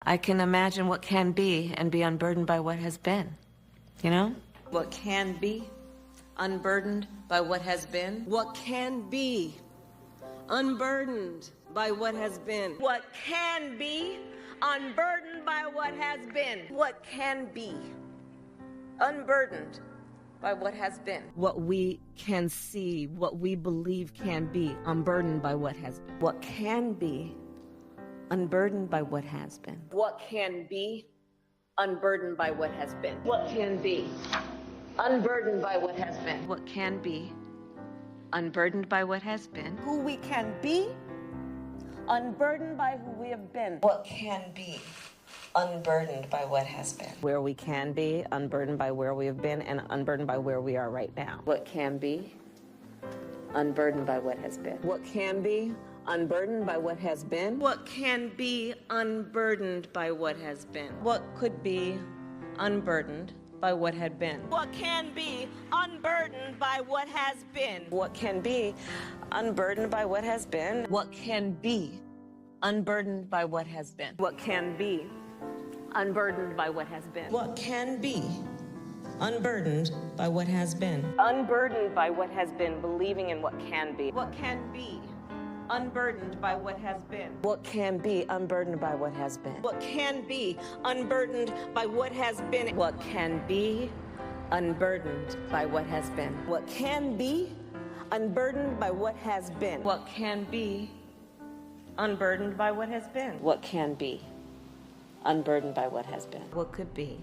I can imagine what can be and be unburdened by what has been. You know? What can be unburdened by what has been. What can be unburdened by what has been. What can be unburdened by what has been. What can be unburdened by what has been. What we can see, what we believe can be unburdened by what has been. What can be unburdened by what has been. What can be unburdened by what has been. What can be unburdened by what has been. What can be unburdened by what has been. Who we can be, unburdened by who we have been. What can be unburdened by what has been. Where we can be, unburdened by where we have been, and unburdened by where we are right now. What can be unburdened by what has been. What can be unburdened by what has been. What can be unburdened by what has been. What could be unburdened by what had been. What can be unburdened by what has been. What can be unburdened by what has been. What can be unburdened by what has been. What can be unburdened by what has been. What can be unburdened by what has been. Unburdened by what has been, believing in what can be. What can be unburdened by what has been. What can be unburdened by what has been. What can be unburdened by what has been. What can be unburdened by what has been. What can be unburdened by what has been. What can be unburdened by what has been. What can be unburdened by what has been. What could be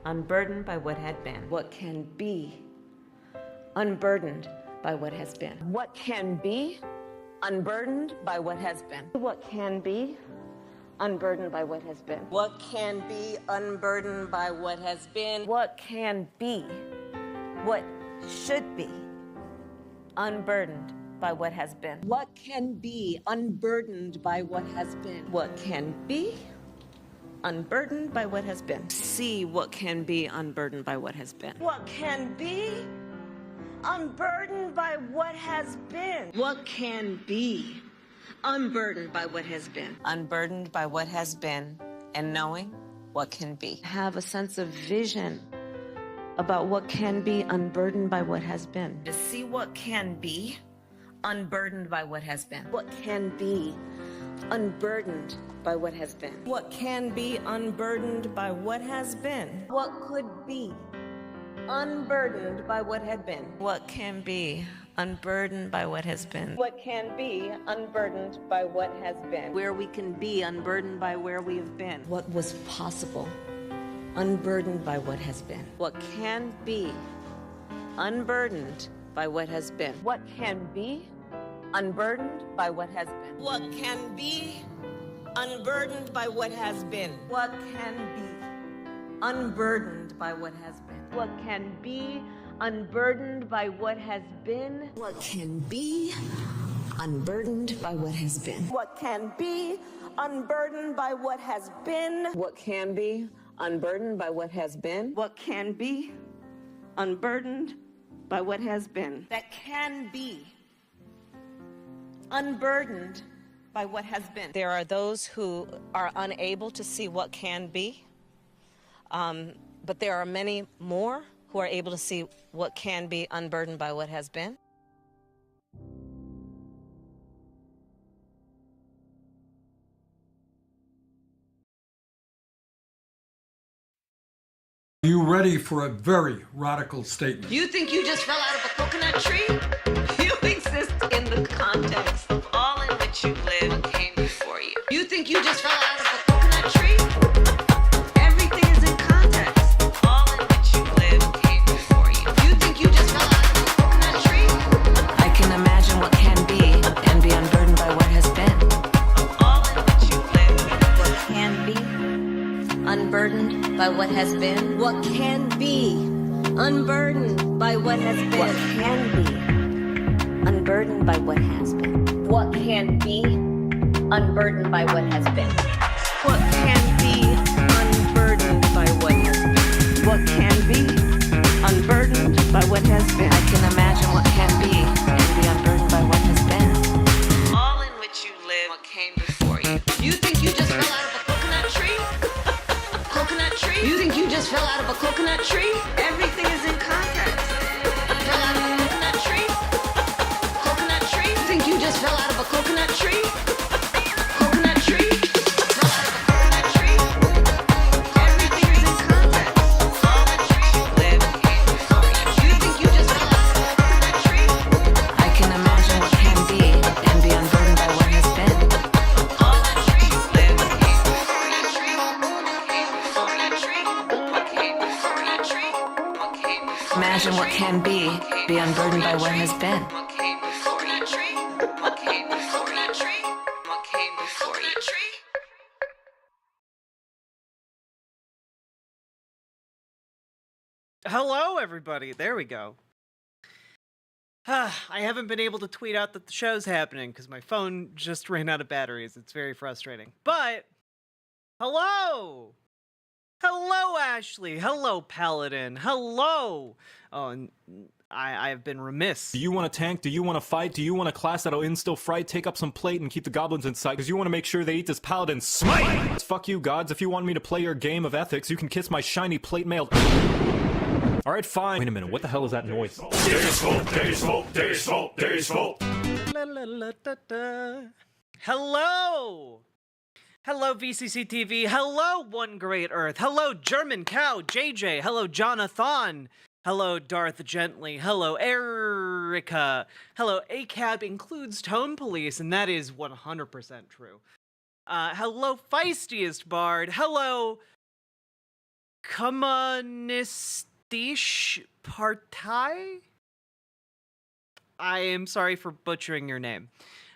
unburdened by what had been. What can be unburdened by what has been. What can be unburdened by what has been. What can be unburdened by what has been. What can be unburdened by what has been. What can be, what should be unburdened by what has been. What can be unburdened by what has been. What can be unburdened by what has been. See what can be unburdened by what has been. What can be unburdened by what has been. What can be unburdened by what has been. Unburdened by what has been and knowing what can be. Have a sense of vision about what can be unburdened by what has been. To see what can be unburdened by what has been. What can be unburdened by what has been. What can be unburdened by what has been. What could be unburdened by what had been. What can be unburdened by what has been. What can be unburdened by what has been. Where we can be unburdened by where we have been. What was possible unburdened by what has been. What can be unburdened by what has been. What can be unburdened by what has been. What can be unburdened by what has been. What can be unburdened by what has been. What can be unburdened by what has been. What can be unburdened by what has been. What can be unburdened by what has been. What can be unburdened by what has been. What can be unburdened by what has been. That can be unburdened by what has been. There are those who are unable to see what can be, but there are many more who are able to see what can be unburdened by what has been. Are you ready for a very radical statement? You think you just fell out of a coconut tree? You exist in the context of all in which you live and came before you. You think you just fell out of a coconut tree? Everything is in context of all in which you live and came before you. You think you just fell out of a coconut tree? I can imagine what can be and be unburdened by what has been. Of all in which you live. What can be unburdened by what has been. What can be unburdened by what has been. What can be unburdened by what has been. What can be unburdened by what has been. What can be unburdened by what has been. What can be unburdened by what has been. I can imagine what can be and be unburdened by what has been. All in which you live, what came before you. You think you just fell out of a coconut tree? Hello, everybody. There we go. I haven't been able to tweet out that the show's happening because my phone just ran out of batteries. It's very frustrating. But, hello! Hello, Ashley. Hello, Paladin. Hello! Oh, and I have been remiss. Do you want to tank? Do you want to fight? Do you want a class that'll instill fright? Take up some plate and keep the goblins in sight, because you want to make sure they eat this paladin smite! Fuck you, gods. If you want me to play your game of ethics, you can kiss my shiny plate mail. Alright, fine. Wait a minute, what the hell is that noise? Hello! Hello, VCC TV. Hello, One Great Earth. Hello, German Cow, JJ. Hello, Jonathan. Hello, Darth Gently. Hello, Erica. Hello, ACAB includes Tone Police, and that is 100% true. Hello, Feistiest Bard. Hello, Kommunistisch Partei? I am sorry for butchering your name.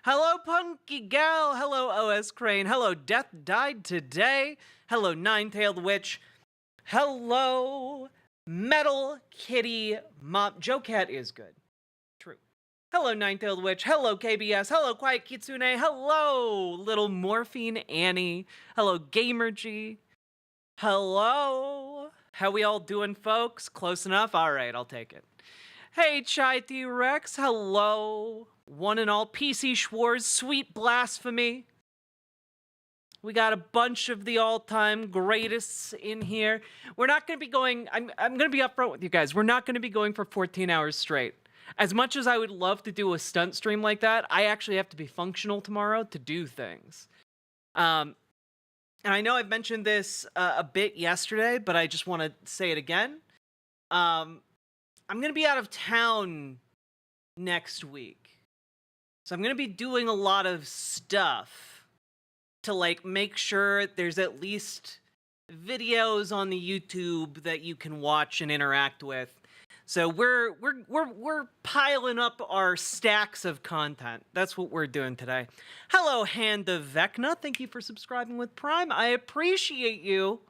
Hello, Punky Gal. Hello, OS Crane. Hello, Death Died Today. Hello, Nine-Tailed Witch. Hello, Metal Kitty Mop. Joe Cat is good. True. Hello, Nine-Tailed Witch. Hello, KBS. Hello, Quiet Kitsune. Hello, Little Morphine Annie. Hello, Gamergy. Hello. How we all doing, folks? Close enough? All right, I'll take it. Hey, Chai T-Rex. Hello. One and all, PC Schwartz, Sweet Blasphemy. We got a bunch of the all-time greatest in here. We're not going to be going... I'm going to be upfront with you guys. We're not going to be going for 14 hours straight. As much as I would love to do a stunt stream like that, I actually have to be functional tomorrow to do things. And I know I've mentioned this a bit yesterday, but I just want to say it again. I'm going to be out of town next week. So I'm going to be doing a lot of stuff to like make sure there's at least videos on the YouTube that you can watch and interact with. So we're piling up our stacks of content. That's what we're doing today. Hello, Hand of Vecna. Thank you for subscribing with Prime. I appreciate you.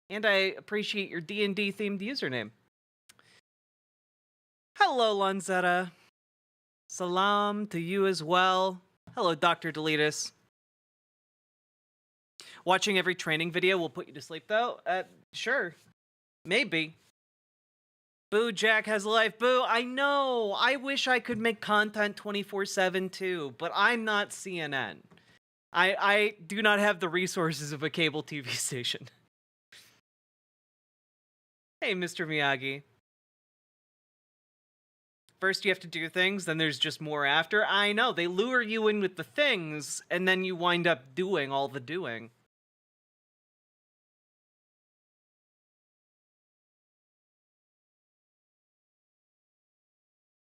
And I appreciate your D&D themed username. Hello, Lanzetta. Salam to you as well. Hello, Dr. Deletus. Watching every training video will put you to sleep, though? Sure. Maybe. Boo, Jack has a life. Boo, I know. I wish I could make content 24/7, too, but I'm not CNN. I do not have the resources of a cable TV station. Hey, Mr. Miyagi. First you have to do things, then there's just more after. I know, they lure you in with the things, and then you wind up doing all the doing.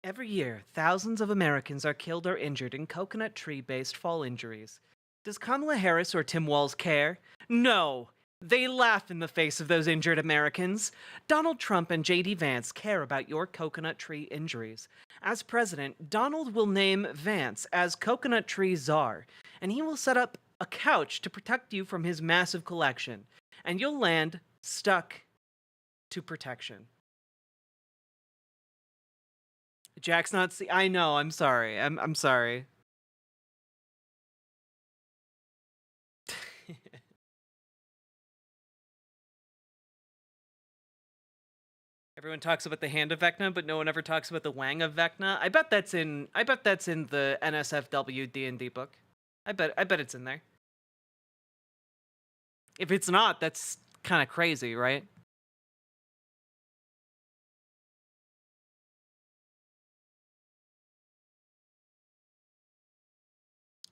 Every year, thousands of Americans are killed or injured in coconut tree-based fall injuries. Does Kamala Harris or Tim Walz care? No! They laugh in the face of those injured Americans. Donald Trump and J.D. Vance care about your coconut tree injuries. As president, Donald will name Vance as Coconut Tree Czar, and he will set up a couch to protect you from his massive collection, and you'll land stuck to protection. Jack's not I know, I'm sorry. I'm sorry. Everyone talks about the Hand of Vecna, but no one ever talks about the Wang of Vecna. I bet that's in the NSFW D&D book. I bet it's in there. If it's not, that's kind of crazy, right?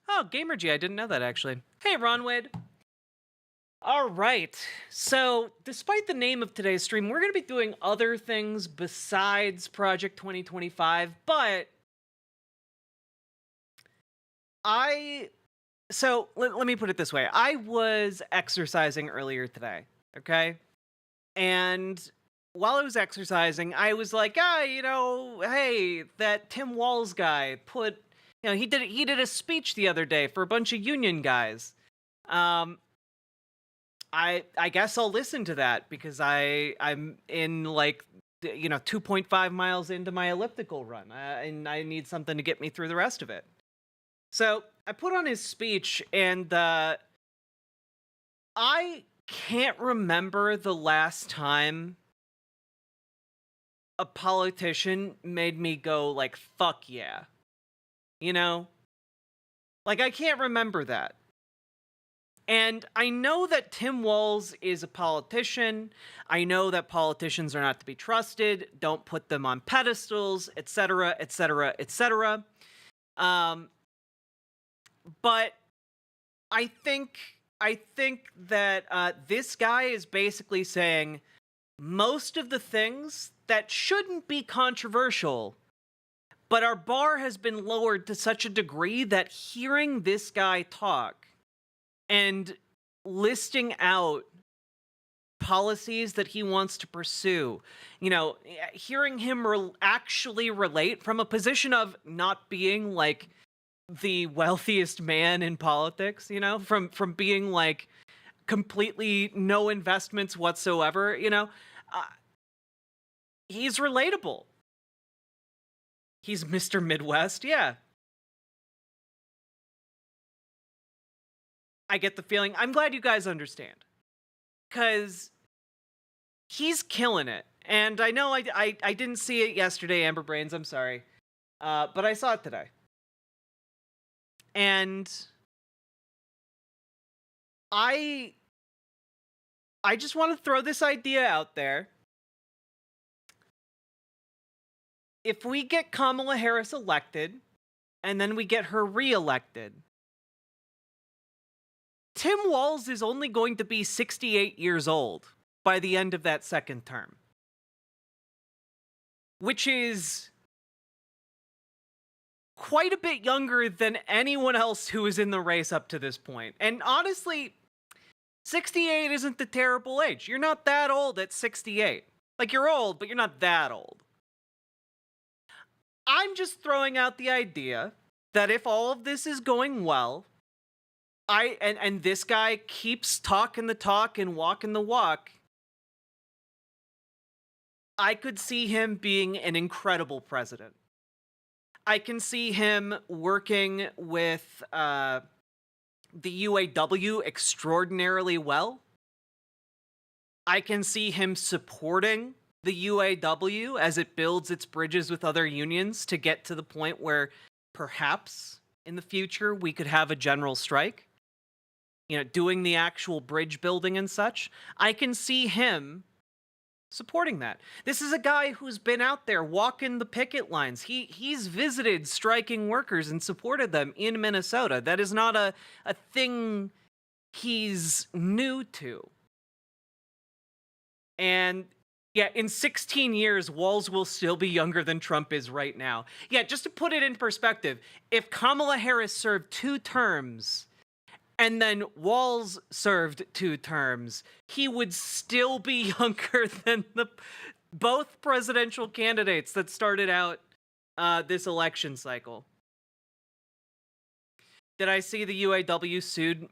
Oh, Gamergy, I didn't know that actually. Hey, Ronwid. All right, so despite the name of today's stream, we're going to be doing other things besides Project 2025, but so let me put it this way. I was exercising earlier today, okay? And while I was exercising, I was like, hey, that Tim Walz guy he did a speech the other day for a bunch of union guys. I guess I'll listen to that because I'm in like 2.5 miles into my elliptical run, and I need something to get me through the rest of it. So I put on his speech, and I can't remember the last time a politician made me go like, fuck yeah. You know? Like, I can't remember that. And I know that Tim Walz is a politician. I know that politicians are not to be trusted. Don't put them on pedestals, etc., etc., etc. But I think that this guy is basically saying most of the things that shouldn't be controversial, but our bar has been lowered to such a degree that hearing this guy talk and listing out policies that he wants to pursue, hearing him actually relate from a position of not being like the wealthiest man in politics, from being like completely no investments whatsoever, he's relatable. He's Mr. Midwest, yeah. I get the feeling. I'm glad you guys understand. Because he's killing it. And I know I didn't see it yesterday, Amber Brains, I'm sorry. But I saw it today. And I just want to throw this idea out there. If we get Kamala Harris elected, and then we get her re-elected, Tim Walz is only going to be 68 years old by the end of that second term. Which is quite a bit younger than anyone else who is in the race up to this point. And honestly, 68 isn't the terrible age. You're not that old at 68. Like, you're old, but you're not that old. I'm just throwing out the idea that if all of this is going well, and this guy keeps talking the talk and walking the walk, I could see him being an incredible president. I can see him working with the UAW extraordinarily well. I can see him supporting the UAW as it builds its bridges with other unions to get to the point where perhaps in the future we could have a general strike. Doing the actual bridge building and such. I can see him supporting that. This is a guy who's been out there walking the picket lines. He's visited striking workers and supported them in Minnesota. That is not a thing he's new to. And yeah, in 16 years, Walz will still be younger than Trump is right now. Yeah, just to put it in perspective, if Kamala Harris served 2 terms and then Walz served 2 terms, he would still be younger than both presidential candidates that started out this election cycle. Did I see the UAW sued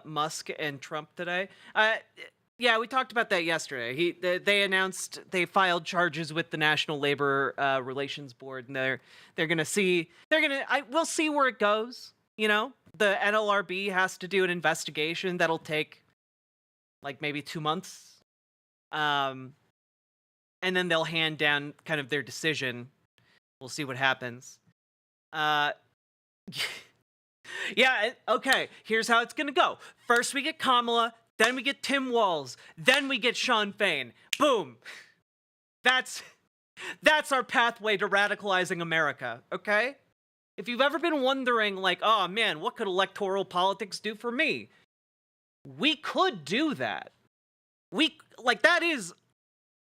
Musk and Trump today? Yeah, we talked about that yesterday. They announced they filed charges with the National Labor Relations Board, and they're gonna see. We'll see where it goes. The NLRB has to do an investigation that'll take like maybe 2 months. And then they'll hand down kind of their decision. We'll see what happens. Yeah, okay, here's how it's gonna go. First we get Kamala, then we get Tim Walz, then we get Sean Fain. Boom. That's our pathway to radicalizing America, okay? If you've ever been wondering, like, oh man, what could electoral politics do for me? We could do that. That is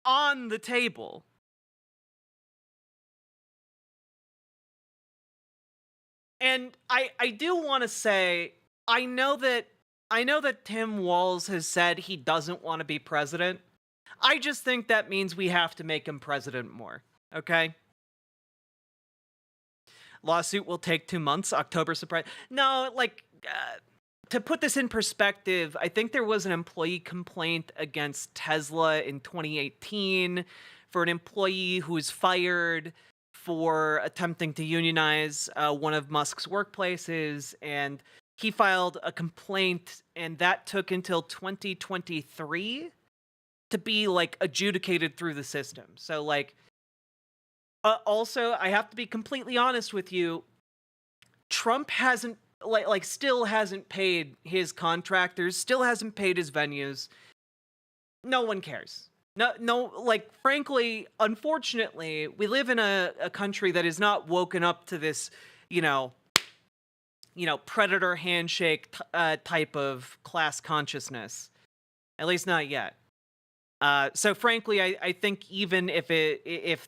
on the table. And I do want to say, I know that Tim Walz has said he doesn't want to be president. I just think that means we have to make him president more, okay? Lawsuit will take 2 months. October surprise. No, to put this in perspective, I think there was an employee complaint against Tesla in 2018 for an employee who was fired for attempting to unionize one of Musk's workplaces, and he filed a complaint, and that took until 2023 to be like adjudicated through the system. So like, also, I have to be completely honest with you, Trump hasn't still hasn't paid his contractors, still hasn't paid his venues. No one cares. No, like, frankly, unfortunately, we live in a country that is not woken up to this, predator handshake type of class consciousness. At least not yet. So frankly, I think even if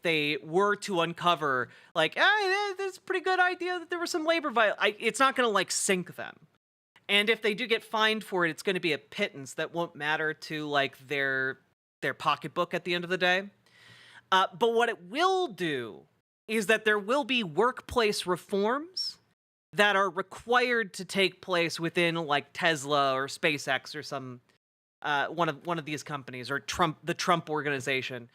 they were to uncover, like, that's a pretty good idea that there was some labor violation, it's not going to, like, sink them. And if they do get fined for it, it's going to be a pittance that won't matter to, like, their pocketbook at the end of the day. But what it will do is that there will be workplace reforms that are required to take place within, like, Tesla or SpaceX or some one of these companies, or the Trump organization.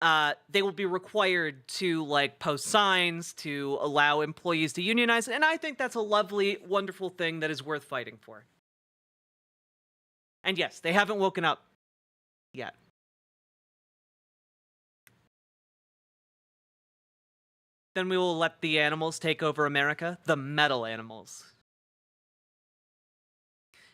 They will be required to, like, post signs to allow employees to unionize, and I think that's a lovely, wonderful thing that is worth fighting for. And yes, they haven't woken up yet. Then we will let the animals take over America, the metal animals.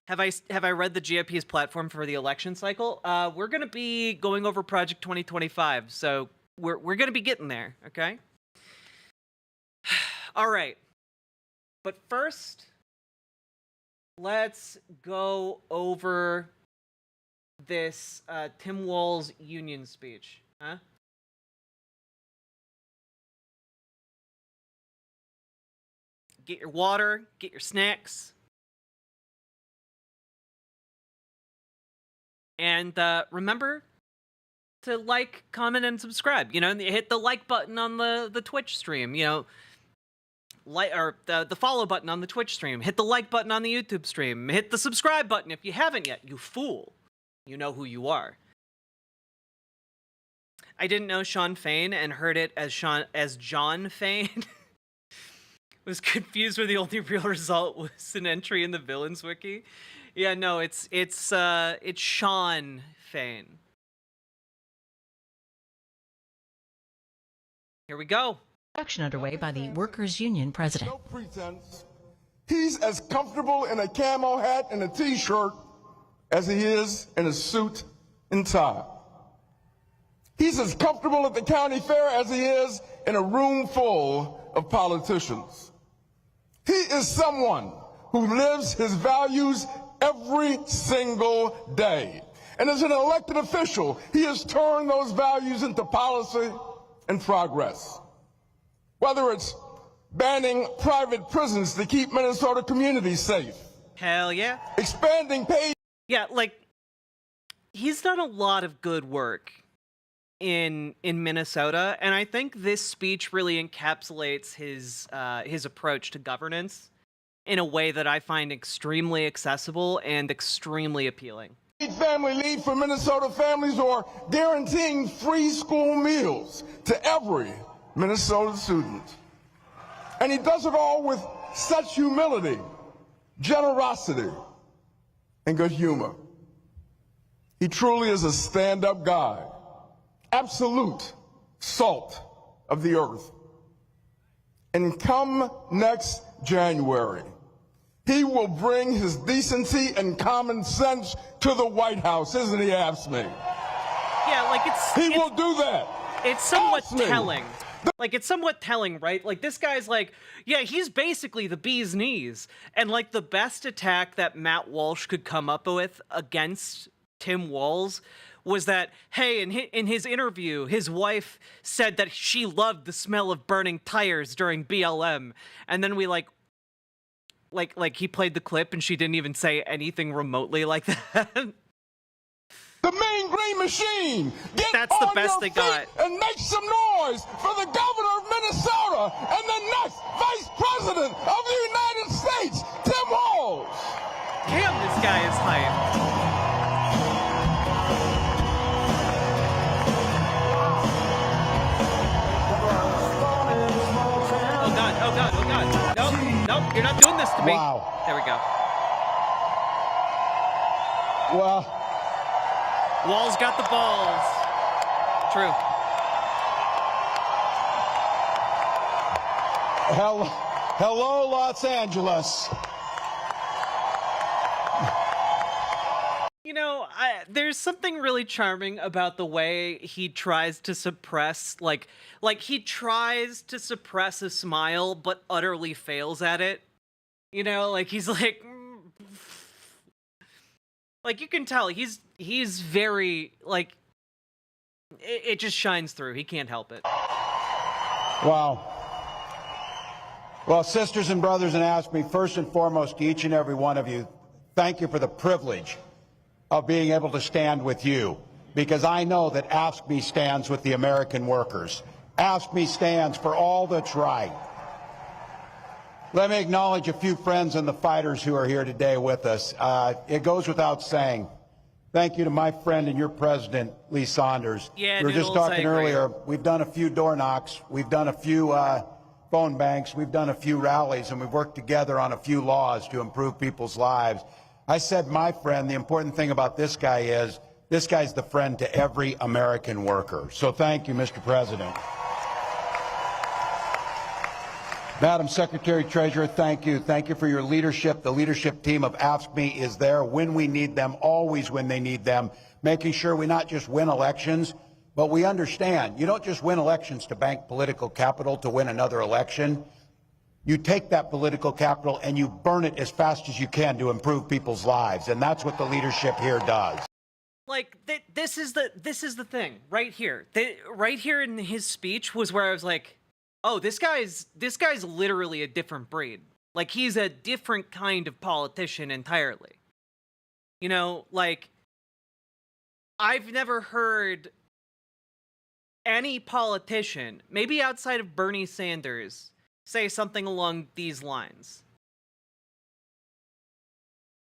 Have I read the GOP's platform for the election cycle? We're going to be going over Project 2025, so we're going to be getting there, okay? All right. But first, let's go over this Tim Walz union speech, huh? Get your water, get your snacks. And remember to like, comment, and subscribe. Hit the like button on the Twitch stream. The follow button on the Twitch stream. Hit the like button on the YouTube stream. Hit the subscribe button if you haven't yet. You fool. You know who you are. I didn't know Sean Fain and heard it as John Fain. Was confused where the only real result was an entry in the villains wiki. Yeah, no, it's Sean Fain. Here we go. Action underway by the Workers' Union president. No pretense. He's as comfortable in a camo hat and a t-shirt as he is in a suit and tie. He's as comfortable at the county fair as he is in a room full of politicians. He is someone who lives his values every single day. And as an elected official, he has turned those values into policy and progress. Whether it's banning private prisons to keep Minnesota communities safe. Hell yeah. Expanding paid. Yeah, like, he's done a lot of good work in Minnesota, and I think this speech really encapsulates his approach to governance in a way that I find extremely accessible and extremely appealing. Family leave for Minnesota families, or guaranteeing free school meals to every Minnesota student. And he does it all with such humility, generosity, and good humor. He truly is a stand-up guy, absolute salt of the earth. And come next January, he will bring his decency and common sense to the White House, isn't he, Absme? Yeah, like He will do that. It's somewhat Absme. telling. Like, it's somewhat telling, right? Like, this guy's like, yeah, he's basically the bee's knees. And, like, the best attack that Matt Walsh could come up with against Tim Walz was that, hey, in his interview, his wife said that she loved the smell of burning tires during BLM. And then we, like he played the clip and she didn't even say anything remotely like that. The Mean Green Machine! Get That's the on best your they feet got. and make some noise for the governor of Minnesota and the next vice president of the United States, Tim Walz! on. Nope, you're not doing this to me. Wow. There we go. Well, Wall's got the balls. True. hello, Los Angeles. You know, there's something really charming about the way he tries to suppress, like he tries to suppress a smile, but utterly fails at it. You know, like he's like you can tell he's very, like, it just shines through. He can't help it. Wow. Well, sisters and brothers in AFSCME, first and foremost, to each and every one of you, thank you for the privilege of being able to stand with you, because I know that AFSCME stands with the American workers. AFSCME stands for all that's right. Let me acknowledge a few friends and the fighters who are here today with us. It goes without saying, thank you to my friend and your president, Lee Saunders. Yeah, we were just Noodles, talking I agree. earlier, we've done a few door knocks, we've done a few phone banks, we've done a few rallies, and we've worked together on a few laws to improve people's lives. I said, my friend, the important thing about this guy is, this guy's the friend to every American worker. So thank you, Mr. President. Madam Secretary Treasurer, thank you. Thank you for your leadership. The leadership team of AFSCME is there when we need them, always when they need them, making sure we not just win elections, but we understand you don't just win elections to bank political capital to win another election. You take that political capital and you burn it as fast as you can to improve people's lives, and that's what the leadership here does. Like, this is the thing right here. Right here in his speech was where I was like, oh, this guy's literally a different breed. Like, he's a different kind of politician entirely. You know, like, I've never heard any politician, maybe outside of Bernie Sanders, say something along these lines.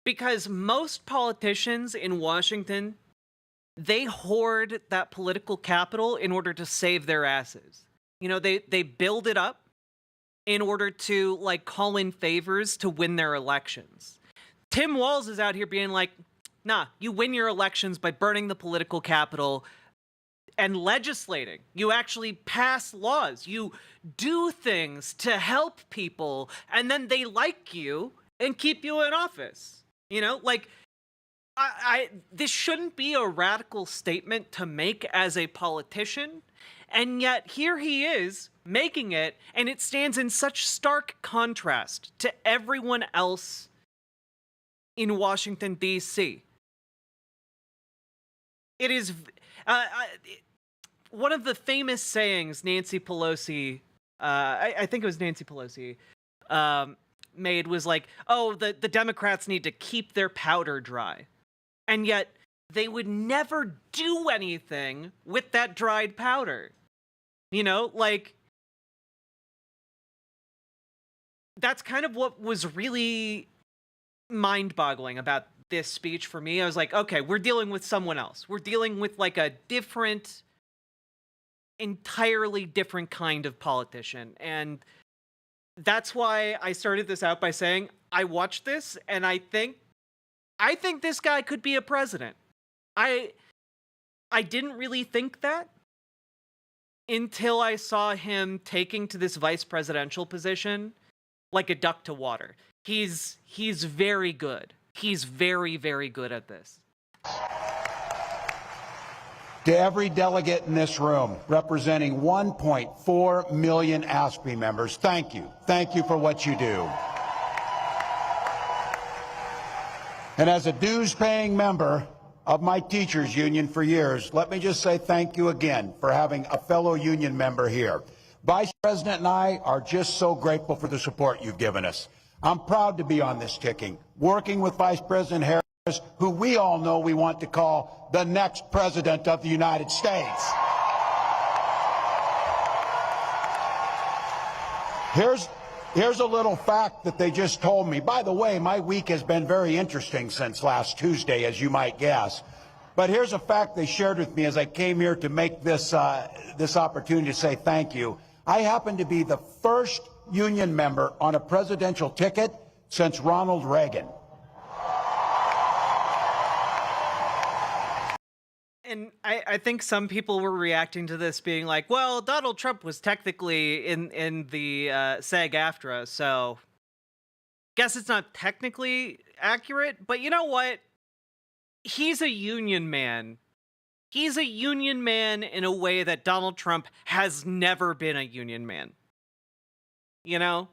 Because most politicians in Washington, they hoard that political capital in order to save their asses. You know, they build it up in order to, like, call in favors to win their elections. Tim Walz is out here being like, nah, you win your elections by burning the political capital and legislating. You actually pass laws. You do things to help people, and then they like you and keep you in office. You know, like, this shouldn't be a radical statement to make as a politician, and yet here he is making it, and it stands in such stark contrast to everyone else in Washington, D.C. It is one of the famous sayings Nancy Pelosi, I think it was Nancy Pelosi, made was like, oh, the Democrats need to keep their powder dry. And yet they would never do anything with that dried powder. You know, like, that's kind of what was really mind-boggling about this speech for me. I was like, okay, we're dealing with someone else. We're dealing with, like, a different, entirely different kind of politician. And that's why I started this out by saying, I watched this and I think this guy could be a president. I didn't really think that until I saw him taking to this vice presidential position like a duck to water. He's very good. He's very, very good at this. To every delegate in this room, representing 1.4 million AFSCME members, thank you. Thank you for what you do. And as a dues-paying member of my teachers union for years, let me just say thank you again for having a fellow union member here. Vice President and I are just so grateful for the support you've given us. I'm proud to be on this ticking, working with Vice President Harris, who we all know we want to call the next President of the United States. Here's a little fact that they just told me. By the way, my week has been very interesting since last Tuesday, as you might guess. But here's a fact they shared with me as I came here to make this opportunity to say thank you. I happen to be the first union member on a presidential ticket since Ronald Reagan. And I think some people were reacting to this being like, well, Donald Trump was technically in the SAG-AFTRA, so guess it's not technically accurate. But you know what? He's a union man. He's a union man in a way that Donald Trump has never been a union man. You know?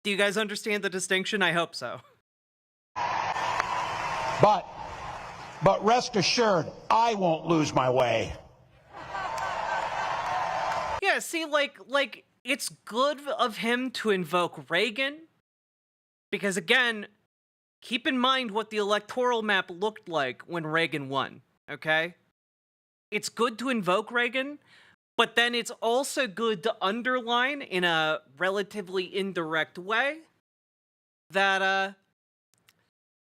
Do you guys understand the distinction? I hope so. But rest assured, I won't lose my way. Yeah, see, like it's good of him to invoke Reagan, because again, keep in mind what the electoral map looked like when Reagan won, okay? It's good to invoke Reagan, but then it's also good to underline in a relatively indirect way that,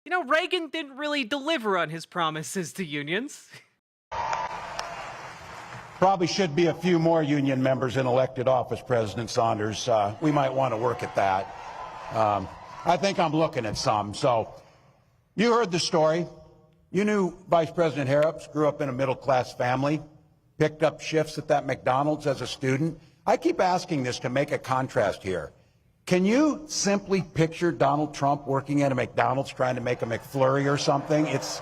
you know, Reagan didn't really deliver on his promises to unions. Probably should be a few more union members in elected office, President Saunders. We might want to work at that. I think I'm looking at some. So you heard the story. You knew Vice President Harris grew up in a middle-class family, picked up shifts at that McDonald's as a student. I keep asking this to make a contrast here. Can you simply picture Donald Trump working at a McDonald's trying to make a McFlurry or something? It's,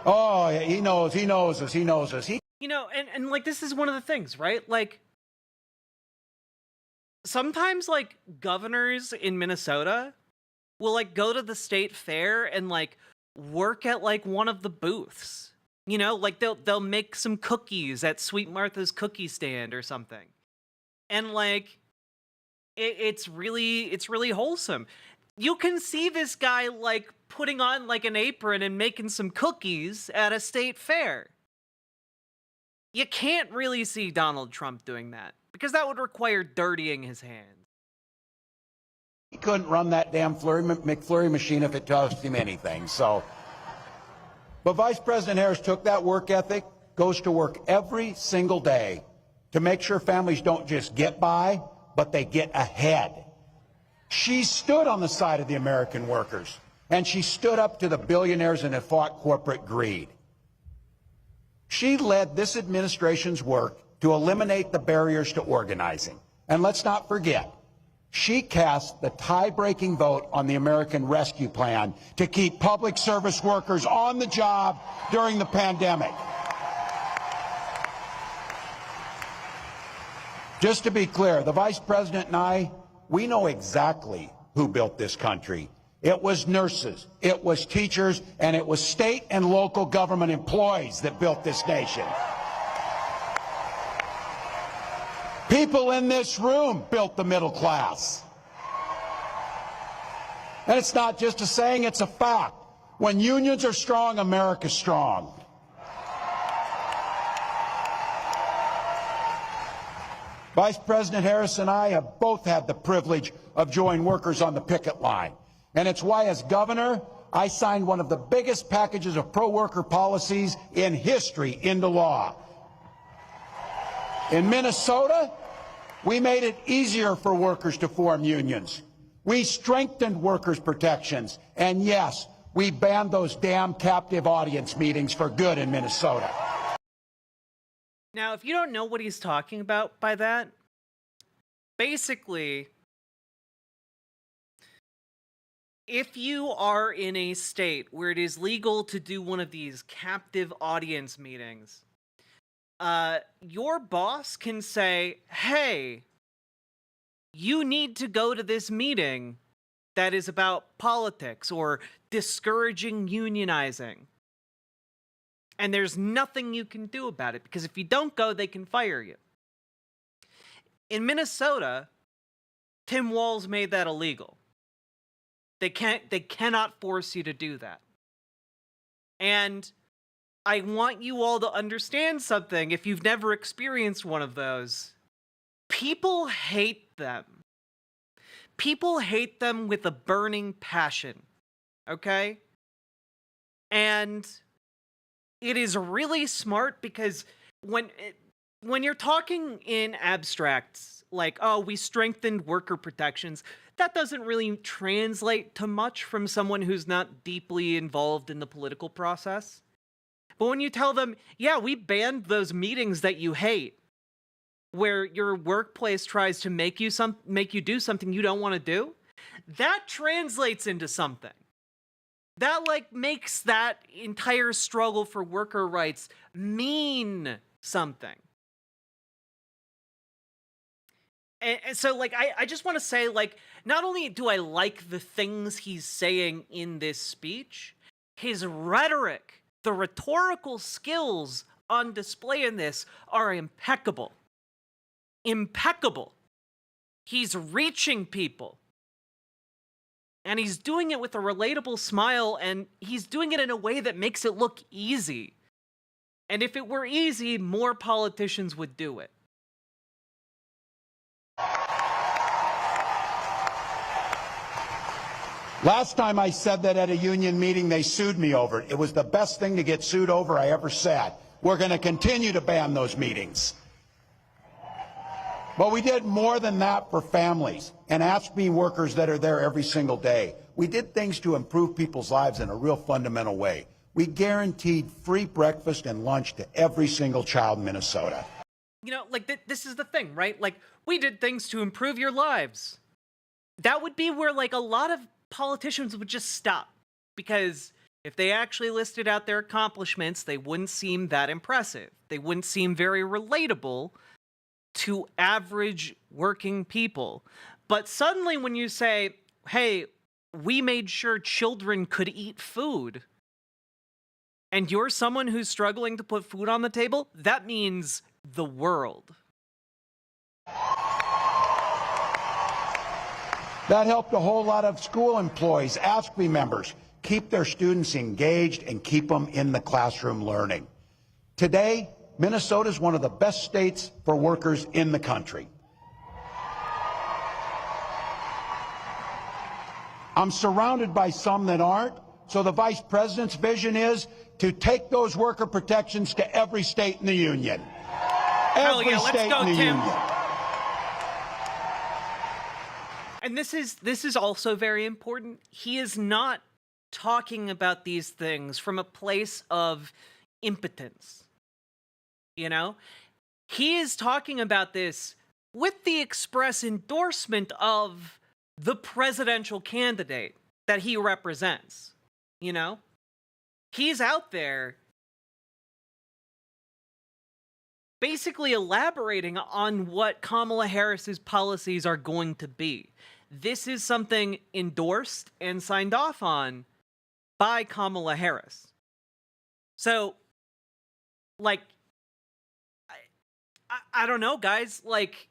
oh, he knows us. You know, and like, this is one of the things, right? Like, sometimes, like, governors in Minnesota will, like, go to the state fair and, like, work at, like, one of the booths. You know, like, they'll make some cookies at Sweet Martha's cookie stand or something. And, like, it's really wholesome. You can see this guy, like, putting on, like, an apron and making some cookies at a state fair. You can't really see Donald Trump doing that, because that would require dirtying his hands. He couldn't run that damn McFlurry machine if it cost him anything. So, but Vice President Harris took that work ethic, goes to work every single day to make sure families don't just get by, but they get ahead. She stood on the side of the American workers, and she stood up to the billionaires and fought corporate greed. She led this administration's work to eliminate the barriers to organizing. And let's not forget, she cast the tie-breaking vote on the American Rescue Plan to keep public service workers on the job during the pandemic. Just to be clear, the Vice President and I, we know exactly who built this country. It was nurses, it was teachers, and it was state and local government employees that built this nation. People in this room built the middle class. And it's not just a saying, it's a fact. When unions are strong, America's strong. Vice President Harris and I have both had the privilege of joining workers on the picket line. And it's why, as governor, I signed one of the biggest packages of pro-worker policies in history into law. In Minnesota, we made it easier for workers to form unions. We strengthened workers' protections. And yes, we banned those damn captive audience meetings for good in Minnesota. Now, if you don't know what he's talking about by that, basically, if you are in a state where it is legal to do one of these captive audience meetings, your boss can say, hey, you need to go to this meeting that is about politics or discouraging unionizing. And there's nothing you can do about it, because if you don't go, they can fire you. In Minnesota, Tim Walz made that illegal. They cannot force you to do that. And I want you all to understand something, if you've never experienced one of those. People hate them. People hate them with a burning passion. Okay? And it is really smart, because when you're talking in abstracts like, oh, we strengthened worker protections, that doesn't really translate to much from someone who's not deeply involved in the political process. But when you tell them, yeah, we banned those meetings that you hate, where your workplace tries to make you do something you don't want to do, that translates into something. That, like, makes that entire struggle for worker rights mean something. And so, like, I just want to say, like, not only do I like the things he's saying in this speech, his rhetoric, the rhetorical skills on display in this are impeccable. Impeccable. He's reaching people. And he's doing it with a relatable smile, and he's doing it in a way that makes it look easy. And if it were easy, more politicians would do it. Last time I said that at a union meeting, they sued me over it. It was the best thing to get sued over I ever said. We're going to continue to ban those meetings. But we did more than that for families and AFSCME workers that are there every single day. We did things to improve people's lives in a real fundamental way. We guaranteed free breakfast and lunch to every single child in Minnesota. You know, like, this is the thing, right? Like, we did things to improve your lives. That would be where, like, a lot of politicians would just stop. Because if they actually listed out their accomplishments, they wouldn't seem that impressive. They wouldn't seem very relatable to average working people. But suddenly when you say, hey, we made sure children could eat food, and you're someone who's struggling to put food on the table, that means the world. That helped a whole lot of school employees, AFSCME members, keep their students engaged and keep them in the classroom learning. Today, Minnesota is one of the best states for workers in the country. I'm surrounded by some that aren't, so the Vice President's vision is to take those worker protections to every state in the union. Hell yeah, let's go, Tim. And this is also very important. He is not talking about these things from a place of impotence. You know? He is talking about this with the express endorsement of the presidential candidate that he represents. You know? He's out there basically elaborating on what Kamala Harris's policies are going to be. This is something endorsed and signed off on by Kamala Harris. So, like, I don't know, guys. Like,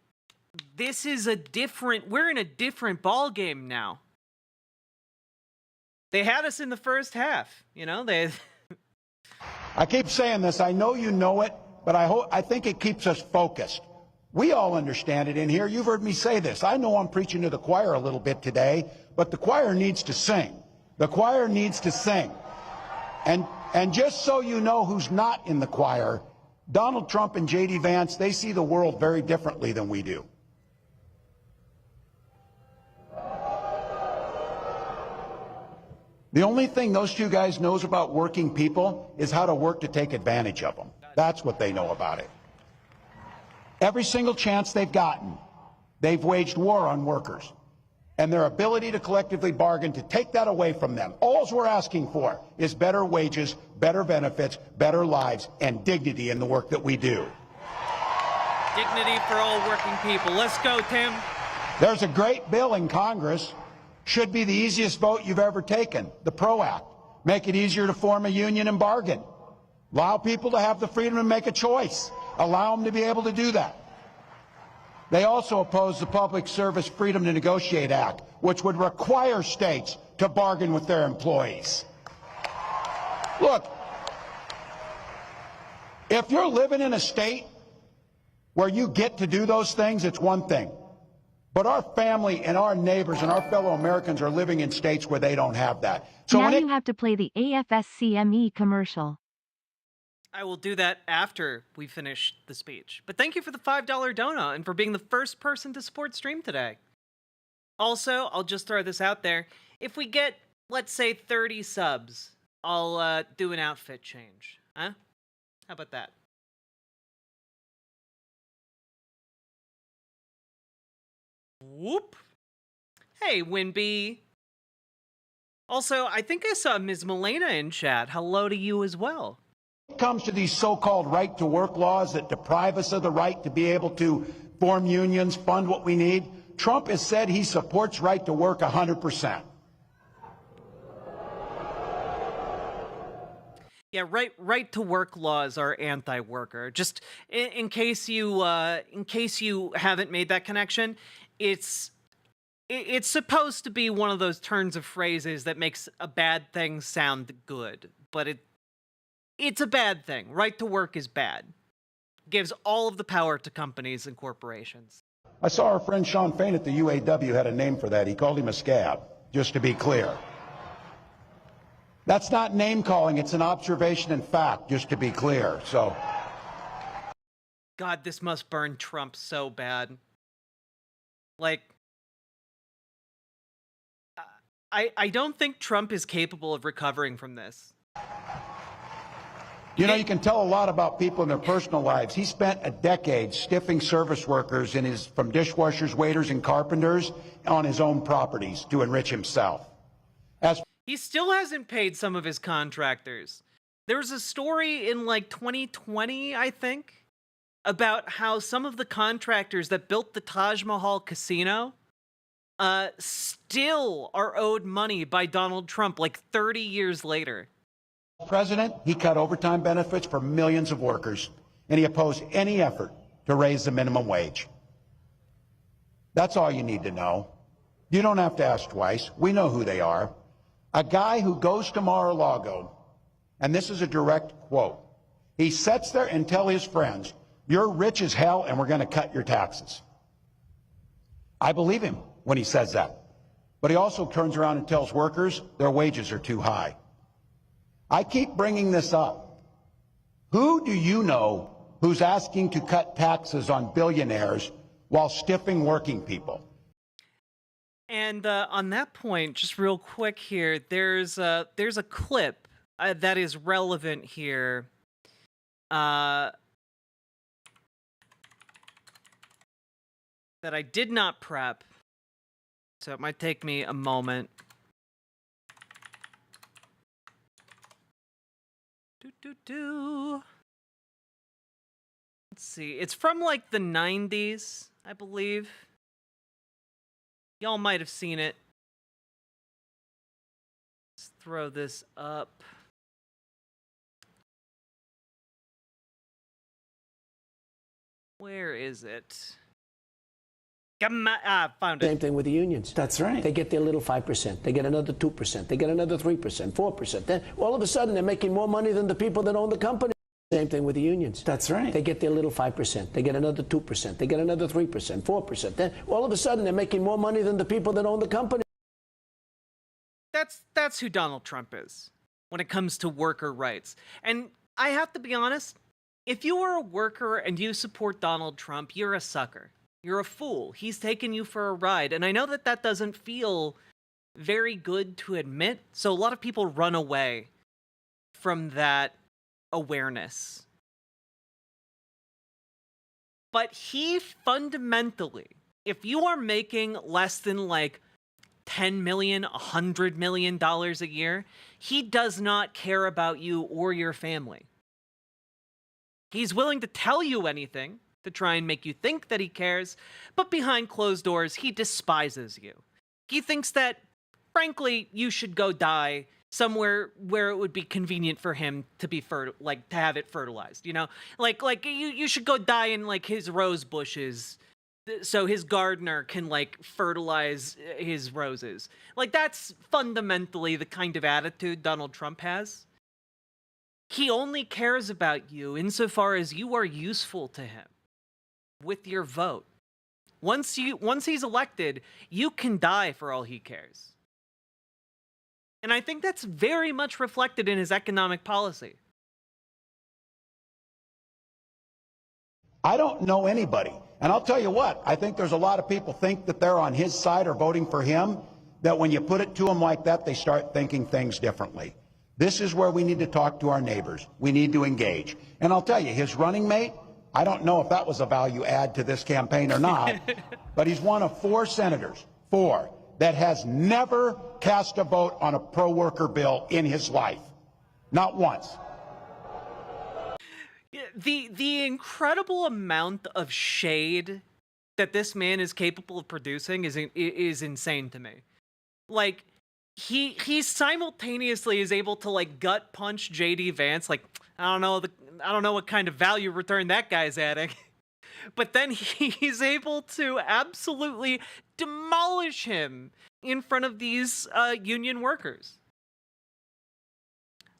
this is we're in a different ball game now. They had us in the first half, you know? I keep saying this. I know you know it, but I think it keeps us focused. We all understand it in here. You've heard me say this. I know I'm preaching to the choir a little bit today, but the choir needs to sing. The choir needs to sing. And just so you know who's not in the choir, Donald Trump and J.D. Vance, they see the world very differently than we do. The only thing those two guys knows about working people is how to work to take advantage of them. That's what they know about it. Every single chance they've gotten, they've waged war on workers and their ability to collectively bargain to take that away from them. All we're asking for is better wages, better benefits, better lives, and dignity in the work that we do. Dignity for all working people. Let's go, Tim. There's a great bill in Congress. Should be the easiest vote you've ever taken, the PRO Act. Make it easier to form a union and bargain. Allow people to have the freedom to make a choice. Allow them to be able to do that. They also oppose the Public Service Freedom to Negotiate Act, which would require states to bargain with their employees. Look, if you're living in a state where you get to do those things, it's one thing. But our family and our neighbors and our fellow Americans are living in states where they don't have that. So now you have to play the AFSCME commercial. I will do that after we finish the speech. But thank you for the $5 donut and for being the first person to support stream today. Also, I'll just throw this out there. If we get, let's say, 30 subs, I'll do an outfit change. Huh? How about that? Whoop. Hey, Winby. Also, I think I saw Ms. Milena in chat. Hello to you as well. When it comes to these so-called right-to-work laws that deprive us of the right to be able to form unions, fund what we need, Trump has said he supports right to work 100%. Yeah, right to work laws are anti-worker. Just in case you haven't made that connection, it's supposed to be one of those turns of phrases that makes a bad thing sound good, but it's a bad thing. Right to work is bad. Gives all of the power to companies and corporations. I saw our friend Sean Fain at the UAW had a name for that. He called him a scab, just to be clear. That's not name calling, it's an observation and fact, just to be clear. So, God, this must burn Trump so bad. Like, I don't think Trump is capable of recovering from this. you know, you can tell a lot about people in their personal lives. He spent a decade stiffing service workers from dishwashers, waiters, and carpenters on his own properties to enrich himself. He still hasn't paid some of his contractors. There was a story in like 2020, I think, about how some of the contractors that built the Taj Mahal casino still are owed money by Donald Trump like 30 years later. President, he cut overtime benefits for millions of workers, and he opposed any effort to raise the minimum wage. That's all you need to know. You don't have to ask twice. We know who they are. A guy who goes to Mar-a-Lago, and this is a direct quote, he sits there and tells his friends, you're rich as hell and we're going to cut your taxes. I believe him when he says that. But he also turns around and tells workers their wages are too high. I keep bringing this up. Who do you know who's asking to cut taxes on billionaires while stiffing working people? And on that point, just real quick here, there's a clip that is relevant here. That I did not prep, so it might take me a moment. Let's see, it's from like the 90s, I believe. Y'all might have seen it. Let's throw this up. Where is it? Found it. Same thing with the unions. That's right. They get their little 5%. They get another 2%. They get another 3%, 4%. Then all of a sudden they're making more money than the people that own the company. Same thing with the unions. That's right. They get their little 5%. They get another 2%. They get another 3%, 4%. Then all of a sudden they're making more money than the people that own the company. That's who Donald Trump is when it comes to worker rights. And I have to be honest, if you are a worker and you support Donald Trump, you're a sucker. You're a fool. He's taken you for a ride. And I know that that doesn't feel very good to admit. So a lot of people run away from that awareness. But he fundamentally, if you are making less than like $10 million, $100 million a year, he does not care about you or your family. He's willing to tell you anything to try and make you think that he cares, but behind closed doors, he despises you. He thinks that, frankly, you should go die somewhere where it would be convenient for him to be to have it fertilized, you know? Like you should go die in like his rose bushes so his gardener can like fertilize his roses. Like that's fundamentally the kind of attitude Donald Trump has. He only cares about you insofar as you are useful to him with your vote. Once he's elected, you can die for all he cares. And I think that's very much reflected in his economic policy. I don't know anybody. And I'll tell you what, I think there's a lot of people think that they're on his side or voting for him, that when you put it to them like that, they start thinking things differently. This is where we need to talk to our neighbors. We need to engage. And I'll tell you, his running mate, I don't know if that was a value add to this campaign or not, but he's one of 4 senators, 4, that has never cast a vote on a pro-worker bill in his life. Not once. The incredible amount of shade that this man is capable of producing is insane to me. Like, he simultaneously is able to like gut punch JD Vance. Like, I don't know what kind of value return that guy's adding, but then he's able to absolutely demolish him in front of these union workers.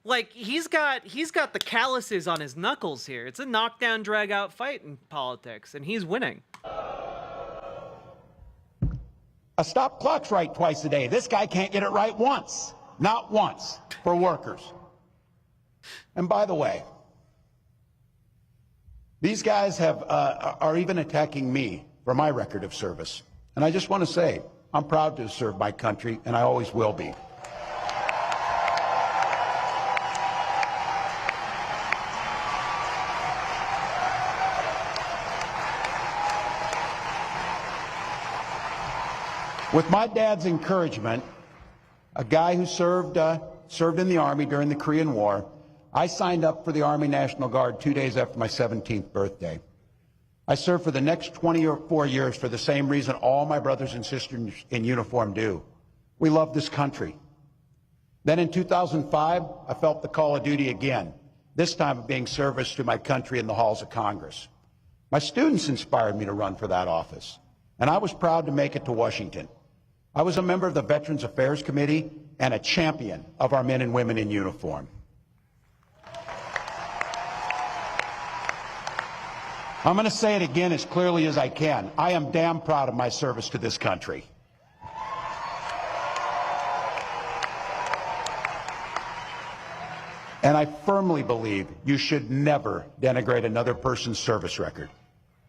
Like, he's got the calluses on his knuckles here. It's a knockdown, drag out fight in politics, and he's winning. A stop clock's right twice a day. This guy can't get it right once. Not once for workers. And by the way, these guys are even attacking me for my record of service. And I just want to say, I'm proud to serve my country, and I always will be. With my dad's encouragement, a guy who served in the Army during the Korean War, I signed up for the Army National Guard 2 days after my 17th birthday. I served for the next 24 years for the same reason all my brothers and sisters in uniform do. We love this country. Then in 2005, I felt the call of duty again, this time of being service to my country in the halls of Congress. My students inspired me to run for that office, and I was proud to make it to Washington. I was a member of the Veterans Affairs Committee and a champion of our men and women in uniform. I'm going to say it again as clearly as I can. I am damn proud of my service to this country. And I firmly believe you should never denigrate another person's service record.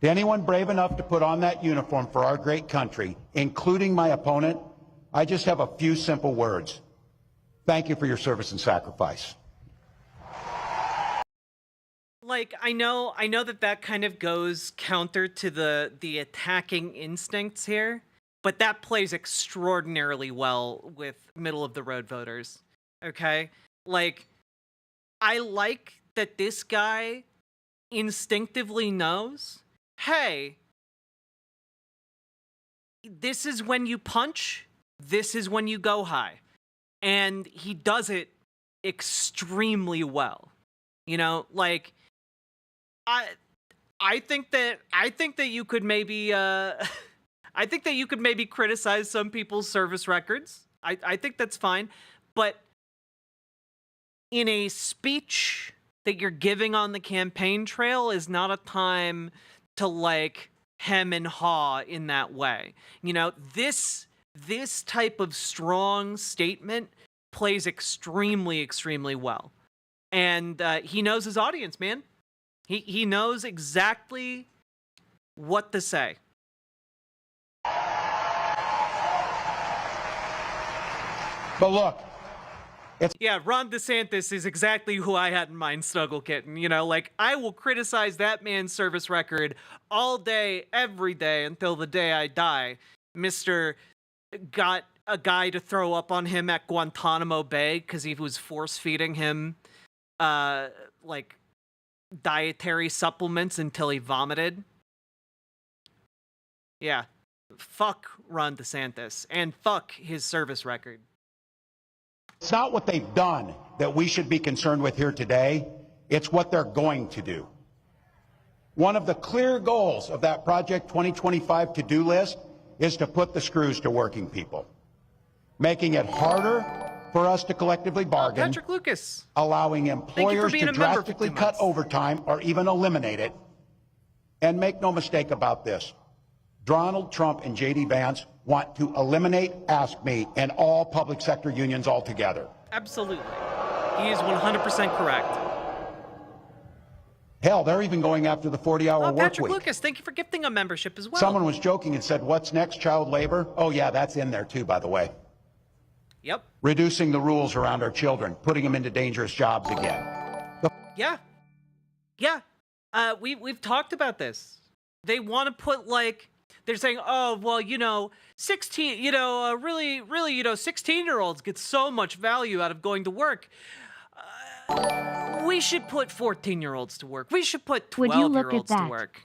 To anyone brave enough to put on that uniform for our great country, including my opponent, I just have a few simple words. Thank you for your service and sacrifice. Like, I know that kind of goes counter to the attacking instincts here, but that plays extraordinarily well with middle of the road voters. Okay? Like, I like that this guy instinctively knows, hey, this is when you punch, this is when you go high. And he does it extremely well. You know, like, I think that you could maybe I think that you could maybe criticize some people's service records. I think that's fine, but in a speech that you're giving on the campaign trail is not a time to like hem and haw in that way. You know, this type of strong statement plays extremely, extremely well. And he knows his audience, man. He knows exactly what to say. But look, yeah, Ron DeSantis is exactly who I had in mind, Snuggle Kitten. You know, like, I will criticize that man's service record all day, every day, until the day I die. Mr. got a guy to throw up on him at Guantanamo Bay because he was force-feeding him, like, dietary supplements until he vomited. Yeah. Fuck Ron DeSantis. And fuck his service record. it's not what they've done that we should be concerned with here today. It's what they're going to do. One of the clear goals of that Project 2025 to-do list is to put the screws to working people, making it harder for us to collectively bargain, Patrick Lucas, allowing employers to drastically cut overtime or even eliminate it. And make no mistake about this, Donald Trump and J.D. Vance want to eliminate AFSCME and all public sector unions altogether. Absolutely. He is 100% correct. Hell, they're even going after the 40-hour Oh, work Patrick week. Lucas, thank you for gifting a membership as well. Someone was joking and said, what's next, child labor? Oh, yeah, that's in there too, by the way. Yep. Reducing the rules around our children, putting them into dangerous jobs again. Yeah. Yeah. We've talked about this. They want to put, like, they're saying, oh, well, 16, really, 16-year-olds get so much value out of going to work. We should put 14-year-olds to work. We should put 12-year-olds to work.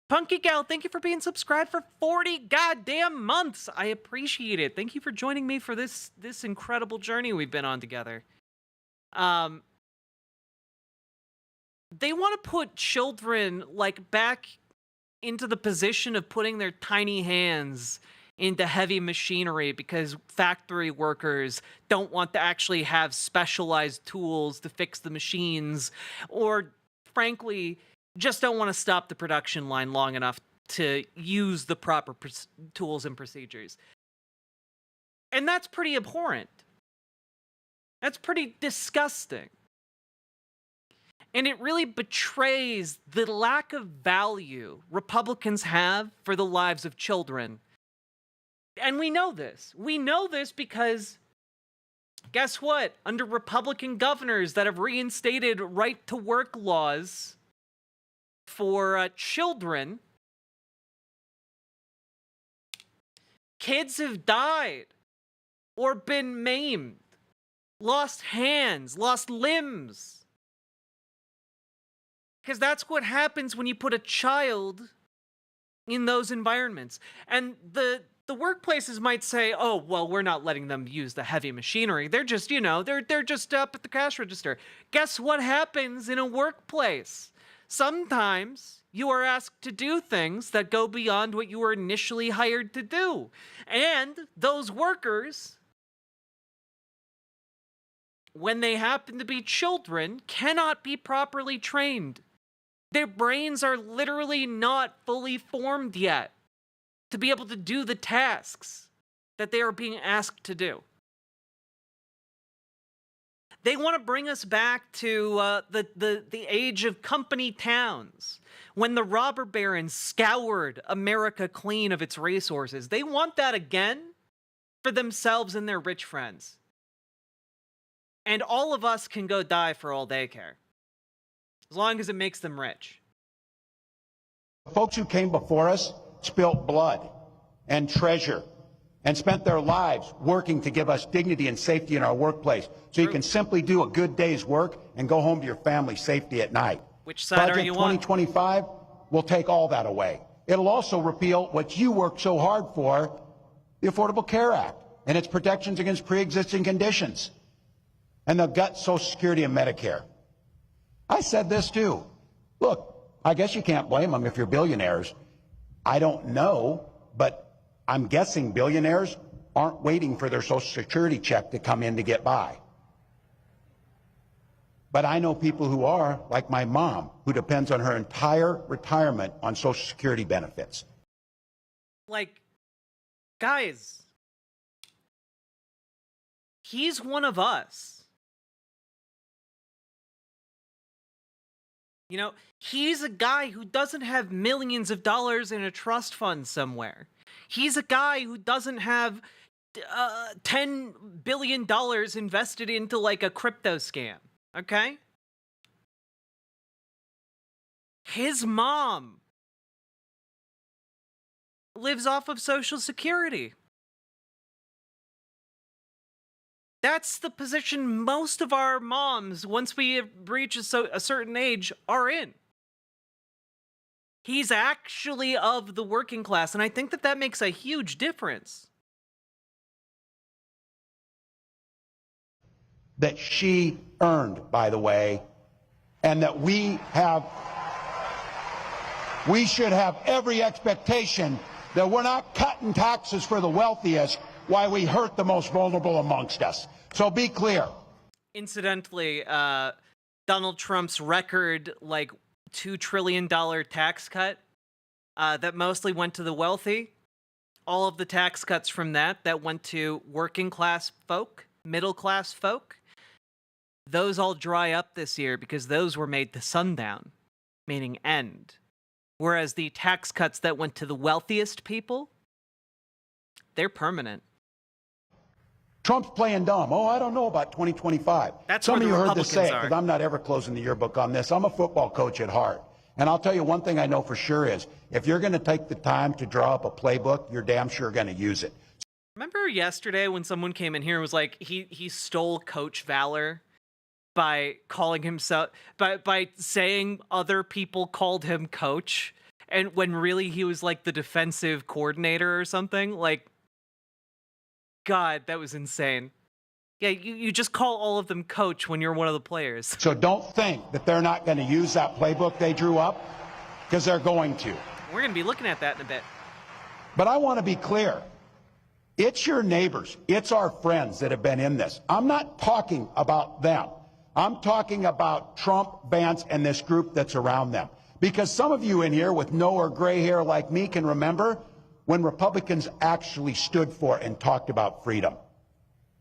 Punky Gal, thank you for being subscribed for 40 goddamn months. I appreciate it. Thank you for joining me for this incredible journey we've been on together. They want to put children, like, back into the position of putting their tiny hands into heavy machinery because factory workers don't want to actually have specialized tools to fix the machines, or frankly, just don't want to stop the production line long enough to use the proper tools and procedures. And that's pretty abhorrent. That's pretty disgusting. And it really betrays the lack of value Republicans have for the lives of children. And we know this. We know this because, guess what? Under Republican governors that have reinstated right-to-work laws for children, kids have died or been maimed, lost hands, lost limbs. Because that's what happens when you put a child in those environments. And the workplaces might say, oh, well, we're not letting them use the heavy machinery. They're just, they're just up at the cash register. Guess what happens in a workplace? Sometimes you are asked to do things that go beyond what you were initially hired to do. And those workers, when they happen to be children, cannot be properly trained. Their brains are literally not fully formed yet to be able to do the tasks that they are being asked to do. They want to bring us back to the age of company towns, when the robber barons scoured America clean of its resources. They want that again for themselves and their rich friends. And all of us can go die for all they care, as long as it makes them rich. The folks who came before us spilt blood and treasure and spent their lives working to give us dignity and safety in our workplace. So you can simply do a good day's work and go home to your family safely at night. Which side Project are you on? 2025 will take all that away. It'll also repeal what you worked so hard for, the Affordable Care Act, and its protections against pre-existing conditions, and they'll gut Social Security and Medicare. I said this too. Look, I guess you can't blame them if you're billionaires. I don't know, but I'm guessing billionaires aren't waiting for their Social Security check to come in to get by. But I know people who are, like my mom, who depends on her entire retirement on Social Security benefits. Like, guys, he's one of us. He's a guy who doesn't have millions of dollars in a trust fund somewhere. He's a guy who doesn't have $10 billion invested into, like, a crypto scam, okay? His mom lives off of Social Security. That's the position most of our moms, once we reach a certain age, are in. He's actually of the working class, and I think that makes a huge difference. That she earned, by the way, and that we should have every expectation that we're not cutting taxes for the wealthiest while we hurt the most vulnerable amongst us. So be clear. Incidentally, Donald Trump's record, like, $2 trillion tax cut that mostly went to the wealthy, all of the tax cuts from that went to working class folk, middle class folk, those all dry up this year because those were made to sundown. meaning end. Whereas the tax cuts that went to the wealthiest people, they're permanent. Trump's playing dumb. Oh, I don't know about 2025. That's Some where of the you heard this say it, Republicans because I'm not ever closing the yearbook on this. I'm a football coach at heart. And I'll tell you one thing I know for sure is, if you're going to take the time to draw up a playbook, you're damn sure going to use it. Remember yesterday when someone came in here and was like, he stole Coach Valor by calling himself, by saying other people called him coach, and when really he was like the defensive coordinator or something? Like, God, that was insane. Yeah, you just call all of them coach when you're one of the players. So don't think that they're not going to use that playbook they drew up, because they're going to. We're going to be looking at that in a bit. But I want to be clear. It's your neighbors. It's our friends that have been in this. I'm not talking about them. I'm talking about Trump, Vance, and this group that's around them. Because some of you in here with no or gray hair like me can remember when Republicans actually stood for and talked about freedom.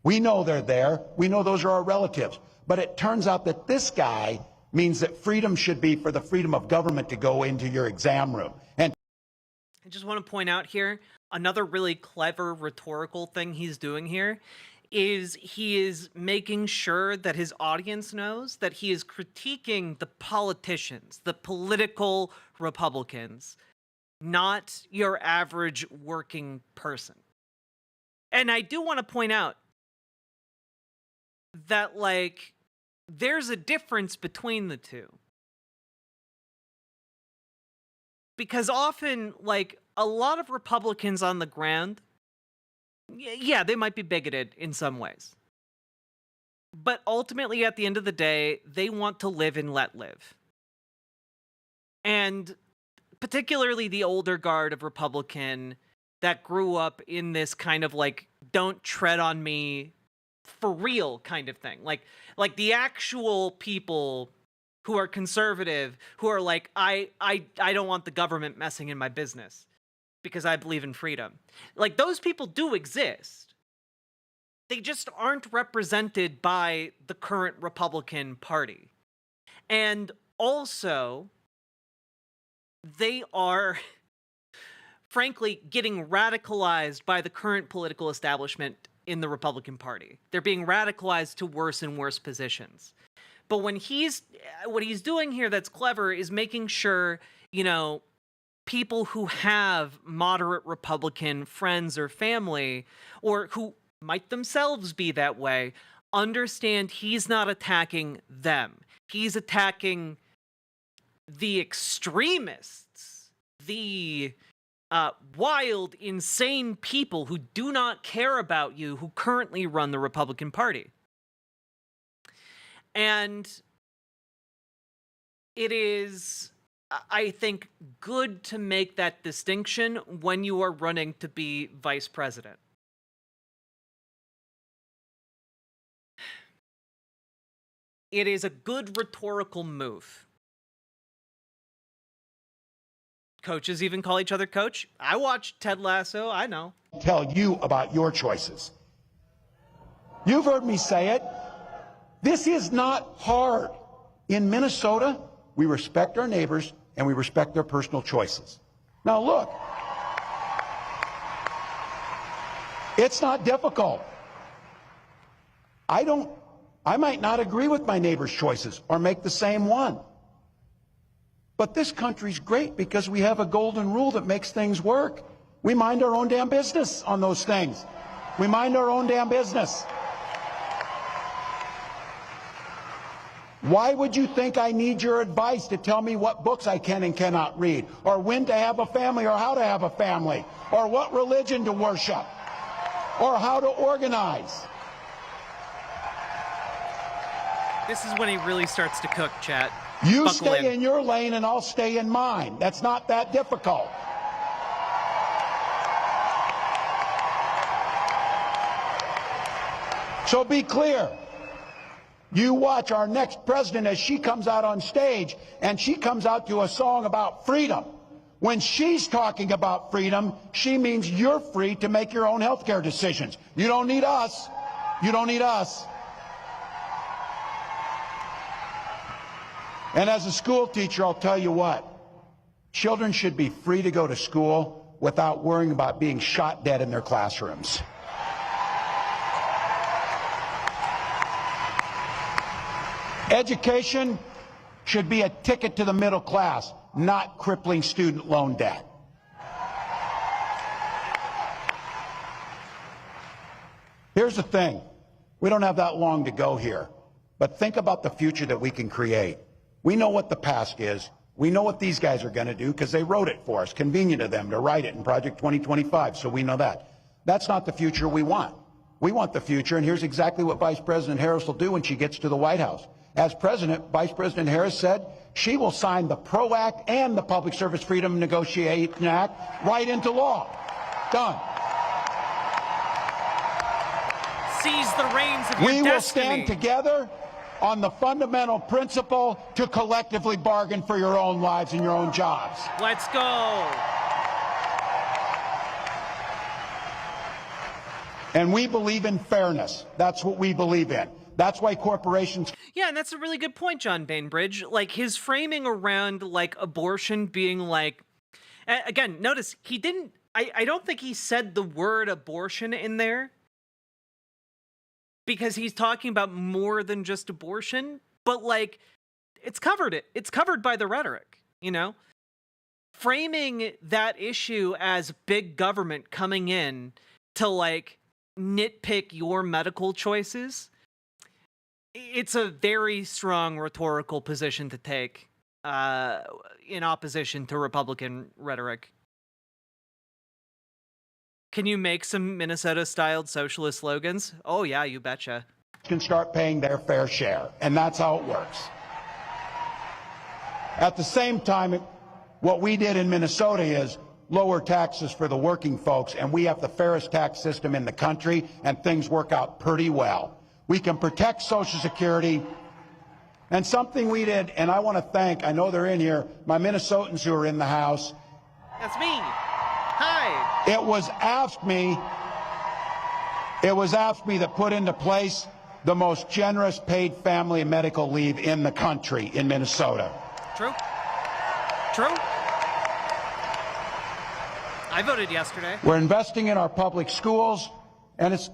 We know they're there. We know those are our relatives. But it turns out that this guy means that freedom should be for the freedom of government to go into your exam room. And I just want to point out here, another really clever rhetorical thing he's doing here is he is making sure that his audience knows that he is critiquing the politicians, the political Republicans, not your average working person. And I do want to point out that, like, there's a difference between the two. Because often, like, a lot of Republicans on the ground, yeah, they might be bigoted in some ways. But ultimately, at the end of the day, they want to live and let live. And particularly the older guard of Republican that grew up in this kind of, like, don't tread on me for real kind of thing. Like the actual people who are conservative, who are like, I don't want the government messing in my business because I believe in freedom. Like, those people do exist. They just aren't represented by the current Republican Party. And also, they are, frankly, getting radicalized by the current political establishment in the Republican Party. They're being radicalized to worse and worse positions. But what he's doing here that's clever is making sure, you know, people who have moderate Republican friends or family, or who might themselves be that way, understand he's not attacking them. He's attacking the extremists, the wild, insane people who do not care about you, who currently run the Republican Party. And it is, I think, good to make that distinction when you are running to be vice president. It is a good rhetorical move. Coaches even call each other coach. I watched Ted Lasso, I know. Tell you about your choices. You've heard me say it. This is not hard. In Minnesota, we respect our neighbors and we respect their personal choices. Now look, it's not difficult. I might not agree with my neighbor's choices or make the same one. But this country's great because we have a golden rule that makes things work. We mind our own damn business on those things. We mind our own damn business. Why would you think I need your advice to tell me what books I can and cannot read, or when to have a family, or how to have a family, or what religion to worship, or how to organize? This is when he really starts to cook, chat. You Buckle stay in your lane and I'll stay in mine. That's not that difficult. So be clear. You watch our next president as she comes out on stage and she comes out to a song about freedom. When she's talking about freedom, she means you're free to make your own health care decisions. You don't need us. You don't need us. And as a school teacher, I'll tell you what, children should be free to go to school without worrying about being shot dead in their classrooms. Education should be a ticket to the middle class, not crippling student loan debt. Here's the thing. We don't have that long to go here. But think about the future that we can create. We know what the past is. We know what these guys are going to do because they wrote it for us. Convenient to them to write it in Project 2025, so we know that. That's not the future we want. We want the future, and here's exactly what Vice President Harris will do when she gets to the White House. As president, Vice President Harris said she will sign the PRO Act and the Public Service Freedom Negotiation Act right into law. Done. Seize the reins of your We destiny. will stand together on the fundamental principle to collectively bargain for your own lives and your own jobs. Let's go. And we believe in fairness. That's what we believe in. That's why corporations... Yeah, and that's a really good point, John Bainbridge. Like, his framing around, like, abortion being like... Again, notice, he didn't... I don't think he said the word abortion in there, because he's talking about more than just abortion, but, like, it's covered by the rhetoric, you know? Framing that issue as big government coming in to, like, nitpick your medical choices, it's a very strong rhetorical position to take in opposition to Republican rhetoric. Can you make some Minnesota-styled socialist slogans? Oh, yeah, you betcha. Can start paying their fair share, and that's how it works. At the same time, what we did in Minnesota is lower taxes for the working folks, and we have the fairest tax system in the country, and things work out pretty well. We can protect Social Security, and something we did, and I want to thank, I know they're in here, my Minnesotans who are in the House. That's me. Hi. It was AFSCME that put into place the most generous paid family and medical leave in the country in Minnesota. True. True. I voted yesterday. We're investing in our public schools, and it's,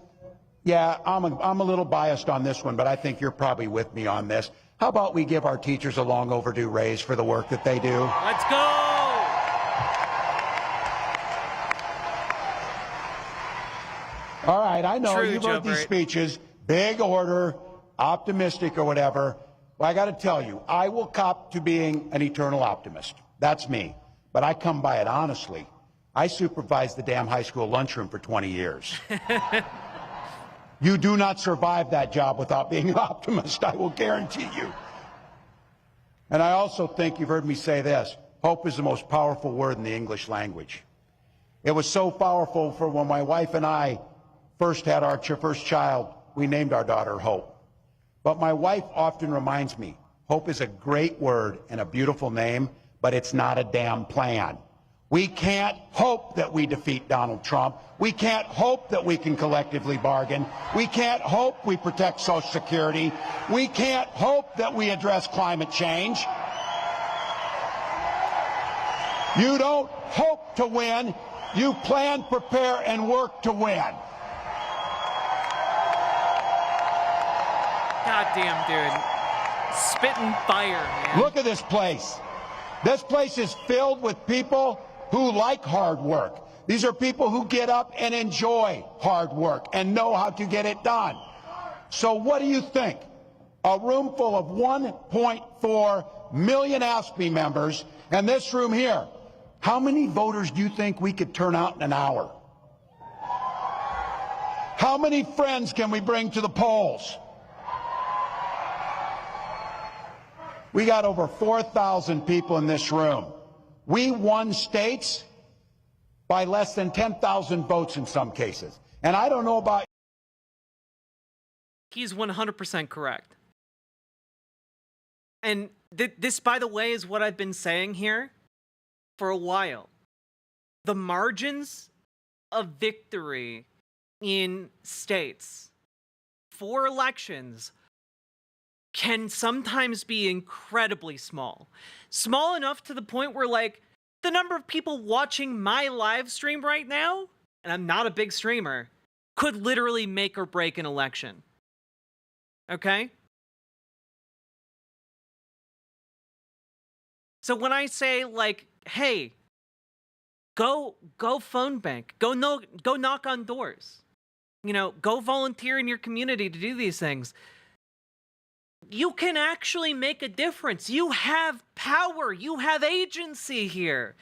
yeah, I'm a little biased on this one, but I think you're probably with me on this. How about we give our teachers a long overdue raise for the work that they do? Let's go! All right, I know True, you've Joe heard these Burt. speeches, big order, optimistic or whatever. Well, I got to tell you, I will cop to being an eternal optimist. That's me. But I come by it honestly. I supervised the damn high school lunchroom for 20 years. You do not survive that job without being an optimist, I will guarantee you. And I also think you've heard me say this, hope is the most powerful word in the English language. It was so powerful for when my wife and I first had our first child, we named our daughter Hope. But my wife often reminds me, hope is a great word and a beautiful name, but it's not a damn plan. We can't hope that we defeat Donald Trump. We can't hope that we can collectively bargain. We can't hope we protect Social Security. We can't hope that we address climate change. You don't hope to win. You plan, prepare, and work to win. Goddamn, dude. Spitting fire, man. Look at this place. This place is filled with people who like hard work. These are people who get up and enjoy hard work and know how to get it done. So what do you think? A room full of 1.4 million AFSCME members, and this room here, how many voters do you think we could turn out in an hour? How many friends can we bring to the polls? We got over 4,000 people in this room. We won states by less than 10,000 votes in some cases. And I don't know about... He's 100% correct. And this, by the way, is what I've been saying here for a while. The margins of victory in states for elections can sometimes be incredibly small. Small enough to the point where, like, the number of people watching my live stream right now, and I'm not a big streamer, could literally make or break an election. Okay? So when I say, like, hey, go phone bank, go knock on doors, you know, go volunteer in your community to do these things, you can actually make a difference. You have power. You have agency here.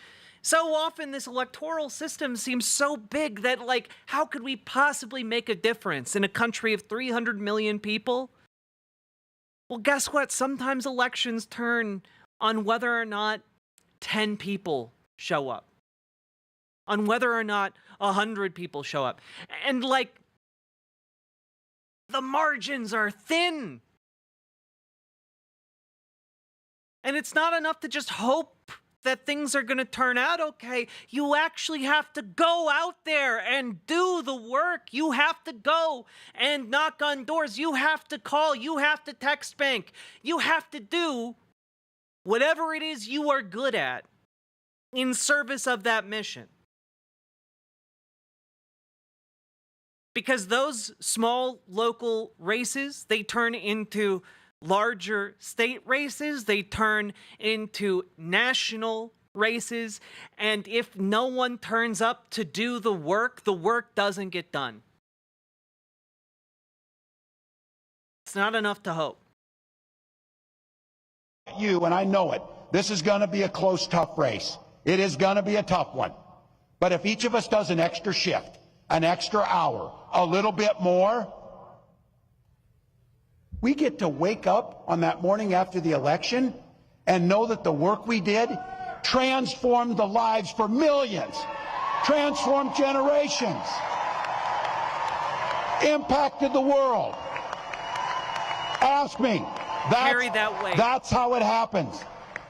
So often this electoral system seems so big that, like, how could we possibly make a difference in a country of 300 million people? Well, guess what? Sometimes elections turn on whether or not 10 people show up, on whether or not 100 people show up. And, like, the margins are thin. And it's not enough to just hope that things are going to turn out okay. You actually have to go out there and do the work. You have to go and knock on doors. You have to call. You have to text bank. You have to do whatever it is you are good at in service of that mission. Because those small local races, they turn into larger state races, they turn into national races, and if no one turns up to do the work doesn't get done. It's not enough to hope. You, and I know it, this is going to be a close, tough race. It is going to be a tough one. But if each of us does an extra shift, an extra hour, a little bit more, we get to wake up on that morning after the election and know that the work we did transformed the lives for millions, transformed generations, impacted the world. Ask me. That's how it happens.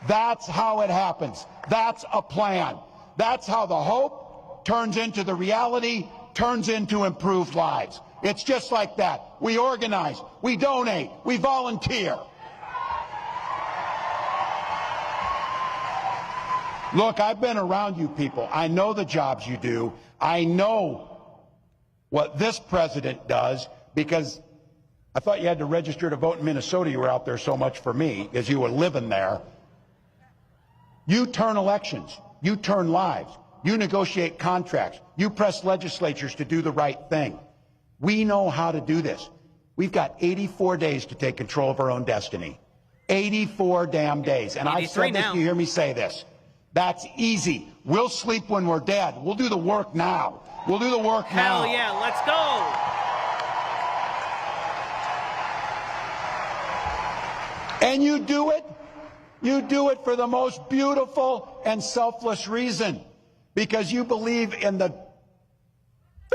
That's how it happens. That's a plan. That's how the hope turns into the reality, turns into improved lives. It's just like that. We organize, we donate, we volunteer. Look, I've been around you people. I know the jobs you do. I know what this president does, because I thought you had to register to vote in Minnesota. You were out there so much for me because you were living there. You turn elections. You turn lives. You negotiate contracts. You press legislatures to do the right thing. We know how to do this. We've got 84 days to take control of our own destiny. 84 damn days. And I've said this, you hear me say this. That's easy. We'll sleep when we're dead. We'll do the work now. We'll do the work now. Hell yeah, let's go. And you do it for the most beautiful and selfless reason, because you believe in the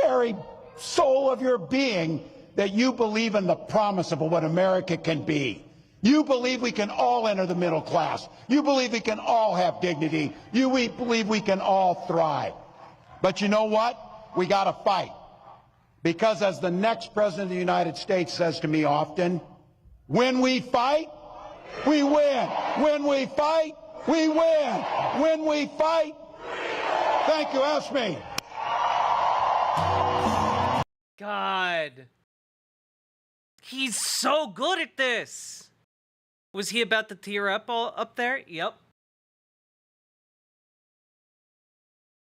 very soul of your being that you believe in the promise of what America can be. You believe we can all enter the middle class. You believe we can all have dignity. You believe we can all thrive. But you know what? We got to fight. Because as the next president of the United States says to me often, when we fight, we win. When we fight, we win. When we fight, thank you. Ask me. God. He's so good at this. Was he about to tear up up there? Yep.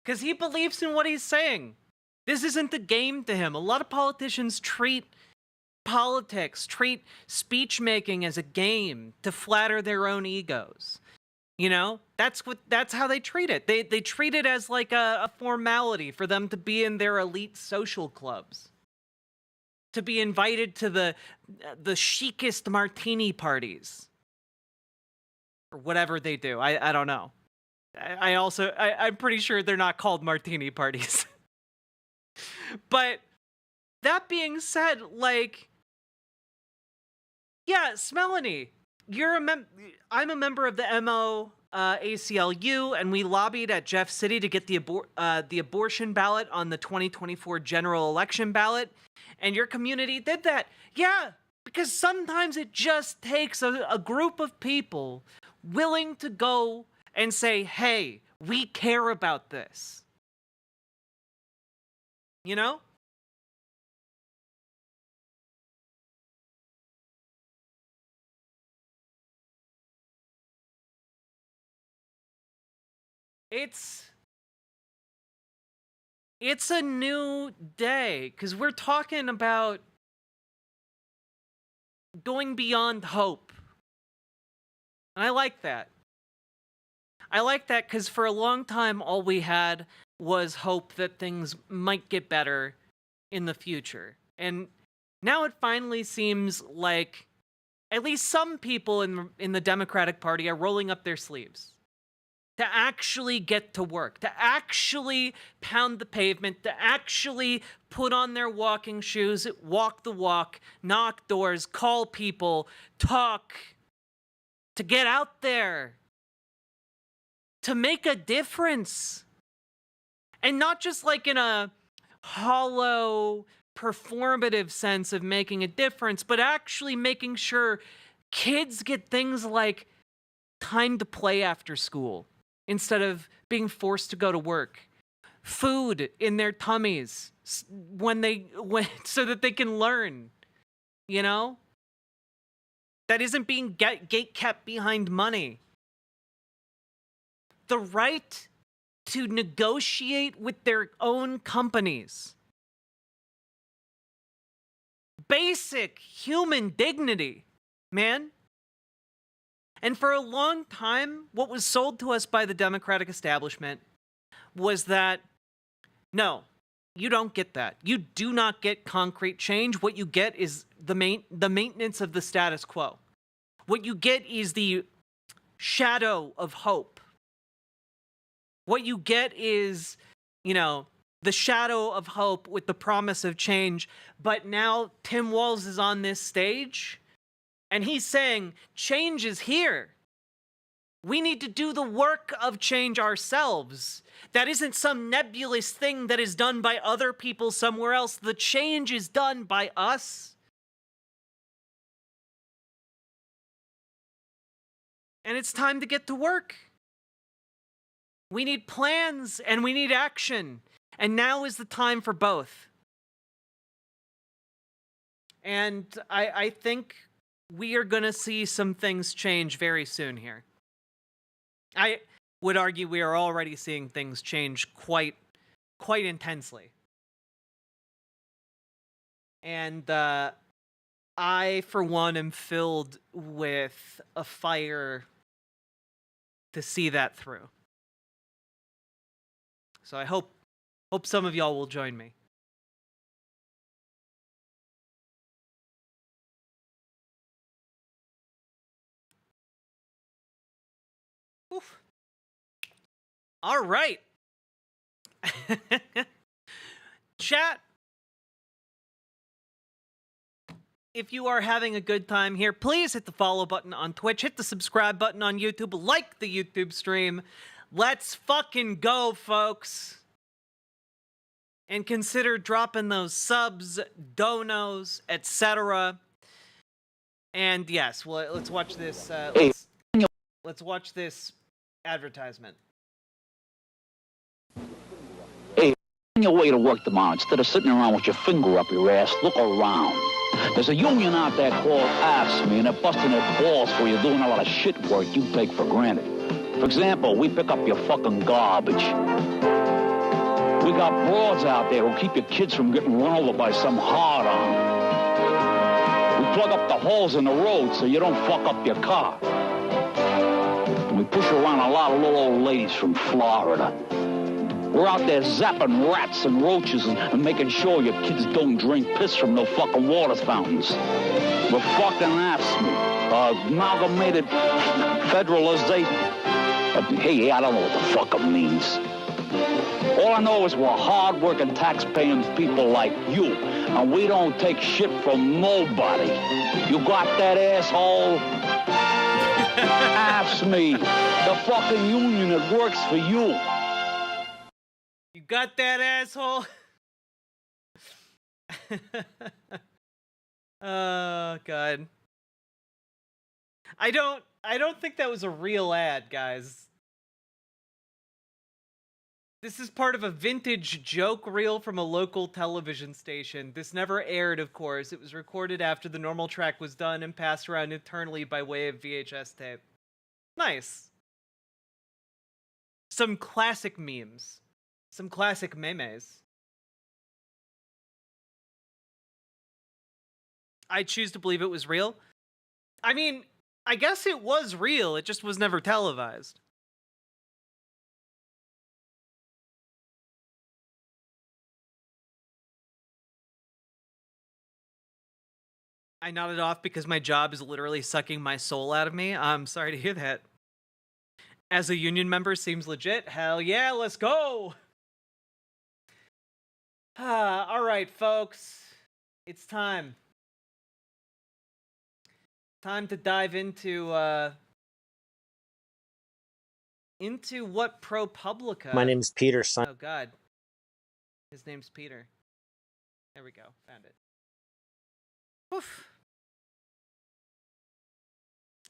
Because he believes in what he's saying. This isn't a game to him. A lot of politicians treat politics, treat speech making as a game to flatter their own egos. You know, that's how they treat it. They treat it as like a formality for them to be in their elite social clubs, to be invited to the chicest martini parties, or whatever they do. I don't know. I'm pretty sure they're not called martini parties. But that being said, like, yeah, Smelanie, I'm a member of the MO ACLU, and we lobbied at Jeff City to get the abortion ballot on the 2024 general election ballot, and your community did that. Yeah, Because sometimes it just takes a group of people willing to go and say, hey, we care about this. You know? It's a new day, because we're talking about going beyond hope. And I like that. I like that because for a long time, all we had was hope that things might get better in the future. And now it finally seems like at least some people in the Democratic Party are rolling up their sleeves to actually get to work, to actually pound the pavement, to actually put on their walking shoes, walk the walk, knock doors, call people, talk, to get out there, to make a difference. And not just like in a hollow, performative sense of making a difference, but actually making sure kids get things like time to play after school instead of being forced to go to work, food in their tummies so that they can learn, you know? That isn't being gate-kept behind money. The right to negotiate with their own companies. Basic human dignity, man. And for a long time, what was sold to us by the Democratic establishment was that, no, you don't get that. You do not get concrete change. What you get is the maintenance of the status quo. What you get is the shadow of hope. What you get is, the shadow of hope with the promise of change. But now Tim Walz is on this stage, and he's saying, change is here. We need to do the work of change ourselves. That isn't some nebulous thing that is done by other people somewhere else. The change is done by us. And it's time to get to work. We need plans and we need action. And now is the time for both. And I think we are going to see some things change very soon here. I would argue we are already seeing things change quite intensely. And I, for one, am filled with a fire to see that through. So I hope some of y'all will join me. Oof. All right. Chat. If you are having a good time here, please hit the follow button on Twitch, hit the subscribe button on YouTube, like the YouTube stream. Let's fucking go, folks. And consider dropping those subs, donos, etc. And yes, well, let's watch this. Let's watch this advertisement. Hey, on your way to work tomorrow, instead of sitting around with your finger up your ass, look around. There's a union out there called AFSCME, and they're busting their balls for you doing a lot of shit work you take for granted. For example, we pick up your fucking garbage. We got broads out there who keep your kids from getting run over by some hard-on. We plug up the holes in the road so you don't fuck up your car. And we push around a lot of little old ladies from Florida. We're out there zapping rats and roaches and making sure your kids don't drink piss from no fucking water fountains. We're fucking AFSCME, Amalgamated Federalization. Hey, I don't know what the fuck it means. All I know is we're hard-working, tax-paying people like you, and we don't take shit from nobody. You got that, asshole? AFSCME, the fucking union that works for you. You got that, asshole? Oh god. I don't think that was a real ad, guys. This is part of a vintage joke reel from a local television station. This never aired, of course. It was recorded after the normal track was done and passed around internally by way of VHS tape. Nice. Some classic memes. Some classic memes. I choose to believe it was real. I mean, I guess it was real. It just was never televised. I nodded off because my job is literally sucking my soul out of me. I'm sorry to hear that. As a union member seems legit. Hell yeah, let's go. All right, folks. It's time. Time to dive into what ProPublica. My name's Peter. Oh god. His name's Peter. There we go. Found it. Oof.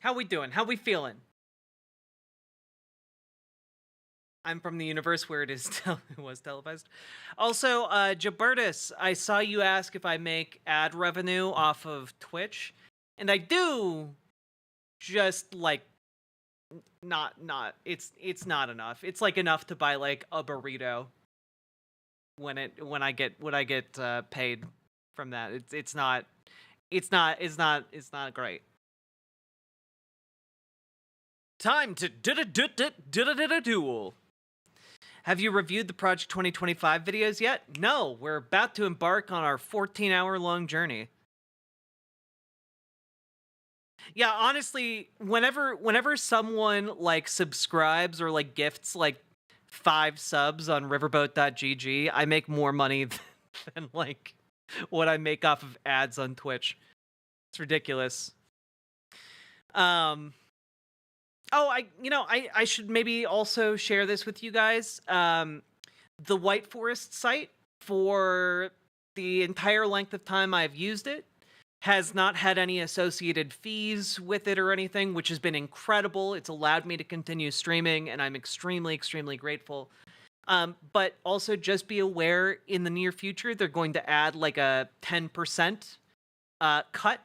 How we doing? How we feeling? I'm from the universe where it was televised. Also, Jabertus, I saw you ask if I make ad revenue off of Twitch, and I do. Just like, not. It's not enough. It's like enough to buy like a burrito. When I get paid from that, it's not great. Time to duel. Have you reviewed the Project 2025 videos yet? No, we're about to embark on our 14-hour-long journey. Yeah, honestly, whenever someone like subscribes or like gifts like 5 subs on riverboat.gg, I make more money than like what I make off of ads on Twitch. It's ridiculous. Oh, I should maybe also share this with you guys. The White Forest site, for the entire length of time I've used it, has not had any associated fees with it or anything, which has been incredible. It's allowed me to continue streaming, and I'm extremely, extremely grateful. But also just be aware, in the near future, they're going to add like a 10% cut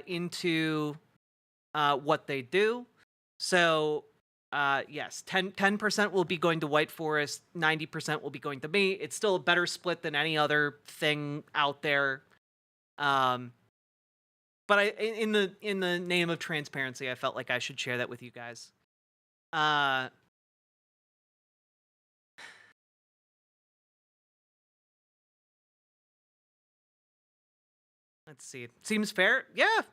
into what they do. So, yes, 10% will be going to White Forest, 90% will be going to me. It's still a better split than any other thing out there. But in the name of transparency, I felt like I should share that with you guys. Let's see. Seems fair. Yeah.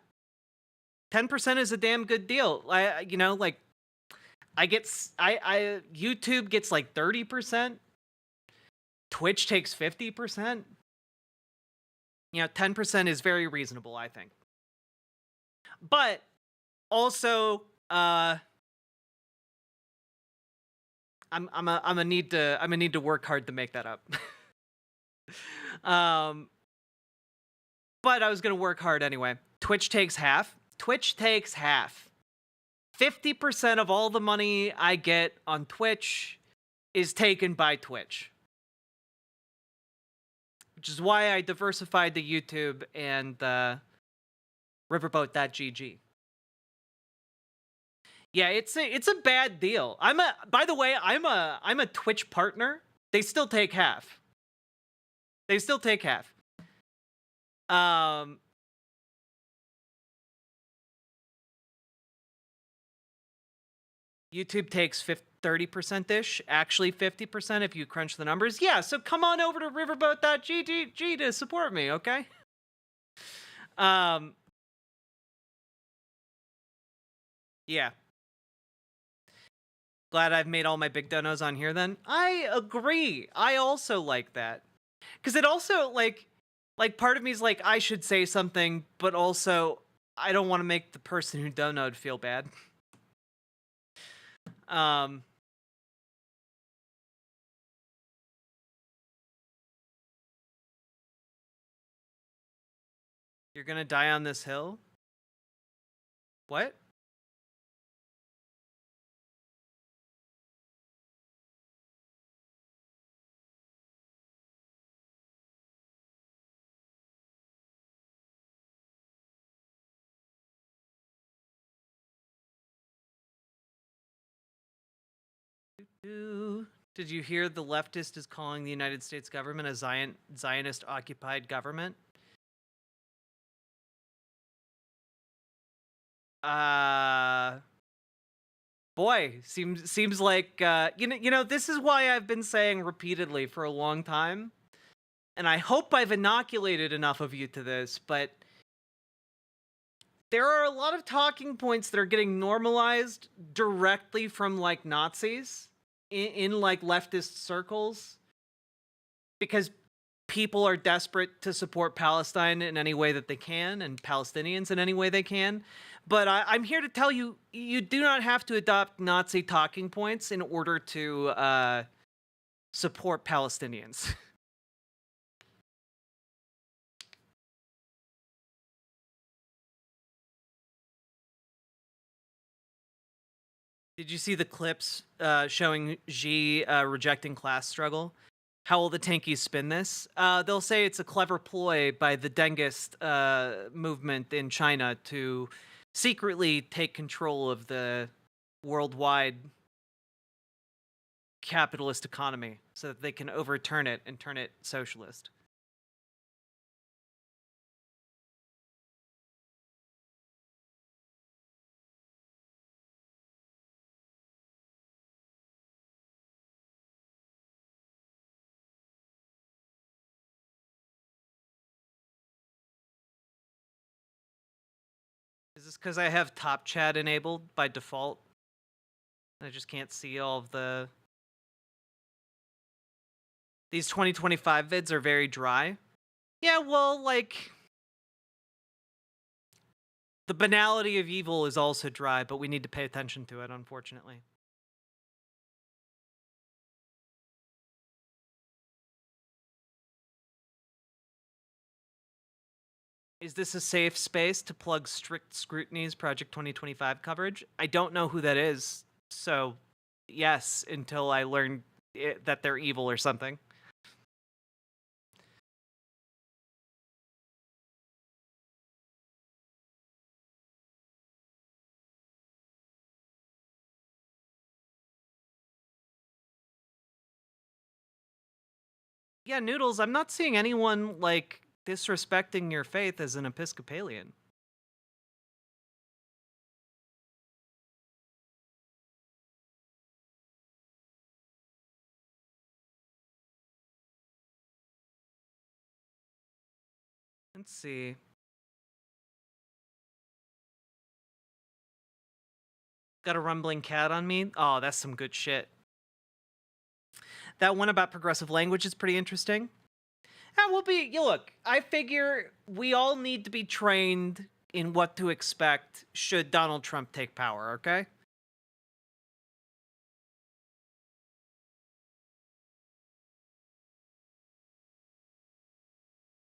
10% is a damn good deal. YouTube gets like 30%. Twitch takes 50%. 10% is very reasonable, I think. But also, I'm gonna need to work hard to make that up. But I was gonna work hard anyway. Twitch takes half. 50% of all the money I get on Twitch is taken by Twitch. Which is why I diversified the YouTube and riverboat.gg. Yeah, it's a bad deal. By the way, I'm a Twitch partner. They still take half. YouTube takes 30%-ish, actually 50% if you crunch the numbers. Yeah, so come on over to riverboat.gg to support me, okay? Yeah. Glad I've made all my big donos on here then. I agree. I also like that. Because it also, like part of me is like, I should say something, but also I don't want to make the person who donoed feel bad. You're gonna die on this hill? What? Did you hear the leftist is calling the United States government a Zionist-occupied government? Boy, seems like you know this is why I've been saying repeatedly for a long time, and I hope I've inoculated enough of you to this, but there are a lot of talking points that are getting normalized directly from like Nazis in like leftist circles because people are desperate to support Palestine in any way that they can and Palestinians in any way they can. But I'm here to tell you, you do not have to adopt Nazi talking points in order to support Palestinians. Did you see the clips showing Xi rejecting class struggle? How will the tankies spin this? They'll say it's a clever ploy by the Dengist movement in China to secretly take control of the worldwide capitalist economy so that they can overturn it and turn it socialist. Is this because I have Top Chat enabled by default? I just can't see all of the... These 2025 vids are very dry. Yeah, well, like... The banality of evil is also dry, but we need to pay attention to it, unfortunately. Is this a safe space to plug Strict Scrutiny's Project 2025 coverage? I don't know who that is, so yes, until I learn that they're evil or something. Yeah, Noodles, I'm not seeing anyone, like, disrespecting your faith as an Episcopalian. Let's see. Got a rumbling cat on me? Oh, that's some good shit. That one about progressive language is pretty interesting. And we'll be, you look, I figure we all need to be trained in what to expect should Donald Trump take power, okay?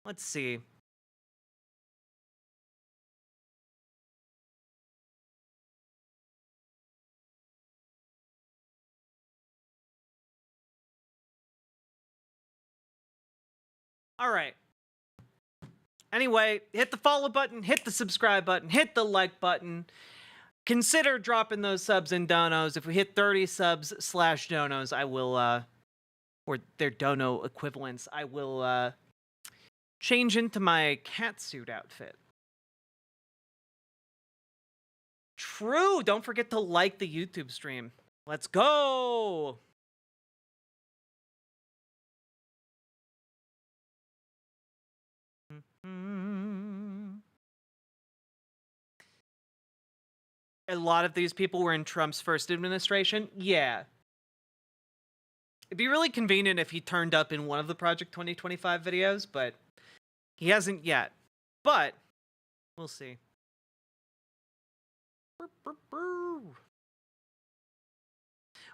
Let's see. All right. Anyway, hit the follow button, hit the subscribe button, hit the like button. Consider dropping those subs and donos. If we hit 30 subs / donos, I will, or their dono equivalents, I will change into my catsuit outfit. True. Don't forget to like the YouTube stream. Let's go. A lot of these people were in Trump's first administration. Yeah. It'd be really convenient if he turned up in one of the Project 2025 videos, but he hasn't yet. But we'll see.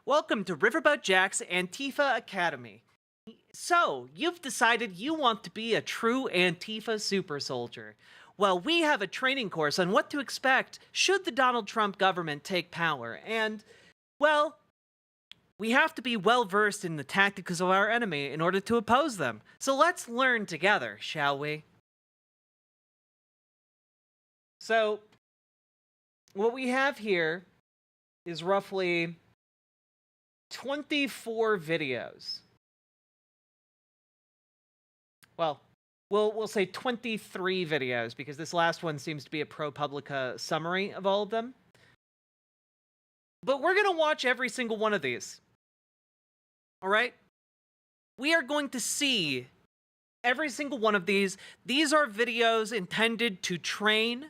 Welcome to Riverboat Jack's Antifa Academy. So, you've decided you want to be a true Antifa super soldier. well, we have a training course on what to expect should the Donald Trump government take power. And, well, we have to be well versed in the tactics of our enemy in order to oppose them. So let's learn together, shall we? So, what we have here is roughly 24 videos. Well, we'll say 23 videos because this last one seems to be a ProPublica summary of all of them. But we're going to watch every single one of these. All right? We are going to see every single one of these. These are videos intended to train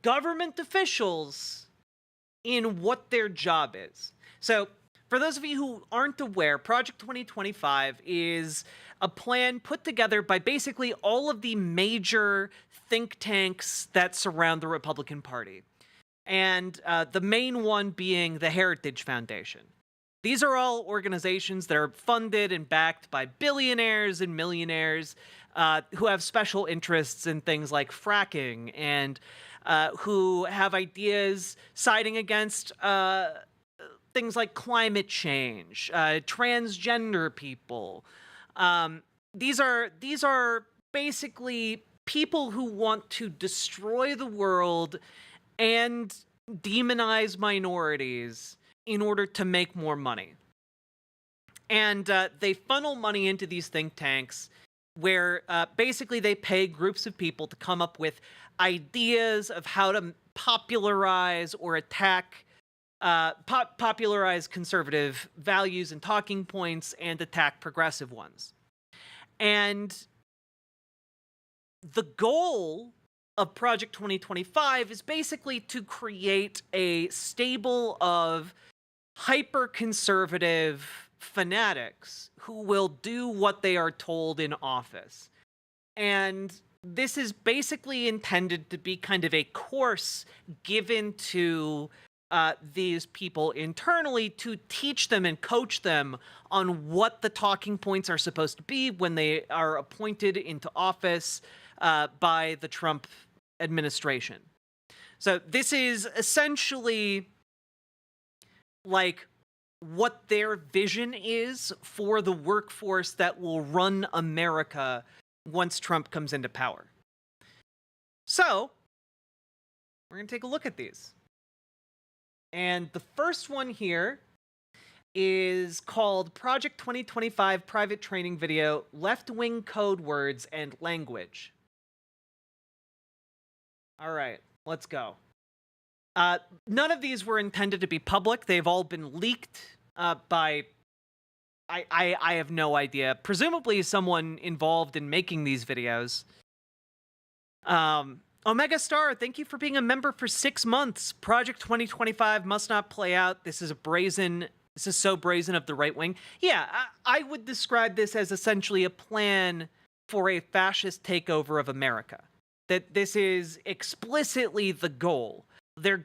government officials in what their job is. So, for those of you who aren't aware, Project 2025 is a plan put together by basically all of the major think tanks that surround the Republican Party. And the main one being the Heritage Foundation. These are all organizations that are funded and backed by billionaires and millionaires who have special interests in things like fracking and who have ideas siding against things like climate change, transgender people. These are basically people who want to destroy the world and demonize minorities in order to make more money. And they funnel money into these think tanks where basically they pay groups of people to come up with ideas of how to popularize or attack, popularize conservative values and talking points and attack progressive ones. And the goal of Project 2025 is basically to create a stable of hyper-conservative fanatics who will do what they are told in office. And this is basically intended to be kind of a course given to these people internally to teach them and coach them on what the talking points are supposed to be when they are appointed into office by the Trump administration. So this is essentially like what their vision is for the workforce that will run America once Trump comes into power. So, we're going to take a look at these. And the first one here is called Project 2025 Private Training Video, Left-Wing Code Words and Language. All right, let's go. None of these were intended to be public. They've all been leaked by... I have no idea. Presumably someone involved in making these videos. Omega Star, thank you for being a member for 6 months. Project 2025 must not play out. This is so brazen of the right wing. Yeah, I would describe this as essentially a plan for a fascist takeover of America. That this is explicitly the goal. Their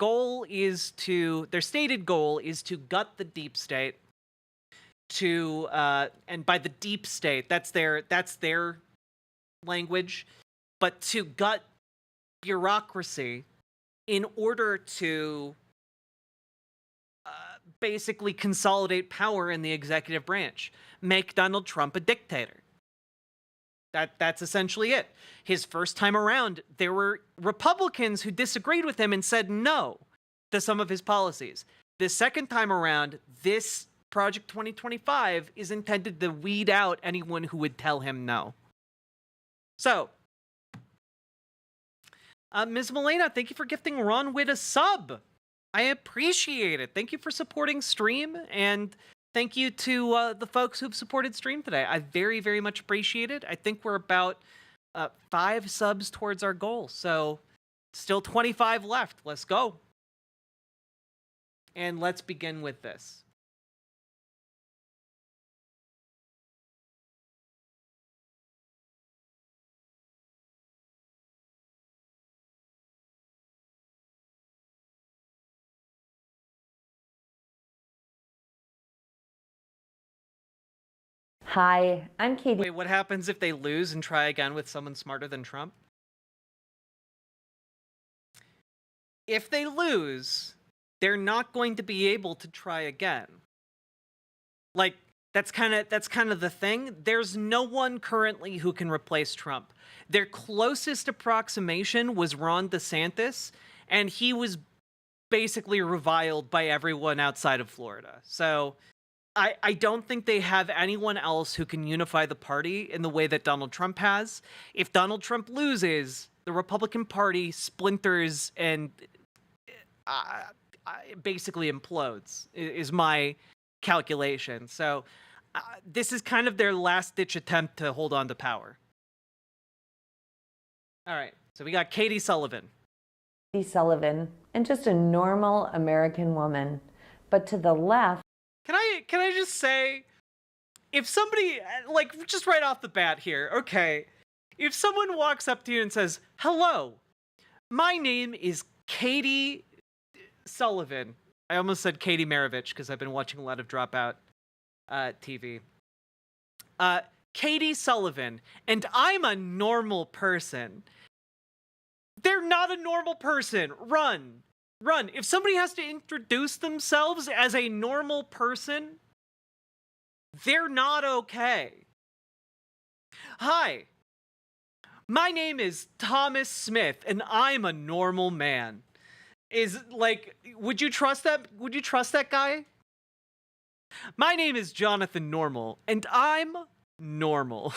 stated goal is to gut the deep state, and by the deep state, that's their language, but to gut bureaucracy in order to basically consolidate power in the executive branch, make Donald Trump a dictator. That's essentially it. His first time around, there were Republicans who disagreed with him and said no to some of his policies. The second time around, this Project 2025 is intended to weed out anyone who would tell him no. So, Ms. Milena, thank you for gifting Ron Witt a sub. I appreciate it. Thank you for supporting stream, and thank you to the folks who've supported stream today. I very, very much appreciate it. I think we're about 5 subs towards our goal, so still 25 left. Let's go. And let's begin with this. Hi, I'm Katie. Wait, what happens if they lose and try again with someone smarter than Trump? If they lose, they're not going to be able to try again. Like, that's kind of the thing. There's no one currently who can replace Trump. Their closest approximation was Ron DeSantis, and he was basically reviled by everyone outside of Florida. So I don't think they have anyone else who can unify the party in the way that Donald Trump has. If Donald Trump loses, the Republican Party splinters and basically implodes, is my calculation. So this is kind of their last-ditch attempt to hold on to power. All right, so we got Katie Sullivan. Katie Sullivan, and just a normal American woman. But to the left, Can I just say, if somebody, like, just right off the bat here, okay, if someone walks up to you and says, "Hello, my name is Katie Sullivan." I almost said Katie Maravich because I've been watching a lot of Dropout TV. Katie Sullivan, and I'm a normal person. They're not a normal person. Run. Run. If somebody has to introduce themselves as a normal person, they're not okay. Hi. My name is Thomas Smith, and I'm a normal man. Is, like, would you trust that? Would you trust that guy? My name is Jonathan Normal, and I'm normal.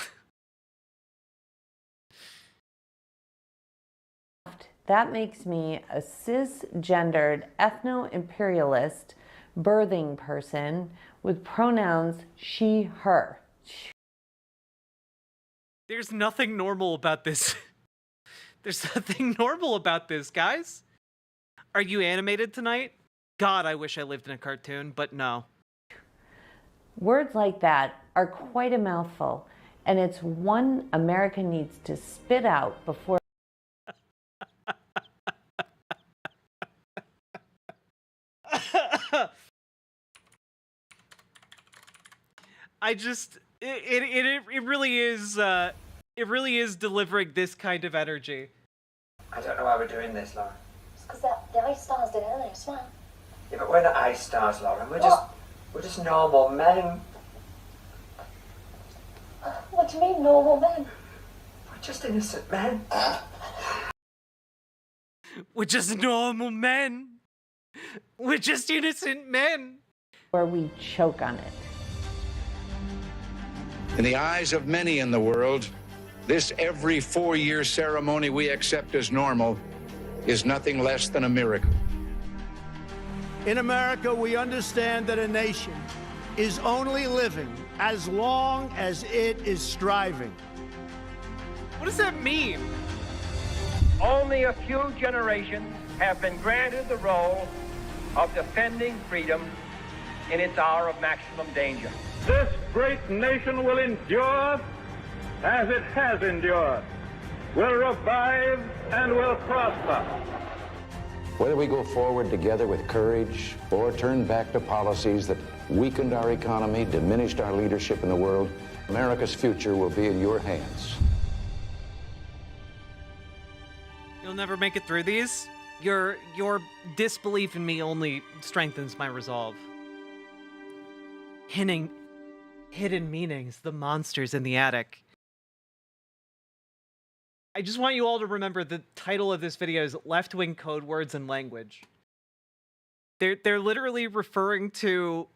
that makes me a cisgendered ethno-imperialist birthing person with pronouns she, her. There's nothing normal about this. There's nothing normal about this, guys. Are you animated tonight? God, I wish I lived in a cartoon, but no. Words like that are quite a mouthful, and it's one America needs to spit out before I just it really is delivering this kind of energy. I don't know why we're doing this, Lauren. It's because the ice stars did it earlier, smile. Yeah, but we're not ice stars, Lauren. We're just normal men. What do you mean, normal men? We're just innocent men. We're just normal men. We're just innocent men. where we choke on it. In the eyes of many in the world, this every 4-year ceremony we accept as normal is nothing less than a miracle. In America, we understand that a nation is only living as long as it is striving. What does that mean? Only a few generations have been granted the role of defending freedom in its hour of maximum danger. This great nation will endure as it has endured, will revive and will prosper. Whether we go forward together with courage or turn back to policies that weakened our economy, diminished our leadership in the world, America's future will be in your hands. You'll never make it through these? Your disbelief in me only strengthens my resolve. Hidden meanings, the monsters in the attic. I just want you all to remember the title of this video is Left-Wing Code Words and Language. They're literally referring to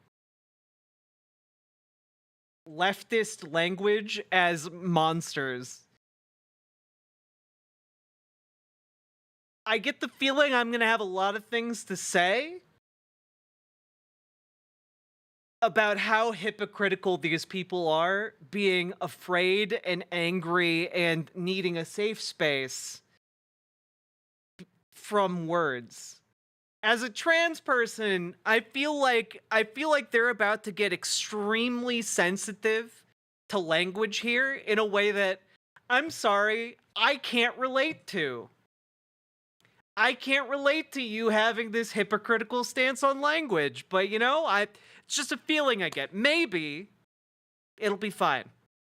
leftist language as monsters. I get the feeling I'm going to have a lot of things to say about how hypocritical these people are, being afraid and angry and needing a safe space from words. As a trans person, I feel like they're about to get extremely sensitive to language here in a way that, I'm sorry, I can't relate to. I can't relate to you having this hypocritical stance on language, but you know, it's just a feeling I get. Maybe It'll be fine.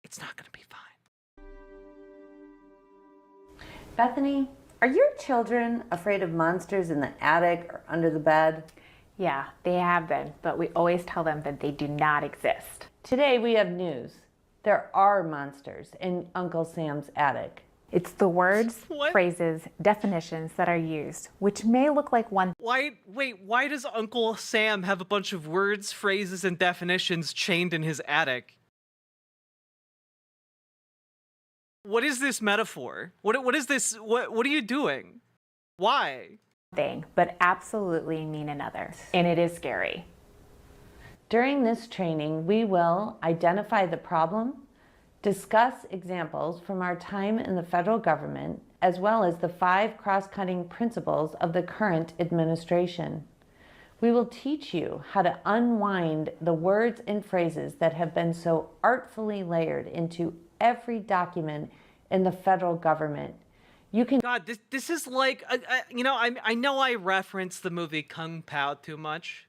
It's not gonna be fine. Bethany, are your children afraid of monsters in the attic or under the bed? Yeah, they have been, but we always tell them that they do not exist. Today we have news. There are monsters in Uncle Sam's attic. It's the words, phrases, definitions that are used, which may look like one. Why does Uncle Sam have a bunch of words, phrases, and definitions chained in his attic? What is this metaphor? What is this? What are you doing? Why? Thing, but absolutely mean another. And it is scary. During this training, we will identify the problem, discuss examples from our time in the federal government, as well as the 5 cross-cutting principles of the current administration. We will teach you how to unwind the words and phrases that have been so artfully layered into every document in the federal government. You can. God, this is like, you know, I know I reference the movie Kung Pao too much,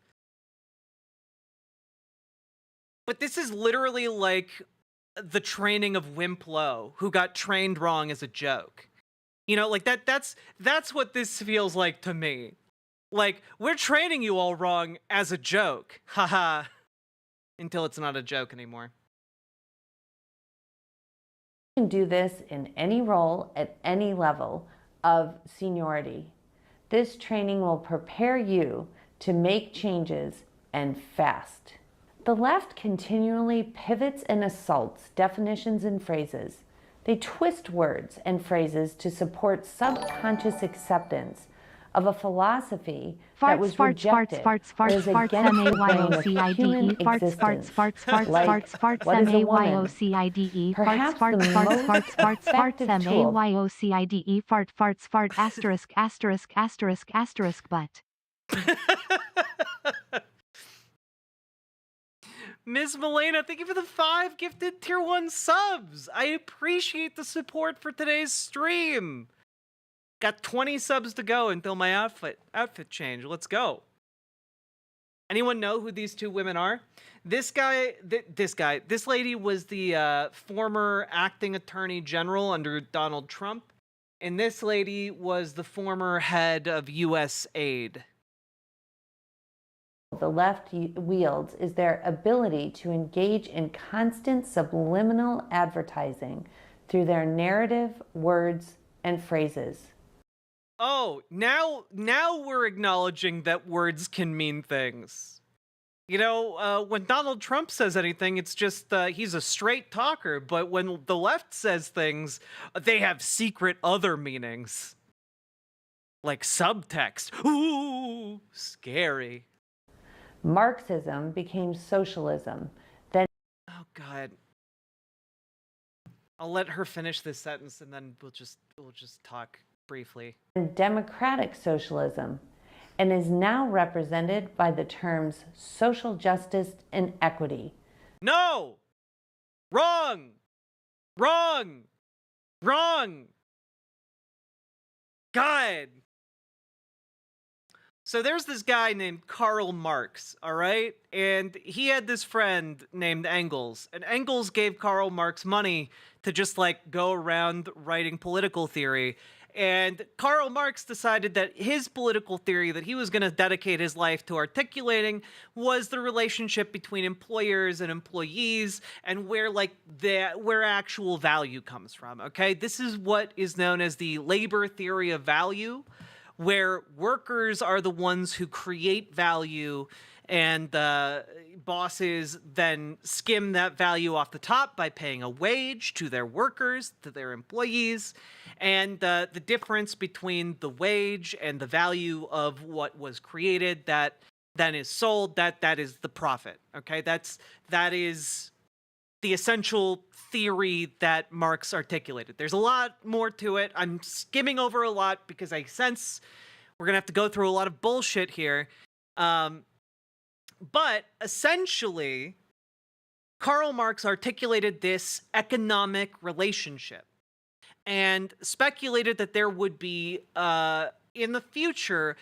but this is literally like the training of Wimp Lo, who got trained wrong as a joke. You know, like that's what this feels like to me. Like, we're training you all wrong as a joke. Haha. Until it's not a joke anymore. You can do this in any role at any level of seniority. This training will prepare you to make changes and fast. The left continually pivots and assaults definitions and phrases. They twist words and phrases to support subconscious acceptance of a philosophy that was rejected or is against the grain of human existence. Like, what is a woman? Perhaps the most effective tool. But. Ms. Milena, thank you for the 5 gifted tier 1 subs. I appreciate the support for today's stream. Got 20 subs to go until my outfit change. Let's go. Anyone know who these 2 women are? This lady was the former acting attorney general under Donald Trump, and this lady was the former head of USAID. The left wields is their ability to engage in constant subliminal advertising through their narrative, words, and phrases. Oh, now we're acknowledging that words can mean things. You know, when Donald Trump says anything, it's just he's a straight talker. But when the left says things, they have secret other meanings. Like subtext. Ooh, scary. Marxism became socialism. Then, oh God, I'll let her finish this sentence, and then we'll just talk briefly. Democratic socialism, and is now represented by the terms social justice and equity. No, wrong, wrong, wrong. God. So there's this guy named Karl Marx, all right? And he had this friend named Engels. And Engels gave Karl Marx money to just, like, go around writing political theory. And Karl Marx decided that his political theory that he was going to dedicate his life to articulating was the relationship between employers and employees and where actual value comes from, okay? This is what is known as the labor theory of value, where workers are the ones who create value and bosses then skim that value off the top by paying a wage to their workers, to their employees. And the difference between the wage and the value of what was created that then is sold, that is the profit, okay? That is the essential theory that Marx articulated. There's a lot more to it. I'm skimming over a lot because I sense we're going to have to go through a lot of bullshit here. But essentially, Karl Marx articulated this economic relationship and speculated that there would be, in the future,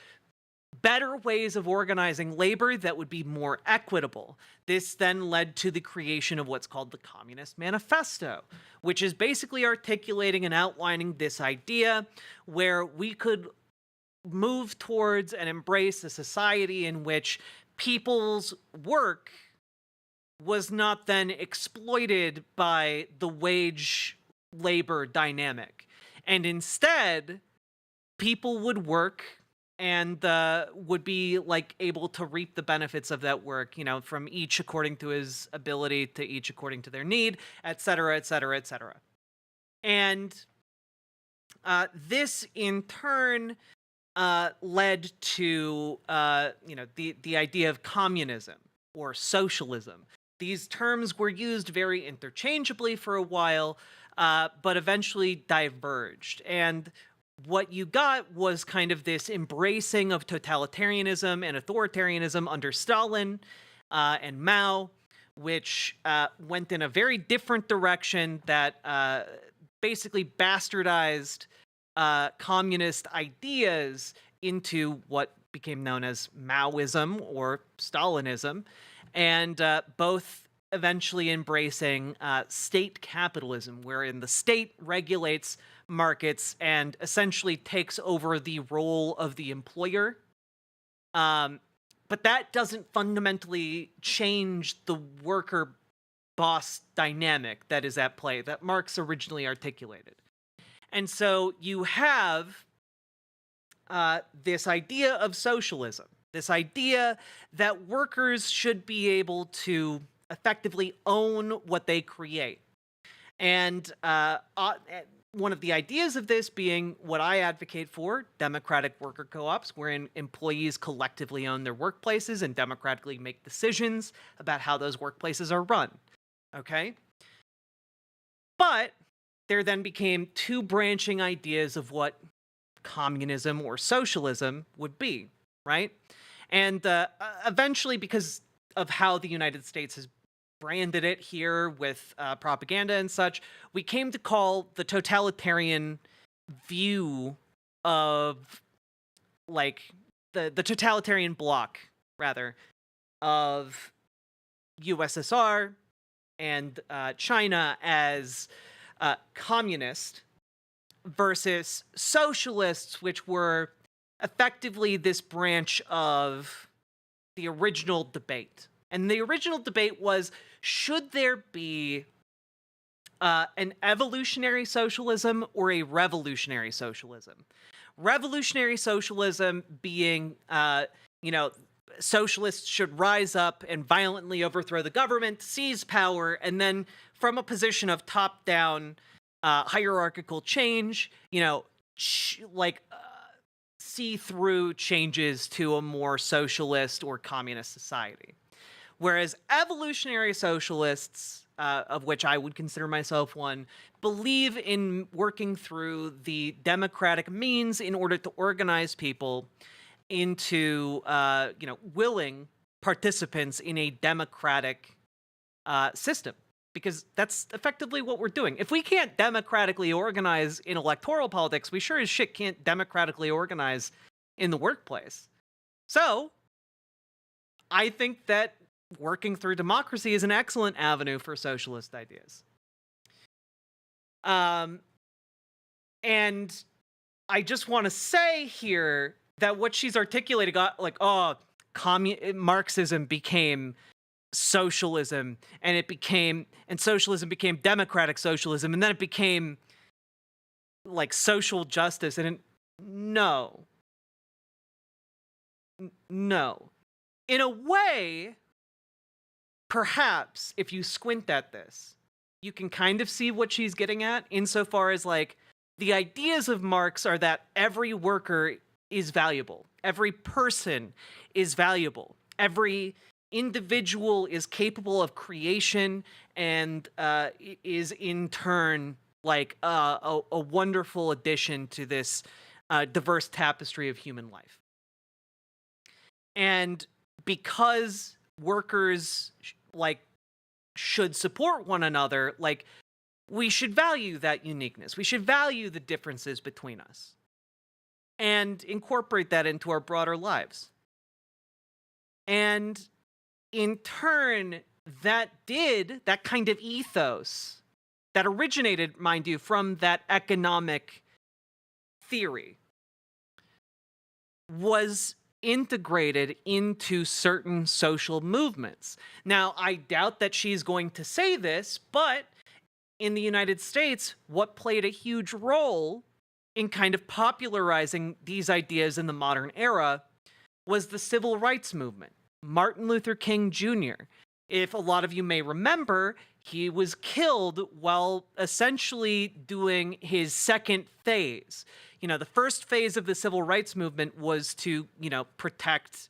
better ways of organizing labor that would be more equitable. This then led to the creation of what's called the Communist Manifesto, which is basically articulating and outlining this idea where we could move towards and embrace a society in which people's work was not then exploited by the wage labor dynamic. And instead, people would work and would be like able to reap the benefits of that work, you know, from each according to his ability to each according to their need, et cetera, et cetera, et cetera. And this in turn led to, you know, the idea of communism or socialism. These terms were used very interchangeably for a while, but eventually diverged. And what you got was kind of this embracing of totalitarianism and authoritarianism under Stalin and Mao, which went in a very different direction that basically bastardized communist ideas into what became known as Maoism or Stalinism, and both eventually embracing state capitalism, wherein the state regulates markets and essentially takes over the role of the employer. But that doesn't fundamentally change the worker-boss dynamic that is at play that Marx originally articulated. And so you have this idea of socialism, this idea that workers should be able to effectively own what they create. And one of the ideas of this being what I advocate for, democratic worker co-ops, wherein employees collectively own their workplaces and democratically make decisions about how those workplaces are run. Okay? But there then became two branching ideas of what communism or socialism would be, right? And eventually, because of how the United States has branded it here with propaganda and such, we came to call the totalitarian view of, like, the totalitarian bloc, rather, of USSR and China as communist versus socialists, which were effectively this branch of the original debate. And the original debate was, should there be an evolutionary socialism or a revolutionary socialism? Revolutionary socialism being, you know, socialists should rise up and violently overthrow the government, seize power, and then from a position of top-down hierarchical change, you know, see through changes to a more socialist or communist society. Whereas evolutionary socialists, of which I would consider myself one, believe in working through the democratic means in order to organize people into, you know, willing participants in a democratic system. Because that's effectively what we're doing. If we can't democratically organize in electoral politics, we sure as shit can't democratically organize in the workplace. So, I think that working through democracy is an excellent avenue for socialist ideas. And I just want to say here that what she's articulated got like, oh, Marxism became socialism, and socialism became democratic socialism, and then it became like social justice, and no. In a way, perhaps if you squint at this, you can kind of see what she's getting at, insofar as like the ideas of Marx are that every worker is valuable, every person is valuable, every individual is capable of creation and is in turn like a wonderful addition to this diverse tapestry of human life. And because workers like should support one another, like we should value that uniqueness. We should value the differences between us. and incorporate that into our broader lives. And in turn, that kind of ethos that originated, mind you, from that economic theory was integrated into certain social movements. Now, I doubt that she's going to say this, but in the United States, what played a huge role in kind of popularizing these ideas in the modern era was the civil rights movement. Martin Luther King Jr. If a lot of you may remember, he was killed while essentially doing his second phase. You know, the first phase of the civil rights movement was to, protect,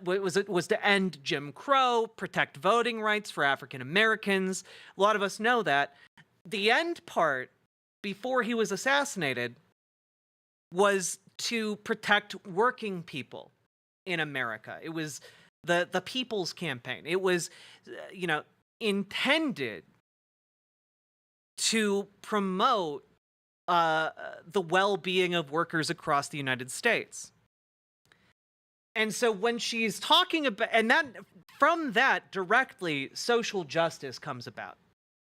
was to end Jim Crow, protect voting rights for African Americans. A lot of us know that. The end part, before he was assassinated, was to protect working people in America. It was the People's Campaign. It was, intended to promote the well-being of workers across the United States. And so when she's talking about, and that from that directly, social justice comes about.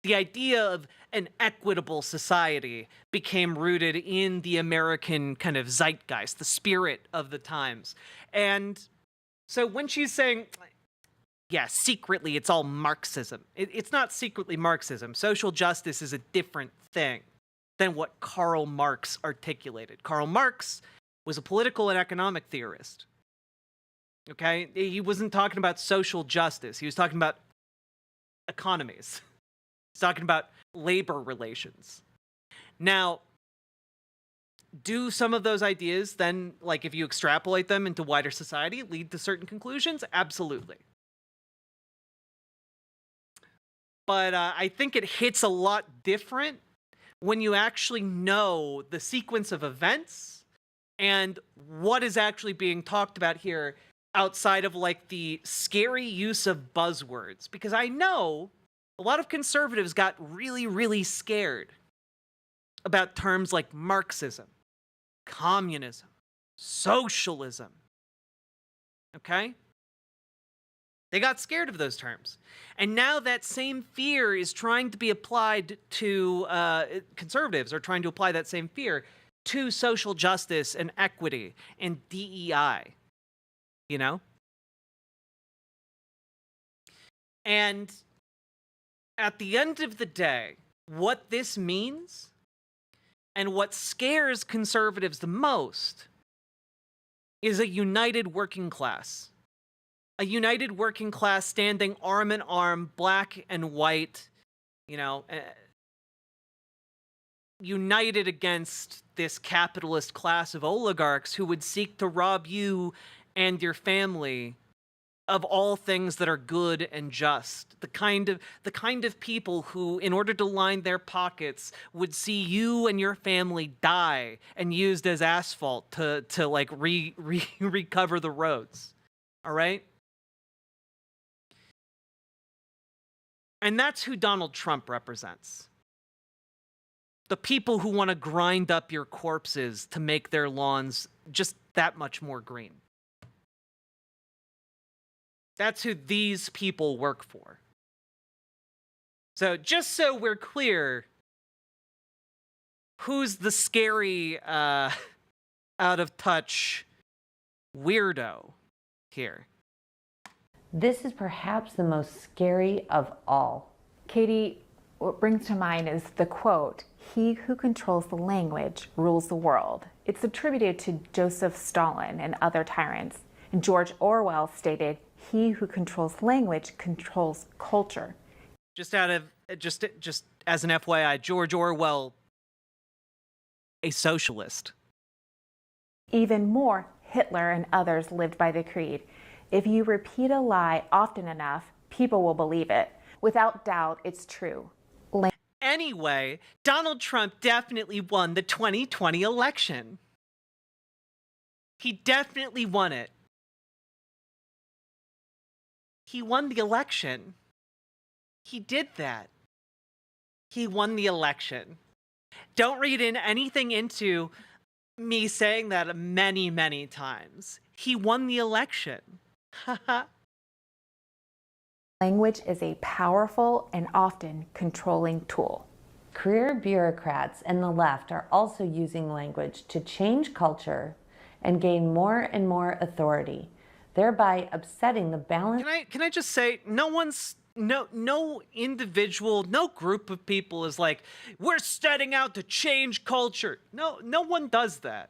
The idea of an equitable society became rooted in the American kind of zeitgeist, the spirit of the times. And so when she's saying, yeah, secretly it's all Marxism, it's not secretly Marxism. Social justice is a different thing than what Karl Marx articulated. Karl Marx was a political and economic theorist. Okay? He wasn't talking about social justice. He was talking about economies. He's talking about labor relations. Now, do some of those ideas then, like if you extrapolate them into wider society, lead to certain conclusions? Absolutely. But I think it hits a lot different when you actually know the sequence of events and what is actually being talked about here outside of like the scary use of buzzwords. Because I know a lot of conservatives got really, really scared about terms like Marxism, communism, socialism. Okay? They got scared of those terms. And now that same fear is trying to be applied to, conservatives are trying to apply that same fear to social justice and equity and DEI, you know? And at the end of the day, what this means and what scares conservatives the most is a united working class. A united working class standing arm in arm, black and white, united against this capitalist class of oligarchs who would seek to rob you and your family of all things that are good and just. The kind of people who, in order to line their pockets, would see you and your family die and used as asphalt to like recover the roads. All right? And that's who Donald Trump represents. The people who want to grind up your corpses to make their lawns just that much more green. That's who these people work for. So just so we're clear, who's the scary, out of touch weirdo here? This is perhaps the most scary of all. Katie, what brings to mind is the quote, "He who controls the language rules the world." It's attributed to Joseph Stalin and other tyrants. And George Orwell stated, "He who controls language controls culture." Just as an FYI, George Orwell, a socialist. Even more, Hitler and others lived by the creed. If you repeat a lie often enough, people will believe it. Without doubt, it's true. Anyway, Donald Trump definitely won the 2020 election. He definitely won it. He won the election. He did that. He won the election. Don't read anything into me saying that many, many times. He won the election. Language is a powerful and often controlling tool. Career bureaucrats and the left are also using language to change culture and gain more and more authority, thereby upsetting the balance. Can I just say, no individual, no group of people is like, we're setting out to change culture. No one does that.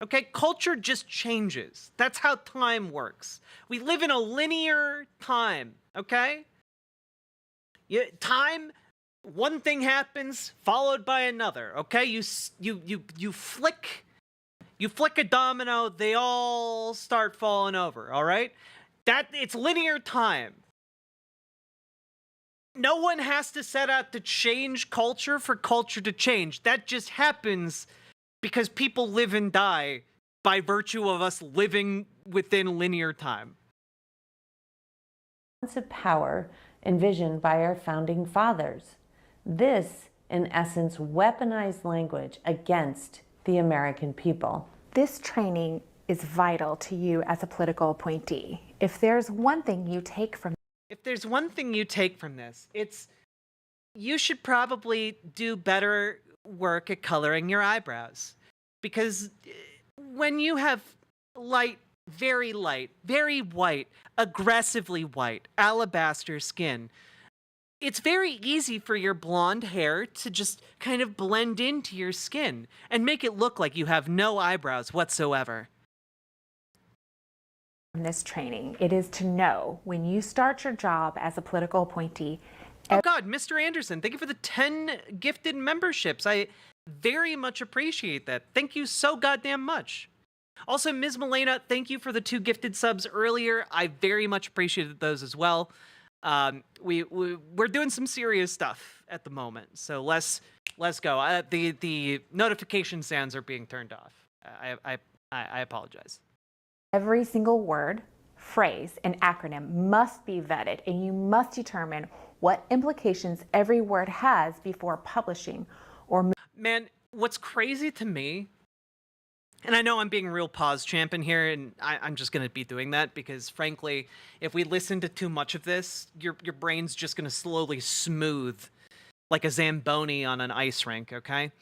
Okay, culture just changes. That's how time works. We live in a linear time, okay? Time, one thing happens followed by another, okay? You flick a domino, they all start falling over, all right? It's linear time. No one has to set out to change culture for culture to change. That just happens because people live and die by virtue of us living within linear time. Of power envisioned by our founding fathers. This, in essence, weaponized language against the American people. This training is vital to you as a political appointee. If there's one thing you take from this, it's you should probably do better work at coloring your eyebrows. Because when you have very white, aggressively white, alabaster skin, it's very easy for your blonde hair to just kind of blend into your skin and make it look like you have no eyebrows whatsoever. This training, it is to know when you start your job as a political appointee. Oh God, Mr. Anderson, thank you for the 10 gifted memberships. I very much appreciate that. Thank you so goddamn much. Also, Ms. Milena, thank you for the 2 gifted subs earlier. I very much appreciated those as well. We're doing some serious stuff at the moment, so let's go. The notification sounds are being turned off. I apologize. Every single word, phrase, and acronym must be vetted, and you must determine what implications every word has before publishing or... Man, what's crazy to me, and I know I'm being real pause champion here, and I'm just going to be doing that because, frankly, if we listen to too much of this, your brain's just going to slowly smooth like a Zamboni on an ice rink, okay?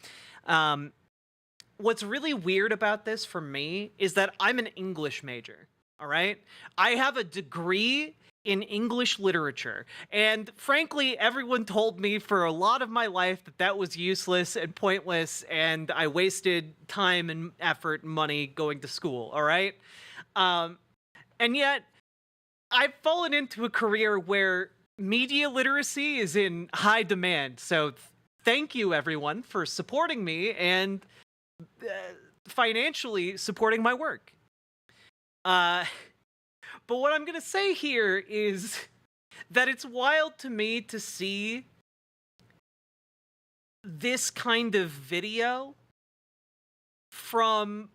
What's really weird about this for me is that I'm an English major, all right? I have a degree in English literature, and frankly, everyone told me for a lot of my life that that was useless and pointless, and I wasted time and effort and money going to school, all right? And yet, I've fallen into a career where media literacy is in high demand, so thank you, everyone, for supporting me and financially supporting my work. But what I'm going to say here is that it's wild to me to see this kind of video from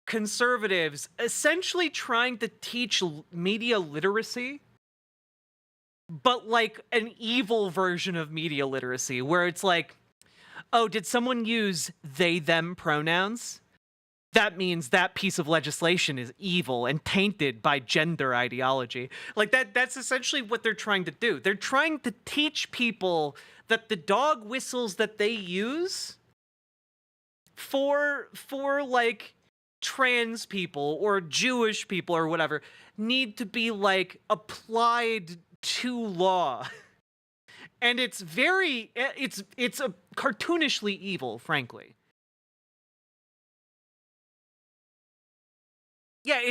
conservatives essentially trying to teach media literacy, but like an evil version of media literacy, where it's like, oh, did someone use they, them pronouns? That means that piece of legislation is evil and tainted by gender ideology. Like that's essentially what they're trying to do. They're trying to teach people that the dog whistles that they use for like trans people or Jewish people or whatever need to be like applied to law. And it's a cartoonishly evil, frankly. Yeah,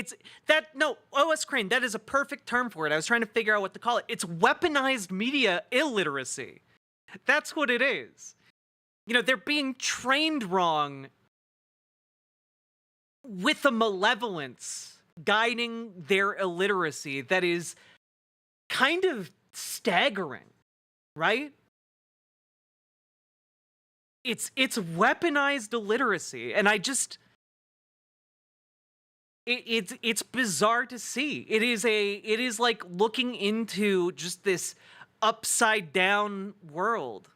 OS Crane, that is a perfect term for it. I was trying to figure out what to call it. It's weaponized media illiteracy. That's what it is. You know, they're being trained wrong with a malevolence guiding their illiteracy that is kind of staggering, right? It's weaponized illiteracy, and it's bizarre to see. It is like looking into just this upside down world.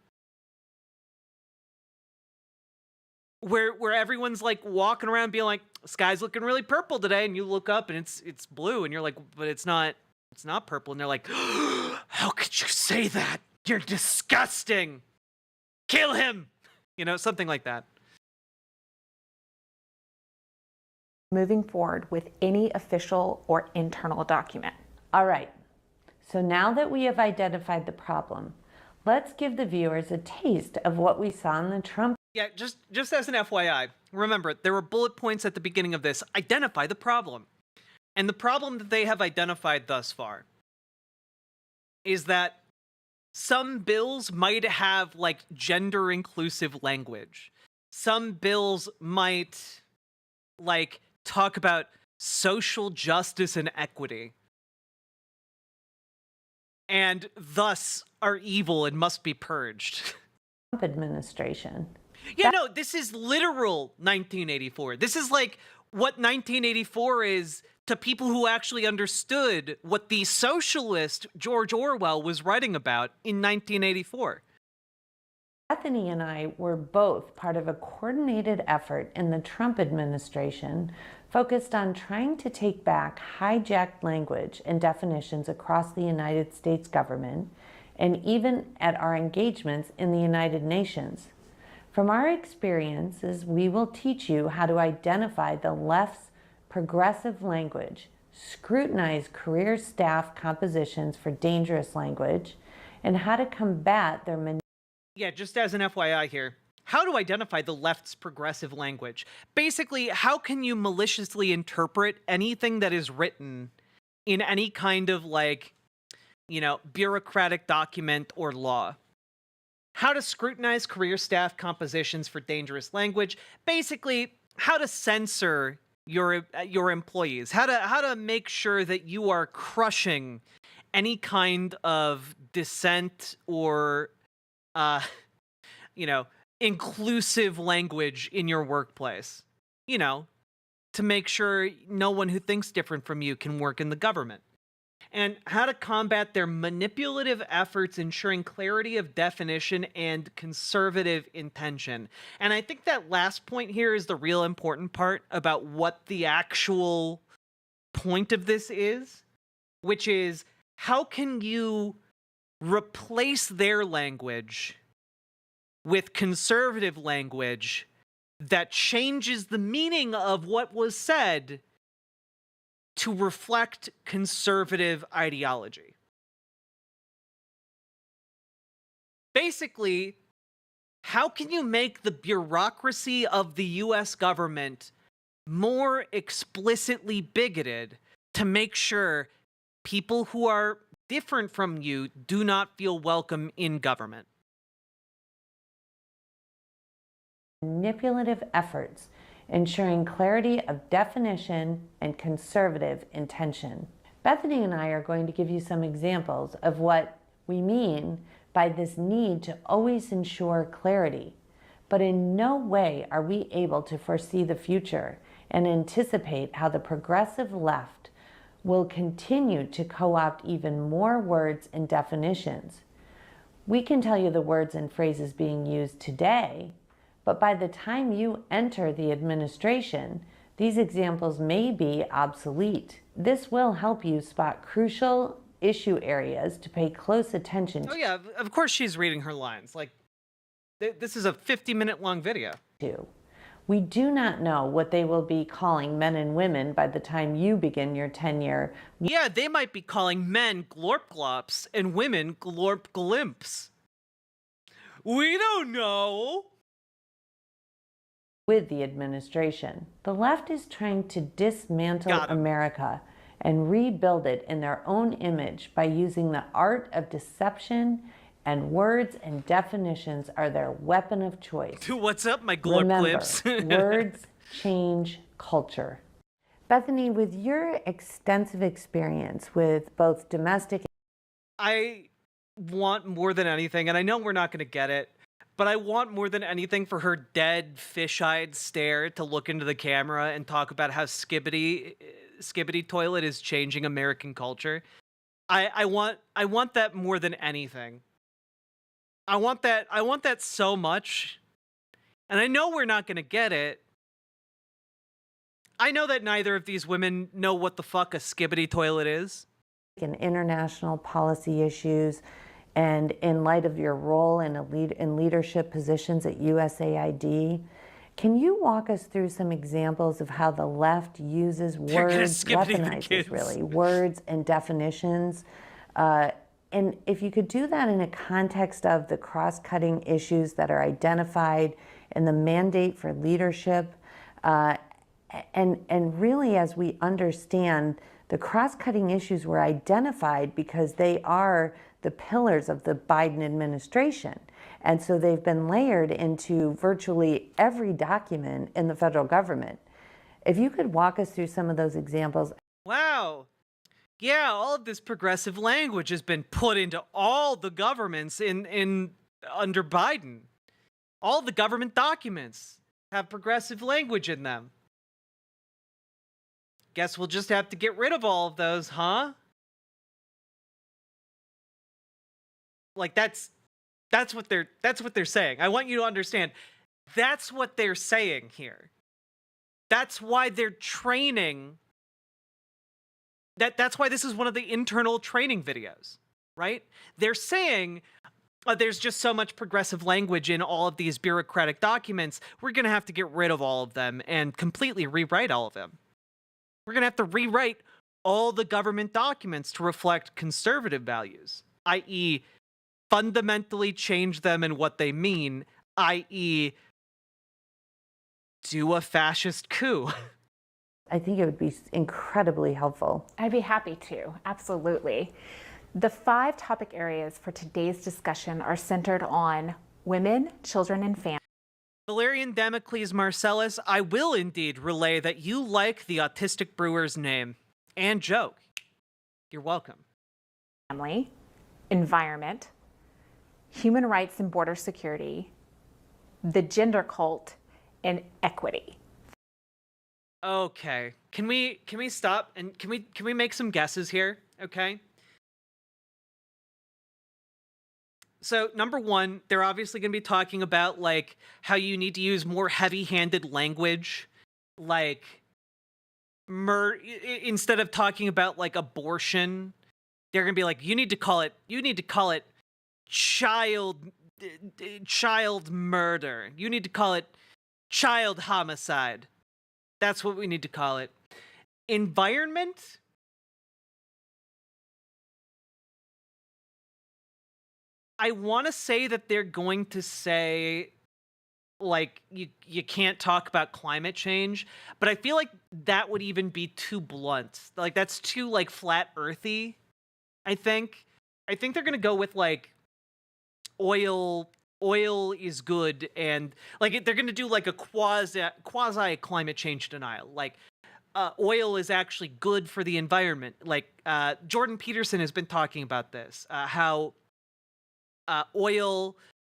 where everyone's like walking around being like, sky's looking really purple today, and you look up and it's blue, and you're like, but it's not purple, and they're like, how could you say that? You're disgusting. Kill him. You know, something like that. Moving forward with any official or internal document. All right, so now that we have identified the problem, let's give the viewers a taste of what we saw in the Trump. Yeah, just as an FYI, remember, there were bullet points at the beginning of this. Identify the problem. And the problem that they have identified thus far is that some bills might have, like, gender-inclusive language. Some bills might, like, talk about social justice and equity. And thus are evil and must be purged. Trump administration. Yeah, no, this is literal 1984. This is like what 1984 is to people who actually understood what the socialist George Orwell was writing about in 1984. Bethany and I were both part of a coordinated effort in the Trump administration focused on trying to take back hijacked language and definitions across the United States government and even at our engagements in the United Nations. From our experiences, we will teach you how to identify the left's progressive language, scrutinize career staff compositions for dangerous language, and how to combat their manipulation. Yeah, just as an FYI here, how to identify the left's progressive language. Basically, how can you maliciously interpret anything that is written in any kind of, like, you know, bureaucratic document or law? How to scrutinize career staff compositions for dangerous language. Basically, how to censor your employees. How to make sure that you are crushing any kind of dissent or you know, inclusive language in your workplace. You know, to make sure no one who thinks different from you can work in the government. And how to combat their manipulative efforts ensuring clarity of definition and conservative intention. And I think that last point here is the real important part about what the actual point of this is, which is how can you replace their language with conservative language that changes the meaning of what was said to reflect conservative ideology. Basically, how can you make the bureaucracy of the US government more explicitly bigoted to make sure people who are different from you do not feel welcome in government? Manipulative efforts, ensuring clarity of definition and conservative intention. Bethany and I are going to give you some examples of what we mean by this need to always ensure clarity, but in no way are we able to foresee the future and anticipate how the progressive left will continue to co-opt even more words and definitions. We can tell you the words and phrases being used today, but by the time you enter the administration, these examples may be obsolete. This will help you spot crucial issue areas to pay close attention to. Oh yeah, of course she's reading her lines. Like, this is a 50-minute long video. We do not know what they will be calling men and women by the time you begin your tenure. Yeah, they might be calling men glorp glops and women glorp glimps. We don't know. With the administration, the left is trying to dismantle America and rebuild it in their own image by using the art of deception, and words and definitions are their weapon of choice. What's up, my glorp clips? Words change culture. Bethany, with your extensive experience with both domestic... I want more than anything, and I know we're not going to get it, but I want more than anything for her dead, fish-eyed stare to look into the camera and talk about how Skibbity Toilet is changing American culture. I want that more than anything. I want that so much. And I know we're not going to get it. I know that neither of these women know what the fuck a skibbity toilet is. In international policy issues, and in light of your role in leadership positions at USAID, can you walk us through some examples of how the left uses words, weaponizes really, words and definitions? And if you could do that in a context of the cross-cutting issues that are identified in the mandate for leadership, and really as we understand the cross-cutting issues were identified because they are the pillars of the Biden administration. And so they've been layered into virtually every document in the federal government. If you could walk us through some of those examples. Wow. Yeah, all of this progressive language has been put into all the governments under Biden. All the government documents have progressive language in them. Guess we'll just have to get rid of all of those, huh? Like that's what they're saying. I want you to understand. That's what they're saying here. That's why they're training. That's why this is one of the internal training videos, right? They're saying there's just so much progressive language in all of these bureaucratic documents. We're going to have to get rid of all of them and completely rewrite all of them. We're going to have to rewrite all the government documents to reflect conservative values, i.e., fundamentally change them and what they mean, i.e., do a fascist coup. I think it would be incredibly helpful. I'd be happy to, absolutely. The 5 topic areas for today's discussion are centered on women, children, and families. Valerian Damocles Marcellus, I will indeed relay that you like the autistic brewer's name and joke. You're welcome. Family, environment, human rights and border security, the gender cult, and equity. Okay. Can we stop and can we make some guesses here? Okay. So, number 1, they're obviously going to be talking about like how you need to use more heavy-handed language, like instead of talking about like abortion, they're going to be like you need to call it child murder. You need to call it child homicide. That's what we need to call it. Environment? I want to say that they're going to say, like, you can't talk about climate change, but I feel like that would even be too blunt. Like, that's too, like, flat earthy, I think. I think they're going to go with, like, oil is good, and, like, they're going to do, like, a quasi climate change denial. Like, oil is actually good for the environment. Like, Jordan Peterson has been talking about this, how oil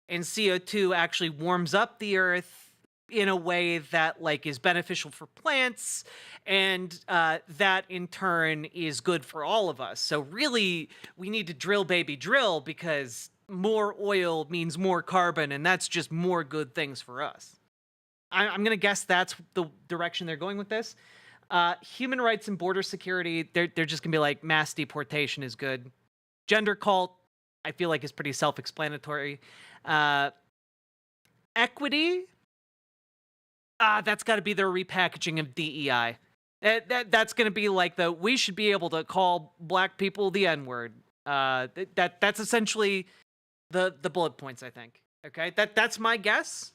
and CO2 actually warms up the earth in a way that like is beneficial for plants, and that in turn is good for all of us. So really, we need to drill, baby, drill, because more oil means more carbon, and that's just more good things for us. I'm going to guess that's the direction they're going with this. Human rights and border security, they're just going to be like mass deportation is good. Gender cult, I feel like is pretty self-explanatory. Equity, that's got to be their repackaging of DEI. That's going to be like we should be able to call black people the N-word. That's essentially the bullet points, I think. Okay, that's my guess.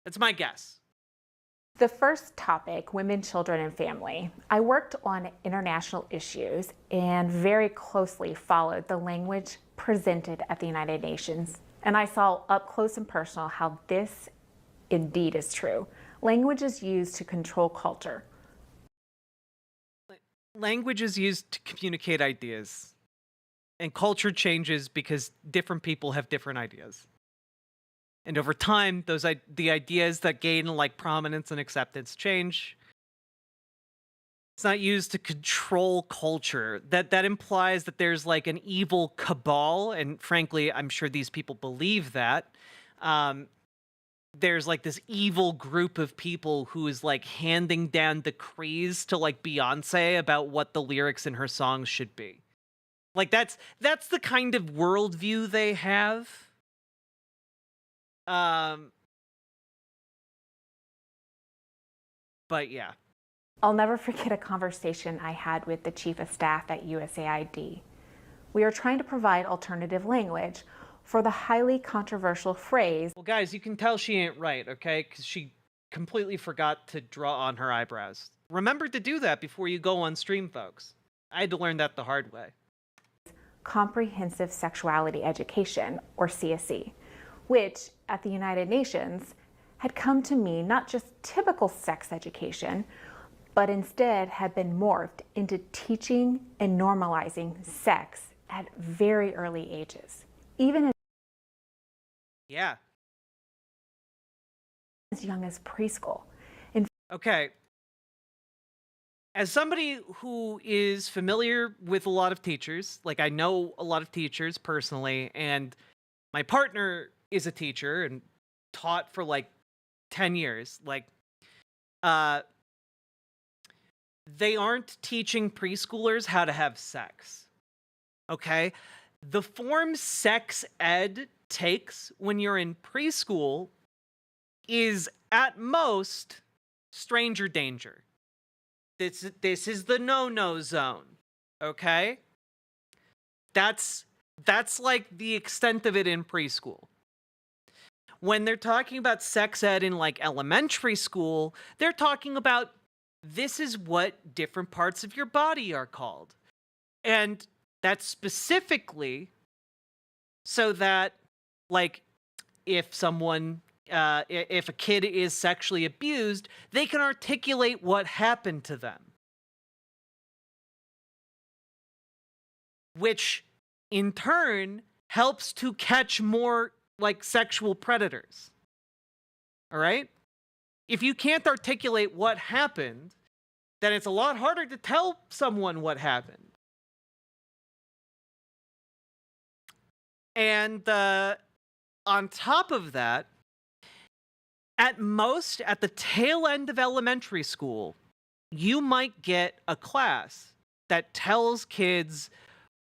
That's my guess. The first topic, women, children, and family. I worked on international issues and very closely followed the language presented at the United Nations. And I saw up close and personal how this indeed is true. Language is used to control culture. Language is used to communicate ideas. And culture changes because different people have different ideas. And over time, the ideas that gain like prominence and acceptance change. It's not used to control culture. That implies that there's like an evil cabal, and frankly, I'm sure these people believe that. there's like this evil group of people who is like handing down decrees to like Beyonce about what the lyrics in her songs should be. Like that's the kind of worldview they have. But yeah. I'll never forget a conversation I had with the chief of staff at USAID. We are trying to provide alternative language for the highly controversial phrase. Well, guys, you can tell she ain't right, okay? Because she completely forgot to draw on her eyebrows. Remember to do that before you go on stream, folks. I had to learn that the hard way. Comprehensive Sexuality Education, or CSE, which at the United Nations had come to mean not just typical sex education, but instead had been morphed into teaching and normalizing sex at very early ages, even Yeah. as young as preschool. Okay. As somebody who is familiar with a lot of teachers, like I know a lot of teachers personally, and my partner is a teacher and taught for like 10 years, like, they aren't teaching preschoolers how to have sex. Okay? The form sex ed takes when you're in preschool is at most stranger danger. This is the no-no zone. Okay? That's like the extent of it in preschool. When they're talking about sex ed in like elementary school, they're talking about this is what different parts of your body are called. And that's specifically so that, like, if someone, if a kid is sexually abused, they can articulate what happened to them. Which, in turn, helps to catch more, like, sexual predators. All right? If you can't articulate what happened, then it's a lot harder to tell someone what happened. And on top of that, at most, at the tail end of elementary school, you might get a class that tells kids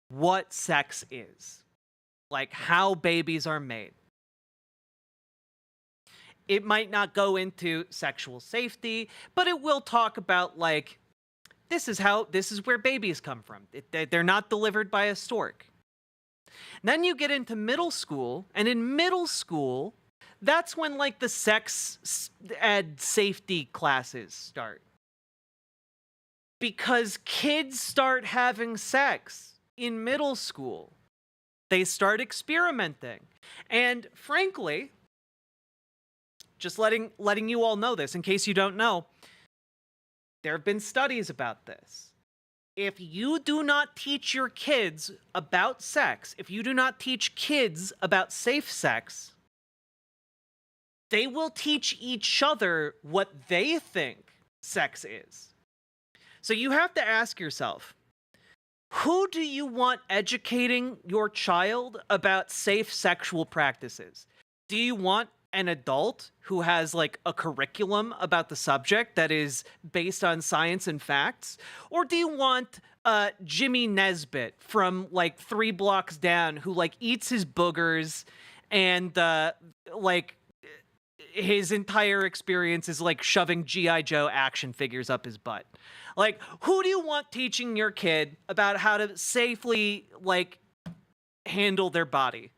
what sex is, like how babies are made. It might not go into sexual safety, but it will talk about, like, this is where babies come from. They're not delivered by a stork. Then you get into middle school, and in middle school, that's when, like, the sex ed safety classes start. Because kids start having sex in middle school. They start experimenting. And frankly, just letting you all know this, in case you don't know, there have been studies about this. If you do not teach your kids about sex, if you do not teach kids about safe sex, they will teach each other what they think sex is. So you have to ask yourself, who do you want educating your child about safe sexual practices? Do you want an adult who has, like, a curriculum about the subject that is based on science and facts? Or do you want Jimmy Nesbitt from, like, 3 blocks down who, like, eats his boogers and, like, his entire experience is, like, shoving G.I. Joe action figures up his butt? Like, who do you want teaching your kid about how to safely, like, handle their body?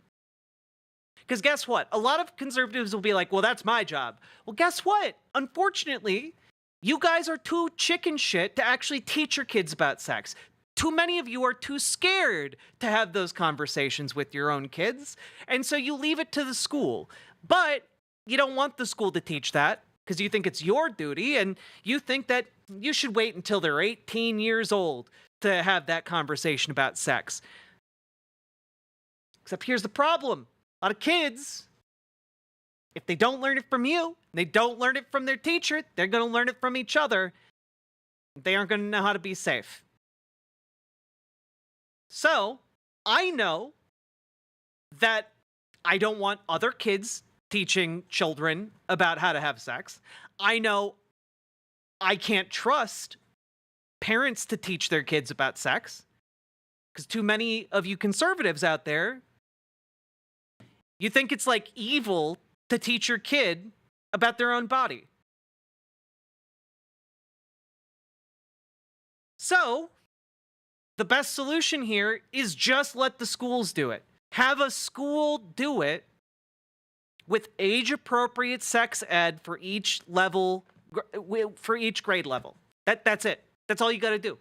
Because guess what? A lot of conservatives will be like, well, that's my job. Well, guess what? Unfortunately, you guys are too chicken shit to actually teach your kids about sex. Too many of you are too scared to have those conversations with your own kids. And so you leave it to the school. But you don't want the school to teach that because you think it's your duty, and you think that you should wait until they're 18 years old to have that conversation about sex. Except here's the problem. A lot of kids, if they don't learn it from you, they don't learn it from their teacher, they're going to learn it from each other. They aren't going to know how to be safe. So, I know that I don't want other kids teaching children about how to have sex. I know I can't trust parents to teach their kids about sex, because too many of you conservatives out there, you think it's like evil to teach your kid about their own body. So, the best solution here is just let the schools do it. Have a school do it with age-appropriate sex ed for each level, for each grade level. That's it. That's all you got to do.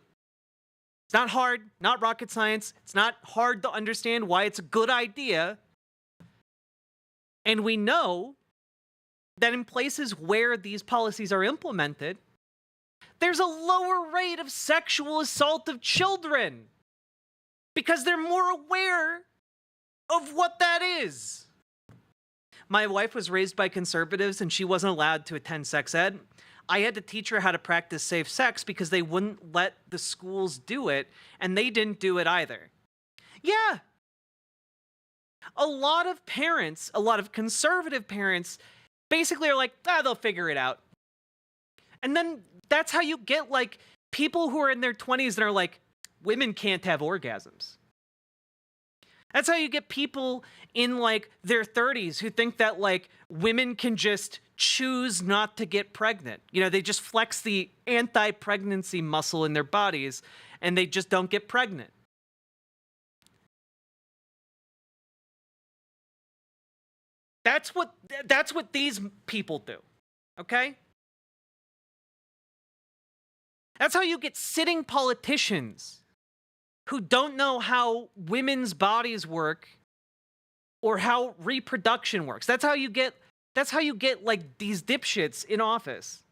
It's not hard, not rocket science. It's not hard to understand why it's a good idea. And we know that in places where these policies are implemented, there's a lower rate of sexual assault of children because they're more aware of what that is. My wife was raised by conservatives and she wasn't allowed to attend sex ed. I had to teach her how to practice safe sex because they wouldn't let the schools do it, and they didn't do it either. Yeah. A lot of parents, a lot of conservative parents, basically are like, they'll figure it out. And then that's how you get, like, people who are in their 20s that are like, women can't have orgasms. That's how you get people in, like, their 30s who think that, like, women can just choose not to get pregnant. You know, they just flex the anti-pregnancy muscle in their bodies and they just don't get pregnant. That's what these people do, okay? That's how you get sitting politicians who don't know how women's bodies work or how reproduction works. That's how you get like these dipshits in office.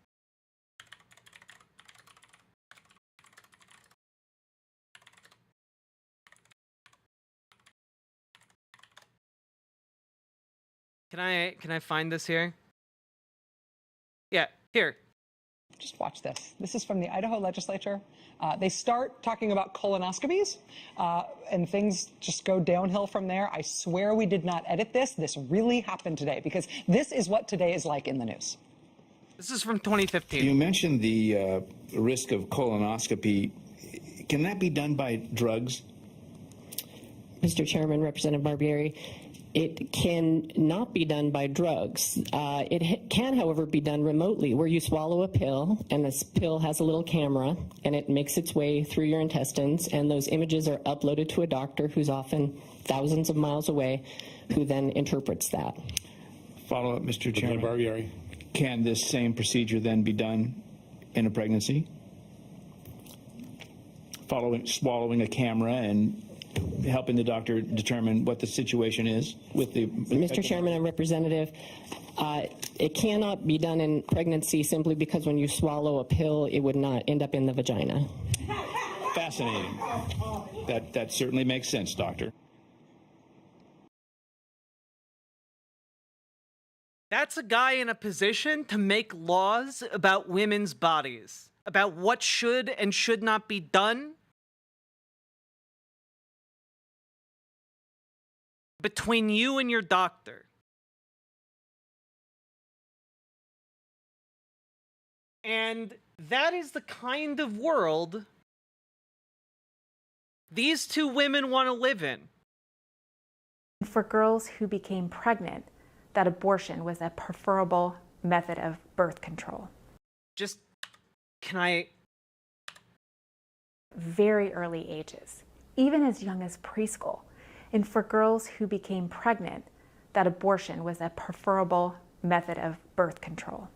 Can I find this here? Yeah, here. Just watch this. This is from the Idaho legislature. They start talking about colonoscopies, and things just go downhill from there. I swear we did not edit this. This really happened today, because this is what today is like in the news. This is from 2015. You mentioned the risk of colonoscopy. Can that be done by drugs? Mr. Chairman, Representative Barbieri, it can not be done by drugs. It can, however, be done remotely, where you swallow a pill, and this pill has a little camera, and it makes its way through your intestines, and those images are uploaded to a doctor who's often thousands of miles away, who then interprets that. Follow up, Mr. Chairman. Barbieri. Can this same procedure then be done in a pregnancy? Swallowing a camera and helping the doctor determine what the situation is with the... Mr. Chairman and Representative, it cannot be done in pregnancy simply because when you swallow a pill, it would not end up in the vagina. Fascinating. That certainly makes sense, doctor. That's a guy in a position to make laws about women's bodies, about what should and should not be done between you and your doctor. And that is the kind of world these two women want to live in. For girls who became pregnant, that abortion was a preferable method of birth control. Just, can I... Very early ages, even as young as preschool. And for girls who became pregnant, that abortion was a preferable method of birth control.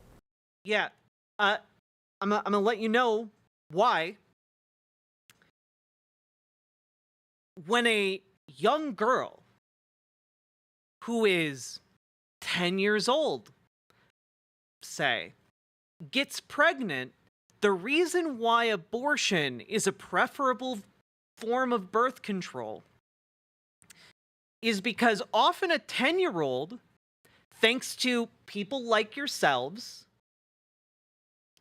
Yeah, I'm gonna let you know why. When a young girl who is 10 years old, say, gets pregnant, the reason why abortion is a preferable form of birth control is because often a 10-year-old, thanks to people like yourselves,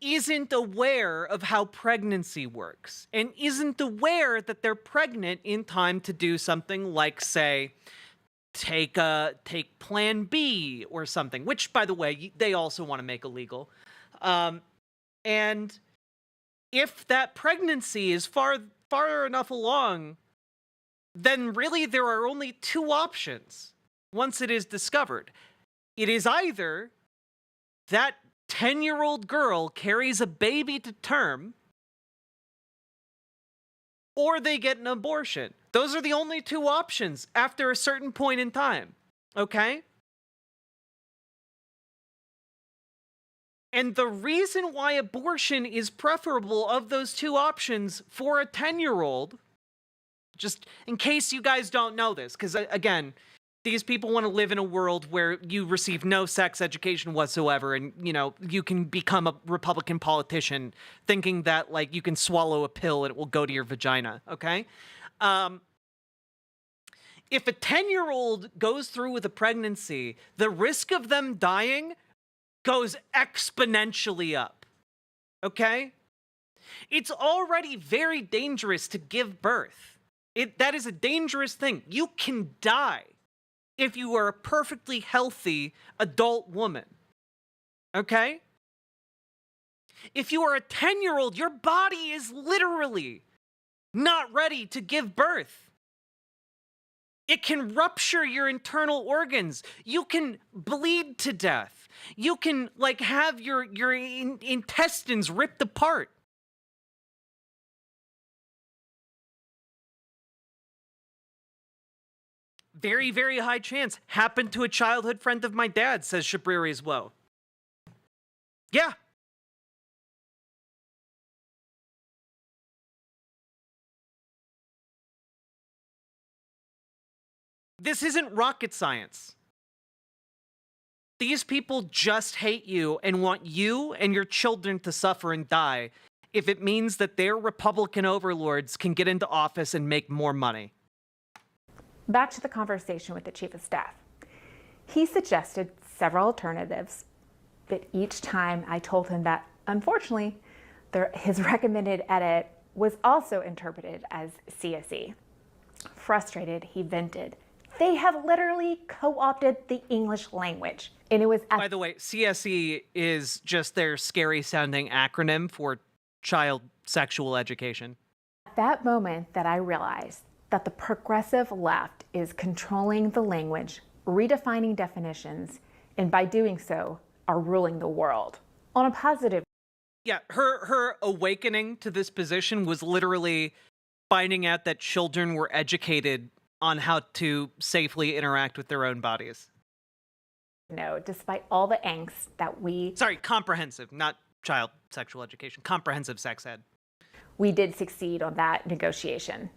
isn't aware of how pregnancy works and isn't aware that they're pregnant in time to do something like, say, take Plan B or something, which, by the way, they also want to make illegal. And if that pregnancy is far enough along, then really there are only two options once it is discovered. It is either that 10-year-old girl carries a baby to term, or they get an abortion. Those are the only two options after a certain point in time, okay? And the reason why abortion is preferable of those two options for a 10-year-old, just in case you guys don't know this, because again, these people want to live in a world where you receive no sex education whatsoever, and, you know, you can become a Republican politician thinking that, like, you can swallow a pill and it will go to your vagina, okay? If a 10-year-old goes through with a pregnancy, the risk of them dying goes exponentially up, okay? It's already very dangerous to give birth. That is a dangerous thing. You can die if you are a perfectly healthy adult woman, okay? If you are a 10-year-old, your body is literally not ready to give birth. It can rupture your internal organs. You can bleed to death. You can, like, have your intestines ripped apart. Very, very high chance. Happened to a childhood friend of my dad, says Shabriri's Woe. Yeah. This isn't rocket science. These people just hate you and want you and your children to suffer and die if it means that their Republican overlords can get into office and make more money. Back to the conversation with the chief of staff. He suggested several alternatives, but each time I told him that, unfortunately, his recommended edit was also interpreted as CSE. Frustrated, he vented. They have literally co-opted the English language. And it was... By the way, CSE is just their scary-sounding acronym for child sexual education. At that moment that I realized that the progressive left is controlling the language, redefining definitions, and by doing so, are ruling the world. On a positive... Yeah, her awakening to this position was literally finding out that children were educated on how to safely interact with their own bodies. No, despite all the angst that we... Sorry, comprehensive, not child sexual education. Comprehensive sex ed. We did succeed on that negotiation.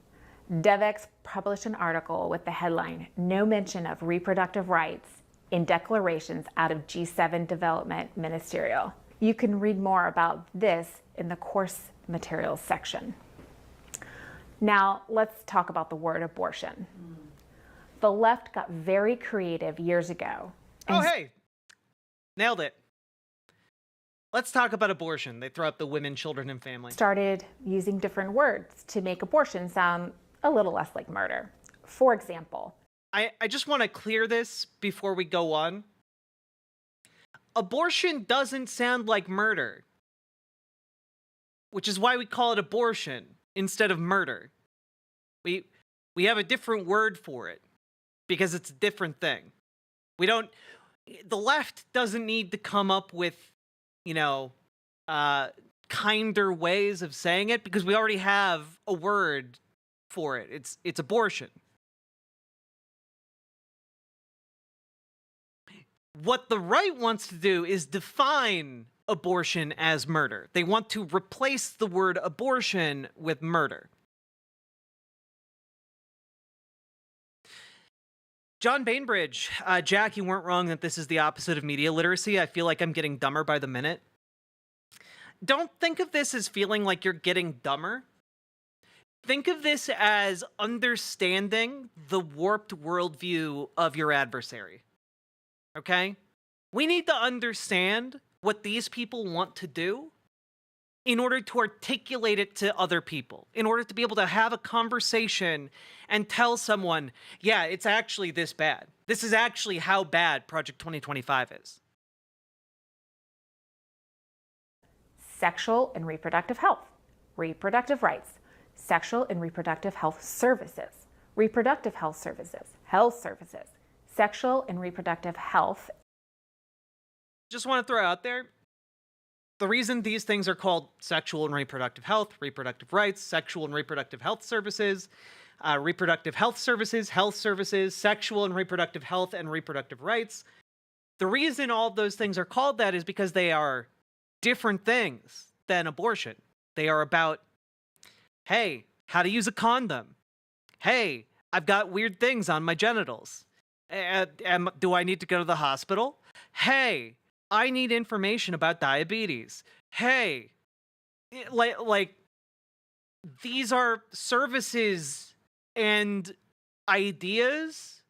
DevEx published an article with the headline, "No Mention of Reproductive Rights in Declarations Out of G7 Development Ministerial." You can read more about this in the course materials section. Now, let's talk about the word abortion. The left got very creative years ago. Oh, hey! Nailed it. Let's talk about abortion. They throw up the women, children, and family. Started using different words to make abortion sound a little less like murder. For example, I just want to clear this before we go on. Abortion doesn't sound like murder, which is why we call it abortion instead of murder. We have a different word for it because it's a different thing. The left doesn't need to come up with, you know, kinder ways of saying it because we already have a word for it. It's abortion. What the right wants to do is define abortion as murder. They want to replace the word abortion with murder. John Bainbridge, Jack, you weren't wrong that this is the opposite of media literacy. I feel like I'm getting dumber by the minute. Don't think of this as feeling like you're getting dumber. Think of this as understanding the warped worldview of your adversary. Okay? We need to understand what these people want to do in order to articulate it to other people, in order to be able to have a conversation and tell someone, yeah, it's actually this bad. This is actually how bad Project 2025 is. Sexual and reproductive health, reproductive rights, sexual and reproductive health services, reproductive health services, sexual and reproductive health. Just want to throw out there, the reason these things are called sexual and reproductive health, reproductive rights, sexual and reproductive health services, health services, sexual and reproductive health and reproductive rights, the reason all of those things are called that is because they are different things than abortion. They are about, hey, how to use a condom. Hey, I've got weird things on my genitals. Do I need to go to the hospital? Hey, I need information about diabetes. Hey, like these are services and ideas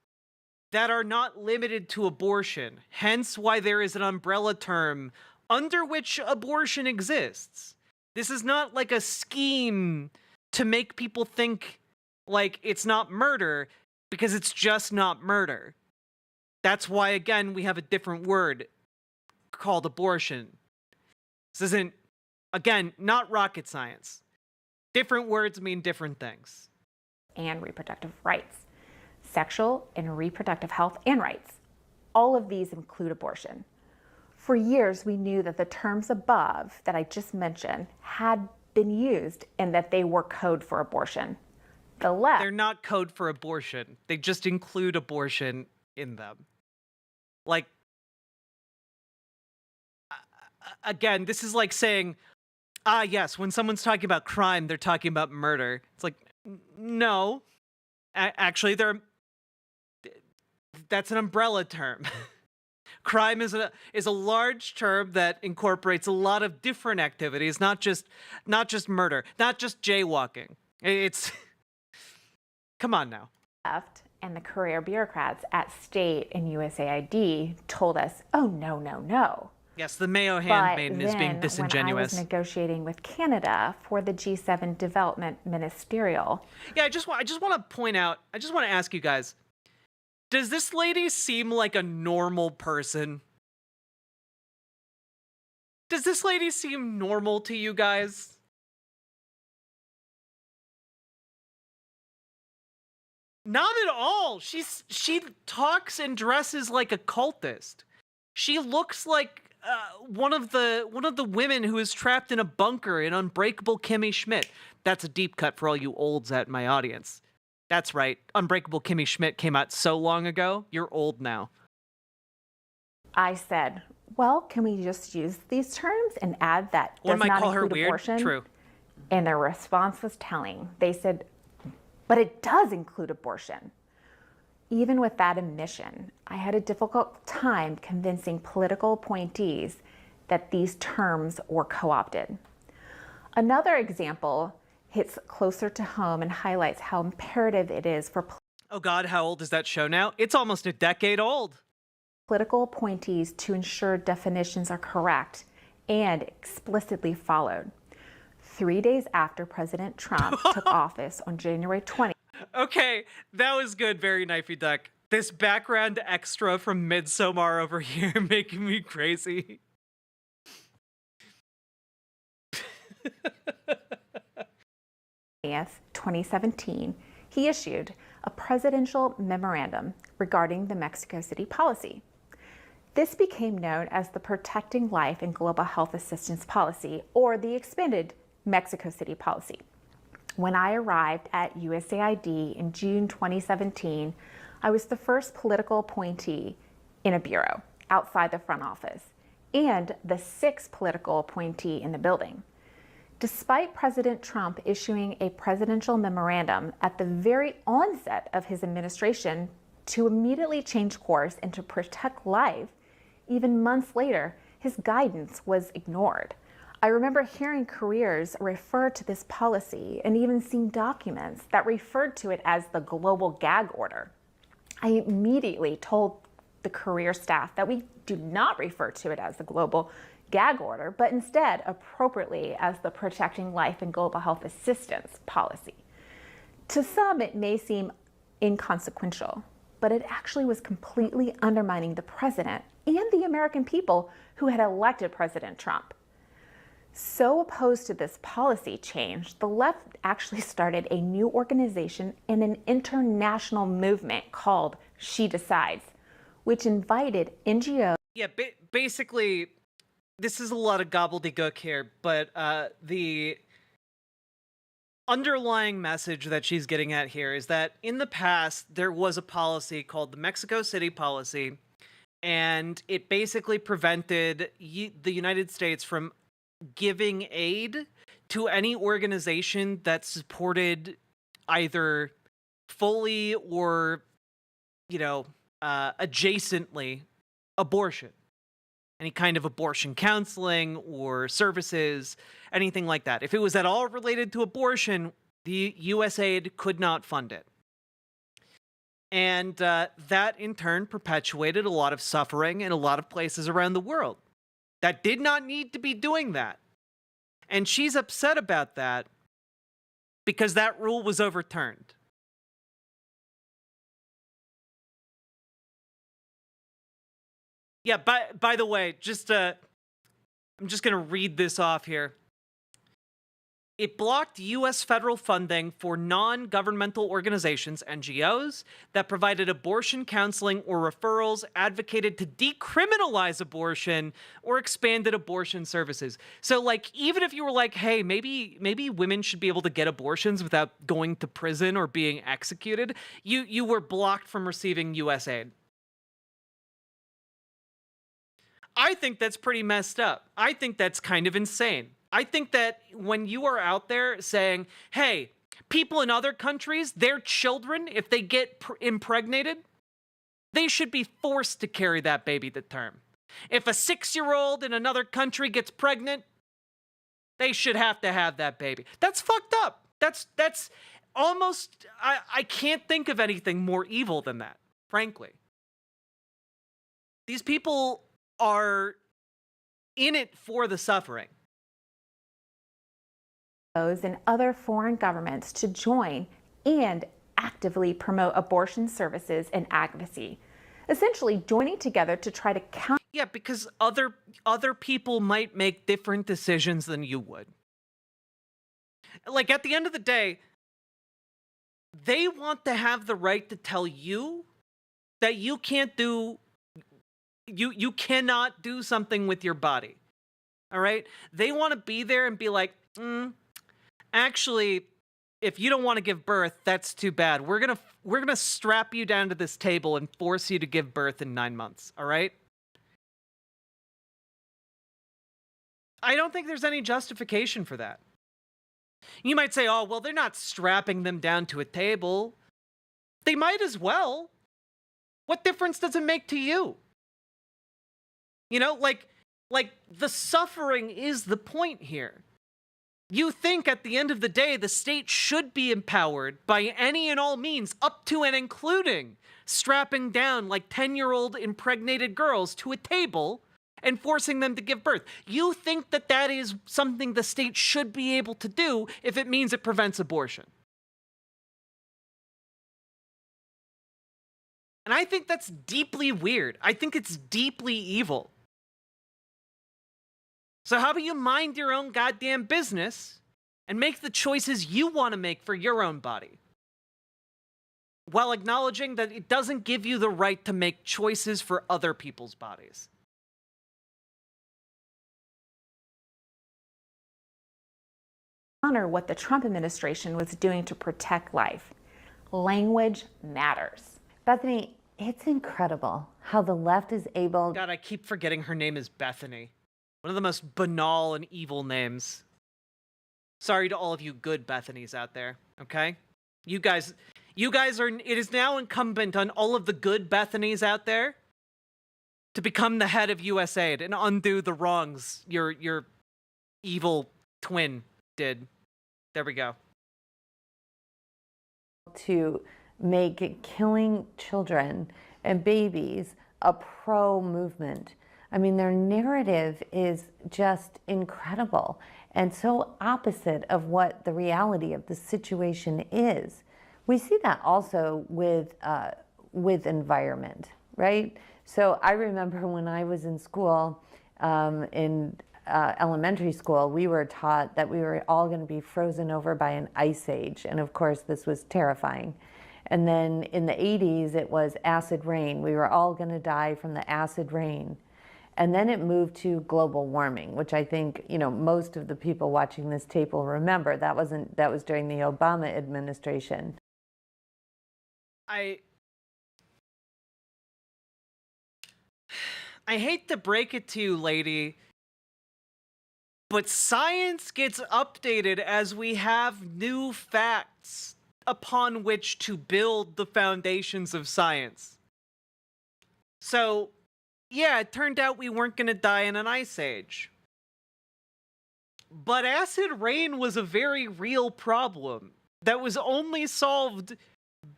that are not limited to abortion. Hence why there is an umbrella term under which abortion exists. This is not like a scheme to make people think like it's not murder, because it's just not murder. That's why, again, we have a different word called abortion. This isn't, again, not rocket science. Different words mean different things. And reproductive rights, sexual and reproductive health and rights. All of these include abortion. For years, we knew that the terms above that I just mentioned had been used and that they were code for abortion. The left... They're not code for abortion. They just include abortion in them. Like, again, this is like saying, yes, when someone's talking about crime, they're talking about murder. It's like, no. Actually, that's an umbrella term. Crime is a large term that incorporates a lot of different activities, not just murder, not just jaywalking. It's come on now. Left and the career bureaucrats at state and USAID told us, "Oh no." Yes, the Mayo handmaiden is being disingenuous. When I was negotiating with Canada for the G7 Development Ministerial. Yeah, I just want to point out. I just want to ask you guys. Does this lady seem like a normal person? Does this lady seem normal to you guys? Not at all. She talks and dresses like a cultist. She looks like one of the women who is trapped in a bunker in Unbreakable Kimmy Schmidt. That's a deep cut for all you olds at my audience. That's right. Unbreakable Kimmy Schmidt came out so long ago. You're old now. I said, well, can we just use these terms and add that One does might not call her include weird. abortion? True. And their response was telling. They said, but it does include abortion. Even with that admission, I had a difficult time convincing political appointees that these terms were co-opted. Another example hits closer to home and highlights how imperative it is for oh God, how old is that show now? It's almost a decade old. Political appointees to ensure definitions are correct and explicitly followed. 3 days after President Trump took office on January 20th. Okay, that was good, Very Knifey Duck. This background extra from Midsommar over here making me crazy. 2017, he issued a presidential memorandum regarding the Mexico City policy. This became known as the Protecting Life and Global Health Assistance Policy, or the expanded Mexico City policy. When I arrived at USAID in June 2017, I was the first political appointee in a bureau outside the front office and the 6th political appointee in the building. Despite President Trump issuing a presidential memorandum at the very onset of his administration to immediately change course and to protect life, even months later, his guidance was ignored. I remember hearing careers refer to this policy and even seeing documents that referred to it as the global gag order. I immediately told the career staff that we do not refer to it as the global gag order, but instead appropriately as the Protecting Life and Global Health Assistance policy. To some, it may seem inconsequential, but it actually was completely undermining the president and the American people who had elected President Trump. So opposed to this policy change, the left actually started a new organization and an international movement called She Decides, which invited NGOs. Yeah, basically, this is a lot of gobbledygook here, but the underlying message that she's getting at here is that in the past, there was a policy called the Mexico City policy, and it basically prevented the United States from giving aid to any organization that supported either fully or, adjacently abortion. Any kind of abortion counseling or services, anything like that. If it was at all related to abortion, the USAID could not fund it. And that in turn perpetuated a lot of suffering in a lot of places around the world that did not need to be doing that. And she's upset about that because that rule was overturned. Yeah, by the way, I'm just going to read this off here. It blocked U.S. federal funding for non-governmental organizations, NGOs, that provided abortion counseling or referrals, advocated to decriminalize abortion, or expanded abortion services. So, even if you were like, hey, maybe women should be able to get abortions without going to prison or being executed, you were blocked from receiving U.S. aid. I think that's pretty messed up. I think that's kind of insane. I think that when you are out there saying, hey, people in other countries, their children, if they get impregnated, they should be forced to carry that baby to term. If a 6-year-old in another country gets pregnant, they should have to have that baby. That's fucked up. That's almost, I can't think of anything more evil than that, frankly. These people are in it for the suffering. And other foreign governments to join and actively promote abortion services and advocacy, essentially joining together to try to counter. Yeah, because other people might make different decisions than you would. At the end of the day, they want to have the right to tell you that you can't do. You cannot do something with your body. All right? They want to be there and be like, actually, if you don't want to give birth, that's too bad. We're gonna strap you down to this table and force you to give birth in 9 months. All right? I don't think there's any justification for that. You might say, oh, well, they're not strapping them down to a table. They might as well. What difference does it make to you? The suffering is the point here. You think at the end of the day, the state should be empowered by any and all means, up to and including strapping down 10-year-old impregnated girls to a table and forcing them to give birth. You think that that is something the state should be able to do if it means it prevents abortion. And I think that's deeply weird. I think it's deeply evil. So how about you mind your own goddamn business and make the choices you want to make for your own body, while acknowledging that it doesn't give you the right to make choices for other people's bodies. Honor what the Trump administration was doing to protect life. Language matters. Bethany, it's incredible how the left is able. God, I keep forgetting her name is Bethany. One of the most banal and evil names. Sorry to all of you good Bethanies out there, okay? You guys are, it is now incumbent on all of the good Bethanies out there to become the head of USAID and undo the wrongs your evil twin did. There we go. To make killing children and babies a pro movement. I mean, their narrative is just incredible and so opposite of what the reality of the situation is. We see that also with environment, right? So I remember when I was in school, in elementary school, we were taught that we were all going to be frozen over by an ice age. And of course, this was terrifying. And then in the 80s, it was acid rain. We were all going to die from the acid rain. And then it moved to global warming, which I think, you know, most of the people watching this tape will remember. That was during the Obama administration. I hate to break it to you, lady, but science gets updated as we have new facts upon which to build the foundations of science. So, yeah, it turned out we weren't going to die in an ice age. But acid rain was a very real problem that was only solved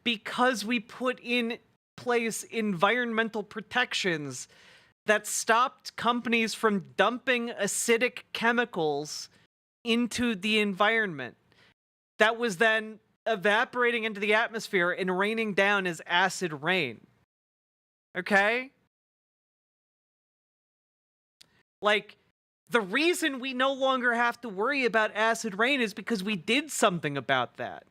because we put in place environmental protections that stopped companies from dumping acidic chemicals into the environment. That was then evaporating into the atmosphere and raining down as acid rain. Okay? Like, the reason we no longer have to worry about acid rain is because we did something about that.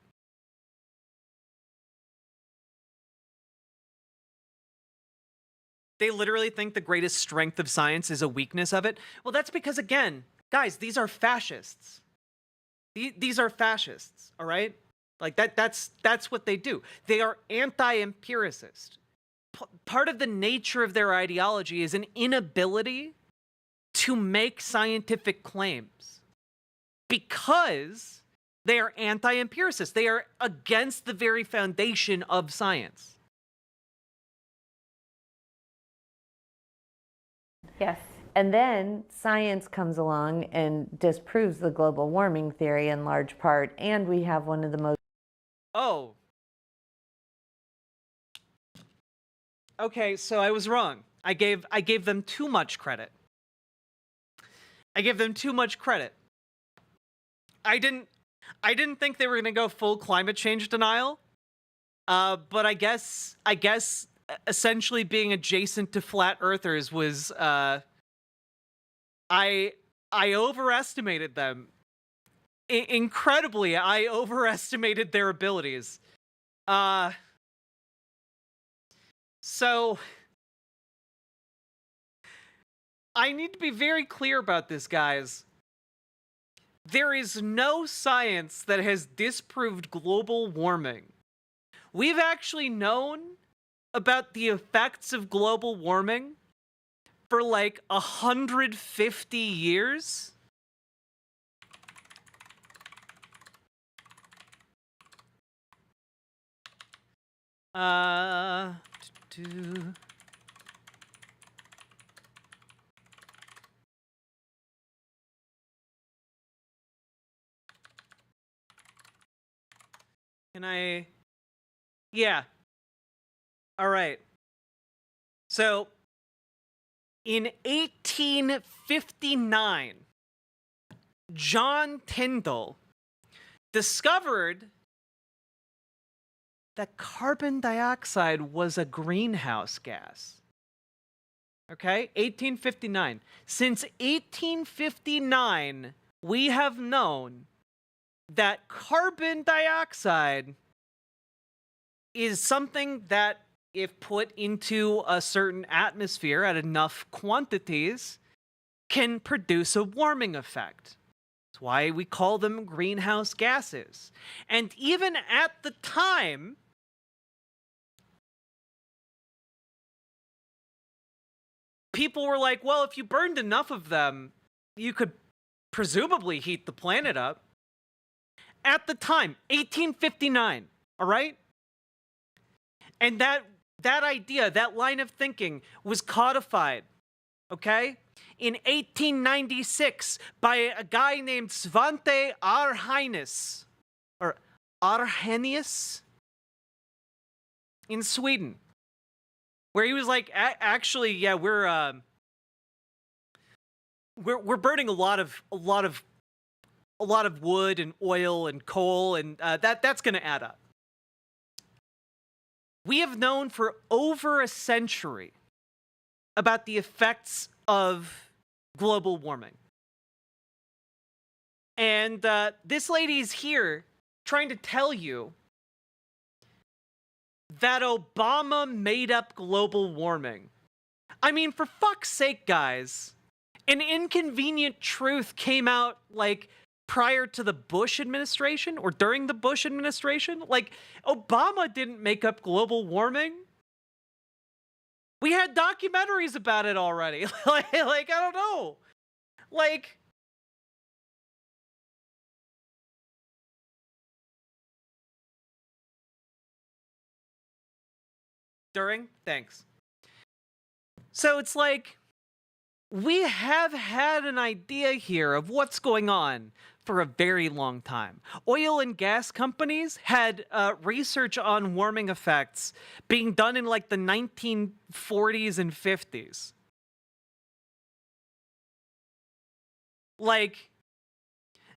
They literally think the greatest strength of science is a weakness of it. Well, that's because, again, guys, these are fascists. These are fascists, all right? Like, that's what they do. They are anti-empiricist. Part of the nature of their ideology is an inability to make scientific claims because they are anti-empiricist. They are against the very foundation of science. Yes. And then science comes along and disproves the global warming theory in large part, and we have one of the most... Oh. Okay, so I was wrong. I gave them too much credit. I gave them too much credit. I didn't think they were going to go full climate change denial. But I guess essentially being adjacent to flat earthers was I overestimated them. Incredibly, I overestimated their abilities. So I need to be very clear about this, guys. There is no science that has disproved global warming. We've actually known about the effects of global warming for like 150 years. Can I? Yeah. All right. So, in 1859, John Tyndall discovered that carbon dioxide was a greenhouse gas. Okay? 1859. Since 1859, we have known that carbon dioxide is something that, if put into a certain atmosphere at enough quantities, can produce a warming effect. That's why we call them greenhouse gases. And even at the time, people were like, well, if you burned enough of them, you could presumably heat the planet up. At the time, 1859, all right? And that idea, that line of thinking was codified, okay? In 1896 by a guy named Svante Arrhenius, or Arrhenius, in Sweden, where he was like, actually, yeah, we're burning a lot of wood and oil and coal, and that's going to add up. We have known for over a century about the effects of global warming. And this lady's here trying to tell you that Obama made up global warming. I mean, for fuck's sake, guys, an inconvenient truth came out, like, prior to the Bush administration or during the Bush administration. Like, Obama didn't make up global warming. We had documentaries about it already. like, I don't know. Like, during? Thanks. So it's like, we have had an idea here of what's going on for a very long time. Oil and gas companies had research on warming effects being done in like the 1940s and 50s. Like,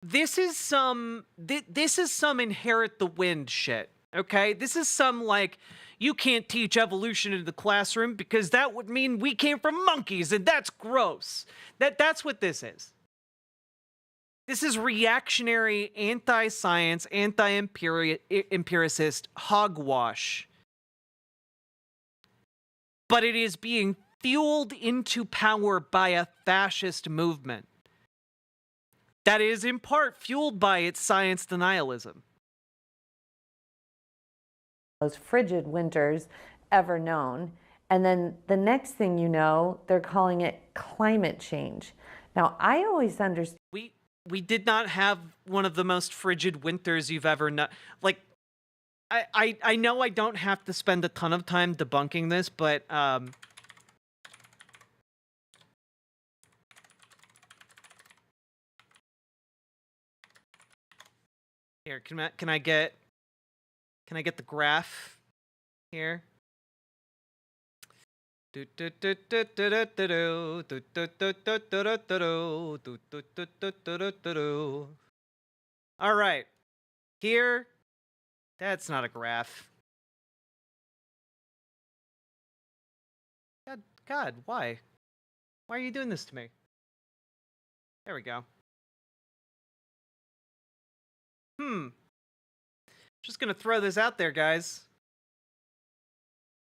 this is some inherit the wind shit, okay? This is some, like, you can't teach evolution in the classroom because that would mean we came from monkeys, and that's gross. That's what this is. This is reactionary, anti-science, anti-empiricist hogwash. But it is being fueled into power by a fascist movement that is in part fueled by its science denialism. Most frigid winters ever known. And then the next thing you know, they're calling it climate change. Now, I always understand. We did not have one of the most frigid winters you've ever known. Like, I know I don't have to spend a ton of time debunking this, but here, can I get the graph here? All right. Here, that's not a graph. God, why? Why are you doing this to me? There we go. Just gonna throw this out there, guys.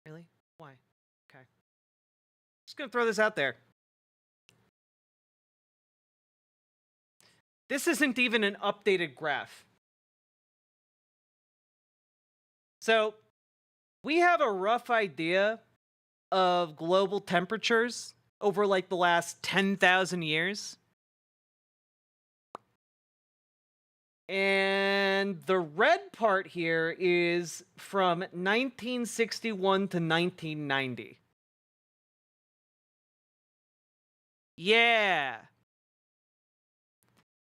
Really? Why? Okay. Just gonna throw this out there. This isn't even an updated graph. So, we have a rough idea of global temperatures over like the last 10,000 years. And the red part here is from 1961 to 1990. Yeah.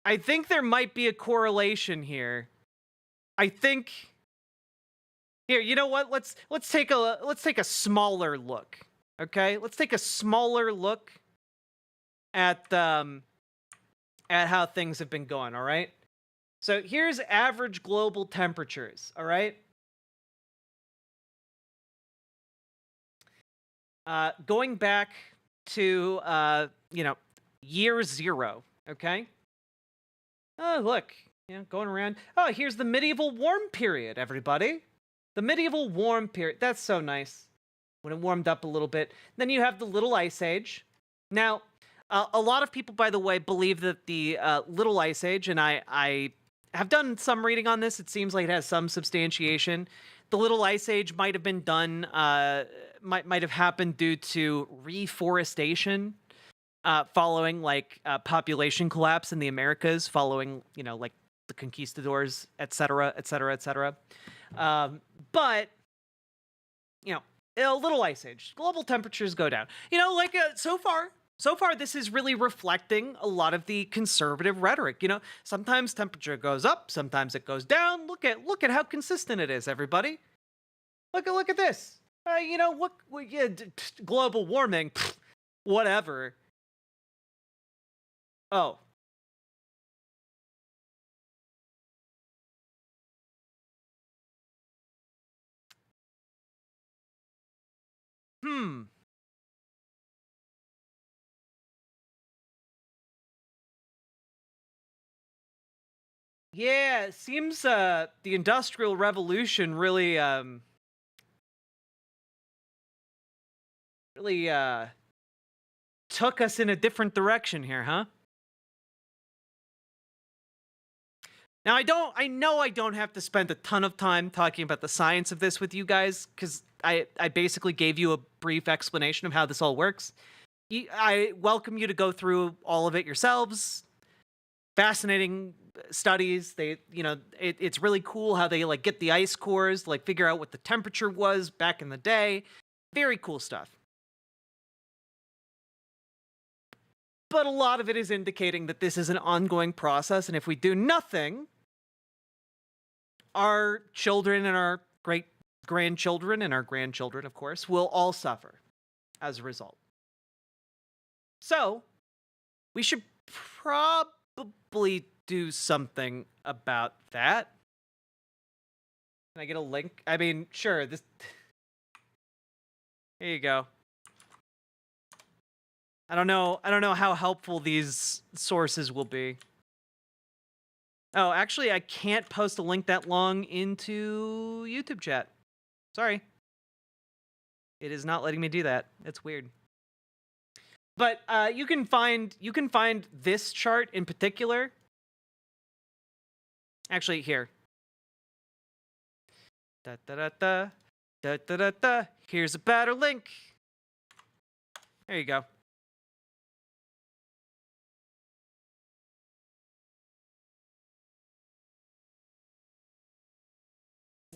I think there might be a correlation here. I think here, you know what? Let's take a smaller look. Okay? Let's take a smaller look at how things have been going, all right? So here's average global temperatures, all right? Going back to, year zero, okay? Oh, look, going around. Oh, here's the medieval warm period, everybody. The medieval warm period. That's so nice when it warmed up a little bit. Then you have the Little Ice Age. Now, a lot of people, by the way, believe that the Little Ice Age, and I have done some reading on this. It seems like it has some substantiation. The Little Ice Age might have been done, might have happened due to reforestation following like population collapse in the Americas, following like the conquistadors, etc., etc., etc. But a Little Ice Age, global temperatures go down. So far, this is really reflecting a lot of the conservative rhetoric. Sometimes temperature goes up, sometimes it goes down. Look at how consistent it is, everybody. Look at this. Global warming, whatever. Oh. Yeah, it seems the Industrial Revolution really took us in a different direction here, huh? Now I know I don't have to spend a ton of time talking about the science of this with you guys, because I basically gave you a brief explanation of how this all works. I welcome you to go through all of it yourselves. Fascinating studies. It's really cool how they like get the ice cores, like figure out what the temperature was back in the day. Very cool stuff. But a lot of it is indicating that this is an ongoing process, and if we do nothing, our children and our great-grandchildren and our grandchildren, of course, will all suffer as a result. So, we should probably do something about that. Can I get a link? I mean, sure, this... Here you go. I don't know how helpful these sources will be. Oh, actually, I can't post a link that long into YouTube chat. Sorry. It is not letting me do that. It's weird. But you can find this chart in particular. Actually, here. Da da da da da da da da. Here's a better link. There you go.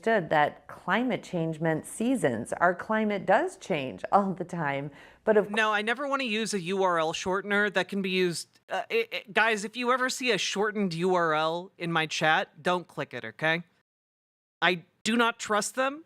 That climate change meant seasons. Our climate does change all the time, but no, I never want to use a URL shortener that can be used. Guys, if you ever see a shortened URL in my chat, don't click it, okay? I do not trust them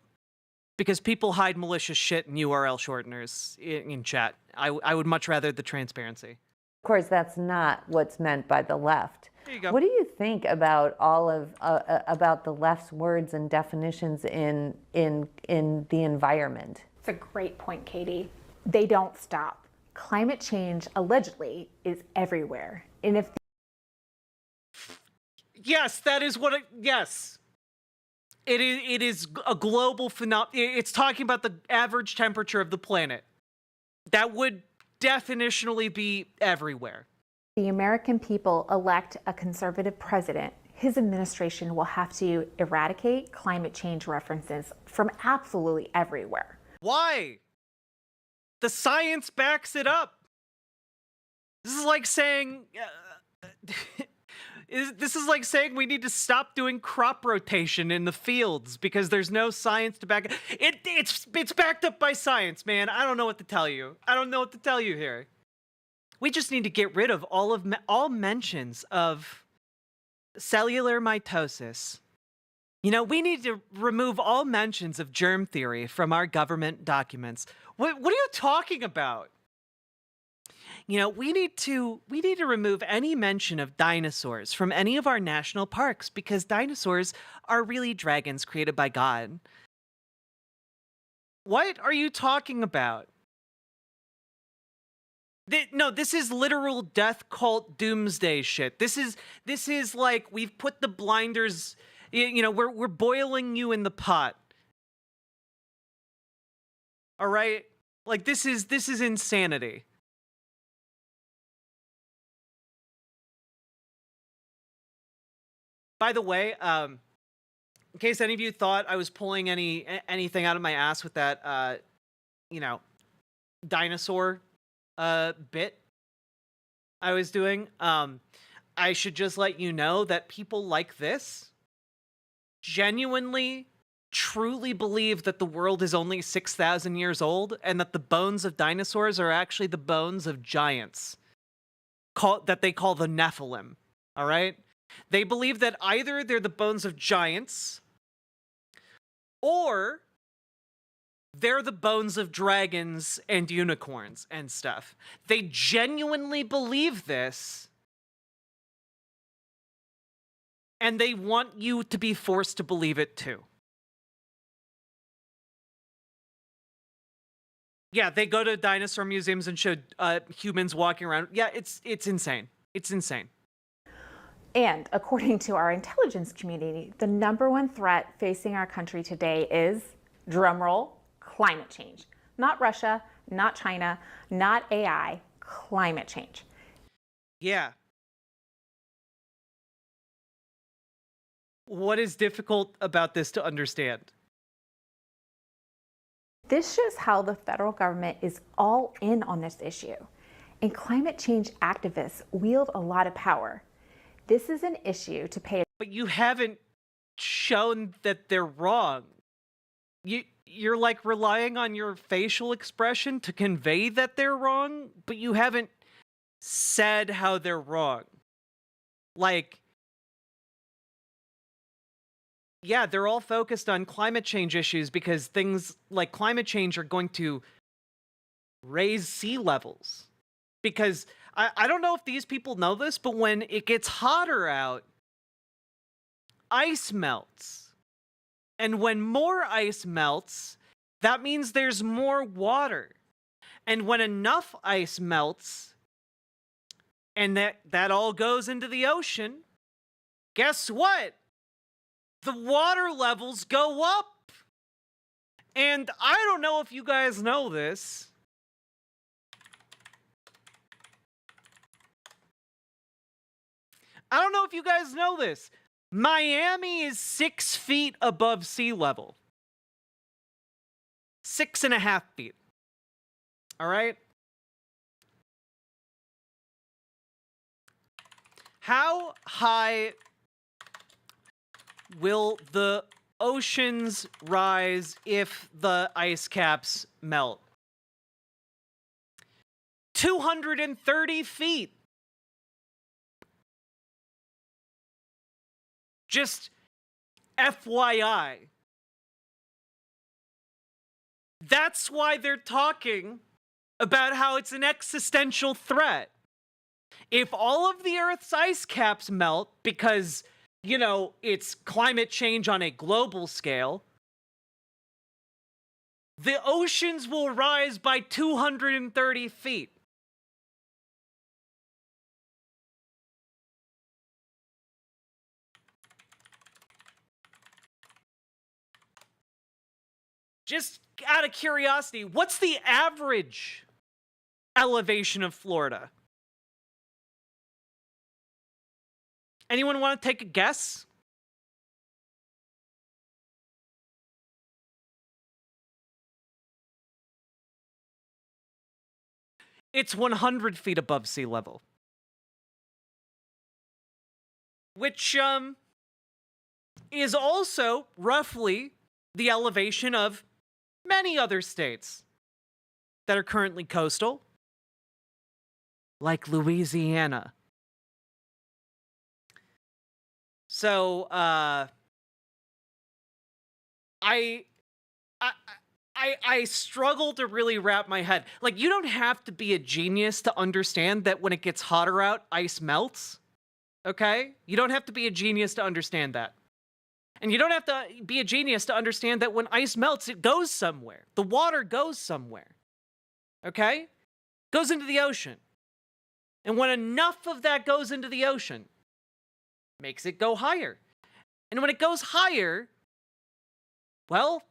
because people hide malicious shit in URL shorteners in chat. I would much rather the transparency. Of course, that's not what's meant by the left. There you go. What do you think about all of about the left's words and definitions in the environment? It's a great point, Katie. They don't stop. Climate change allegedly is everywhere, and if yes, that is what. Yes, it is. It is a global phenomenon. It's talking about the average temperature of the planet. That would definitionally be everywhere. The American people elect a conservative president, his administration will have to eradicate climate change references from absolutely everywhere. Why? The science backs it up. This is like saying... this is like saying we need to stop doing crop rotation in the fields because there's no science to back it. It's backed up by science, man. I don't know what to tell you. I don't know what to tell you here. We just need to get rid of all mentions of cellular mitosis. You know, we need to remove all mentions of germ theory from our government documents. What are you talking about? You know, we need to remove any mention of dinosaurs from any of our national parks because dinosaurs are really dragons created by God. What are you talking about? No, this is literal death cult doomsday shit. This is like we've put the blinders, you know, we're boiling you in the pot. All right? Like this is insanity. By the way, in case any of you thought I was pulling anything out of my ass with that you know, dinosaur bit I was doing, I should just let you know that people like this genuinely, truly believe that the world is only 6,000 years old and that the bones of dinosaurs are actually the bones of giants that they call the Nephilim, all right? They believe that either they're the bones of giants or they're the bones of dragons and unicorns and stuff. They genuinely believe this, And they want you to be forced to believe it too. Yeah, they go to dinosaur museums and show humans walking around. Yeah, it's insane. It's insane. And according to our intelligence community, the #1 threat facing our country today is, drumroll, climate change. Not Russia, not China, not AI, climate change. Yeah. What is difficult about this to understand? This shows how the federal government is all in on this issue. And climate change activists wield a lot of power. This is an issue to pay. But you haven't shown that they're wrong. You're like relying on your facial expression to convey that they're wrong, but you haven't said how they're wrong. Like, yeah, they're all focused on climate change issues because things like climate change are going to raise sea levels. Because I don't know if these people know this, but when it gets hotter out, ice melts. And when more ice melts, that means there's more water. And when enough ice melts, and that all goes into the ocean, guess what? The water levels go up. And I don't know if you guys know this. I don't know if you guys know this. Miami is 6 feet above sea level. 6.5 feet. All right? How high will the oceans rise if the ice caps melt? 230 feet. Just FYI. That's why they're talking about how it's an existential threat. If all of the Earth's ice caps melt because, you know, it's climate change on a global scale, the oceans will rise by 230 feet. Just out of curiosity, what's the average elevation of Florida? Anyone want to take a guess? It's 100 feet above sea level. Which is also roughly the elevation of many other states that are currently coastal, like Louisiana. So, I struggle to really wrap my head. Like, you don't have to be a genius to understand that when it gets hotter out, ice melts. Okay? You don't have to be a genius to understand that. And you don't have to be a genius to understand that when ice melts, it goes somewhere. The water goes somewhere. Okay? Goes into the ocean. And when enough of that goes into the ocean, makes it go higher. And when it goes higher, well,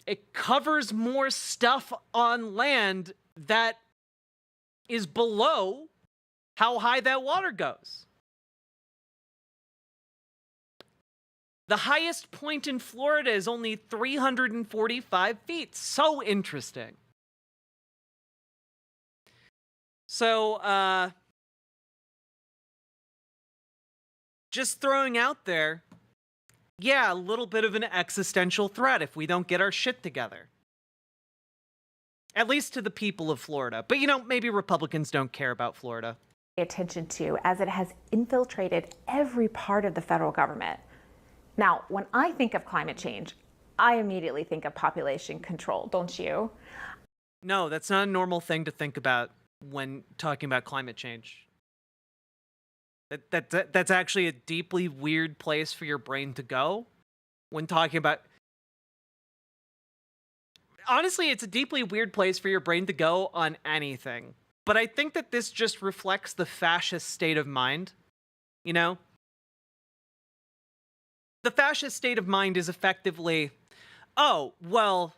it covers more stuff on land that is below how high that water goes. The highest point in Florida is only 345 feet. So interesting. So, just throwing out there, yeah, a little bit of an existential threat if we don't get our shit together. At least to the people of Florida. But, you know, maybe Republicans don't care about Florida. Attention to, as it has infiltrated every part of the federal government. Now, when I think of climate change, I immediately think of population control, don't you? No, that's not a normal thing to think about when talking about climate change. That's actually a deeply weird place for your brain to go when talking about. Honestly, it's a deeply weird place for your brain to go on anything. But I think that this just reflects the fascist state of mind. You know? The fascist state of mind is effectively, oh, well,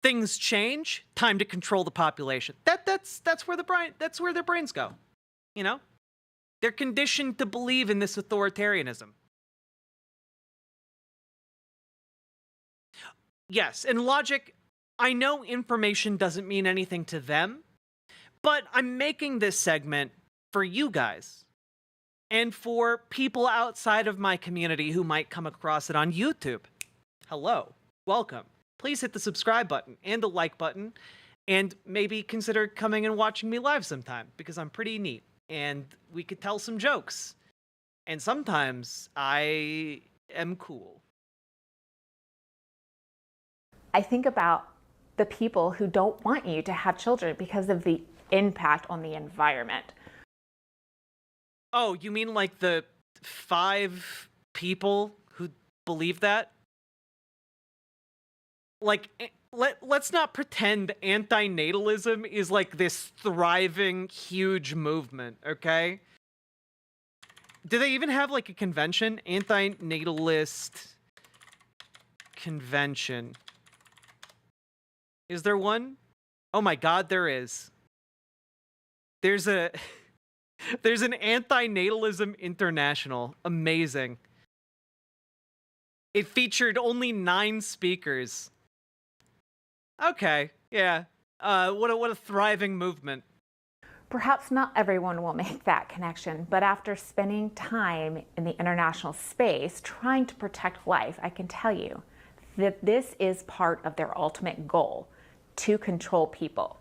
things change, time to control the population. That's where their brains go. You know? They're conditioned to believe in this authoritarianism. Yes, in logic, I know information doesn't mean anything to them, but I'm making this segment for you guys and for people outside of my community who might come across it on YouTube. Hello, welcome. Please hit the subscribe button and the like button, and maybe consider coming and watching me live sometime, because I'm pretty neat, and we could tell some jokes. And sometimes I am cool. I think about the people who don't want you to have children because of the impact on the environment. Oh, you mean like the 5 people who believe that? Like, let's not pretend anti-natalism is like this thriving, huge movement, okay? Do they even have like a convention? Anti-natalist convention. Is there one? Oh my god, there is. There's an Anti-Natalism International. Amazing. It featured only 9 speakers. Okay, yeah. What a thriving movement. Perhaps not everyone will make that connection, but after spending time in the international space trying to protect life, I can tell you that this is part of their ultimate goal, to control people.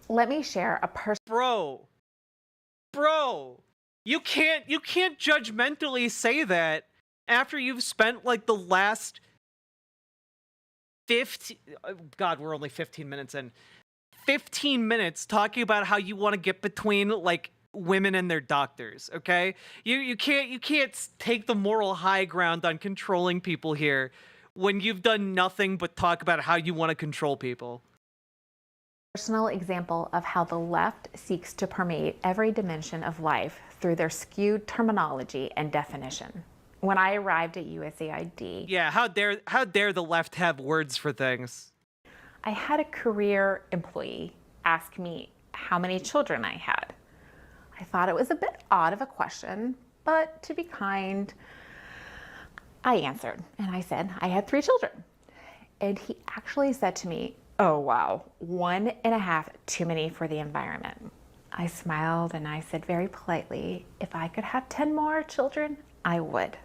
Let me share a personal... Bro, you can't judgmentally say that after you've spent like the last 15, God, we're only 15 minutes in. 15 minutes talking about how you want to get between like women and their doctors, okay? You can't take the moral high ground on controlling people here when you've done nothing but talk about how you want to control people. Personal example of how the left seeks to permeate every dimension of life through their skewed terminology and definition. When I arrived at USAID... Yeah, how dare the left have words for things? I had a career employee ask me how many children I had. I thought it was a bit odd of a question, but to be kind, I answered. And I said I had 3 children. And he actually said to me, "Oh, wow, 1.5 too many for the environment." I smiled and I said very politely, if I could have 10 more children, I would.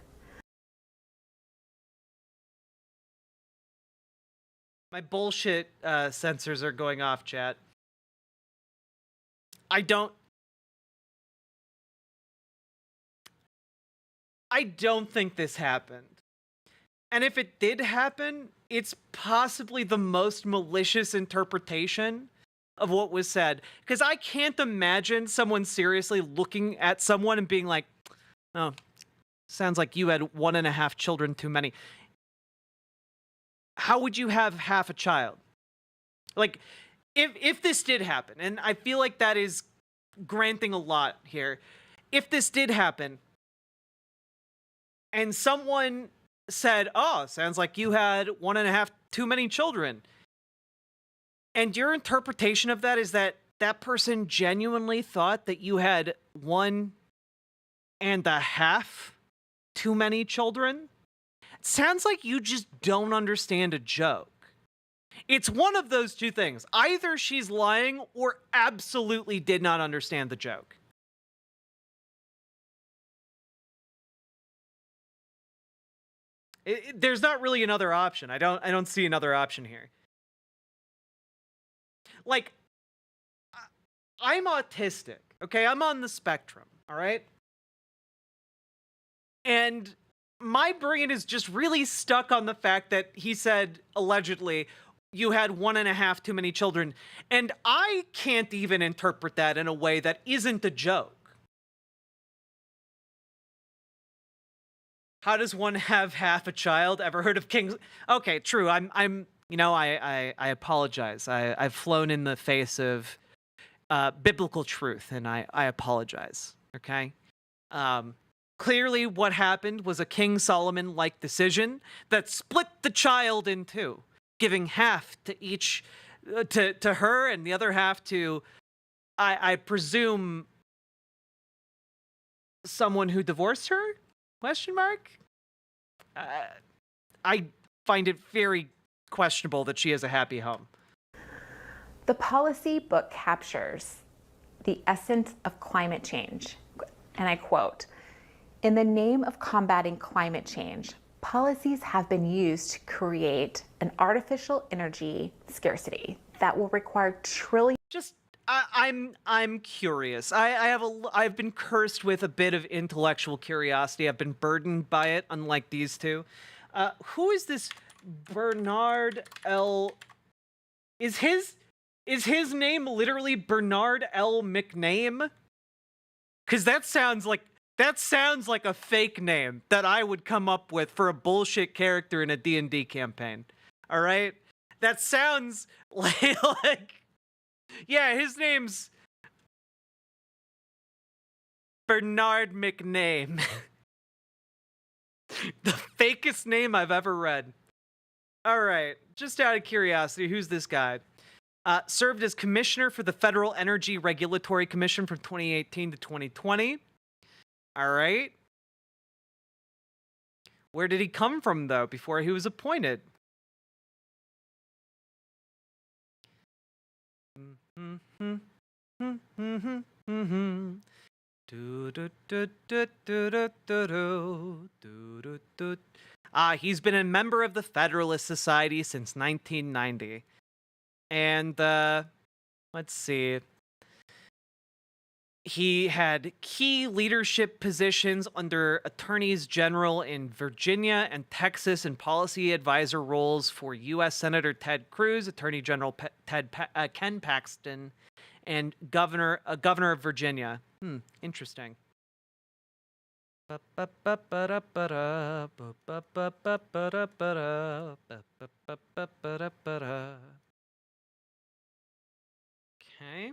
My bullshit sensors are going off, chat. I don't think this happened. And if it did happen, it's possibly the most malicious interpretation of what was said. Because I can't imagine someone seriously looking at someone and being like, oh, sounds like you had 1.5 children too many. How would you have half a child? Like, if this did happen, and I feel like that is granting a lot here. If this did happen, and someone said, oh, sounds like you had 1.5 too many children, and your interpretation of that is that that person genuinely thought that you had 1.5 too many children, it sounds like you just don't understand a joke. It's one of those two things. Either she's lying or absolutely did not understand the joke. There's not really another option. I don't see another option here. Like, I'm autistic, okay? I'm on the spectrum, all right? And my brain is just really stuck on the fact that he said, allegedly, you had 1.5 too many children. And I can't even interpret that in a way that isn't a joke. How does one have half a child? Ever heard of King's? Okay, true. I apologize. I've flown in the face of biblical truth, and I apologize. Okay. Clearly, what happened was a King Solomon-like decision that split the child in two, giving half to each, to her, and the other half to, I presume, someone who divorced her? Question mark? I find it very questionable that she has a happy home. The policy book captures the essence of climate change. And I quote, "In the name of combating climate change, policies have been used to create an artificial energy scarcity that will require trillions." I'm curious. I've been cursed with a bit of intellectual curiosity. I've been burdened by it, unlike these two. Who is this Bernard L? Is his name literally Bernard L. McName? Because that sounds like a fake name that I would come up with for a bullshit character in a D&D campaign. All right, that sounds like. Yeah, his name's Bernard McName. The fakest name I've ever read. All right, just out of curiosity, who's this guy? Served as commissioner for the Federal Energy Regulatory Commission from 2018 to 2020. All right. Where did he come from, though, before he was appointed? He's been a member of the Federalist Society since 1990. And, let's see. He had key leadership positions under attorneys general in Virginia and Texas and policy advisor roles for U.S. Senator Ted Cruz, Attorney General Ken Paxton, and governor of Virginia. Interesting. Okay.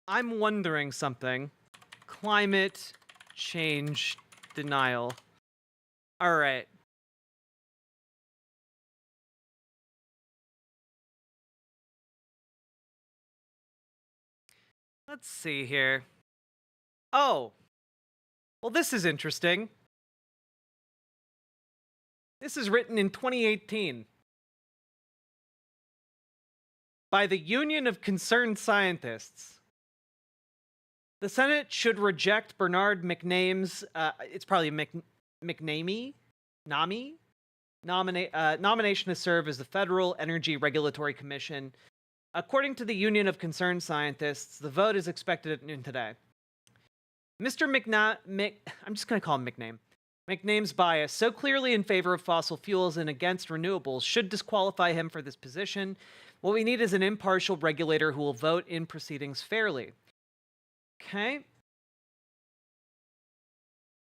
I'm wondering something. Climate change denial. All right. Let's see here. Oh. Well, this is interesting. This is written in 2018 by the Union of Concerned Scientists. The Senate should reject Bernard McName's, it's probably nomination to serve as the Federal Energy Regulatory Commission. According to the Union of Concerned Scientists, the vote is expected at noon today. Mr. I'm just going to call him McName. McName's bias, so clearly in favor of fossil fuels and against renewables, should disqualify him for this position. What we need is an impartial regulator who will vote in proceedings fairly. Okay.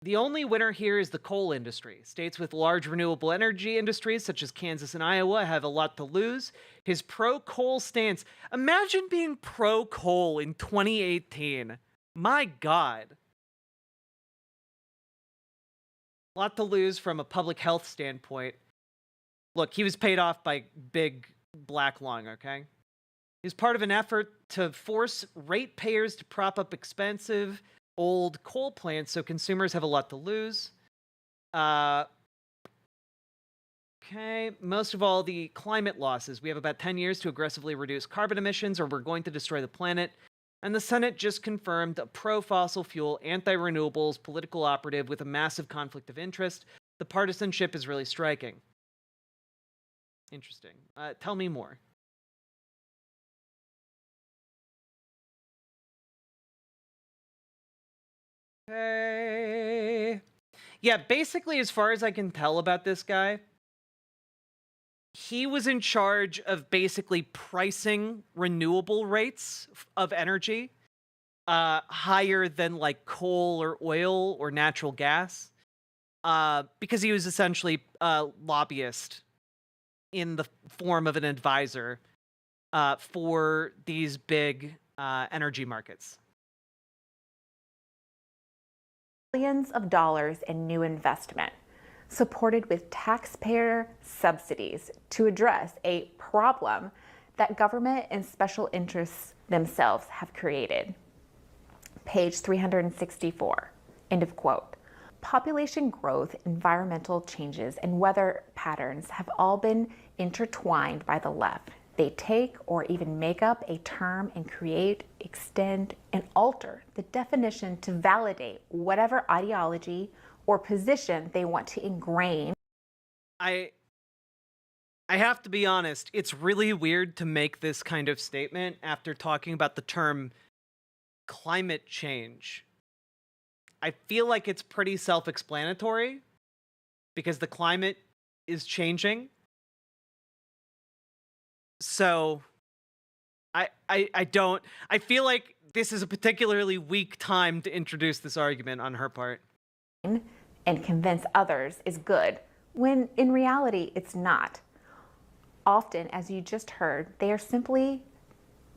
The only winner here is the coal industry. States with large renewable energy industries, such as Kansas and Iowa, have a lot to lose. His pro-coal stance. Imagine being pro-coal in 2018. My God. A lot to lose from a public health standpoint. Look, he was paid off by Big Black Lung, okay? He's part of an effort to force ratepayers to prop up expensive old coal plants, so consumers have a lot to lose. Okay, most of all, the climate losses. We have about 10 years to aggressively reduce carbon emissions, or we're going to destroy the planet. And the Senate just confirmed a pro-fossil fuel, anti-renewables political operative with a massive conflict of interest. The partisanship is really striking. Interesting. Tell me more. Okay. Yeah, basically, as far as I can tell about this guy, he was in charge of basically pricing renewable rates of energy higher than like coal or oil or natural gas, because he was essentially a lobbyist in the form of an advisor for these big energy markets. Billions of dollars in new investment, supported with taxpayer subsidies to address a problem that government and special interests themselves have created. Page 364, end of quote. Population growth, environmental changes, and weather patterns have all been intertwined by the left. They take or even make up a term and create, extend, and alter the definition to validate whatever ideology or position they want to ingrain. I have to be honest, it's really weird to make this kind of statement after talking about the term climate change. I feel like it's pretty self-explanatory because the climate is changing. So I feel like this is a particularly weak time to introduce this argument on her part. And convince others is good, when in reality it's not. Often, as you just heard, they are simply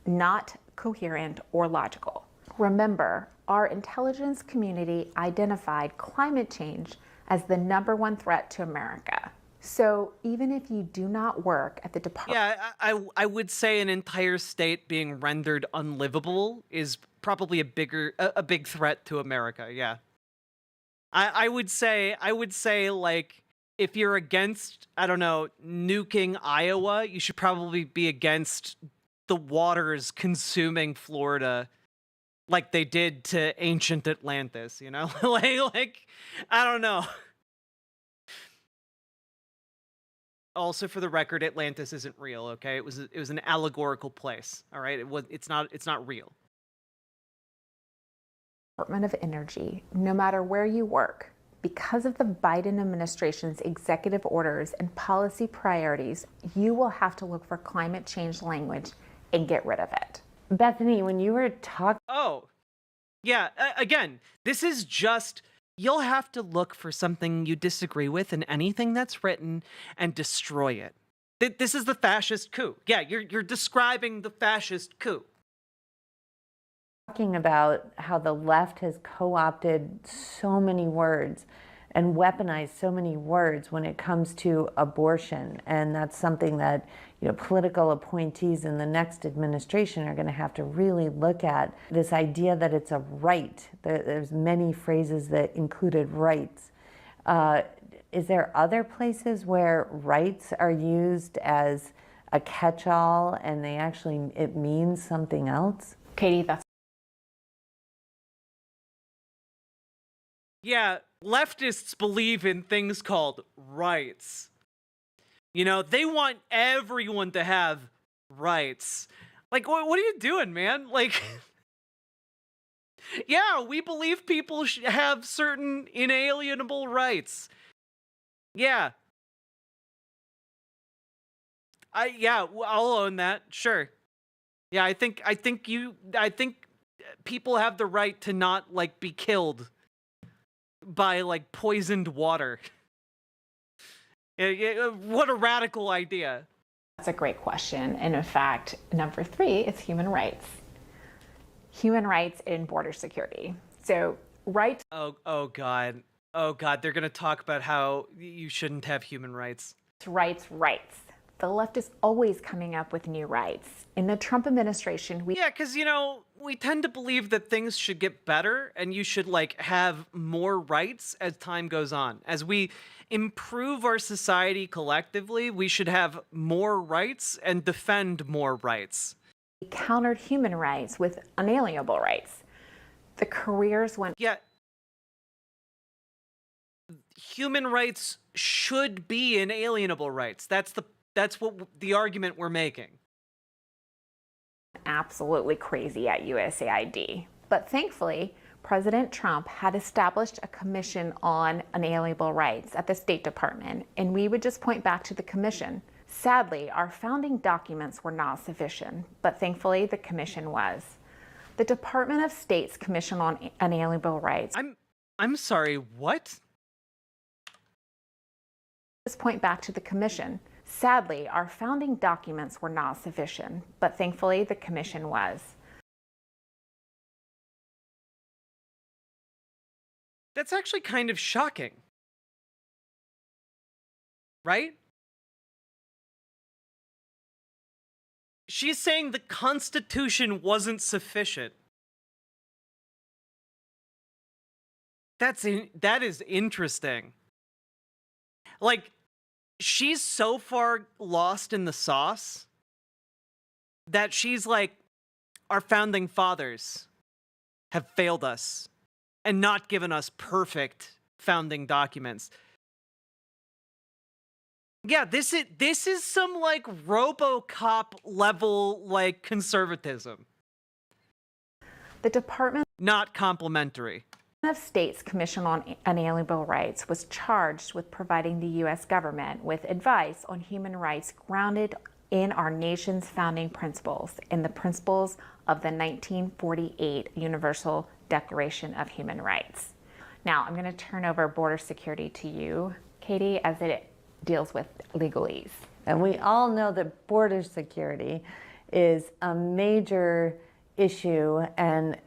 not coherent or logical. Remember, our intelligence community identified climate change as the #1 threat to America. So even if you do not work at the department... Yeah, I would say an entire state being rendered unlivable is probably a big threat to America, yeah. I would say like, if you're against, I don't know, nuking Iowa, you should probably be against the waters consuming Florida like they did to ancient Atlantis, you know? like, I don't know. Also, for the record, Atlantis isn't real, okay? It was an allegorical place, all right? It's not real. Department of Energy, no matter where you work, because of the Biden administration's executive orders and policy priorities, you will have to look for climate change language and get rid of it. Bethany, when you were talking... Oh, yeah, again, this is just... You'll have to look for something you disagree with in anything that's written and destroy it. This is the fascist coup. Yeah, you're describing the fascist coup. Talking about how the left has co-opted so many words and weaponized so many words when it comes to abortion, and that's something that, you know, political appointees in the next administration are going to have to really look at. This idea that it's a right. There's many phrases that included rights. Is there other places where rights are used as a catch-all and it means something else? Katie, that's... Yeah, leftists believe in things called rights. You know, they want everyone to have rights. Like, what are you doing, man? Like, yeah, we believe people have certain inalienable rights. Yeah. I'll own that. Sure. Yeah, I think people have the right to not, like, be killed by, like, poisoned water. What a radical idea. That's a great question. And in fact, number 3 is human rights. Human rights in border security. So rights... Oh God. Oh God, they're going to talk about how you shouldn't have human rights. Rights. The left is always coming up with new rights. In the Trump administration, Yeah, because, you know, we tend to believe that things should get better and you should, like, have more rights as time goes on. As we improve our society collectively, we should have more rights and defend more rights. We countered human rights with unalienable rights. The careers went... Yeah. Human rights should be inalienable rights. That's what the argument we're making. Absolutely crazy at USAID. But thankfully, President Trump had established a commission on unalienable rights at the State Department, and we would just point back to the commission. Sadly, our founding documents were not sufficient, but thankfully the commission was. The Department of State's Commission on Unalienable Rights. I'm sorry, what? Just point back to the commission. Sadly, our founding documents were not sufficient, but thankfully the commission was. That's actually kind of shocking. Right? She's saying the Constitution wasn't sufficient. That is interesting. Like, she's so far lost in the sauce that she's like, our founding fathers have failed us and not given us perfect founding documents. Yeah, this is some like RoboCop level like conservatism. The Department not complimentary. of State's Commission on Unalienable Rights was charged with providing the U.S. government with advice on human rights grounded in our nation's founding principles and the principles of the 1948 Universal Declaration of Human Rights. Now, I'm going to turn over border security to you, Katie, as it deals with legalese. And we all know that border security is a major issue, and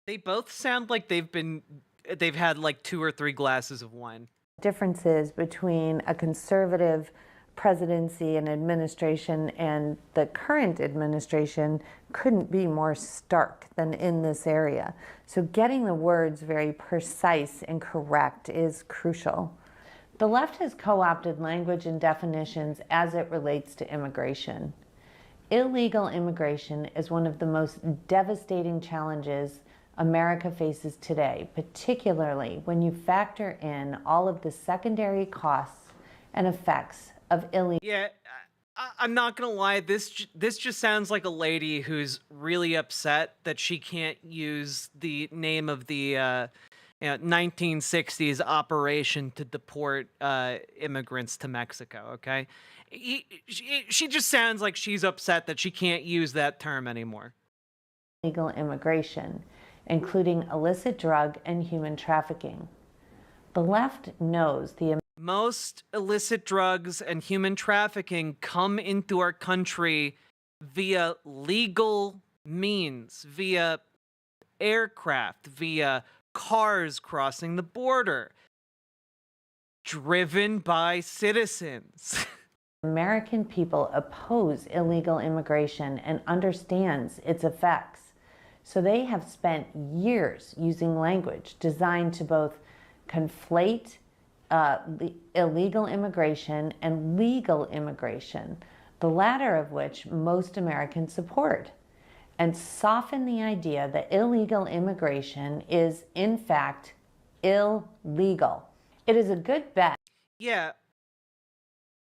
they both sound like they've had like 2 or 3 glasses of wine. differences between a conservative presidency and administration and the current administration couldn't be more stark than in this area. So getting the words very precise and correct is crucial. The left has co-opted language and definitions as it relates to immigration. Illegal immigration is one of the most devastating challenges America faces today, particularly when you factor in all of the secondary costs and effects of illegal. Yeah, I'm not gonna lie. This just sounds like a lady who's really upset that she can't use the name of the 1960s operation to deport immigrants to Mexico. Okay, she just sounds like she's upset that she can't use that term anymore. Illegal immigration, including illicit drug and human trafficking. The left knows the most illicit drugs and human trafficking come into our country via legal means, via aircraft, via cars crossing the border, driven by citizens. American people oppose illegal immigration and understands its effects. So they have spent years using language designed to both conflate illegal immigration and legal immigration, the latter of which most Americans support, and soften the idea that illegal immigration is, in fact, illegal. It is a good bet. Yeah,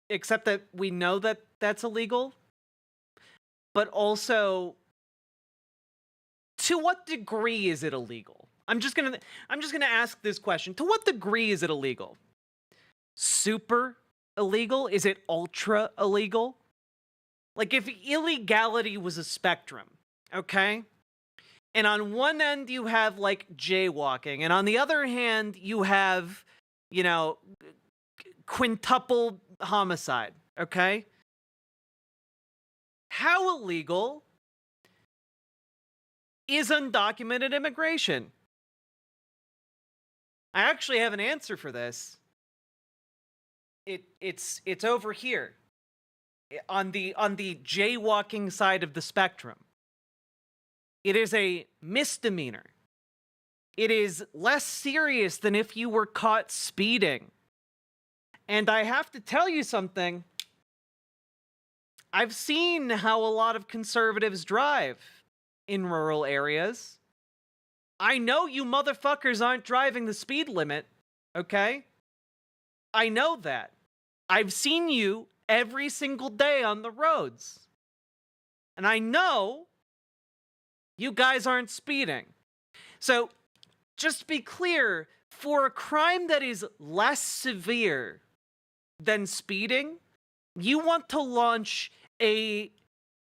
except that we know that that's illegal, but also, to what degree is it illegal? I'm just gonna ask this question. To what degree is it illegal? Super illegal? Is it ultra illegal? Like, if illegality was a spectrum, okay? And on one end you have like jaywalking, and on the other hand you have, you know, quintuple homicide, okay? How illegal is undocumented immigration? I actually have an answer for this. It's over here on the jaywalking side of the spectrum. It is a misdemeanor. It is less serious than if you were caught speeding. And I have to tell you something. I've seen how a lot of conservatives drive in rural areas. I know you motherfuckers aren't driving the speed limit, okay? I know that. I've seen you every single day on the roads. And I know you guys aren't speeding. So, just to be clear, for a crime that is less severe than speeding, you want to launch a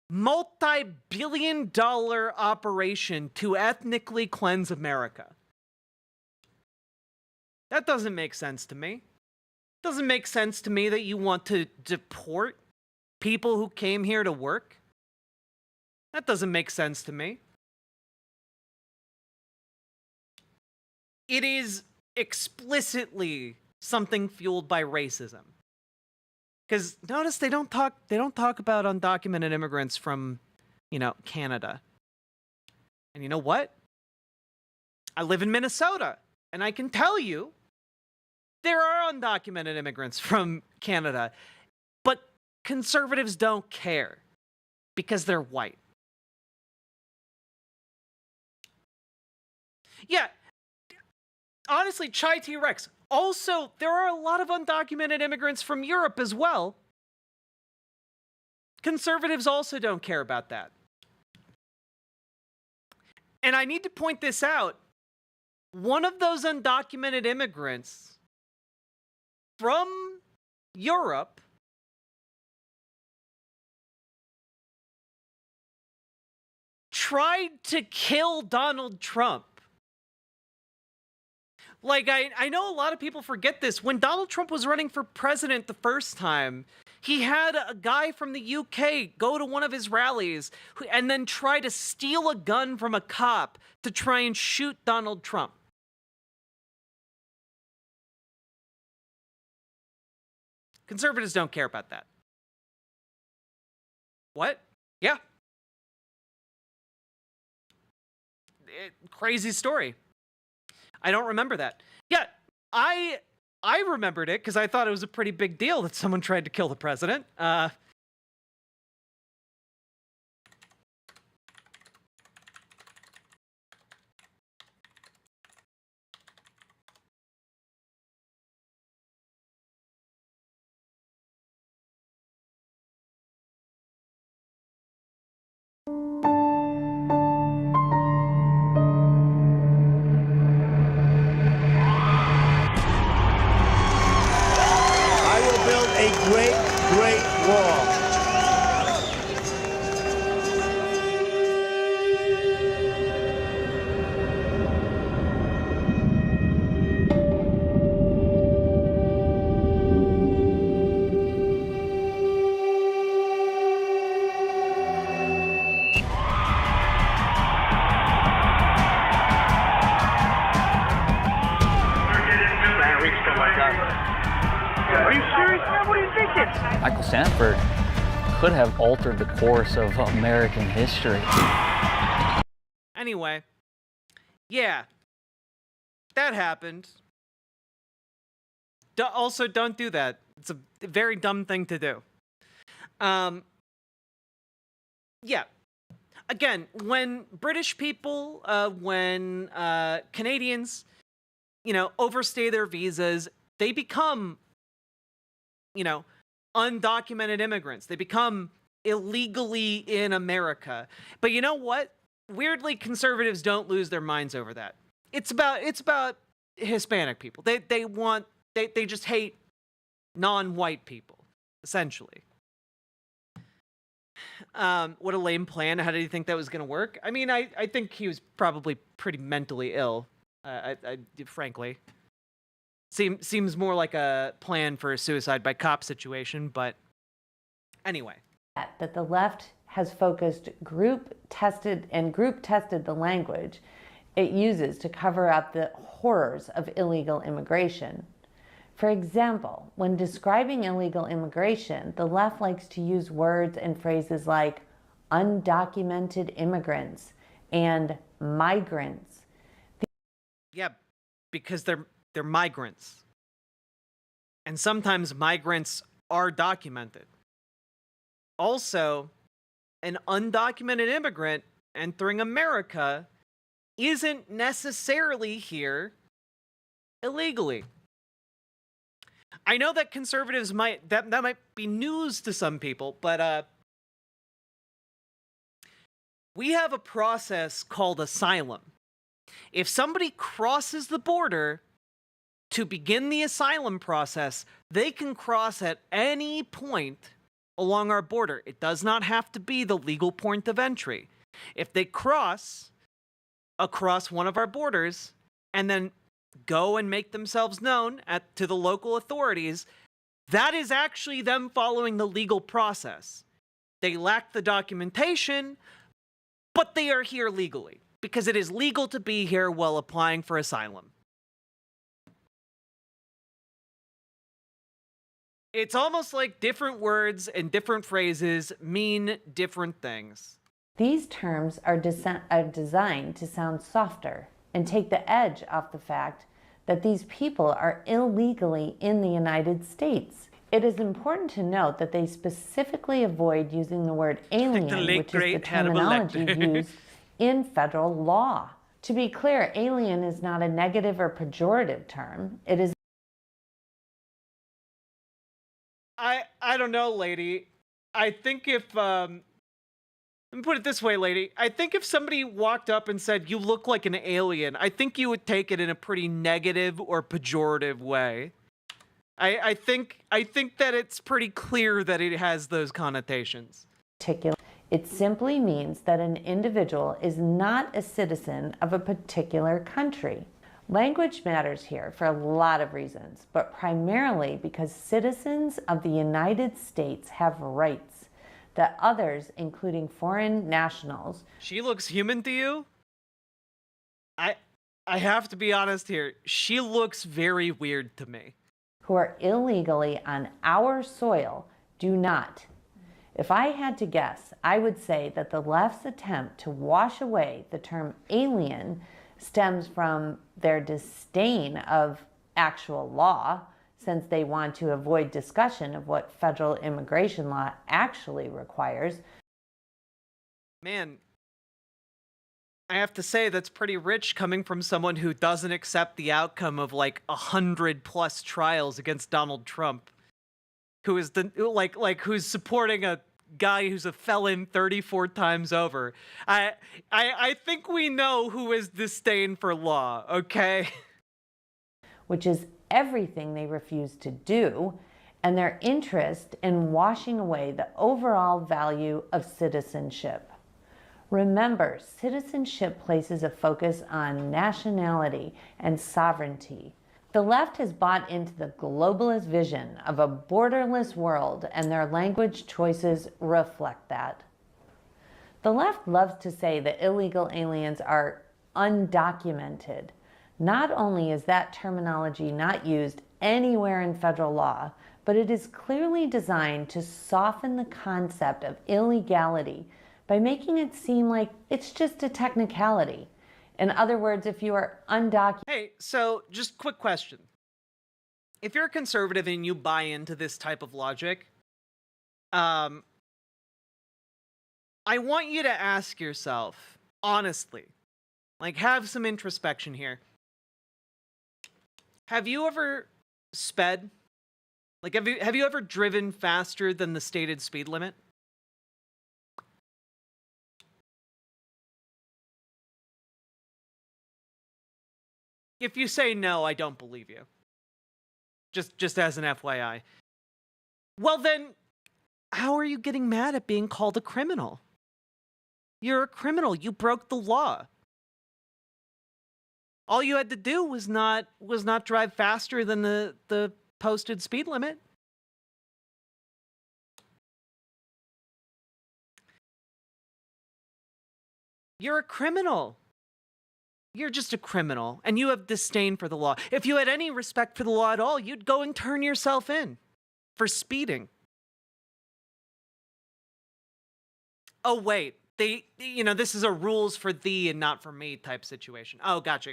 multi-billion-dollar operation to ethnically cleanse America. That doesn't make sense to me. It doesn't make sense to me that you want to deport people who came here to work. That doesn't make sense to me. It is explicitly something fueled by racism. Because notice they don't talk about undocumented immigrants from, Canada. And you know what? I live in Minnesota, and I can tell you there are undocumented immigrants from Canada, but conservatives don't care because they're white. Yeah, honestly, Chai T-Rex. Also, there are a lot of undocumented immigrants from Europe as well. Conservatives also don't care about that. And I need to point this out. One of those undocumented immigrants from Europe tried to kill Donald Trump. Like, I know a lot of people forget this. When Donald Trump was running for president the first time, he had a guy from the UK go to one of his rallies and then try to steal a gun from a cop to try and shoot Donald Trump. Conservatives don't care about that. What? Yeah. Crazy story. I don't remember that. Yeah, I remembered it because I thought it was a pretty big deal that someone tried to kill the president. Great wall. Are you serious, man? What are you thinking? Michael Sanford could have altered the course of American history. Anyway, yeah, that happened. Also, don't do that. It's a very dumb thing to do. Yeah. Again, when British people, when Canadians, overstay their visas, they become, undocumented immigrants. They become illegally in America. But you know what? Weirdly, conservatives don't lose their minds over that. It's about Hispanic people. They just hate non-white people, essentially. What a lame plan. How did he think that was going to work? I mean, I think he was probably pretty mentally ill, frankly. Seems more like a plan for a suicide by cop situation, but anyway. That the left has focused group tested the language it uses to cover up the horrors of illegal immigration. For example, when describing illegal immigration, the left likes to use words and phrases like undocumented immigrants and migrants. Yeah, because they're migrants. And sometimes migrants are documented. Also, an undocumented immigrant entering America isn't necessarily here illegally. I know that conservatives might be news to some people, but we have a process called asylum. If somebody crosses the border to begin the asylum process, they can cross at any point along our border. It does not have to be the legal point of entry. If they cross across one of our borders and then go and make themselves known to the local authorities, that is actually them following the legal process. They lack the documentation, but they are here legally, because it is legal to be here while applying for asylum. It's almost like different words and different phrases mean different things. These terms are designed to sound softer and take the edge off the fact that these people are illegally in the United States. It is important to note that they specifically avoid using the word alien, which is the terminology used in federal law. To be clear, alien is not a negative or pejorative term. It is. I don't know, lady. I think if, let me put it this way, lady. I think if somebody walked up and said, "You look like an alien," I think you would take it in a pretty negative or pejorative way. I think that it's pretty clear that it has those connotations. It simply means that an individual is not a citizen of a particular country. Language matters here for a lot of reasons, but primarily because citizens of the United States have rights that others, including foreign nationals. She looks human to you? I have to be honest here. She looks very weird to me. Who are illegally on our soil do not. If I had to guess, I would say that the left's attempt to wash away the term alien stems from their disdain of actual law, since they want to avoid discussion of what federal immigration law actually requires. Man, I have to say that's pretty rich coming from someone who doesn't accept the outcome of like 100+ trials against Donald Trump, who is who's supporting a guy who's a felon 34 times over. I think we know who is disdain for law, okay? Which is everything they refuse to do, and their interest in washing away the overall value of citizenship. Remember, citizenship places a focus on nationality and sovereignty. The left has bought into the globalist vision of a borderless world, and their language choices reflect that. The left loves to say that illegal aliens are undocumented. Not only is that terminology not used anywhere in federal law, but it is clearly designed to soften the concept of illegality by making it seem like it's just a technicality. In other words, if you are undocumented... Hey, so just quick question. If you're a conservative and you buy into this type of logic, I want you to ask yourself, honestly, like have some introspection here. Have you ever sped? Like, have you ever driven faster than the stated speed limit? If you say no, I don't believe you. Just as an FYI. Well then, how are you getting mad at being called a criminal? You're a criminal. You broke the law. All you had to do was not drive faster than the posted speed limit. You're a criminal. You're just a criminal, and you have disdain for the law. If you had any respect for the law at all, you'd go and turn yourself in for speeding. Oh, wait. This is a rules for thee and not for me type situation. Oh, gotcha.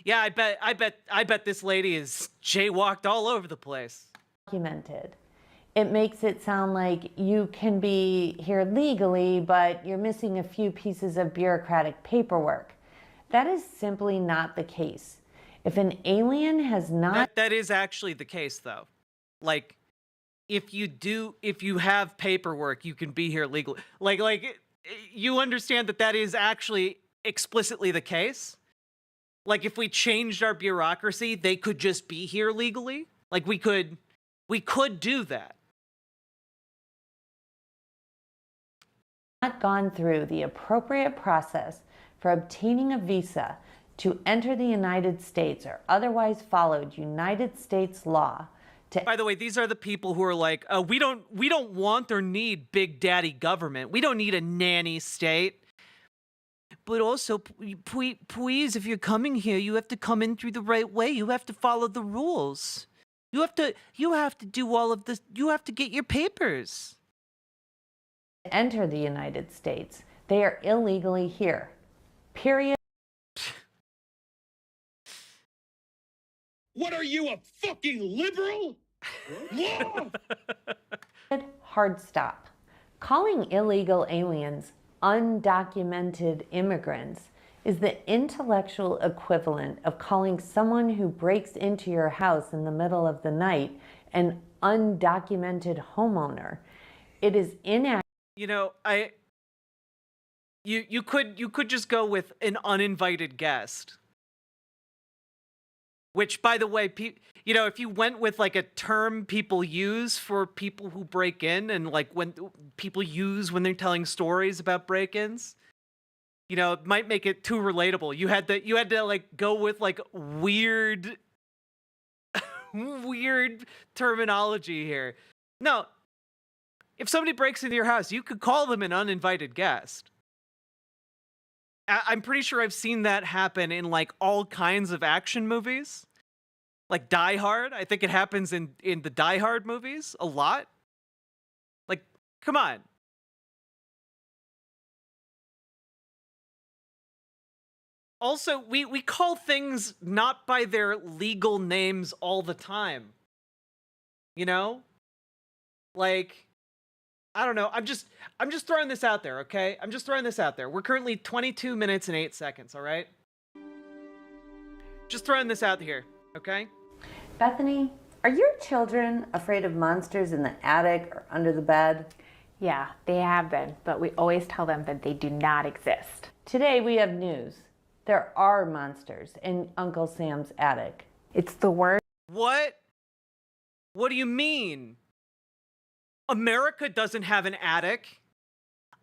Yeah, I bet this lady is jaywalked all over the place. Documented. It makes it sound like you can be here legally, but you're missing a few pieces of bureaucratic paperwork. That is simply not the case. If an alien has not... That is actually the case, though. Like, if you have paperwork, you can be here legally. Like you understand that that is actually explicitly the case? Like, if we changed our bureaucracy, they could just be here legally? Like, we could do that. Not gone through the appropriate process for obtaining a visa to enter the United States or otherwise followed United States law. By the way, these are the people who are like, we don't want or need big daddy government. We don't need a nanny state. But also, please, if you're coming here, you have to come in through the right way. You have to follow the rules. You have to do all of this. You have to get your papers. Enter the United States. They are illegally here. Period. What are you, a fucking liberal? Hard stop. Calling illegal aliens undocumented immigrants is the intellectual equivalent of calling someone who breaks into your house in the middle of the night an undocumented homeowner. It is inaccurate. You know, you could just go with an uninvited guest. Which, by the way, you know, if you went with like a term people use for people who break in, and like when people use when they're telling stories about break-ins, you know, it might make it too relatable. You had to like go with like weird terminology here. No, if somebody breaks into your house, you could call them an uninvited guest. I'm pretty sure I've seen that happen in like all kinds of action movies. Like Die Hard. I think it happens in the Die Hard movies a lot. Like, come on. Also, we call things not by their legal names all the time. You know? Like, I don't know. I'm just throwing this out there, okay? I'm just throwing this out there. We're currently 22 minutes and 8 seconds, all right? Just throwing this out here, okay? Bethany, are your children afraid of monsters in the attic or under the bed? Yeah, they have been, but we always tell them that they do not exist. Today we have news. There are monsters in Uncle Sam's attic. It's the word. What? What do you mean? America doesn't have an attic.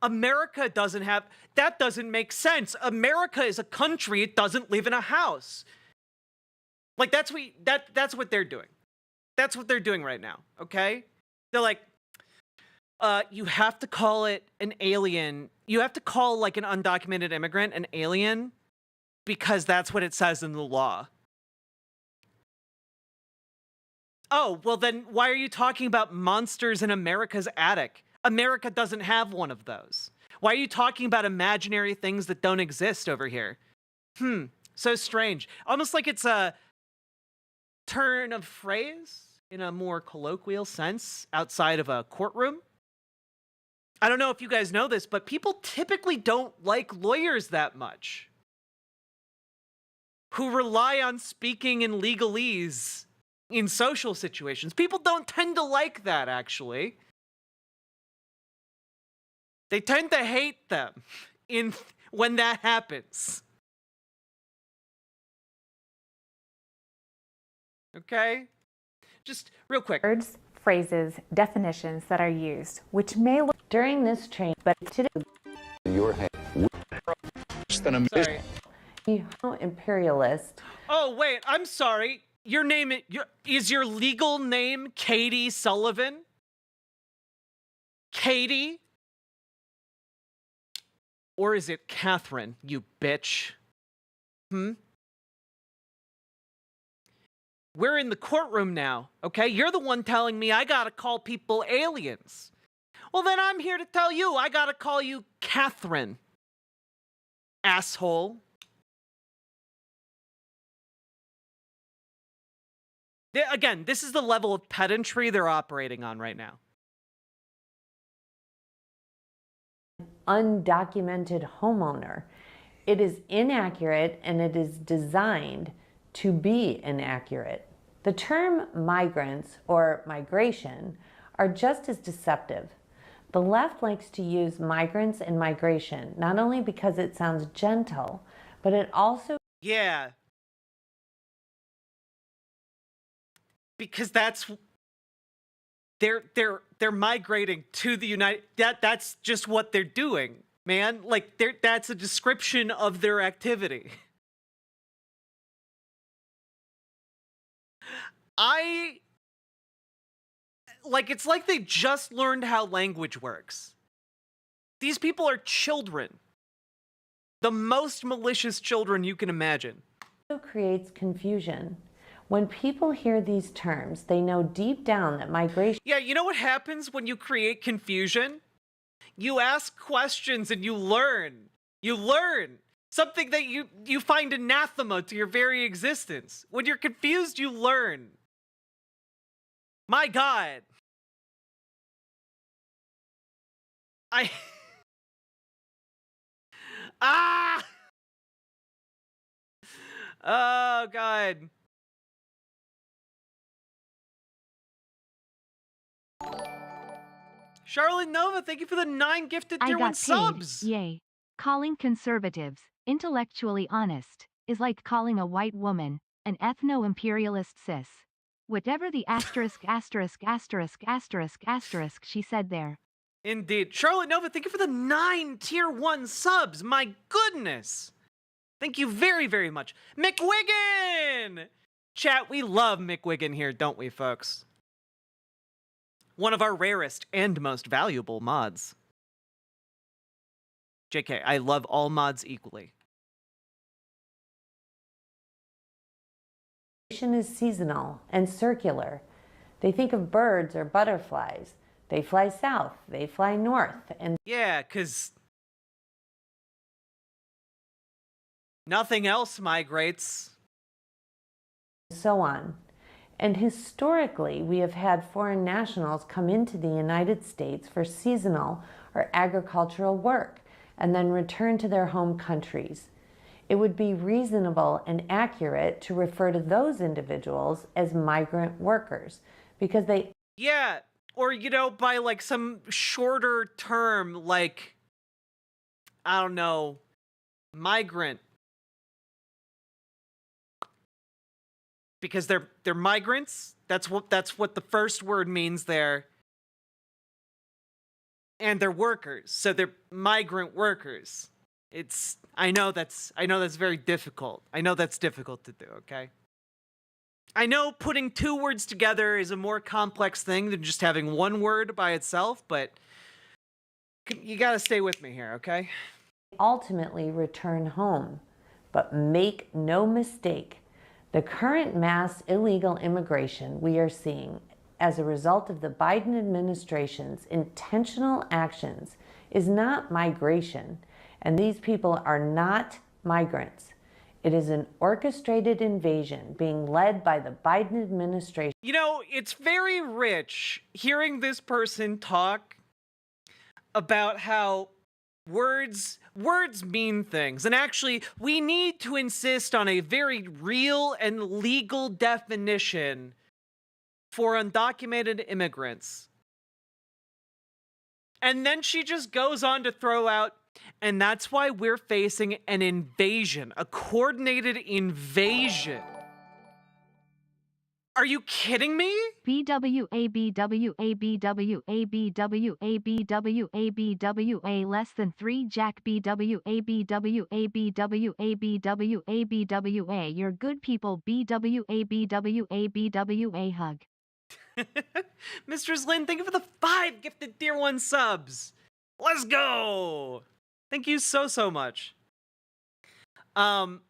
America doesn't have... That doesn't make sense. America is a country. It doesn't live in a house. Like, that's what they're doing. That's what they're doing right now, okay? They're like, you have to call it an alien. You have to call, like, an undocumented immigrant an alien because that's what it says in the law. Oh, well then why are you talking about monsters in America's attic? America doesn't have one of those. Why are you talking about imaginary things that don't exist over here? So strange. Almost like it's a turn of phrase in a more colloquial sense outside of a courtroom. I don't know if you guys know this, but people typically don't like lawyers that much who rely on speaking in legalese in social situations. People don't tend to like that, actually. They tend to hate them when that happens. Okay? Just real quick. Words, phrases, definitions that are used, which may look during this training, but today your hand. Sorry. Imperialist. Oh, wait, I'm sorry. Your name is your legal name Katie Sullivan? Katie? Or is it Catherine, you bitch? We're in the courtroom now, okay? You're the one telling me I gotta call people aliens. Well, then I'm here to tell you I gotta call you Catherine. Asshole. Again, this is the level of pedantry they're operating on right now. Undocumented homeowner. It is inaccurate and it is designed to be inaccurate. The term migrants or migration are just as deceptive. The left likes to use migrants and migration, not only because it sounds gentle, but it also... Yeah. Because that's... They're migrating to the United... That's just what they're doing, man. Like, that's a description of their activity. Like, it's like they just learned how language works. These people are children. The most malicious children you can imagine. Also creates confusion. When people hear these terms, they know deep down that migration... Yeah, you know what happens when you create confusion? You ask questions and you learn. You learn. Something that you find anathema to your very existence. When you're confused, you learn. My God. Oh, God. Charlotte Nova, thank you for the 9 gifted tier 1 subs. Yay. Calling conservatives intellectually honest is like calling a white woman an ethno-imperialist cis. Whatever the asterisk she said there. Indeed. Charlotte Nova, thank you for the 9 tier 1 subs. My goodness. Thank you very, very much. McWiggin! Chat, we love McWiggin here, don't we, folks? One of our rarest and most valuable mods. JK, I love all mods equally. Migration is seasonal and circular. They think of birds or butterflies. They fly south, they fly north, and... Yeah, because... nothing else migrates. So on. And historically, we have had foreign nationals come into the United States for seasonal or agricultural work and then return to their home countries. It would be reasonable and accurate to refer to those individuals as migrant workers because they... Yeah, or, you know, by like some shorter term, like, I don't know, migrant. Because they're migrants. That's what the first word means there. And they're workers, so they're migrant workers. I know that's very difficult. I know that's difficult to do, okay? I know putting 2 words together is a more complex thing than just having one word by itself, but you gotta stay with me here, okay? Ultimately return home. But make no mistake, the current mass illegal immigration we are seeing as a result of the Biden administration's intentional actions is not migration, and these people are not migrants. It is an orchestrated invasion being led by the Biden administration. You know, it's very rich hearing this person talk about how words mean things. And actually, we need to insist on a very real and legal definition for undocumented immigrants. And then she just goes on to throw out, and that's why we're facing an invasion, a coordinated invasion. Are you kidding me? BWABWABWABWABWA less than 3 Jack BWABWABWABWABWA. You're good people. BWABWABWA hug. Mistress Lynn, thank you for the 5 gifted tier 1 subs. Let's go. Thank you so much. But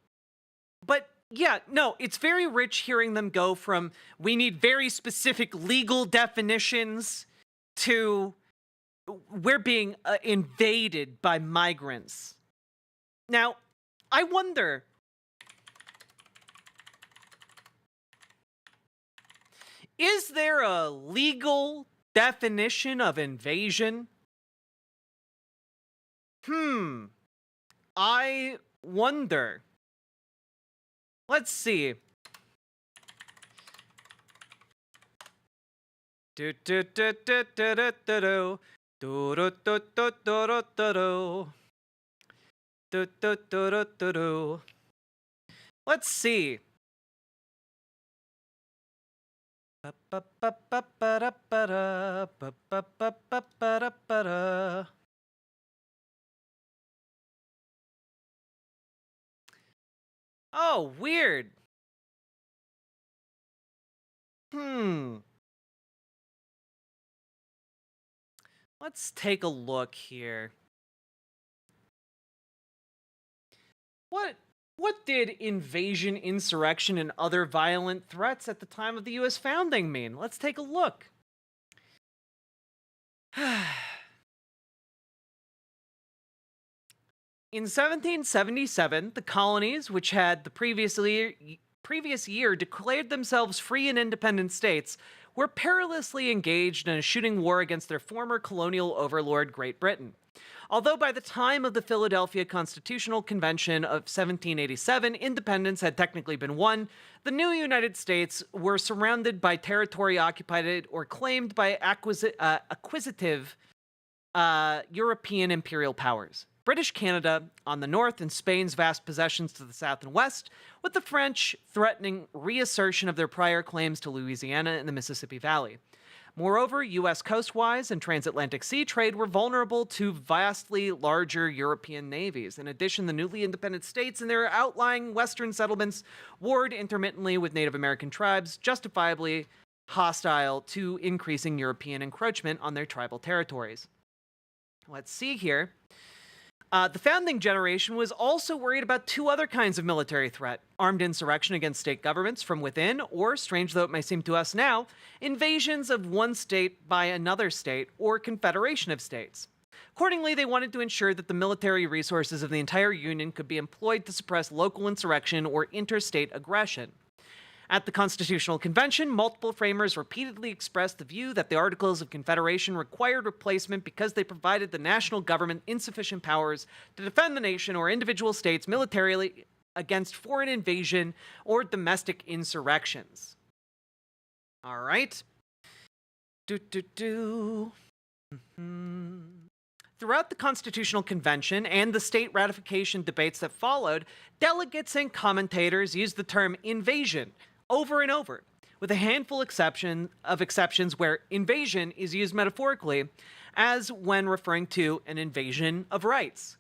yeah, no, it's very rich hearing them go from we need very specific legal definitions to we're being invaded by migrants. Now, I wonder, is there a legal definition of invasion? I wonder. Let's see. Do-do-do-do-do-do-do. Do-do-do-do-do-do. Let's see. Ba-ba-ba-ba-ba-da-ba-da, ba-ba-ba-ba-ba-da-ba-da. Oh, weird. Let's take a look here. What did invasion, insurrection, and other violent threats at the time of the U.S. founding mean? Let's take a look. In 1777, the colonies, which had the previous year declared themselves free and independent states, were perilously engaged in a shooting war against their former colonial overlord, Great Britain. Although by the time of the Philadelphia Constitutional Convention of 1787, independence had technically been won, the new United States were surrounded by territory occupied or claimed by acquisitive European imperial powers. British Canada on the north and Spain's vast possessions to the south and west, with the French threatening reassertion of their prior claims to Louisiana and the Mississippi Valley. Moreover, U.S. coastwise and transatlantic sea trade were vulnerable to vastly larger European navies. In addition, the newly independent states and their outlying western settlements warred intermittently with Native American tribes, justifiably hostile to increasing European encroachment on their tribal territories. Let's see here. The founding generation was also worried about two other kinds of military threat: armed insurrection against state governments from within, or, strange though it may seem to us now, invasions of one state by another state or confederation of states. Accordingly, they wanted to ensure that the military resources of the entire Union could be employed to suppress local insurrection or interstate aggression. At the Constitutional Convention, multiple framers repeatedly expressed the view that the Articles of Confederation required replacement because they provided the national government insufficient powers to defend the nation or individual states militarily against foreign invasion or domestic insurrections. All right. Throughout the Constitutional Convention and the state ratification debates that followed, delegates and commentators used the term invasion over and over, with a handful of exceptions where invasion is used metaphorically, as when referring to an invasion of rights.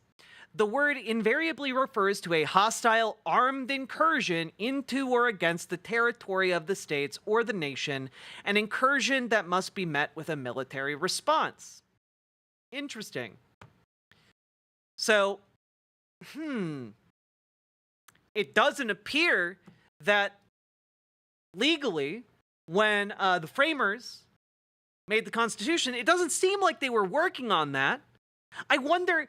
The word invariably refers to a hostile armed incursion into or against the territory of the states or the nation, an incursion that must be met with a military response. Interesting. So, it doesn't appear that legally, when the framers made the Constitution, it doesn't seem like they were working on that. I wonder,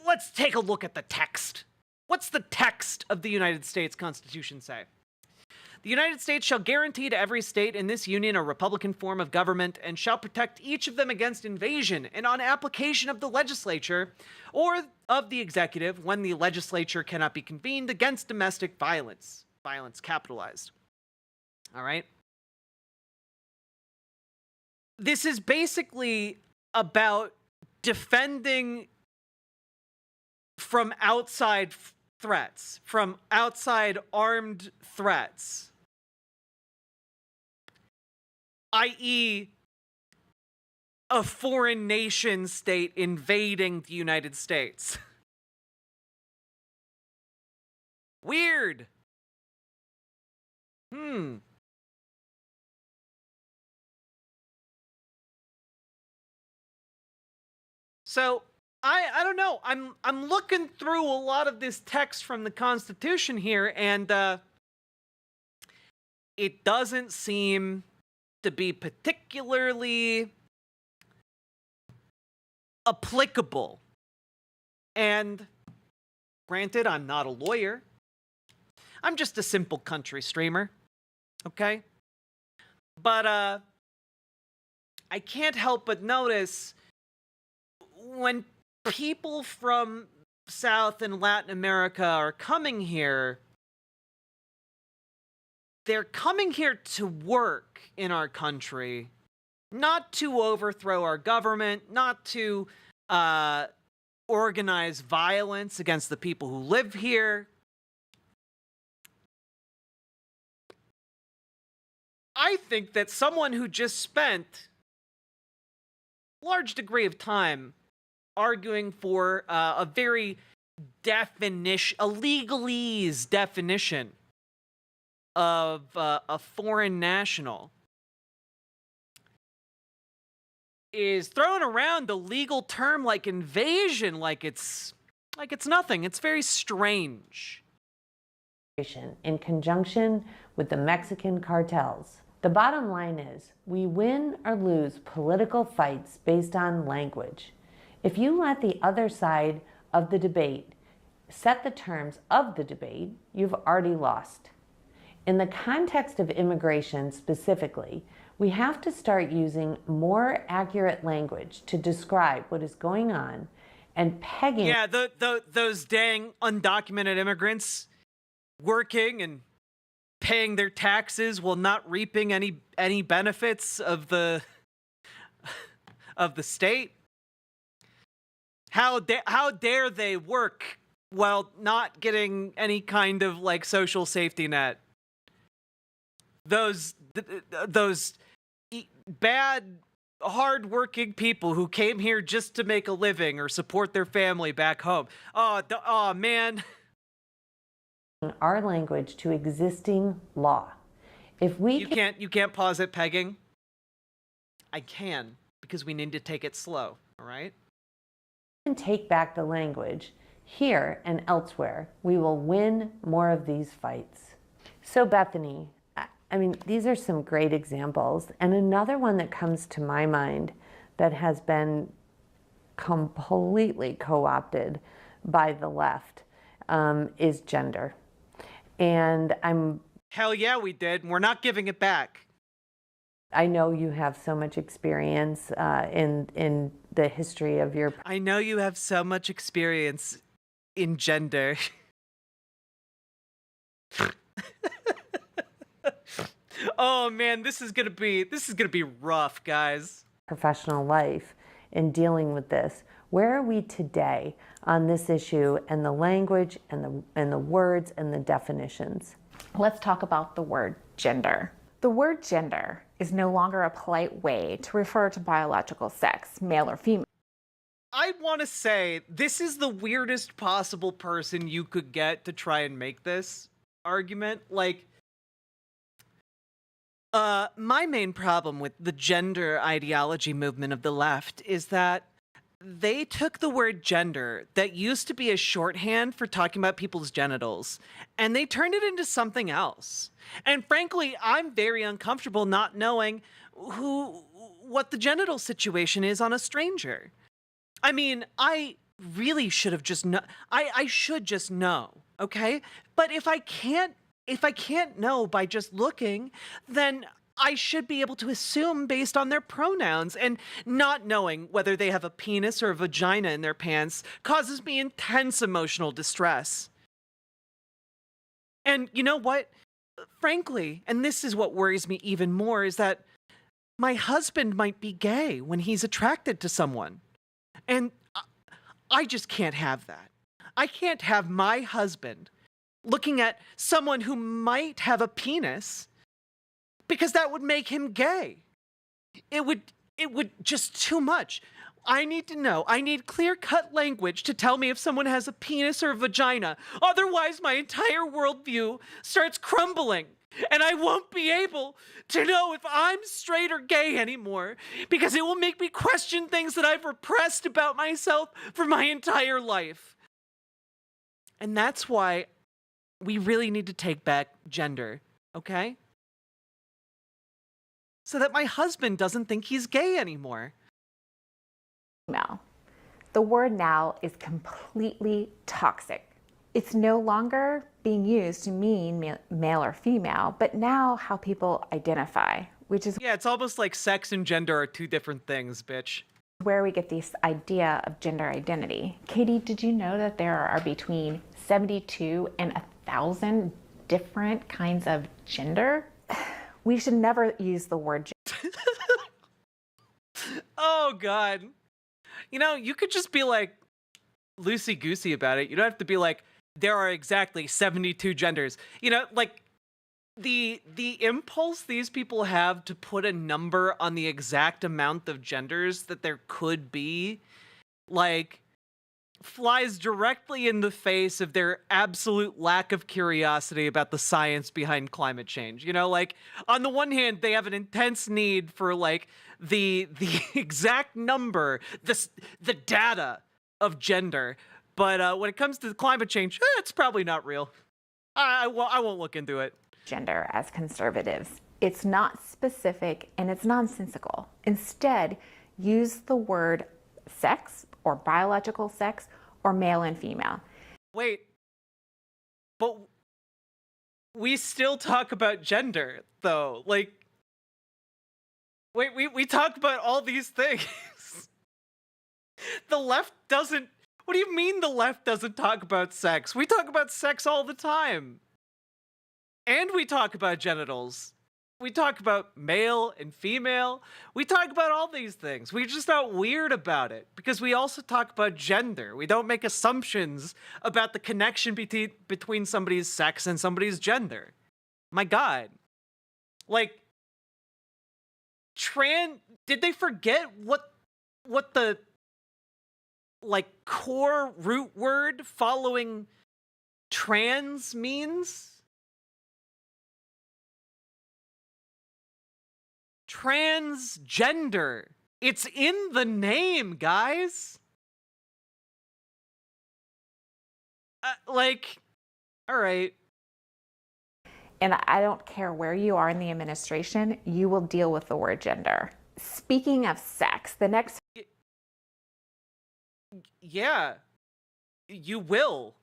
let's take a look at the text. What's the text of the United States Constitution say? The United States shall guarantee to every state in this union a republican form of government and shall protect each of them against invasion and on application of the legislature or of the executive when the legislature cannot be convened against domestic violence. Violence capitalized. All right. This is basically about defending from outside threats, from outside armed threats, i.e., a foreign nation state invading the United States. Weird. So, I don't know. I'm looking through a lot of this text from the Constitution here, and it doesn't seem to be particularly applicable. And granted, I'm not a lawyer. I'm just a simple country streamer. Okay? But I can't help but notice when people from South and Latin America are coming here, they're coming here to work in our country not to overthrow our government, not to organize violence against the people who live here. I think that someone who just spent a large degree of time arguing for a very a legalese definition of a foreign national is throwing around the legal term like invasion like it's nothing. It's very strange. In conjunction with the Mexican cartels. The bottom line is, we win or lose political fights based on language. If you let the other side of the debate set the terms of the debate, you've already lost. In the context of immigration specifically, we have to start using more accurate language to describe what is going on and pegging... Yeah, those dang undocumented immigrants working and paying their taxes while not reaping any benefits of the state. How dare they work while not getting any kind of like social safety net? Those bad, hard-working people who came here just to make a living or support their family back home. Oh man. Our language to existing law. If we you can't pause it, pegging. I can, because we need to take it slow, all right? And take back the language here and elsewhere, we will win more of these fights. So Bethany, I mean, these are some great examples. And another one that comes to my mind that has been completely co-opted by the left is gender. And hell yeah, we did. We're not giving it back. I know you have so much experience in the history of your... I know you have so much experience in gender. Oh man, this is gonna be rough, guys. Professional life in dealing with this. Where are we today on this issue and the language and the words and the definitions? Let's talk about the word gender. The word gender is no longer a polite way to refer to biological sex, male or female. I want to say this is the weirdest possible person you could get to try and make this argument. Like, my main problem with the gender ideology movement of the left is that they took the word gender that used to be a shorthand for talking about people's genitals, and they turned it into something else. And frankly, I'm very uncomfortable not knowing what the genital situation is on a stranger. I mean, I really should have just I should just know, okay? But if I can't know by just looking, then I should be able to assume based on their pronouns, and not knowing whether they have a penis or a vagina in their pants causes me intense emotional distress. And you know what? Frankly, and this is what worries me even more, is that my husband might be gay when he's attracted to someone. And I just can't have that. I can't have my husband looking at someone who might have a penis, because that would make him gay. It would just too much. I need to know. I need clear-cut language to tell me if someone has a penis or a vagina. Otherwise, my entire worldview starts crumbling, and I won't be able to know if I'm straight or gay anymore, because it will make me question things that I've repressed about myself for my entire life. And that's why we really need to take back gender, okay? So that my husband doesn't think he's gay anymore. Now, the word now is completely toxic. It's no longer being used to mean male or female, but now how people identify, which is... Yeah, it's almost like sex and gender are two different things, bitch. Where we get this idea of gender identity. Katie, did you know that there are between 72 and 1,000 different kinds of gender? We should never use the word gender. Oh, God. You know, you could just be like loosey-goosey about it. You don't have to be like, there are exactly 72 genders. You know, like the impulse these people have to put a number on the exact amount of genders that there could be, like, flies directly in the face of their absolute lack of curiosity about the science behind climate change. You know, like, on the one hand, they have an intense need for, like, the exact number, the data of gender, but when it comes to climate change, it's probably not real. I won't look into it. Gender as conservatives. It's not specific and it's nonsensical. Instead, use the word sex or biological sex or male and female. Wait, but we still talk about gender, though. Like, wait, we talk about all these things. The left doesn't. What do you mean the left doesn't talk about sex? We talk about sex all the time. And we talk about genitals. We talk about male and female. We talk about all these things. We're just not weird about it because we also talk about gender. We don't make assumptions about the connection between somebody's sex and somebody's gender. My God. Like, did they forget what the, like, core root word following trans means? Transgender. It's in the name, guys. Like, all right. And I don't care where you are in the administration, you will deal with the word gender. Speaking of sex, the next... Yeah, you will.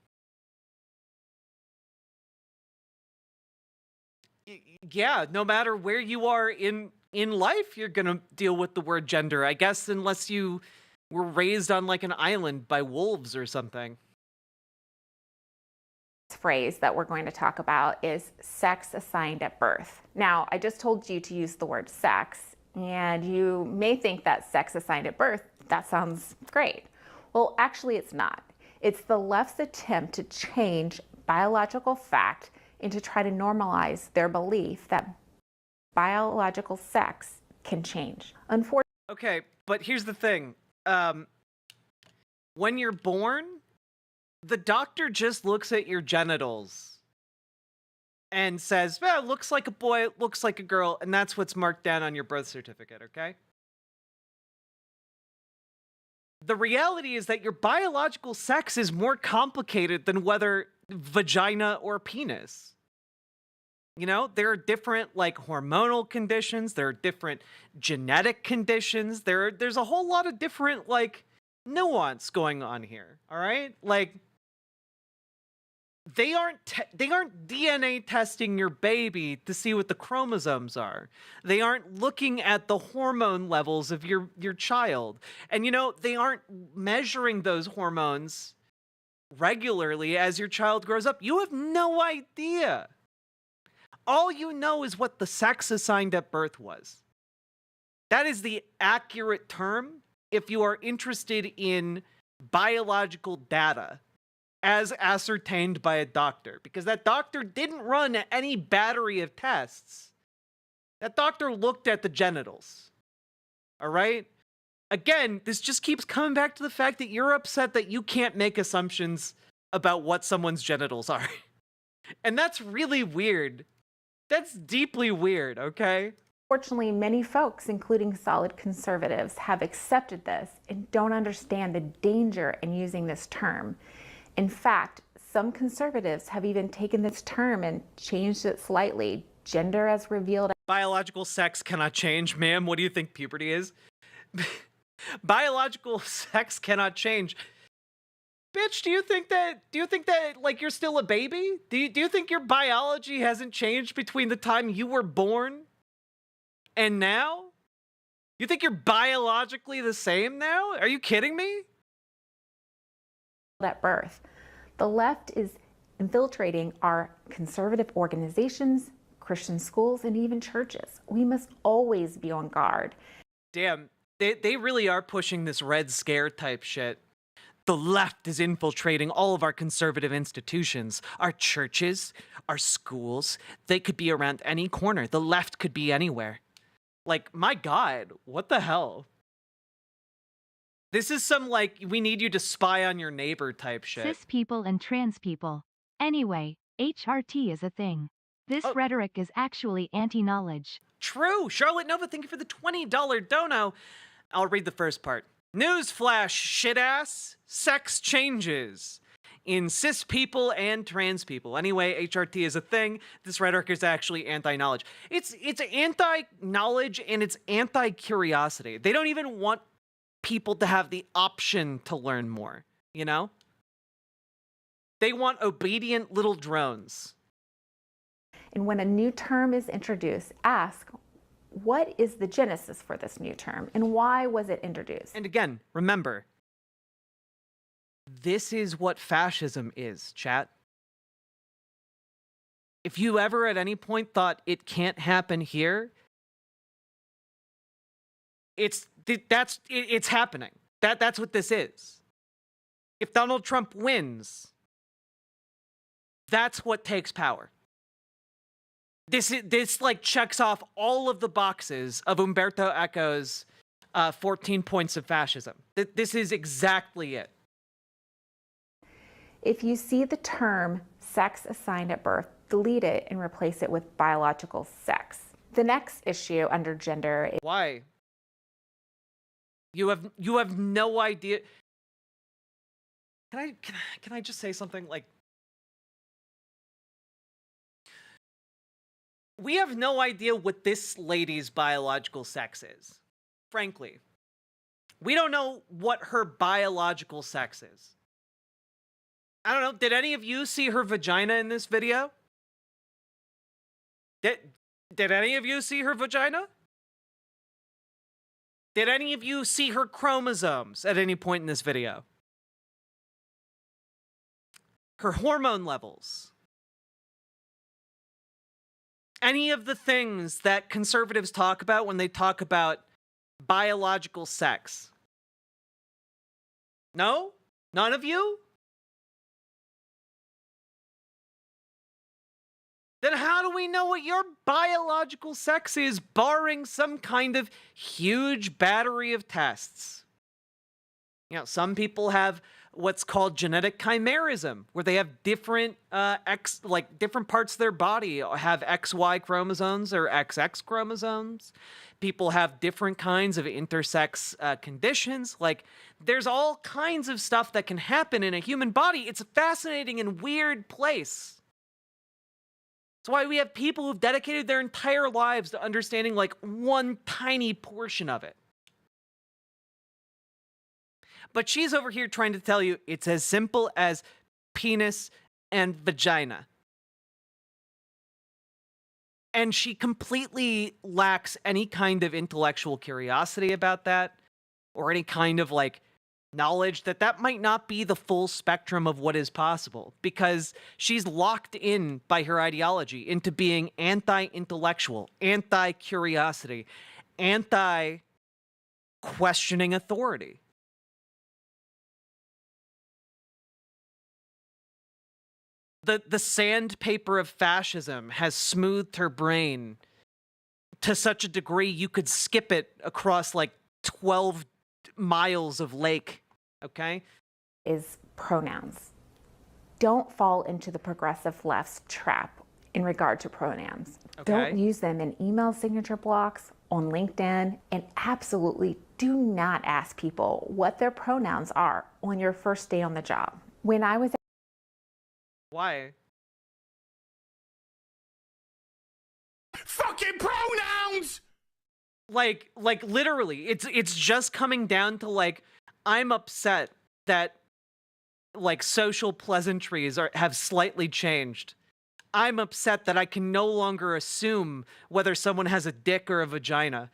Yeah, no matter where you are in life, you're gonna deal with the word gender, I guess, unless you were raised on like an island by wolves or something. Phrase that we're going to talk about is sex assigned at birth. Now, I just told you to use the word sex, and you may think that sex assigned at birth, that sounds great. Well, actually it's not. It's the left's attempt to change biological fact and to try to normalize their belief that biological sex can change. Unfortunately, okay, but here's the thing. When you're born, the doctor just looks at your genitals and says, well, it looks like a boy, it looks like a girl, and that's what's marked down on your birth certificate, okay? The reality is that your biological sex is more complicated than whether vagina or penis. You know, there are different, like, hormonal conditions, there are different genetic conditions, there's a whole lot of different, like, nuance going on here, all right? Like, they aren't DNA testing your baby to see what the chromosomes are. They aren't looking at the hormone levels of your child. And, you know, they aren't measuring those hormones regularly as your child grows up. You have no idea. All you know is what the sex assigned at birth was. That is the accurate term if you are interested in biological data as ascertained by a doctor, because that doctor didn't run any battery of tests. That doctor looked at the genitals. All right? Again, this just keeps coming back to the fact that you're upset that you can't make assumptions about what someone's genitals are. And that's really weird. That's deeply weird, okay? Fortunately, many folks, including solid conservatives, have accepted this and don't understand the danger in using this term. In fact, some conservatives have even taken this term and changed it slightly. Gender as revealed. Biological sex cannot change, ma'am. What do you think puberty is? Biological sex cannot change. Bitch, do you think that like you're still a baby? Do you think your biology hasn't changed between the time you were born and now? You think you're biologically the same now? Are you kidding me? At birth. The left is infiltrating our conservative organizations, Christian schools, and even churches. We must always be on guard. Damn, They really are pushing this Red Scare type shit. The left is infiltrating all of our conservative institutions, our churches, our schools. They could be around any corner. The left could be anywhere. Like, my God, what the hell? This is some, like, we need you to spy on your neighbor type shit. Cis people and trans people. Anyway, HRT is a thing. This rhetoric is actually anti-knowledge. True. Charlotte Nova, thank you for the $20 dono. I'll read the first part. Newsflash, shit-ass. Sex changes in cis people and trans people. Anyway, HRT is a thing. This rhetoric is actually anti-knowledge. It's anti-knowledge and it's anti-curiosity. They don't even want people to have the option to learn more, you know? They want obedient little drones. And when a new term is introduced, ask, what is the genesis for this new term and why was it introduced? And again, remember, this is what fascism is, chat. If you ever at any point thought it can't happen here, it's happening. That's what this is. If Donald Trump wins, that's what takes power. This like checks off all of the boxes of Umberto Eco's 14 points of fascism. This is exactly it. If you see the term sex assigned at birth, delete it and replace it with biological sex. The next issue under gender is... Why? You have no idea. Can I just say something? Like, we have no idea what this lady's biological sex is. Frankly, we don't know what her biological sex is. I don't know. Did any of you see her vagina in this video? Did any of you see her vagina? Did any of you see her chromosomes at any point in this video? Her hormone levels? Any of the things that conservatives talk about when they talk about biological sex? No? None of you? Then how do we know what your biological sex is, barring some kind of huge battery of tests? You know, some people have what's called genetic chimerism, where they have different different parts of their body have XY chromosomes or XX chromosomes. People have different kinds of intersex conditions. Like, there's all kinds of stuff that can happen in a human body. It's a fascinating and weird place. That's why we have people who've dedicated their entire lives to understanding like one tiny portion of it. But she's over here trying to tell you it's as simple as penis and vagina. And she completely lacks any kind of intellectual curiosity about that, or any kind of like knowledge that might not be the full spectrum of what is possible, because she's locked in by her ideology into being anti-intellectual, anti-curiosity, anti-questioning authority. The sandpaper of fascism has smoothed her brain to such a degree you could skip it across like 12 miles of lake, okay? Is pronouns. Don't fall into the progressive left's trap in regard to pronouns. Okay. Don't use them in email signature blocks, on LinkedIn, and absolutely do not ask people what their pronouns are on your first day on the job. When I was Why? Fucking pronouns! Like literally, it's just coming down to like, I'm upset that like social pleasantries have slightly changed. I'm upset that I can no longer assume whether someone has a dick or a vagina.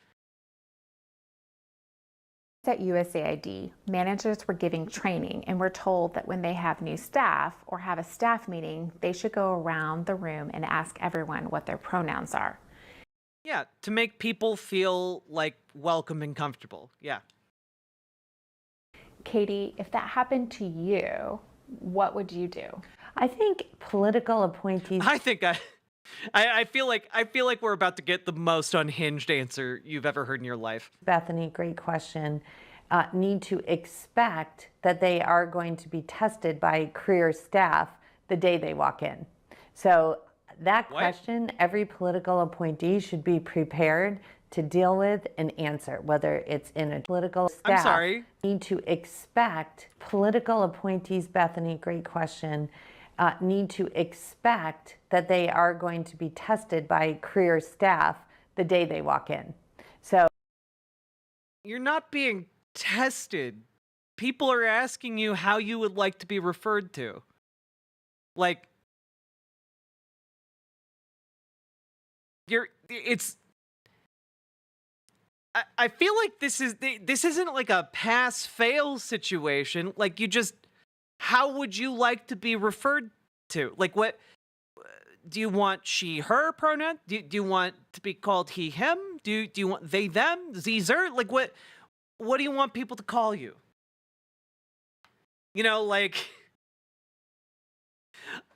at USAID, managers were giving training and were told that when they have new staff or have a staff meeting, they should go around the room and ask everyone what their pronouns are. Yeah, to make people feel like welcome and comfortable. Yeah. Katie, if that happened to you, what would you do? I think political appointees. I feel like we're about to get the most unhinged answer you've ever heard in your life. Bethany, great question. Need to expect that they are going to be tested by career staff the day they walk in. So that question, every political appointee should be prepared to deal with and answer, whether it's in a political staff. I'm sorry. Need to expect political appointees, Bethany, great question, need to expect that they are going to be tested by career staff the day they walk in. So you're not being tested. People are asking you how you would like to be referred to. Like, I feel like this isn't like a pass-fail situation. Like, how would you like to be referred to? Like, what, do you want she, her pronoun? Do you want to be called he, him? Do you want they, them, zer? Like, what do you want people to call you? You know, like,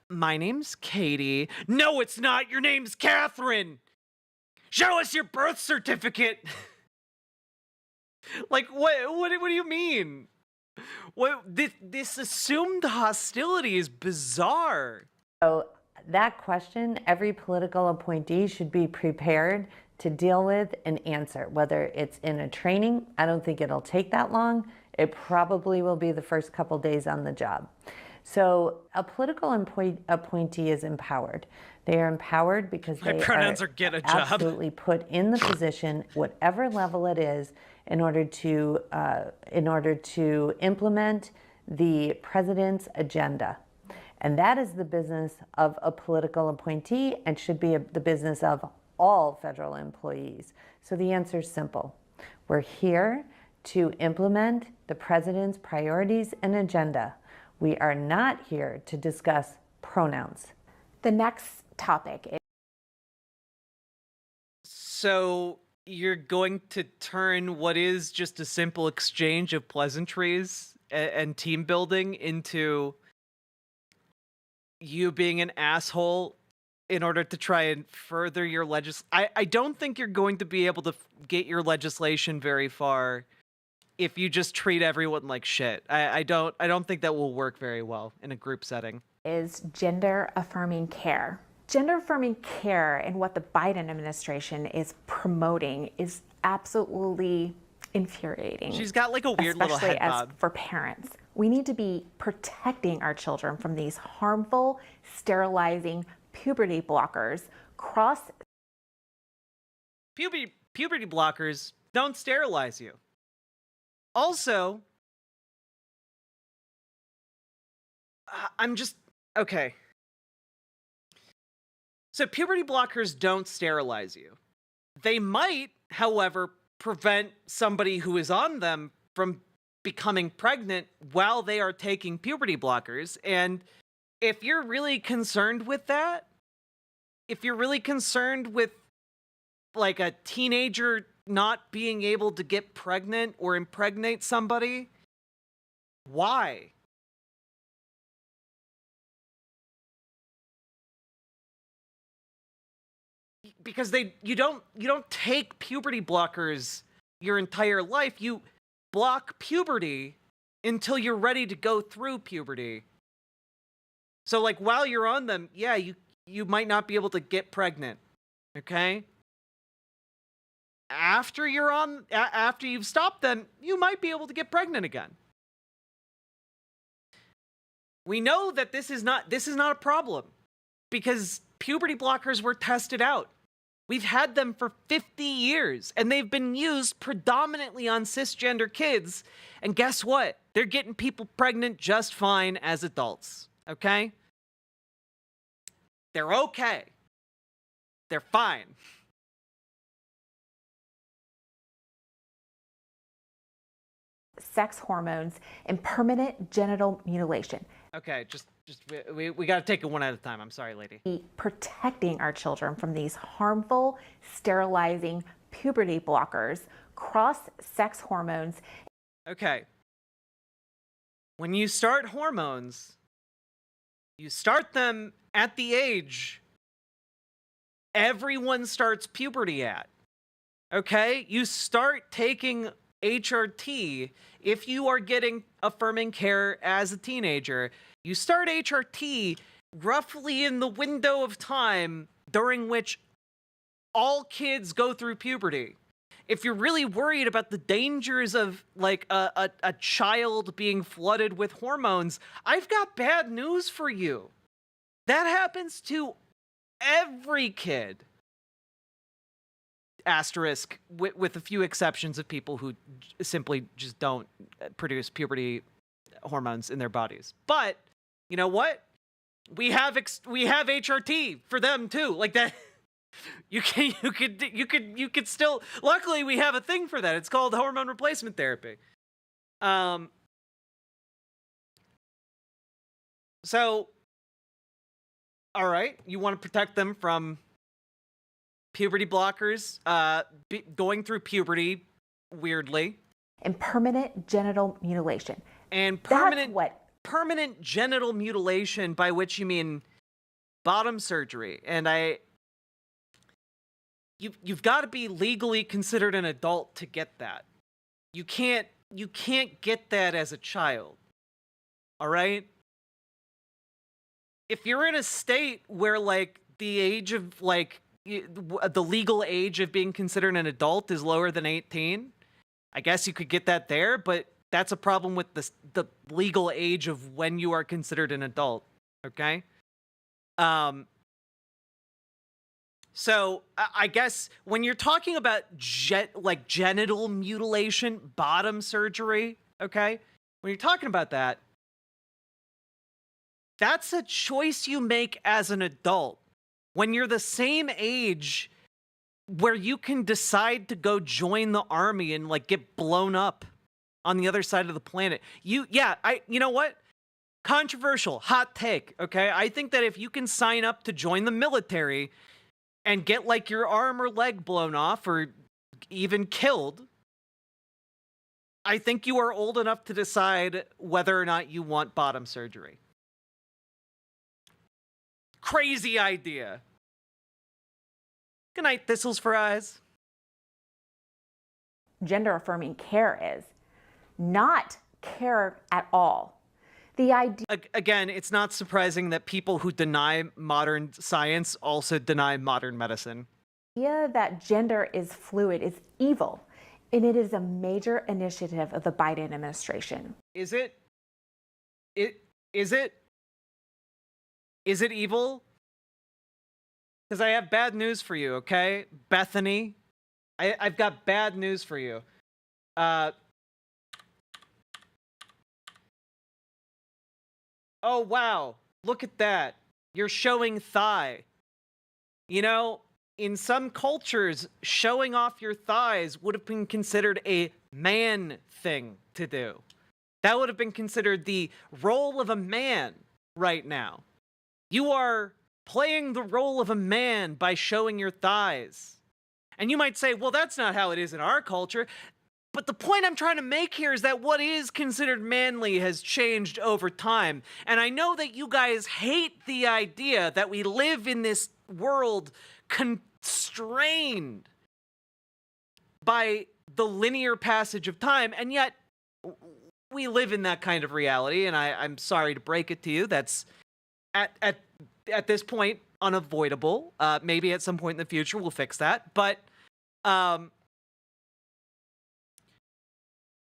my name's Katie. No, it's not. Your name's Catherine. Show us your birth certificate. Like, what do you mean? This assumed hostility is bizarre. So that question, every political appointee should be prepared to deal with and answer, whether it's in a training. I don't think it'll take that long. It probably will be the first couple days on the job. So a political appointee is empowered. They are empowered because they are get a job. Absolutely put in the position, whatever level it is, in order to implement the president's agenda. And that is the business of a political appointee and should be the business of all federal employees. So the answer is simple. We're here to implement the president's priorities and agenda. We are not here to discuss pronouns. The next topic is... So you're going to turn what is just a simple exchange of pleasantries and team building into you being an asshole in order to try and further your I don't think you're going to be able to get your legislation very far if you just treat everyone like shit. I don't think that will work very well in a group setting. Is gender affirming care. Gender affirming care and what the Biden administration is promoting is absolutely infuriating. She's got like a weird little head bob. Especially as for parents. We need to be protecting our children from these harmful, sterilizing puberty blockers. Puberty blockers don't sterilize you. Also, okay. So puberty blockers don't sterilize you. They might, however, prevent somebody who is on them from becoming pregnant while they are taking puberty blockers. And if you're really concerned with that, if you're really concerned with like a teenager not being able to get pregnant or impregnate somebody, why? Because you don't take puberty blockers your entire life. You block puberty until you're ready to go through puberty. So like while you're on them, yeah, you might not be able to get pregnant. Okay? After you've stopped them, you might be able to get pregnant again. We know that this is not a problem because puberty blockers were tested out. We've had them for 50 years, and they've been used predominantly on cisgender kids. And guess what? They're getting people pregnant just fine as adults, okay? They're okay. They're fine. Sex hormones and permanent genital mutilation. Okay, just we got to take it one at a time. I'm sorry, lady. Protecting our children from these harmful, sterilizing puberty blockers, cross-sex hormones. Okay. When you start hormones, you start them at the age everyone starts puberty at. Okay? You start taking HRT if you are getting affirming care as a teenager. You start HRT roughly in the window of time during which all kids go through puberty. If you're really worried about the dangers of like a child being flooded with hormones, I've got bad news for you. That happens to every kid. Asterisk, with a few exceptions of people who simply just don't produce puberty hormones in their bodies. But you know what? We have HRT for them too. Like that, you could still. Luckily, we have a thing for that. It's called hormone replacement therapy. So, all right, you want to protect them from puberty blockers, going through puberty weirdly, and permanent genital mutilation. And permanent genital mutilation, by which you mean bottom surgery. And you've got to be legally considered an adult to get that. You can't get that as a child. All right? If you're in a state where like the age of like the legal age of being considered an adult is lower than 18, I guess you could get that there, but that's a problem with the legal age of when you are considered an adult, okay? So I guess when you're talking about genital mutilation, bottom surgery, okay? When you're talking about that, that's a choice you make as an adult. When you're the same age where you can decide to go join the army and like get blown up on the other side of the planet. You know what? Controversial, hot take, okay? I think that if you can sign up to join the military and get like your arm or leg blown off or even killed, I think you are old enough to decide whether or not you want bottom surgery. Crazy idea. Good night, thistles for eyes. Gender affirming care is not care at all. The idea again, it's not surprising that people who deny modern science also deny modern medicine. That gender is fluid is evil, and it is a major initiative of the Biden administration. Is it? Is it evil? Because I have bad news for you, okay? Bethany, I've got bad news for you. Oh, wow. Look at that. You're showing thigh. You know, in some cultures, showing off your thighs would have been considered a man thing to do. That would have been considered the role of a man right now. You are playing the role of a man by showing your thighs. And you might say, well, that's not how it is in our culture. But the point I'm trying to make here is that what is considered manly has changed over time. And I know that you guys hate the idea that we live in this world constrained by the linear passage of time, and yet we live in that kind of reality, and I'm sorry to break it to you. That's at this point unavoidable. Maybe at some point in the future we'll fix that. But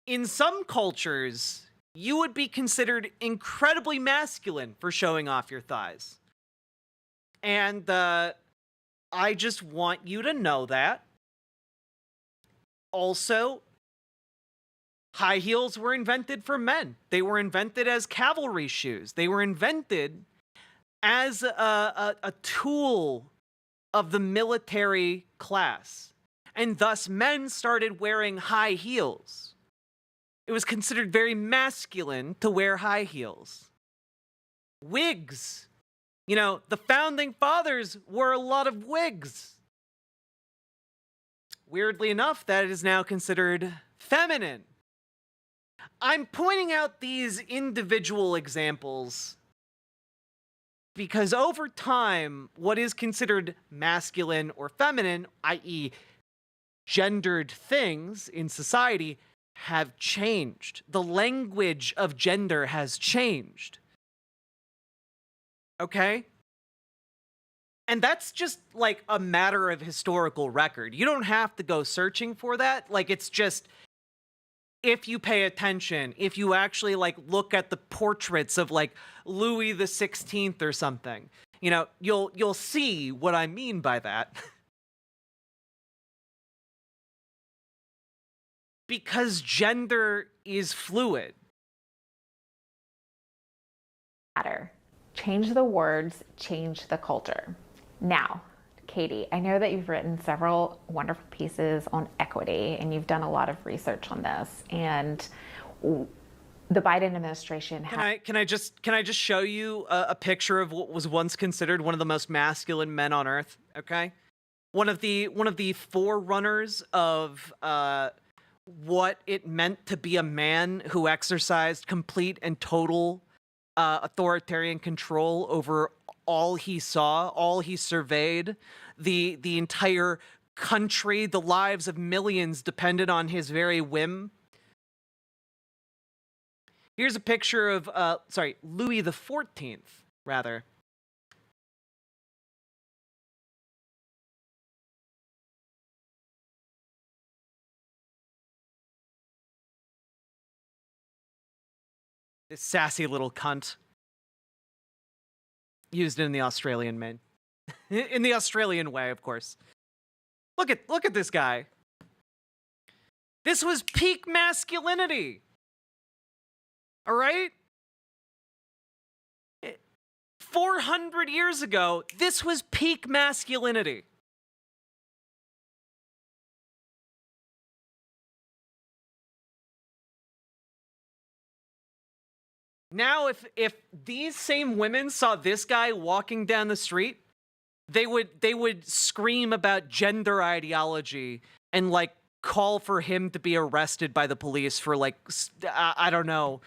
in some cultures, you would be considered incredibly masculine for showing off your thighs. And I just want you to know that. Also, high heels were invented for men. They were invented as cavalry shoes. They were invented as a tool of the military class. And thus, men started wearing high heels. It was considered very masculine to wear high heels. wigs. You know, the founding fathers wore a lot of wigs. Weirdly enough, that is now considered feminine. I'm pointing out these individual examples because over time, what is considered masculine or feminine, i.e., gendered things in society, have changed. The language of gender has changed. Okay? And that's just like a matter of historical record. You don't have to go searching for that. Like, it's just, if you pay attention, if you actually like look at the portraits of like Louis the 16th or something, you know, you'll see what I mean by that. Because gender is fluid. Matter. Change the words, change the culture. Now, Katie, I know that you've written several wonderful pieces on equity and you've done a lot of research on this, and the Biden administration Can I just show you a picture of what was once considered one of the most masculine men on earth, okay? One of the forerunners of what it meant to be a man who exercised complete and total authoritarian control over all he saw, all he surveyed. The entire country, the lives of millions depended on his very whim. Here's a picture of, Louis the 14th, rather. This sassy little cunt. Used in the Australian man. In the Australian way, of course. Look at this guy. This was peak masculinity. All right? 400 years ago, this was peak masculinity. Now, if these same women saw this guy walking down the street, they would scream about gender ideology and like call for him to be arrested by the police for like, I don't know,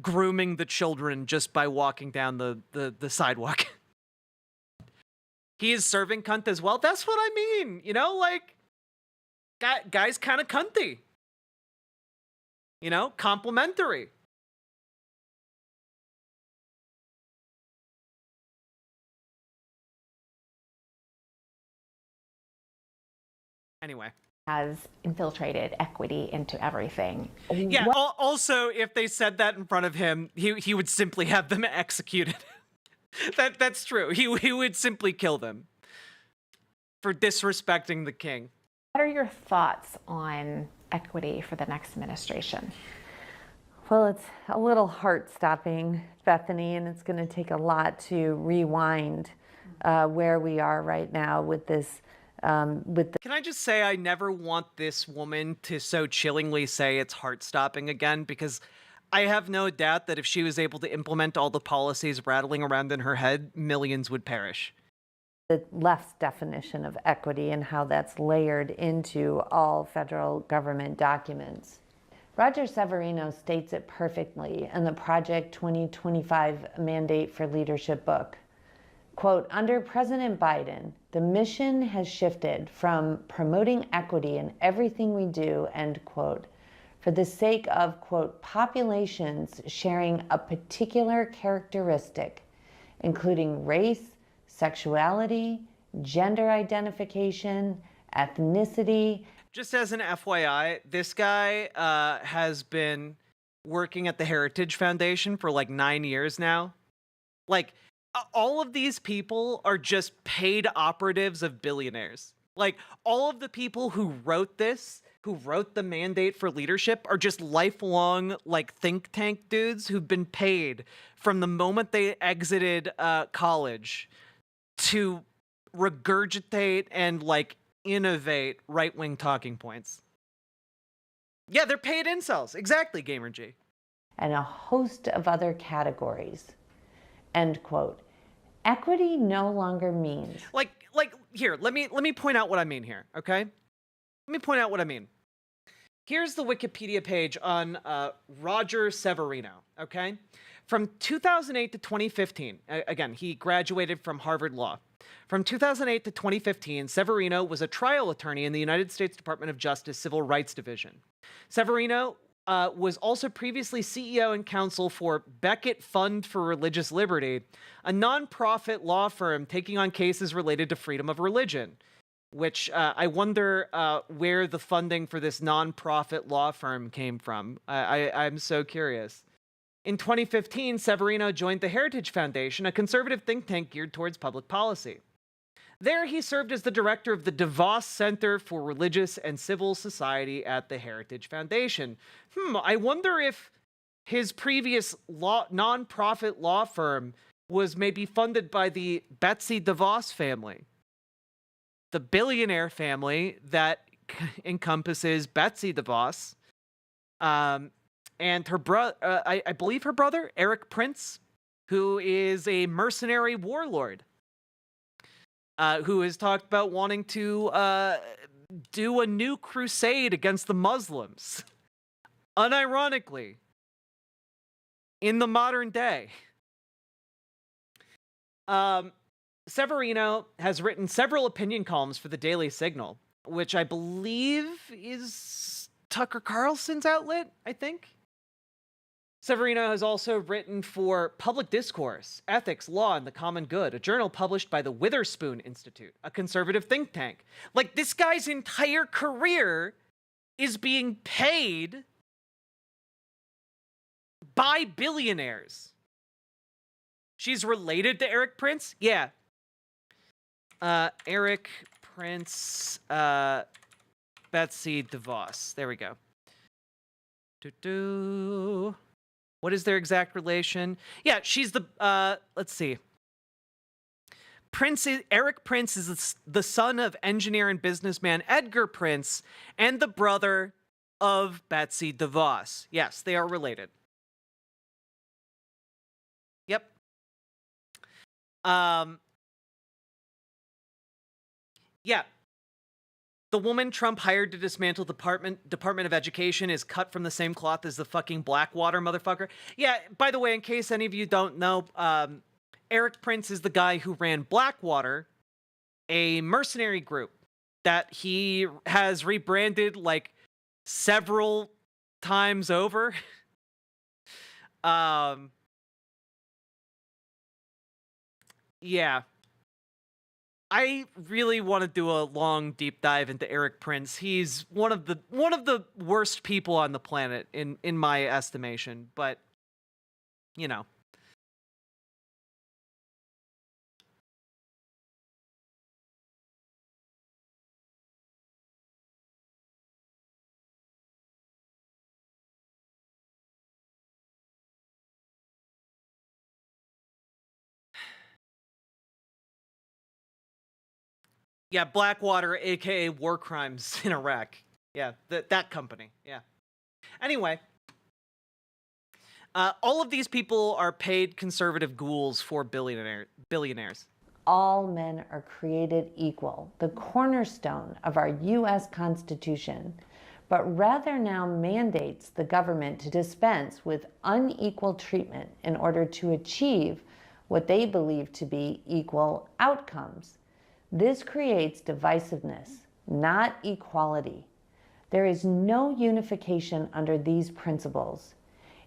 grooming the children just by walking down the sidewalk. He is serving cunt as well. That's what I mean. You know, like, guy's kind of cunty. You know, complimentary. Anyway. Has infiltrated equity into everything. Yeah, also, if they said that in front of him, he would simply have them executed. That's true. He would simply kill them for disrespecting the king. What are your thoughts on equity for the next administration? Well, it's a little heart-stopping, Bethany, and it's going to take a lot to rewind where we are right now with this. Can I just say I never want this woman to so chillingly say it's heart-stopping again, because I have no doubt that if she was able to implement all the policies rattling around in her head, millions would perish. The left's definition of equity and how that's layered into all federal government documents. Roger Severino states it perfectly in the Project 2025 Mandate for Leadership book. Quote, under President Biden, the mission has shifted from promoting equity in everything we do, end quote, for the sake of, quote, populations sharing a particular characteristic, including race, sexuality, gender identification, ethnicity. Just as an FYI, this guy has been working at the Heritage Foundation for like 9 years now. Like, all of these people are just paid operatives of billionaires. Like, all of the people who wrote this, who wrote the mandate for leadership, are just lifelong, like, think tank dudes who've been paid from the moment they exited college to regurgitate and, like, innovate right-wing talking points. Yeah, they're paid incels. Exactly, Gamer G. And a host of other categories. end quote. Equity no longer means Here, let me point out what I mean here, okay? Let me point out what I mean. Here's the Wikipedia page on Roger Severino, okay? From 2008 to 2015, again, he graduated from Harvard Law. From 2008 to 2015, Severino was a trial attorney in the United States Department of Justice Civil Rights Division. Severino was also previously CEO and counsel for Beckett Fund for Religious Liberty, a nonprofit law firm taking on cases related to freedom of religion, which I wonder where the funding for this nonprofit law firm came from. I'm so curious. In 2015, Severino joined the Heritage Foundation, a conservative think tank geared towards public policy. There, he served as the director of the DeVos Center for Religious and Civil Society at the Heritage Foundation. I wonder if his previous nonprofit law firm was maybe funded by the Betsy DeVos family, the billionaire family that encompasses Betsy DeVos, and her brother, I believe her brother, Eric Prince, who is a mercenary warlord, who has talked about wanting to do a new crusade against the Muslims. Unironically, in the modern day. Severino has written several opinion columns for the Daily Signal, which I believe is Tucker Carlson's outlet, I think. Severino has also written for Public Discourse, Ethics, Law, and the Common Good, a journal published by the Witherspoon Institute, a conservative think tank. Like, this guy's entire career is being paid by billionaires. She's related to Eric Prince? Yeah. Eric Prince, Betsy DeVos. There we go. What is their exact relation? Yeah, she's the, let's see. Eric Prince is the son of engineer and businessman Edgar Prince and the brother of Betsy DeVos. Yes, they are related. Yep. Yeah. The woman Trump hired to dismantle Department of Education is cut from the same cloth as the fucking Blackwater motherfucker. Yeah, by the way, in case any of you don't know, Eric Prince is the guy who ran Blackwater, a mercenary group that he has rebranded like several times over. Yeah. I really want to do a long deep dive into Eric Prince. He's one of the worst people on the planet in my estimation, but you know. Yeah, Blackwater, aka War Crimes in Iraq. Yeah, that company. Yeah. Anyway, all of these people are paid conservative ghouls for billionaires. All men are created equal, the cornerstone of our U.S. Constitution, but rather now mandates the government to dispense with unequal treatment in order to achieve what they believe to be equal outcomes. This creates divisiveness, not equality. There is no unification under these principles.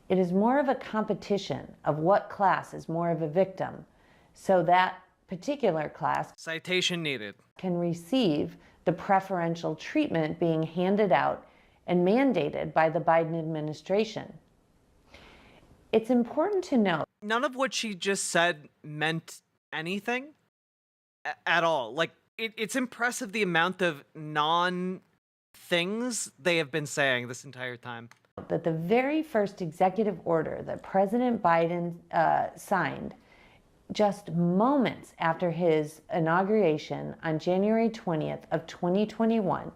It is more of a competition of what class is more of a victim, so that particular class citation needed can receive the preferential treatment being handed out and mandated by the Biden administration. It's important to note none of what she just said meant anything at all. Like, it's impressive the amount of non-things they have been saying this entire time. That the very first executive order that President Biden signed just moments after his inauguration on January 20th of 2021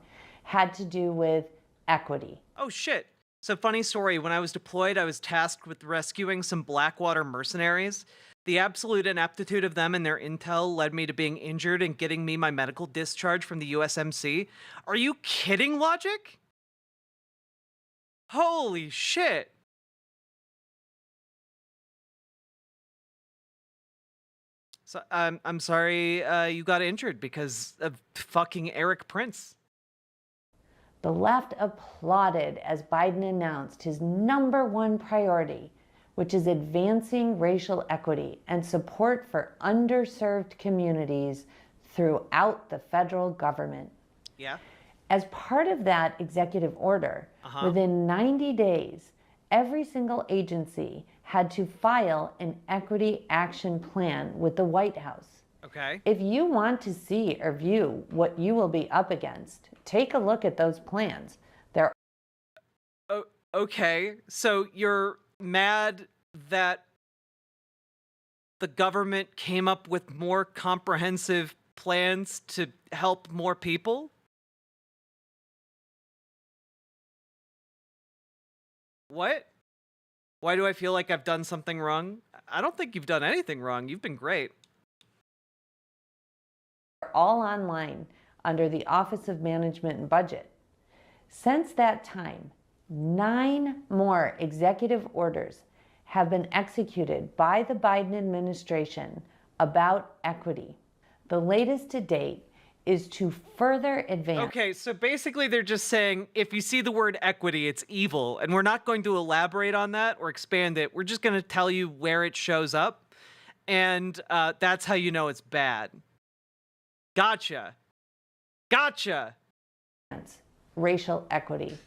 had to do with equity. Oh shit. So funny story, when I was deployed, I was tasked with rescuing some Blackwater mercenaries The absolute ineptitude of them and their intel led me to being injured and getting me my medical discharge from the USMC. Are you kidding, Logic? Holy shit. So I'm sorry you got injured because of fucking Eric Prince. The left applauded as Biden announced his #1 priority, which is advancing racial equity and support for underserved communities throughout the federal government. Yeah. As part of that executive order, within 90 days, every single agency had to file an equity action plan with the White House. Okay. If you want to see or view what you will be up against, take a look at those plans. They're okay, so you're mad that the government came up with more comprehensive plans to help more people? What? Why do I feel like I've done something wrong? I don't think you've done anything wrong. You've been great. all online under the Office of Management and Budget. Since that time, 9 more executive orders have been executed by the Biden administration about equity. The latest to date is to further advance. Okay, so basically they're just saying if you see the word equity, it's evil, and we're not going to elaborate on that or expand it. We're just going to tell you where it shows up, and that's how you know it's bad. Gotcha. Gotcha. Racial equity.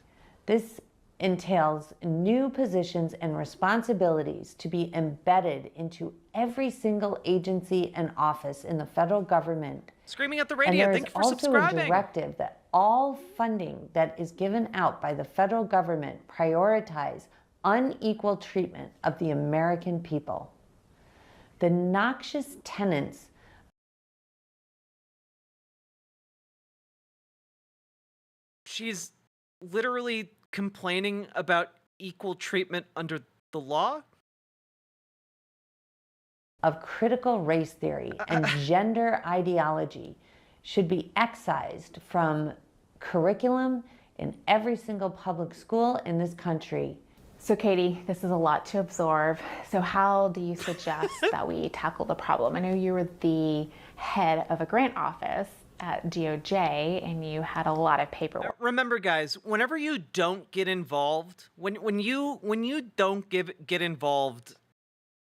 This entails new positions and responsibilities to be embedded into every single agency and office in the federal government. Screaming at the radio. Thank you for subscribing. And there's also a directive that all funding that is given out by the federal government prioritize unequal treatment of the American people. The noxious tenets She's literally complaining about equal treatment under the law of critical race theory and gender ideology should be excised from curriculum in every single public school in this country. So Katie, this is a lot to absorb. So how do you suggest that we tackle the problem? I know you were the head of a grant office at DOJ and you had a lot of paperwork. Remember, guys, whenever you don't get involved, when you don't get involved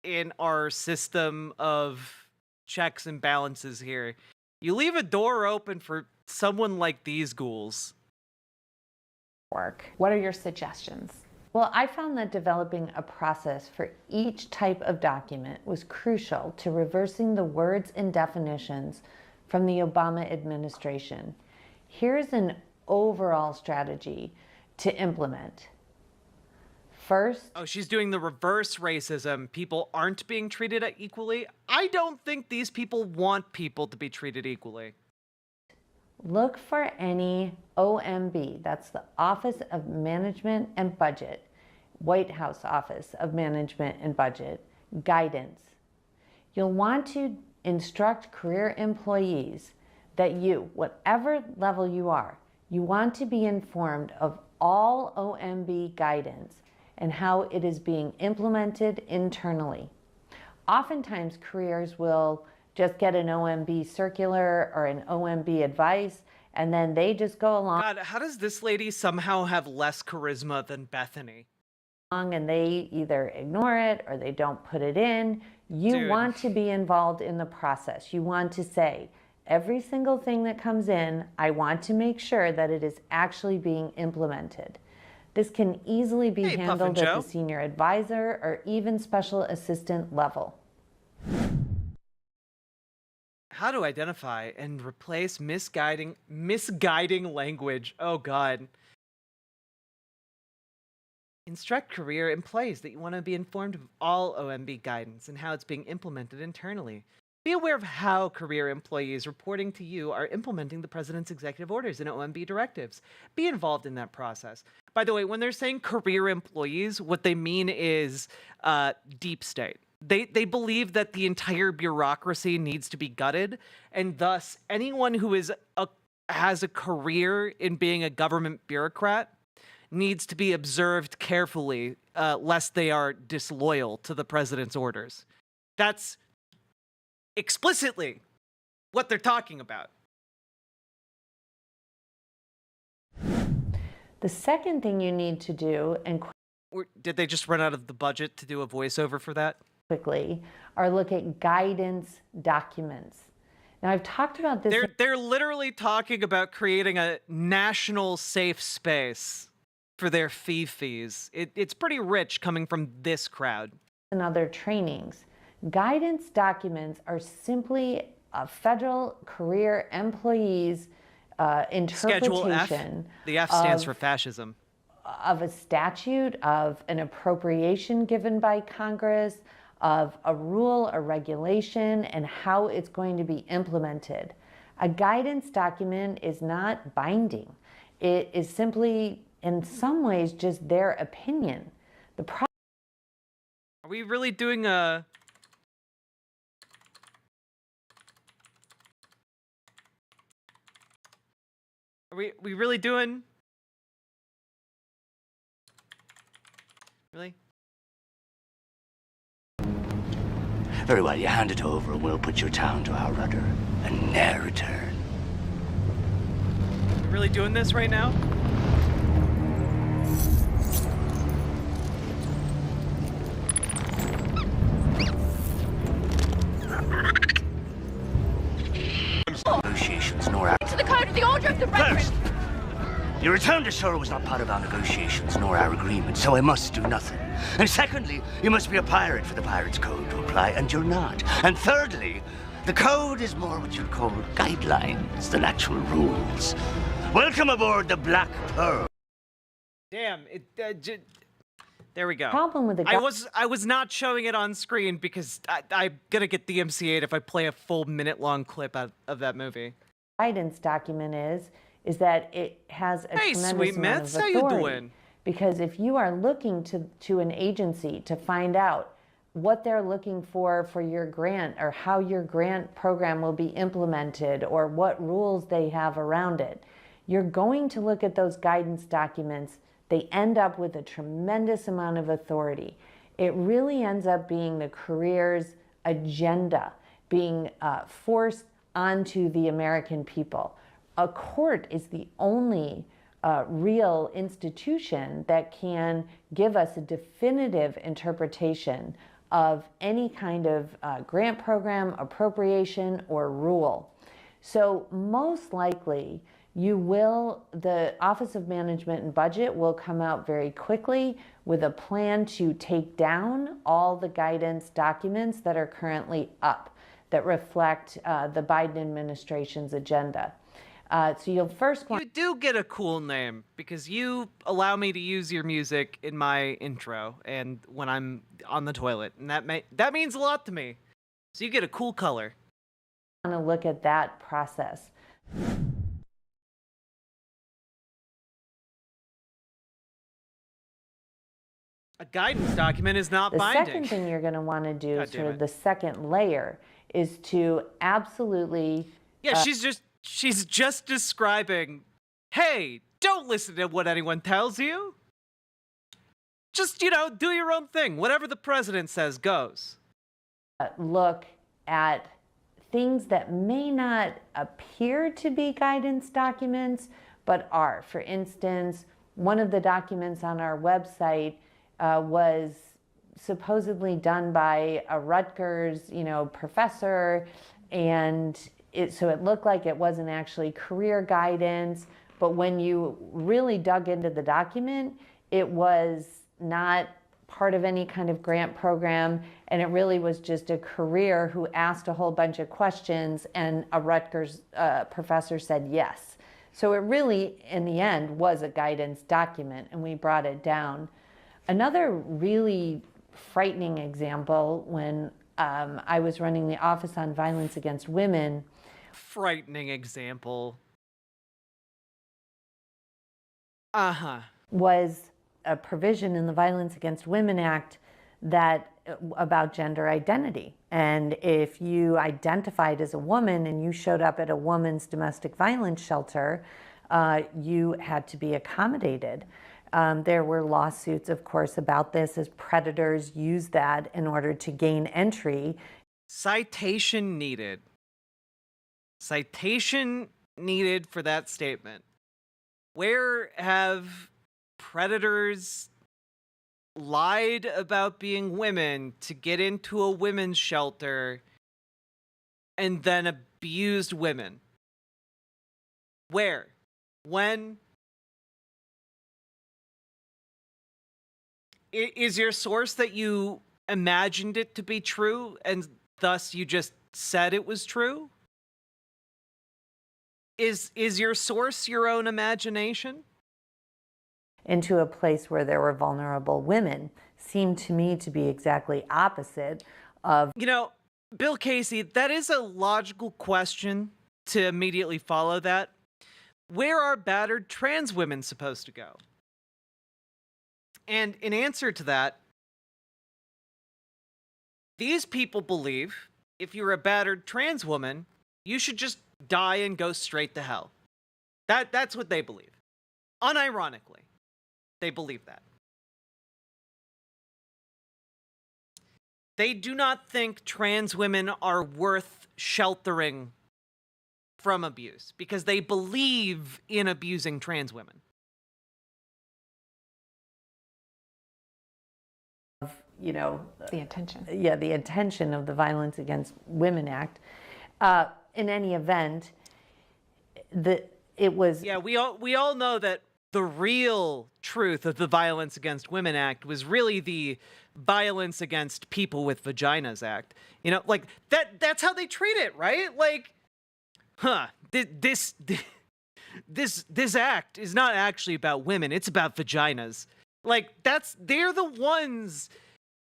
in our system of checks and balances here, you leave a door open for someone like these ghouls. What are your suggestions? Well, I found that developing a process for each type of document was crucial to reversing the words and definitions from the Obama administration. Here's an overall strategy to implement. First, she's doing the reverse racism. People aren't being treated equally. I don't think these people want people to be treated equally. Look for any OMB, that's the Office of Management and Budget, White House Office of Management and Budget, guidance. You'll want to instruct career employees that you, whatever level you are, you want to be informed of all OMB guidance and how it is being implemented internally. Oftentimes, careers will just get an OMB circular or an OMB advice, and then they just go along. God, how does this lady somehow have less charisma than Bethany? And they either ignore it or they don't put it in. You want to be involved in the process. You want to say, every single thing that comes in, I want to make sure that it is actually being implemented. This can easily be handled at the senior advisor or even special assistant level. How to identify and replace misguiding language. Oh God. Instruct career employees that you want to be informed of all OMB guidance and how it's being implemented internally. Be aware of how career employees reporting to you are implementing the president's executive orders and OMB directives. Be involved in that process. By the way, when they're saying career employees, what they mean is deep state. They believe that the entire bureaucracy needs to be gutted, and thus anyone who has a career in being a government bureaucrat needs to be observed carefully, lest they are disloyal to the president's orders. That's explicitly what they're talking about. The second thing you need to do, and did they just run out of the budget to do a voiceover for that? Quickly, are look at guidance documents. Now, I've talked about this. They're literally talking about creating a national safe space for their fees. It's pretty rich coming from this crowd. In other trainings, guidance documents are simply a federal career employee's interpretation. Schedule F. The F stands for fascism. Of a statute, of an appropriation given by Congress, of a rule or regulation, and how it's going to be implemented. A guidance document is not binding. It is simply, in some ways, just their opinion. Are we really doing a... Are we really doing... Really? Very well, you hand it over and we'll put your town to our rudder and ne'er return. We're really doing this right now? Negotiations nor our... To the code of the Order of the Brethren! First, your return to shore was not part of our negotiations nor our agreement, so I must do nothing. And secondly, you must be a pirate for the Pirate's Code to apply, and you're not. And thirdly, the code is more what you'd call guidelines than actual rules. Welcome aboard the Black Pearl. Damn, there we go. Problem with the I was not showing it on screen because I'm gonna get DMCA'd if I play a full minute-long clip of that movie. Guidance document is that it has a Hey, tremendous sweet amount mitts, of how authority. you doing? Because if you are looking to an agency to find out what they're looking for your grant, or how your grant program will be implemented, or what rules they have around it, you're going to look at those guidance documents. They end up with a tremendous amount of authority. It really ends up being the career's agenda being forced onto the American people. A court is the only real institution that can give us a definitive interpretation of any kind of grant program, appropriation, or rule. So most likely, the Office of Management and Budget will come out very quickly with a plan to take down all the guidance documents that are currently up that reflect the Biden administration's agenda. So you'll first want... You do get a cool name because you allow me to use your music in my intro and when I'm on the toilet, and that means a lot to me. So you get a cool color. I want to look at that process. A guidance document is not binding. The second thing you're going to want to do, sort of the second layer, is to absolutely... Yeah, she's just describing, hey, don't listen to what anyone tells you. Just, do your own thing. Whatever the president says goes. Look at things that may not appear to be guidance documents, but are. For instance, one of the documents on our website was supposedly done by a Rutgers, professor, and so it looked like it wasn't actually career guidance, but when you really dug into the document, it was not part of any kind of grant program, and it really was just a career who asked a whole bunch of questions, and a Rutgers professor said yes. So it really, in the end, was a guidance document, and we brought it down. Another really frightening example, when I was running the Office on Violence Against Women. Frightening example. Was a provision in the Violence Against Women Act that about gender identity. And if you identified as a woman and you showed up at a woman's domestic violence shelter, you had to be accommodated. There were lawsuits, of course, about this as predators used that in order to gain entry. Citation needed. Citation needed for that statement. Where have predators lied about being women to get into a women's shelter and then abused women? Where? When? Is your source that you imagined it to be true and thus you just said it was true? Is your source your own imagination? Into a place where there were vulnerable women seemed to me to be exactly opposite of... You know, Bill Casey, that is a logical question to immediately follow that. Where are battered trans women supposed to go? And in answer to that, these people believe if you're a battered trans woman, you should just die and go straight to hell. That's what they believe. Unironically, they believe that. They do not think trans women are worth sheltering from abuse because they believe in abusing trans women. You know, the intention. Yeah, the intention of the Violence Against Women Act. In any event, it was... Yeah, we all know that the real truth of the Violence Against Women Act was really the Violence Against People with Vaginas Act. You know, like that's how they treat it, right? Like, this act is not actually about women, it's about vaginas. Like, they're the ones,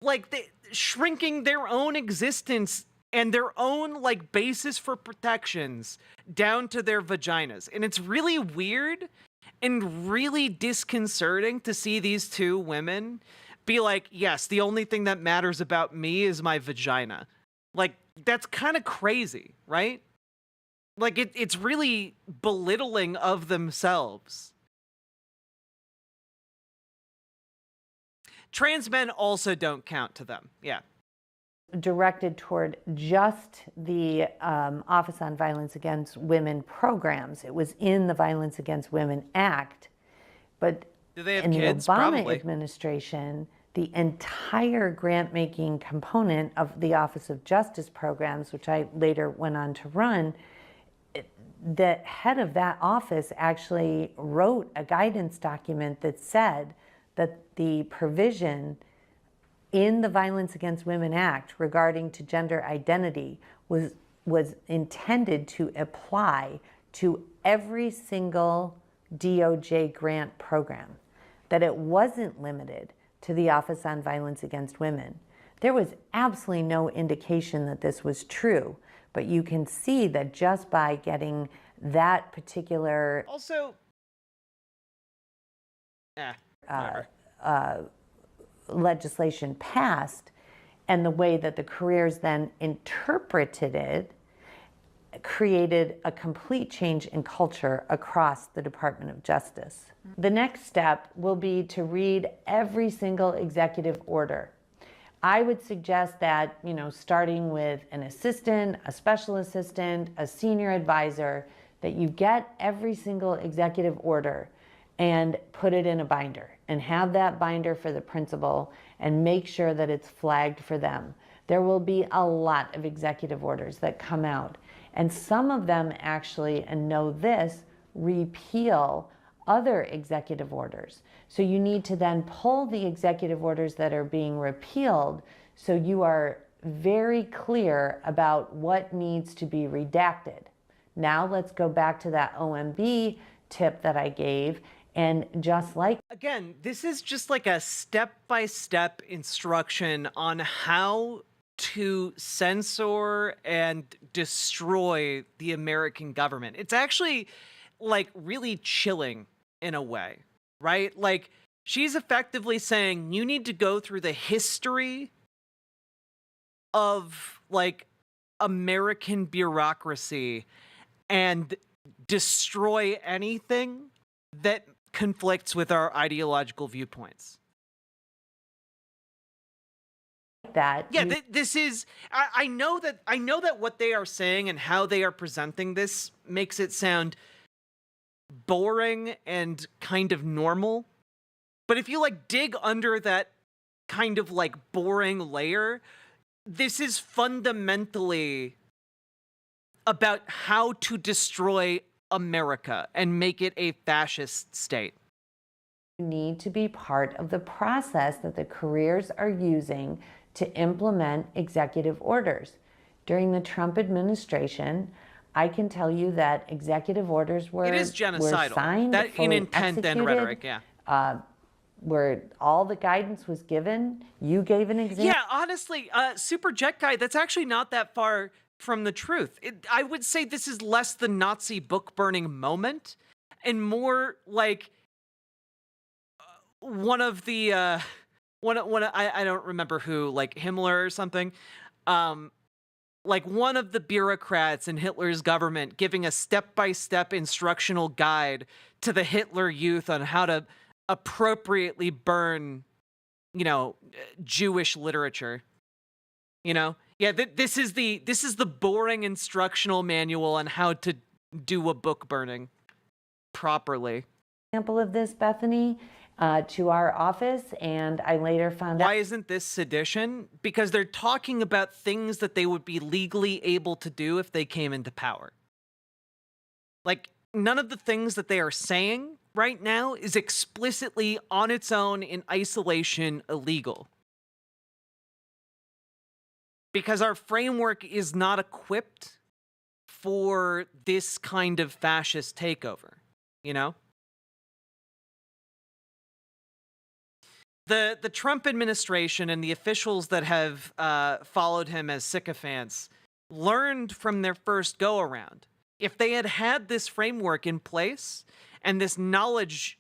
like, shrinking their own existence and their own, like, basis for protections down to their vaginas. And it's really weird and really disconcerting to see these two women be like, yes, the only thing that matters about me is my vagina. Like, that's kind of crazy, right? Like, it's really belittling of themselves. Trans men also don't count to them, yeah. Directed toward just the Office on Violence Against Women programs. It was in the Violence Against Women Act. But do they have in kids? the Obama Probably. Administration, the entire grant-making component of the Office of Justice programs, which I later went on to run, the head of that office actually wrote a guidance document that said that the provision in the Violence Against Women Act regarding to gender identity was intended to apply to every single DOJ grant program, that it wasn't limited to the Office on Violence Against Women. There was absolutely no indication that this was true, but you can see that just by getting that particular also legislation passed and the way that the careers then interpreted it created a complete change in culture across the Department of Justice. The next step will be to read every single executive order. I would suggest that, you know, starting with an assistant, a special assistant, a senior advisor, that you get every single executive order and put it in a binder and have that binder for the principal and make sure that it's flagged for them. There will be a lot of executive orders that come out, and some of them actually, and know this, repeal other executive orders. So you need to then pull the executive orders that are being repealed so you are very clear about what needs to be redacted. Now let's go back to that OMB tip that I gave, and just like... Again, this is just like a step-by-step instruction on how to censor and destroy the American government. It's actually, like, really chilling in a way, right? Like, She's effectively saying you need to go through the history of, like, American bureaucracy and destroy anything that conflicts with our ideological viewpoints. That this is I know that what they are saying and how they are presenting this makes it sound boring and kind of normal. But if you like dig under that kind of like boring layer, this is fundamentally about how to destroy America and make it a fascist state. You need to be part of the process that the careers are using to implement executive orders. During the Trump administration, I can tell you that executive orders were, it is genocidal. were signed, that in fully intent executed, and rhetoric, yeah. Where all the guidance was given. You gave an example. Yeah, honestly, Super Jet Guy, that's actually not that far from the truth. I would say this is less the Nazi book burning moment and more like one of the I don't remember who, like Himmler or something, like one of the bureaucrats in Hitler's government giving a step-by-step instructional guide to the Hitler youth on how to appropriately burn, you know, Jewish literature. You know, yeah, this is the boring instructional manual on how to do a book burning properly. Example of this, Bethany, to our office, and I later found out. Why isn't this sedition? Because they're talking about things that they would be legally able to do if they came into power. Like, none of the things that they are saying right now is explicitly on its own in isolation illegal. Because our framework is not equipped for this kind of fascist takeover, you know? The Trump administration and the officials that have followed him as sycophants learned from their first go-around. If they had had this framework in place and this knowledge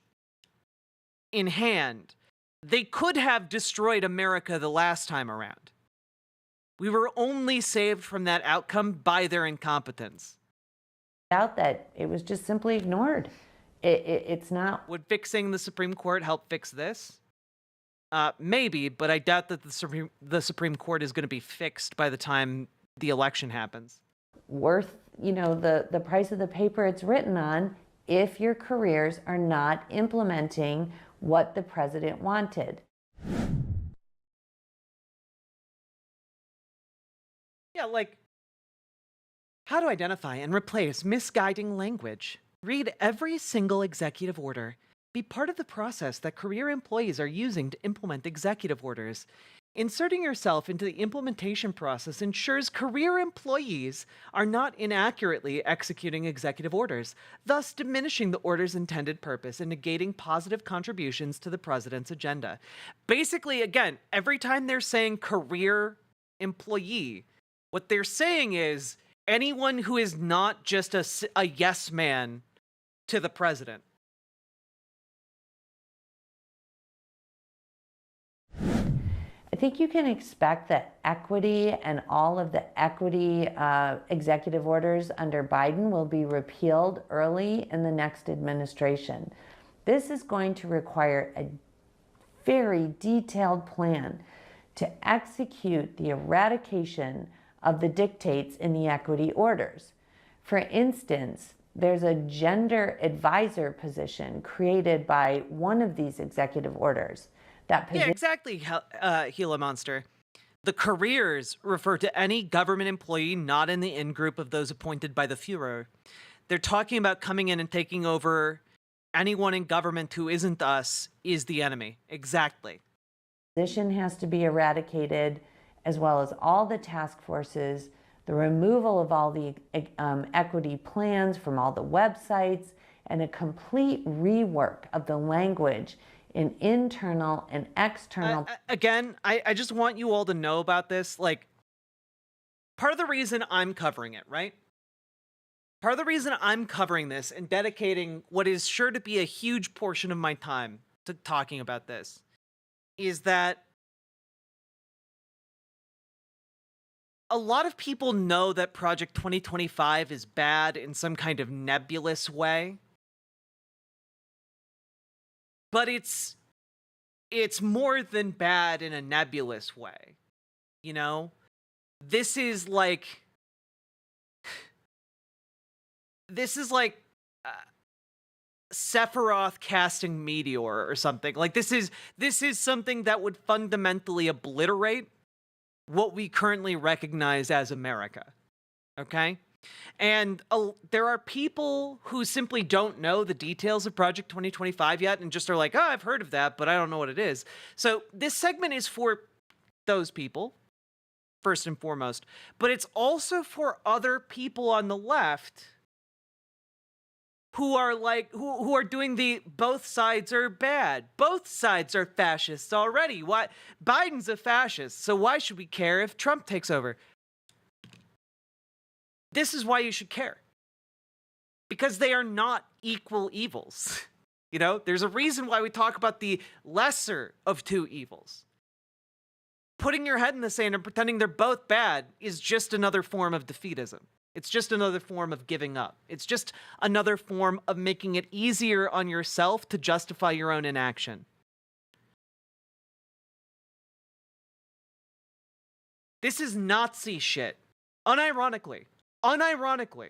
in hand, they could have destroyed America the last time around. We were only saved from that outcome by their incompetence. Out that it was just simply ignored. It's not. Would fixing the Supreme Court help fix this? Maybe, but I doubt that the Supreme Court is going to be fixed by the time the election happens. Worth, you know, the price of the paper it's written on if your careers are not implementing what the president wanted. Yeah, like, how to identify and replace misguiding language. Read every single executive order. Be part of the process that career employees are using to implement executive orders. Inserting yourself into the implementation process ensures career employees are not inaccurately executing executive orders, thus diminishing the order's intended purpose and negating positive contributions to the president's agenda. Basically, again, every time they're saying career employee, what they're saying is anyone who is not just a yes man to the president. I think you can expect that equity and all of the equity executive orders under Biden will be repealed early in the next administration. This is going to require a very detailed plan to execute the eradication of the dictates in the equity orders. For instance, there's a gender advisor position created by one of these executive orders. Yeah, exactly, Gila Monster. The careers refer to any government employee not in the in-group of those appointed by the Führer. They're talking about coming in and taking over anyone in government who isn't us is the enemy. Exactly. Position has to be eradicated, as well as all the task forces, the removal of all the equity plans from all the websites, and a complete rework of the language in internal and external. Again, I just want you all to know about this. Like, part of the reason I'm covering it, right? Part of the reason I'm covering this and dedicating what is sure to be a huge portion of my time to talking about this is that a lot of people know that Project 2025 is bad in some kind of nebulous way. But it's more than bad in a nebulous way. You know? This is like Sephiroth casting Meteor or something. Like this is something that would fundamentally obliterate what we currently recognize as America. Okay? And there are people who simply don't know the details of Project 2025 yet and just are like, oh, I've heard of that, but I don't know what it is. So this segment is for those people, first and foremost, but it's also for other people on the left who are like, who are doing the both sides are bad. Both sides are fascists already. Why? Biden's a fascist, so why should we care if Trump takes over? This is why you should care. Because they are not equal evils. You know, there's a reason why we talk about the lesser of two evils. Putting your head in the sand and pretending they're both bad is just another form of defeatism. It's just another form of giving up. It's just another form of making it easier on yourself to justify your own inaction. This is Nazi shit. Unironically. Unironically.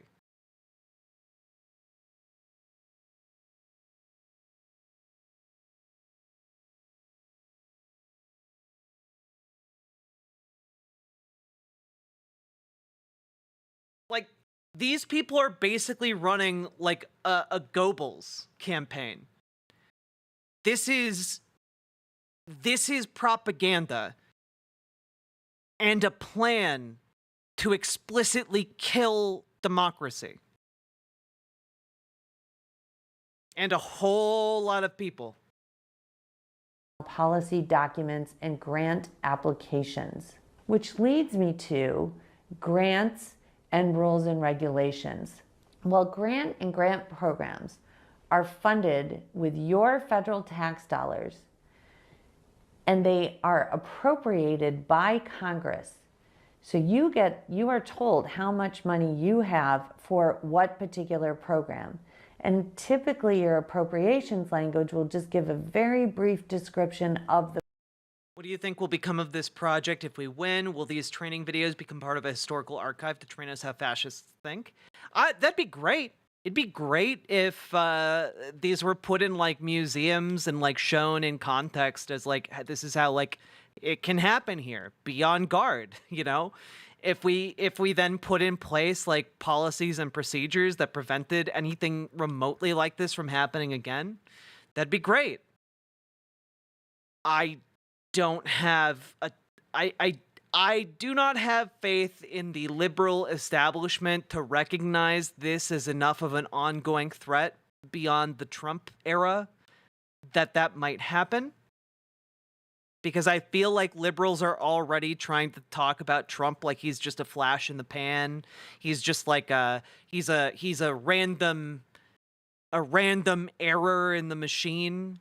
Like, these people are basically running like a Goebbels campaign. This is propaganda and a plan to explicitly kill democracy. And a whole lot of people. Policy documents and grant applications, which leads me to grants and rules and regulations. Well, grant and grant programs are funded with your federal tax dollars, and they are appropriated by Congress. So you are told how much money you have for what particular program. And typically your appropriations language will just give a very brief description of the. What do you think will become of this project if we win? Will these training videos become part of a historical archive to train us how fascists think? That'd be great. It'd be great if these were put in like museums and like shown in context as like, this is how like it can happen here. Be on guard, you know? If we then put in place like policies and procedures that prevented anything remotely like this from happening again, that'd be great. I don't have I do not have faith in the liberal establishment to recognize this as enough of an ongoing threat beyond the Trump era that might happen. Because I feel like liberals are already trying to talk about Trump like he's just a flash in the pan. He's just like he's a random error in the machine.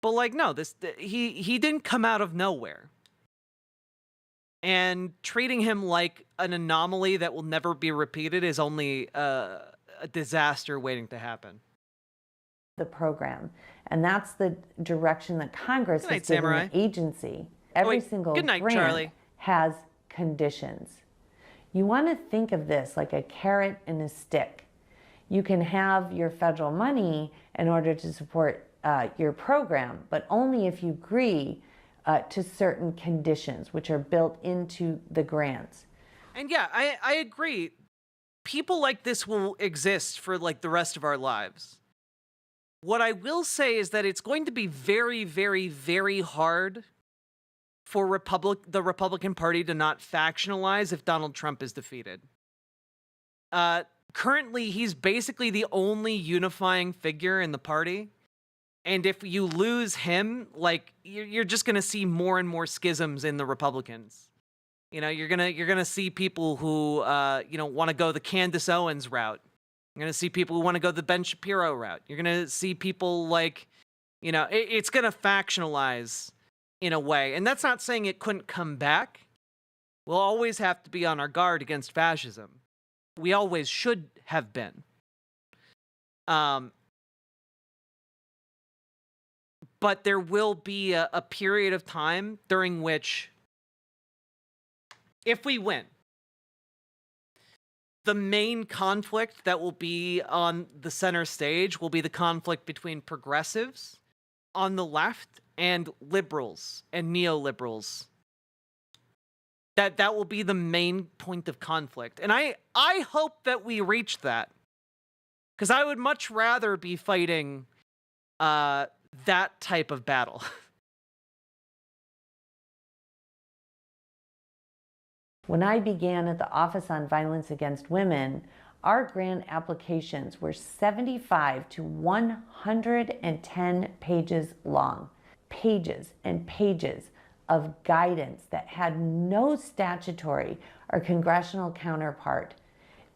But like no, he didn't come out of nowhere. And treating him like an anomaly that will never be repeated is only a disaster waiting to happen. The program. And that's the direction that Congress Good night, has given Samurai. the agency. Every single Good night, grant Charlie. has conditions. You want to think of this like a carrot and a stick. You can have your federal money in order to support your program, but only if you agree to certain conditions, which are built into the grants. And yeah, I agree. People like this will exist for like the rest of our lives. What I will say is that it's going to be very, very, very hard for the Republican Party to not factionalize if Donald Trump is defeated. Currently, he's basically the only unifying figure in the party. And if you lose him, like you're just going to see more and more schisms in the Republicans. You know, you're gonna see people who want to go the Candace Owens route. You're going to see people who want to go the Ben Shapiro route. You're going to see people like You know, it's going to factionalize in a way. And that's not saying it couldn't come back. We'll always have to be on our guard against fascism. We always should have been. But there will be a period of time during which, if we win, the main conflict that will be on the center stage will be the conflict between progressives on the left and liberals and neoliberals. That will be the main point of conflict. And I hope that we reach that. Because I would much rather be fighting that type of battle. When I began at the Office on Violence Against Women, our grant applications were 75 to 110 pages long. Pages and pages of guidance that had no statutory or congressional counterpart,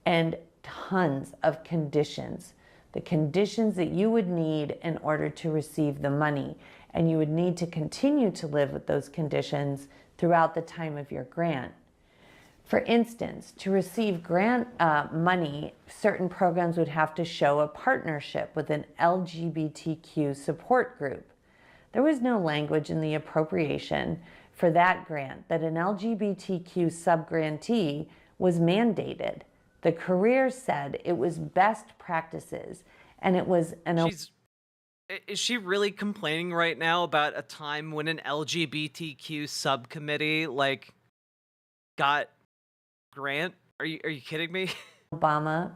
and tons of conditions. The conditions that you would need in order to receive the money, and you would need to continue to live with those conditions throughout the time of your grant. For instance, to receive grant money, certain programs would have to show a partnership with an LGBTQ support group. There was no language in the appropriation for that grant that an LGBTQ subgrantee was mandated. The career said it was best practices, and it was an... Is she really complaining right now about a time when an LGBTQ subcommittee, like, got grant? Are you kidding me? Obama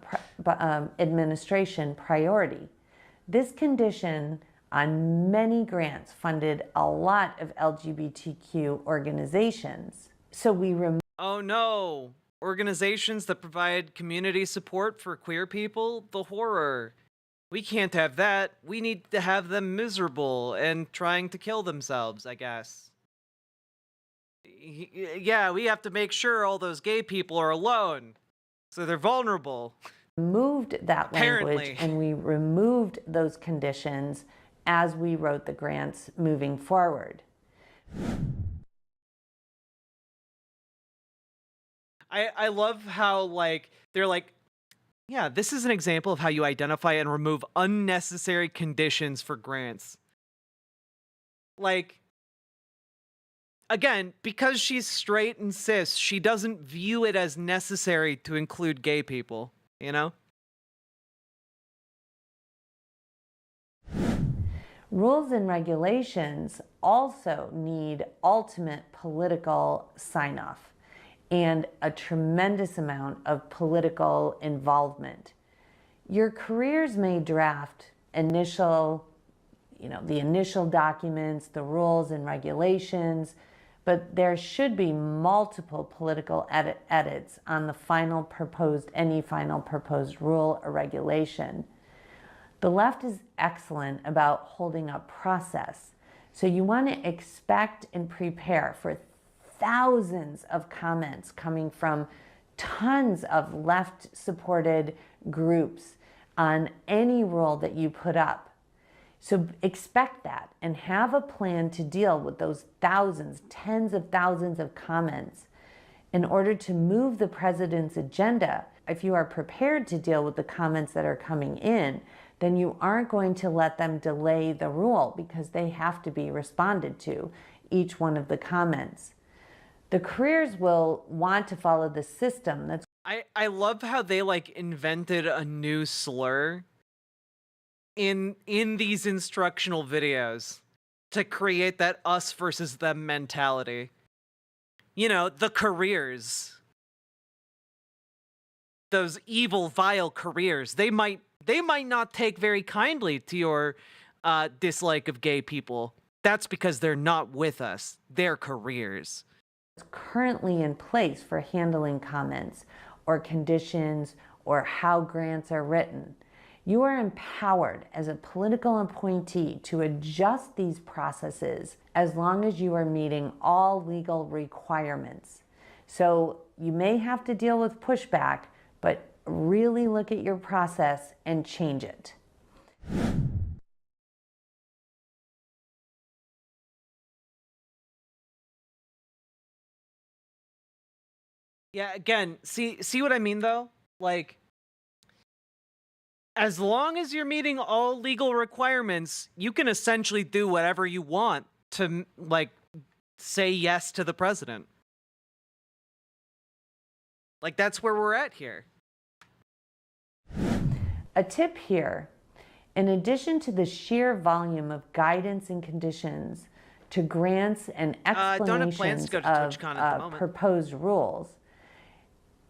administration priority. This condition on many grants funded a lot of LGBTQ organizations. So we Oh no! Organizations that provide community support for queer people? The horror. We can't have that. We need to have them miserable and trying to kill themselves, I guess. Yeah, we have to make sure all those gay people are alone, so they're vulnerable. Removed that Apparently. language, and we removed those conditions as we wrote the grants moving forward. I love how, like, they're like, yeah, this is an example of how you identify and remove unnecessary conditions for grants. Like, again, because she's straight and cis, she doesn't view it as necessary to include gay people, you know? Rules and regulations also need ultimate political sign-off and a tremendous amount of political involvement. Your careers may draft the initial documents, the rules and regulations, but there should be multiple political edits on the any final proposed rule or regulation. The left is excellent about holding up process. So you want to expect and prepare for thousands of comments coming from tons of left-supported groups on any rule that you put up. So expect that and have a plan to deal with those thousands, tens of thousands of comments in order to move the president's agenda. If you are prepared to deal with the comments that are coming in, then you aren't going to let them delay the rule because they have to be responded to, each one of the comments. The careers will want to follow the system that's... I love how they, like, invented a new slur in these instructional videos to create that us versus them mentality. You know, the careers. Those evil, vile careers. They might not take very kindly to your dislike of gay people. That's because they're not with us. They're careers. Currently in place for handling comments or conditions or how grants are written. You are empowered as a political appointee to adjust these processes as long as you are meeting all legal requirements. So you may have to deal with pushback, but really look at your process and change it. Yeah, again, see what I mean though? Like, as long as you're meeting all legal requirements, you can essentially do whatever you want to, like, say yes to the president. Like, that's where we're at here. A tip here, in addition to the sheer volume of guidance and conditions to grants and don't have plans explanations to go to of TwitchCon at the moment. proposed rules,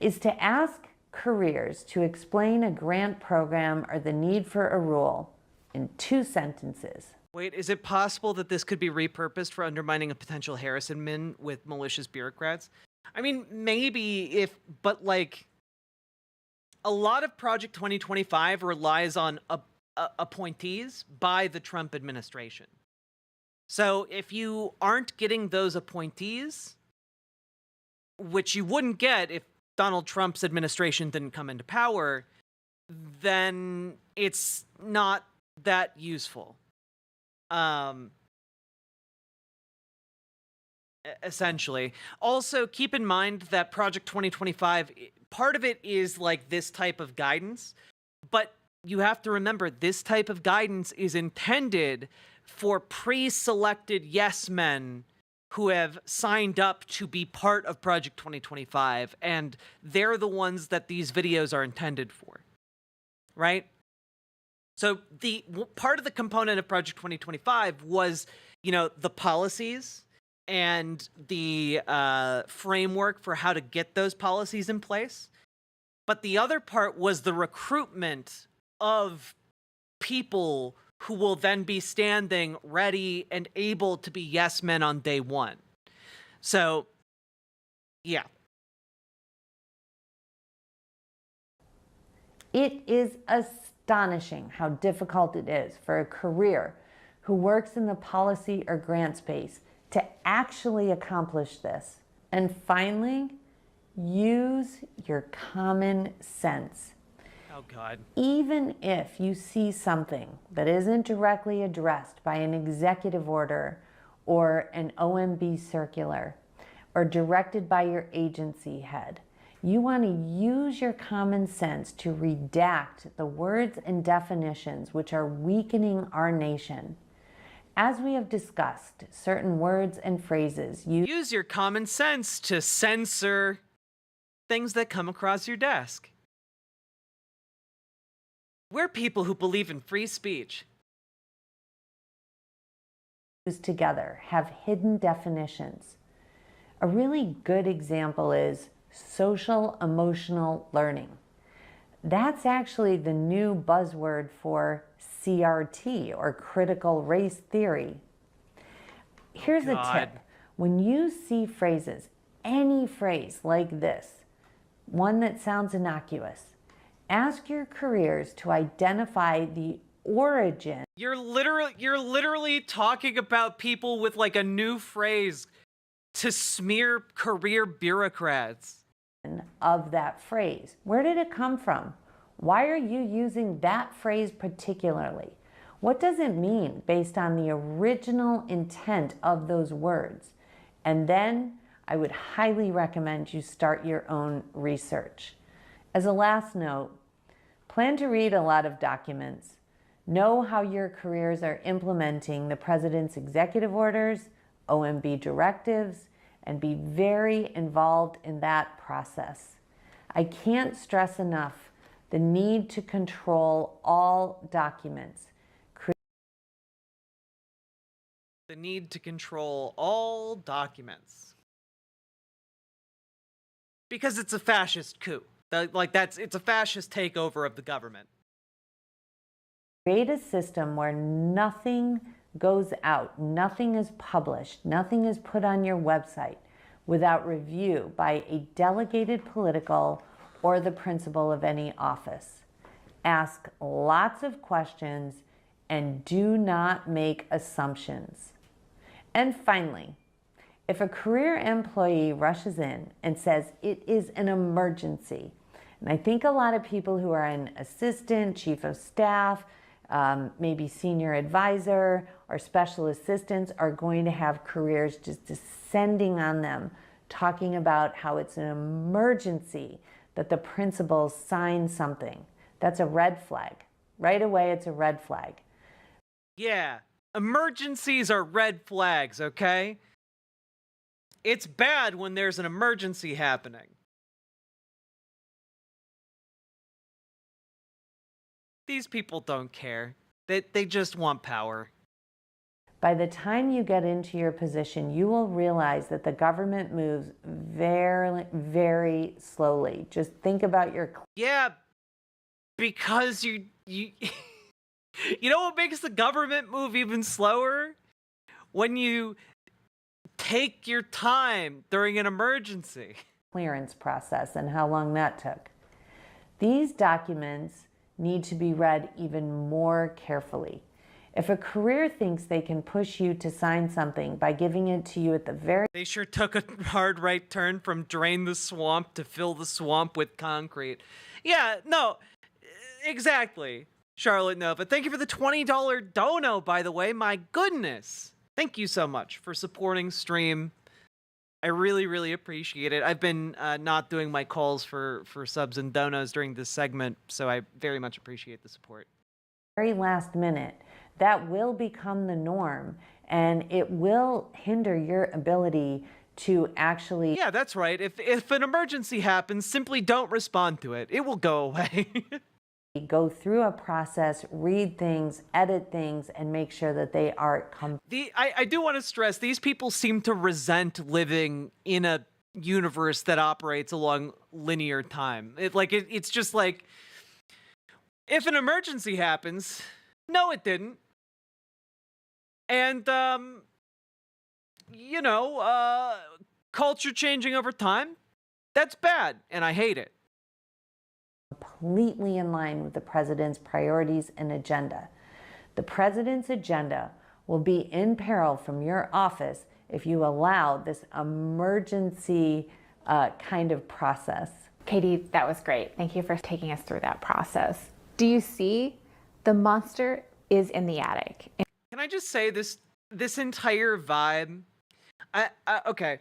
is to ask careers to explain a grant program or the need for a rule in 2 sentences. Wait, is it possible that this could be repurposed for undermining a potential Harrison with malicious bureaucrats? I mean, maybe but like, a lot of Project 2025 relies on appointees by the Trump administration. So if you aren't getting those appointees, which you wouldn't get if Donald Trump's administration didn't come into power, then it's not that useful. Essentially. Also, keep in mind that Project 2025, part of it is like this type of guidance, but you have to remember this type of guidance is intended for pre-selected yes men who have signed up to be part of Project 2025, and they're the ones that these videos are intended for, right? So the part of the component of Project 2025 was, you know, the policies and the framework for how to get those policies in place. But the other part was the recruitment of people who will then be standing ready and able to be yes men on day one. So, yeah. It is astonishing how difficult it is for a career who works in the policy or grant space to actually accomplish this. And finally, use your common sense. Oh, God. Even if you see something that isn't directly addressed by an executive order or an OMB circular or directed by your agency head, you want to use your common sense to redact the words and definitions which are weakening our nation. As we have discussed, certain words and phrases use your common sense to censor things that come across your desk. We're people who believe in free speech. Together have hidden definitions. A really good example is social emotional learning. That's actually the new buzzword for CRT, or critical race theory. Here's a tip. When you see phrases, any phrase like this, one that sounds innocuous, ask your careers to identify the origin. You're literally talking about people with like a new phrase to smear career bureaucrats. Of that phrase. Where did it come from? Why are you using that phrase particularly? What does it mean based on the original intent of those words? And then I would highly recommend you start your own research. As a last note, plan to read a lot of documents. Know how your careers are implementing the president's executive orders, OMB directives, and be very involved in that process. I can't stress enough the need to control all documents. The need to control all documents. Because it's a fascist coup. It's a fascist takeover of the government. Create a system where nothing goes out, nothing is published, nothing is put on your website without review by a delegated political or the principal of any office. Ask lots of questions and do not make assumptions. And finally, if a career employee rushes in and says it is an emergency, and I think a lot of people who are an assistant, chief of staff, maybe senior advisor or special assistants are going to have careers just descending on them talking about how it's an emergency that the principals sign something. That's a red flag. Right away, it's a red flag. Yeah, emergencies are red flags, okay? It's bad when there's an emergency happening. These people don't care. They just want power. By the time you get into your position, you will realize that the government moves very, very slowly. Just think about your... Yeah, because you you know what makes the government move even slower? When you take your time during an emergency. Clearance process and how long that took. These documents need to be read even more carefully. If a career thinks they can push you to sign something by giving it to you at the very... They sure took a hard right turn from drain the swamp to fill the swamp with concrete. Yeah, no, exactly. Charlotte Nova, thank you for the $20 dono, by the way. My goodness. Thank you so much for supporting stream. I really, really appreciate it. I've been not doing my calls for subs and donos during this segment, so I very much appreciate the support. Very last minute, that will become the norm, and it will hinder your ability to actually... Yeah, that's right. If an emergency happens, simply don't respond to it. It will go away. Go through a process, read things, edit things, and make sure that they are... I do want to stress, these people seem to resent living in a universe that operates along linear time. It's just like, if an emergency happens, no, it didn't. And, culture changing over time, that's bad, and I hate it. Completely in line with the president's priorities and agenda. The president's agenda will be in peril from your office if you allow this emergency kind of process. Katie, that was great. Thank you for taking us through that process. Do you see? The monster is in the attic. Can I just say this entire vibe? Okay,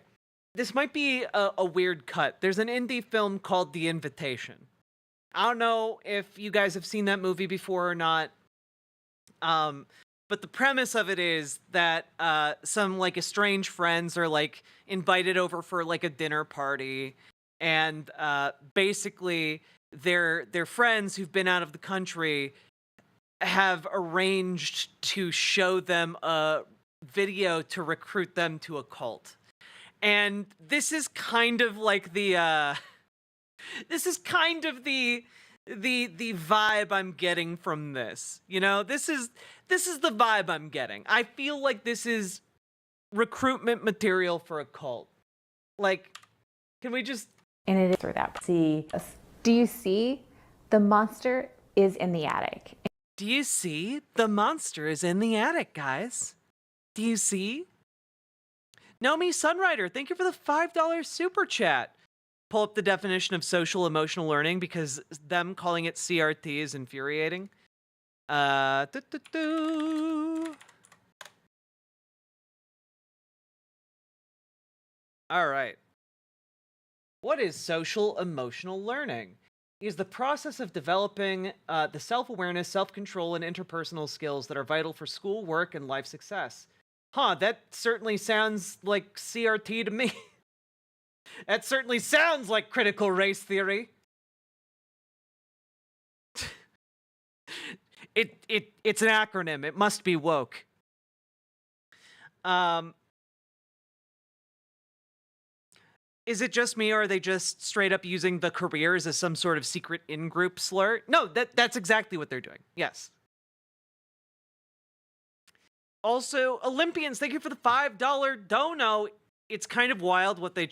this might be a weird cut. There's an indie film called The Invitation. I don't know if you guys have seen that movie before or not. But the premise of it is that some estranged friends are invited over for a dinner party, and basically their friends who've been out of the country have arranged to show them a video to recruit them to a cult. And this is kind of like the the vibe I'm getting from this. You know, this is the vibe I'm getting. I feel like this is recruitment material for a cult. Can we just... And it is through that. Do you see? The monster is in the attic. Do you see? The monster is in the attic, guys. Do you see? Nomi Sunrider, thank you for the $5 super chat. Pull up the definition of social emotional learning because them calling it CRT is infuriating. All right. What is social emotional learning? It is the process of developing the self-awareness, self-control, and interpersonal skills that are vital for school, work, and life success. Huh, that certainly sounds like CRT to me. That certainly sounds like critical race theory. It's an acronym. It must be woke. Is it just me, or are they just straight up using the careers as some sort of secret in-group slur? No, that's exactly what they're doing. Yes. Also, Olympians, thank you for the $5 dono. It's kind of wild what they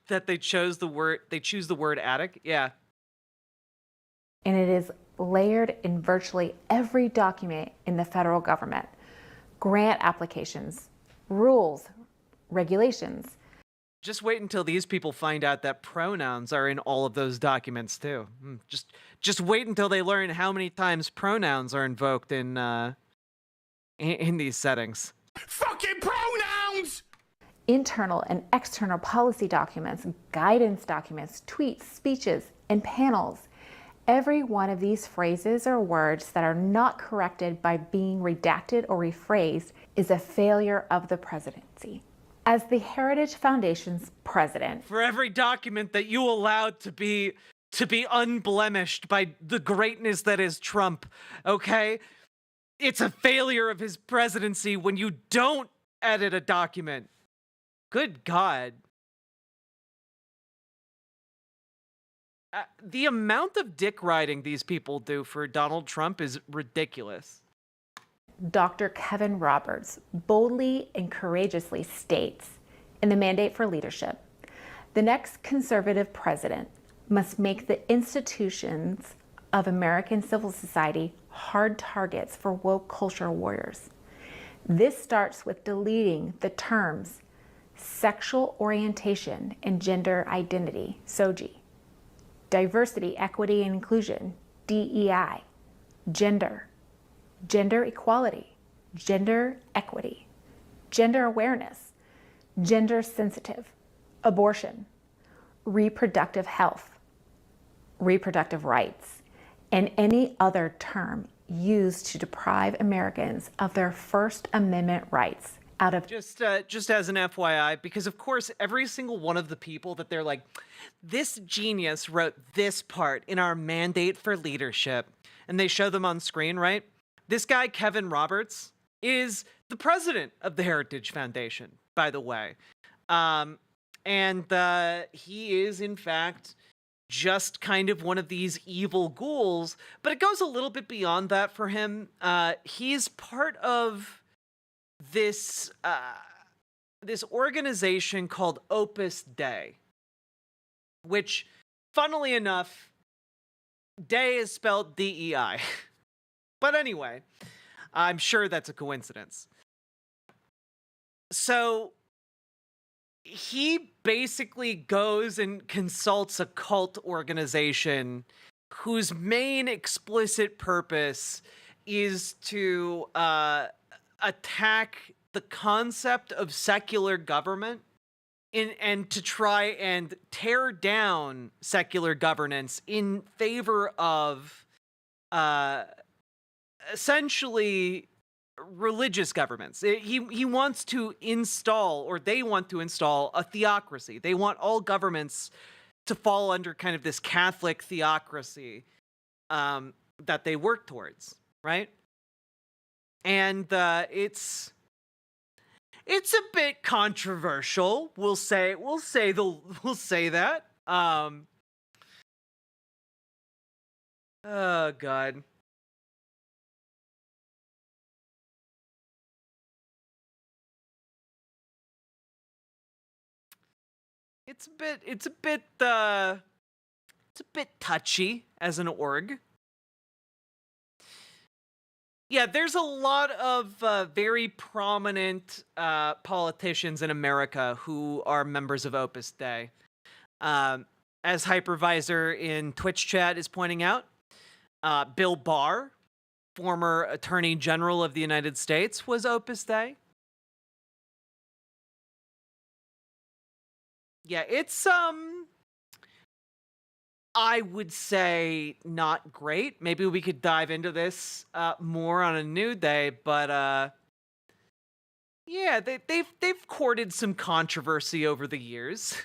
that they choose the word attic. Yeah. And it is layered in virtually every document in the federal government. Grant applications, rules, regulations. Just wait until these people find out that pronouns are in all of those documents too. Just wait until they learn how many times pronouns are invoked in these settings. Fucking pronouns! internal and external policy documents, guidance documents, tweets, speeches, and panels. Every one of these phrases or words that are not corrected by being redacted or rephrased is a failure of the presidency. As the Heritage Foundation's president, For every document that you allowed to be unblemished by the greatness that is Trump, okay? It's a failure of his presidency when you don't edit a document. Good God. The amount of dick riding these people do for Donald Trump is ridiculous. Dr. Kevin Roberts boldly and courageously states in the Mandate for Leadership, the next conservative president must make the institutions of American civil society hard targets for woke culture warriors. This starts with deleting the terms sexual orientation and gender identity, SOGI, diversity, equity, and inclusion, DEI, gender, gender equality, gender equity, gender awareness, gender sensitive, abortion, reproductive health, reproductive rights, and any other term used to deprive Americans of their First Amendment rights out of Just as an FYI, because of course every single one of the people that they're like, this genius wrote this part in our Mandate for Leadership, and they show them on screen, right? This guy, Kevin Roberts, is the president of the Heritage Foundation, by the way. And he is, in fact, just kind of one of these evil ghouls, but it goes a little bit beyond that for him. He's part of this organization called Opus Dei, which, funnily enough, Dei is spelled D-E-I. But anyway, I'm sure that's a coincidence. So he basically goes and consults a cult organization whose main explicit purpose is to attack the concept of secular government and to try and tear down secular governance in favor of essentially religious governments. He wants to install, or they want to install, a theocracy. They want all governments to fall under kind of this Catholic theocracy that they work towards, right? And it's a bit controversial. We'll say that. Oh God. It's a bit touchy as an org. Yeah, there's a lot of very prominent politicians in America who are members of Opus Dei. As Hypervisor in Twitch chat is pointing out, Bill Barr, former Attorney General of the United States, was Opus Dei. Yeah, it's I would say not great. Maybe we could dive into this more on a new day, but yeah, they've courted some controversy over the years.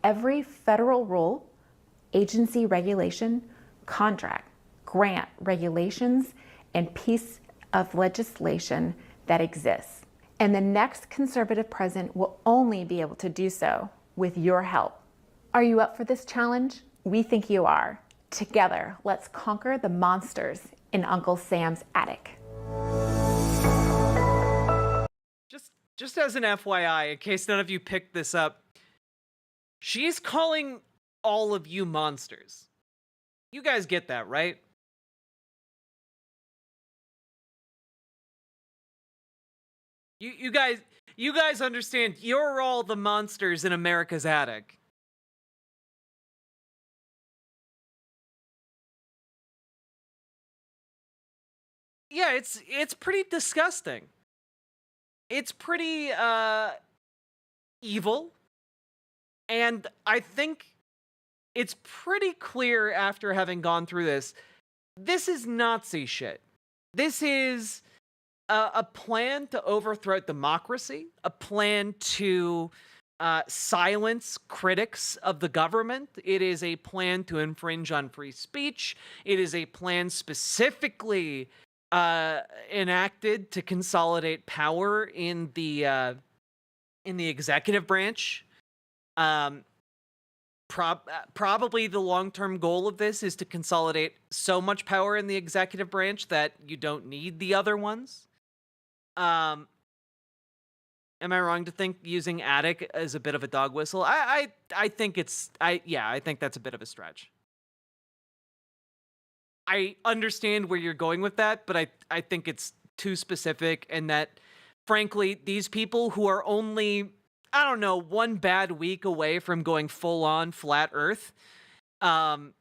every federal rule, agency regulation, contract, grant, regulations, and piece of legislation that exists. And the next conservative president will only be able to do so with your help. Are you up for this challenge? We think you are. Together, let's conquer the monsters in Uncle Sam's attic. Just as an FYI, in case none of you picked this up, she's calling all of you monsters. You guys get that, right? You guys understand you're all the monsters in America's attic. yeah, it's pretty disgusting. It's pretty evil. And I think it's pretty clear after having gone through this, this is Nazi shit. This is a plan to overthrow democracy, a plan to silence critics of the government. It is a plan to infringe on free speech. It is a plan specifically enacted to consolidate power in the executive branch. Probably the long-term goal of this is to consolidate so much power in the executive branch that you don't need the other ones. Am I wrong to think using Attic as a bit of a dog whistle? I think I think that's a bit of a stretch. I understand where you're going with that, but I think it's too specific, and that, frankly, these people who are only, I don't know, one bad week away from going full on flat Earth, like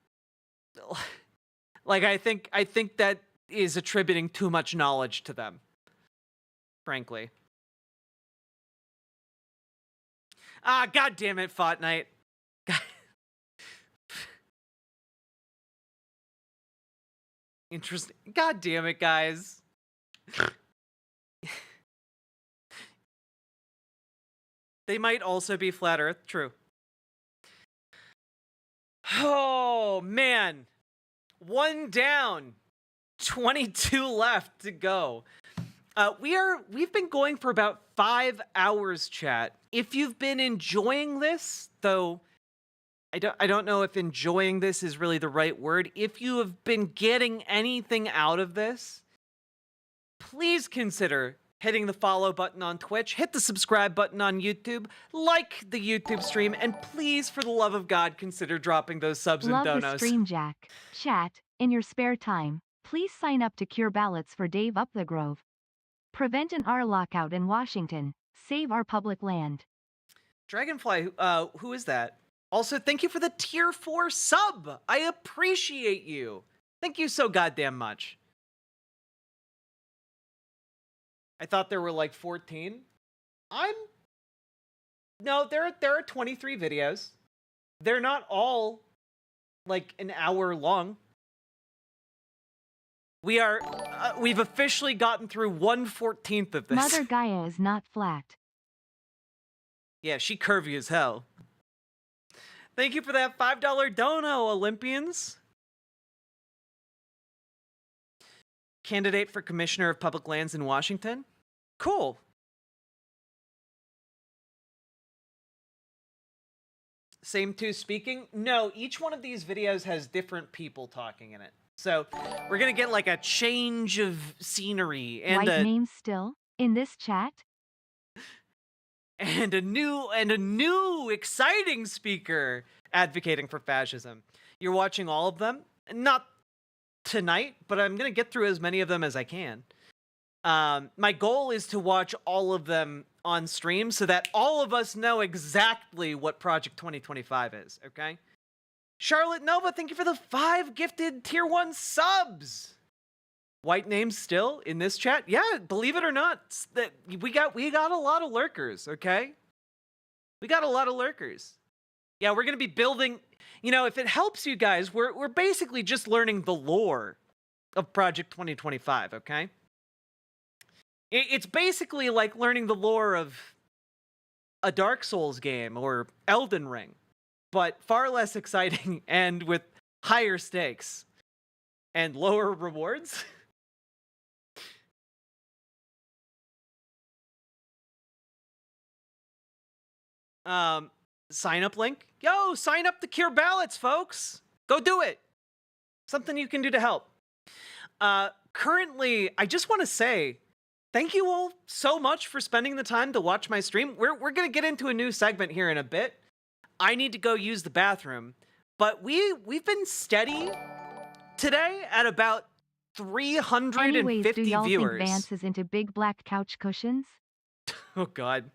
I think that is attributing too much knowledge to them, frankly. God damn it, Fortnite. Interesting. God damn it, guys. They might also be flat Earth. True. Oh, man. 1 down. 22 left to go. We've been going for about 5 hours, chat. If you've been enjoying this, though I don't know if enjoying this is really the right word. If you have been getting anything out of this, please consider hitting the follow button on Twitch, hit the subscribe button on YouTube, like the YouTube stream, and please, for the love of God, consider dropping those subs and donos. Love the stream, Jack. Chat, in your spare time, please sign up to cure ballots for Dave Up the Grove. Prevent an R lockout in Washington. Save our public land. Dragonfly, who is that? Also, thank you for the tier 4 sub. I appreciate you. Thank you so goddamn much. I thought there were like 14. No, there are 23 videos. They're not all like an hour long. We've officially gotten through 1/14 of this. Mother Gaia is not flat. Yeah, she curvy as hell. Thank you for that $5 dono, Olympians. Candidate for Commissioner of Public Lands in Washington. Cool. Same two speaking? No, each one of these videos has different people talking in it. So we're going to get like a change of scenery and White names still in this chat. And a new exciting speaker advocating for fascism. You're watching all of them? Not tonight, but I'm going to get through as many of them as I can. My goal is to watch all of them on stream so that all of us know exactly what Project 2025 is, okay? Charlotte Nova, thank you for the 5 gifted tier 1 subs. White names still in this chat? Yeah, believe it or not, that we got a lot of lurkers, okay? We got a lot of lurkers. Yeah, we're going to be building, you know, if it helps you guys, we're basically just learning the lore of Project 2025, okay? It's basically like learning the lore of a Dark Souls game or Elden Ring, but far less exciting and with higher stakes and lower rewards. Sign up link. Yo, sign up to cure ballots, folks. Go do it. Something you can do to help. Currently, I just want to say thank you all so much for spending the time to watch my stream. We're going to get into a new segment here in a bit. I need to go use the bathroom, but we've been steady today at about 350 Anyways, do y'all viewers. think Vance is into big black couch cushions? Oh God.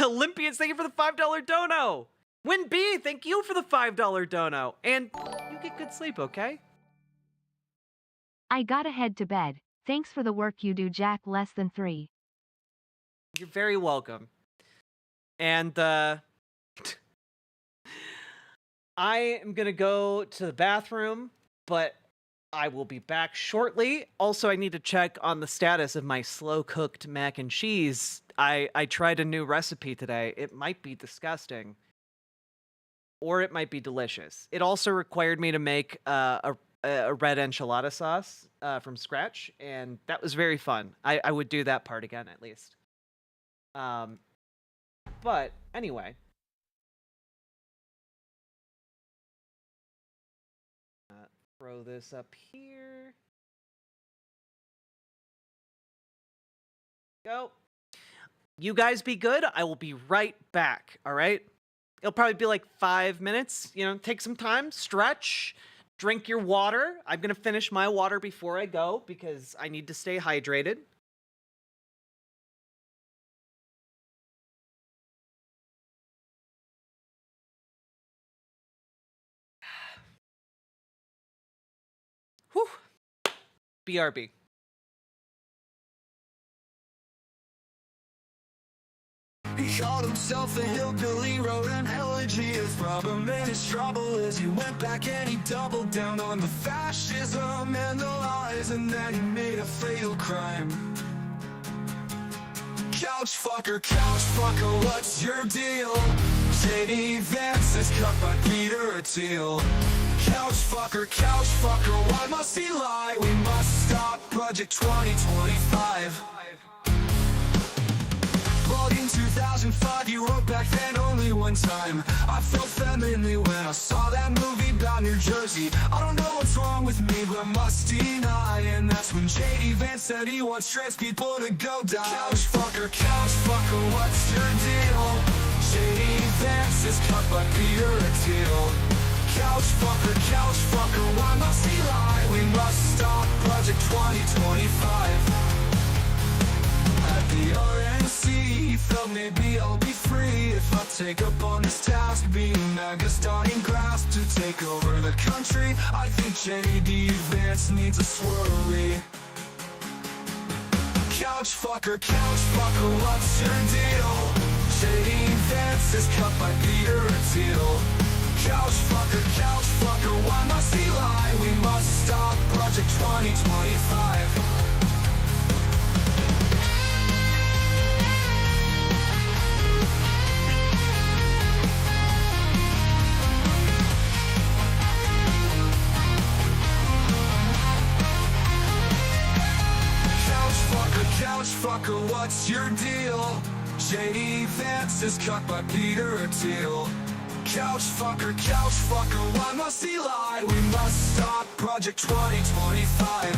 Olympians, thank you for the $5 dono. Win B, thank you for the $5 dono. And you get good sleep, okay? I gotta head to bed. Thanks for the work you do, Jack. Less than 3. You're very welcome. And I am gonna go to the bathroom, but I will be back shortly. Also, I need to check on the status of my slow-cooked mac and cheese. I tried a new recipe today. It might be disgusting, or it might be delicious. It also required me to make a red enchilada sauce from scratch, and that was very fun. I would do that part again, at least. But anyway. Throw this up here. Go. You guys be good. I will be right back, all right? It'll probably be like 5 minutes. You know, take some time, stretch, drink your water. I'm going to finish my water before I go because I need to stay hydrated. Whew. BRB. He called himself a hillbilly, wrote an elegy. His problem and his trouble is he went back and he doubled down on the fascism and the lies, and then he made a fatal crime. Couch fucker, what's your deal? J.D. Vance is cut by Peter Thiel. Couch fucker, why must he lie? We must stop Project 2025. But in 2005 you wrote back then only one time. I felt femininely when I saw that movie about New Jersey. I don't know what's wrong with me, but I must deny. And that's when J.D. Vance said he wants trans people to go die. Couch fucker, what's your deal? J.D. Vance is cut by Peter Thiel. Couch fucker, why must he lie? We must stop Project 2025. At the RNC, he felt maybe I'll be free if I take up on this task, being MAGA's dying grasp to take over the country. I think J.D. Vance needs a swirly. Couch fucker, what's your deal? J.D. Vance is cut by Peter Thiel. Couch fucker, why must he lie? We must stop Project 2025. Couch fucker, what's your deal? J.D. Vance is cut by Peter Thiel. Couch fucker, why must he lie? We must stop Project 2025.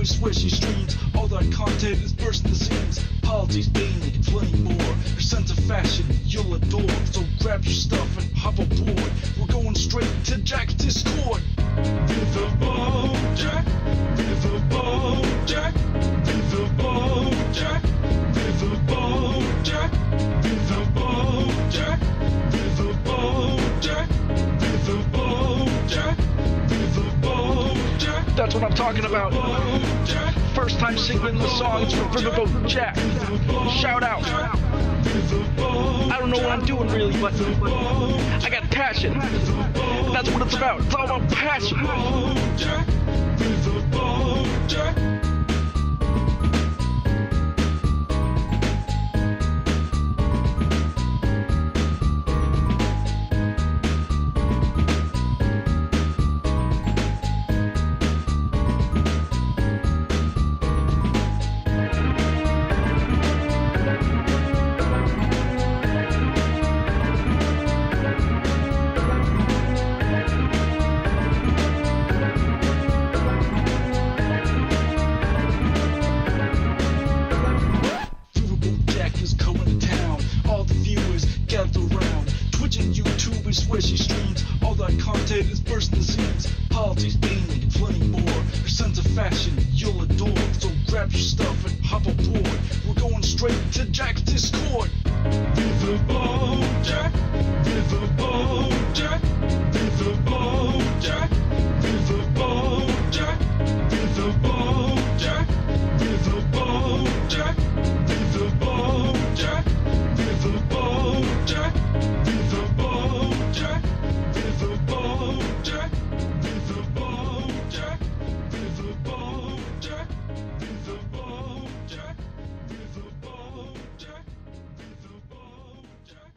Swishy streams, all that content is bursting the seams. Politics, gaming, and plenty more. Your sense of fashion, you'll adore. So grab your stuff and hop aboard. We're going straight to Jack's Discord. Viva Bojack, Viva Bojack, Viva Bojack, Viva Bojack, Viva Bojack, Viva Bojack, Viva Bojack, Viva Bojack. That's what I'm talking about. First time singing the songs for Viva Bojack. Shout out. I don't know what I'm doing really, but I got passion. And that's what it's about. It's all about passion. Swishy streams, all that content is bursting the seams. Politics, gaming, and plenty more. Your sense of fashion, you'll adore. So grab your stuff and hop aboard. We're going straight to Jack's Discord. Viva Bojack, Viva Bojack, Viva Bojack, Viva Bojack, Viva Bojack, Viva Bojack, Viva Bojack, Viva Bojack, Viva Bojack, Viva Bojack, Viva Bojack, Viva Bojack, Viva Bojack, Viva Bojack, Viva Bojack.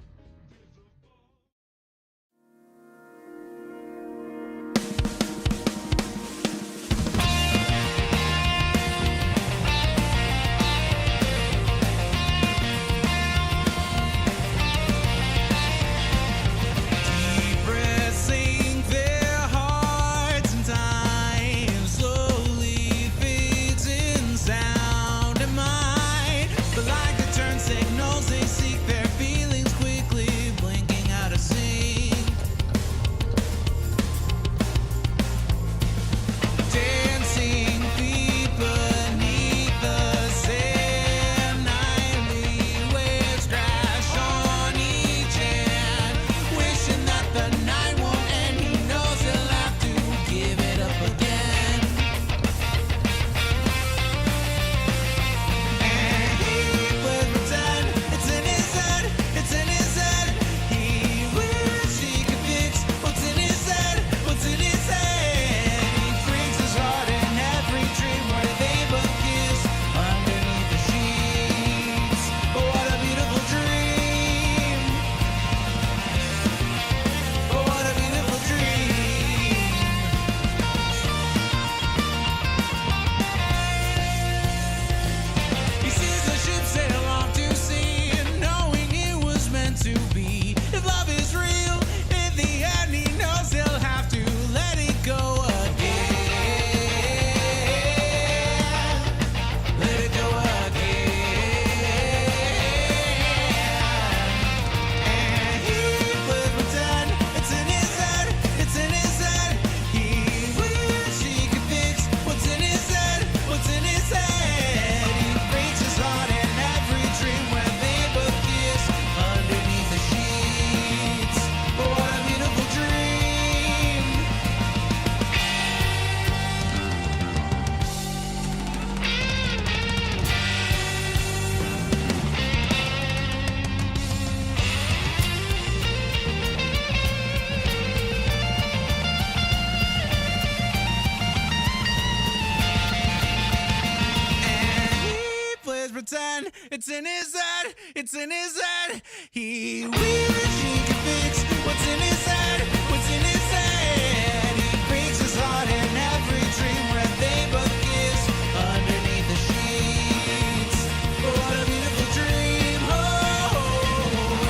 pretend it's in his head, it's in his head. He wishes he could fix what's in his head, what's in his head. He breaks his heart in every dream where they both kiss underneath the sheets. What a beautiful dream, oh,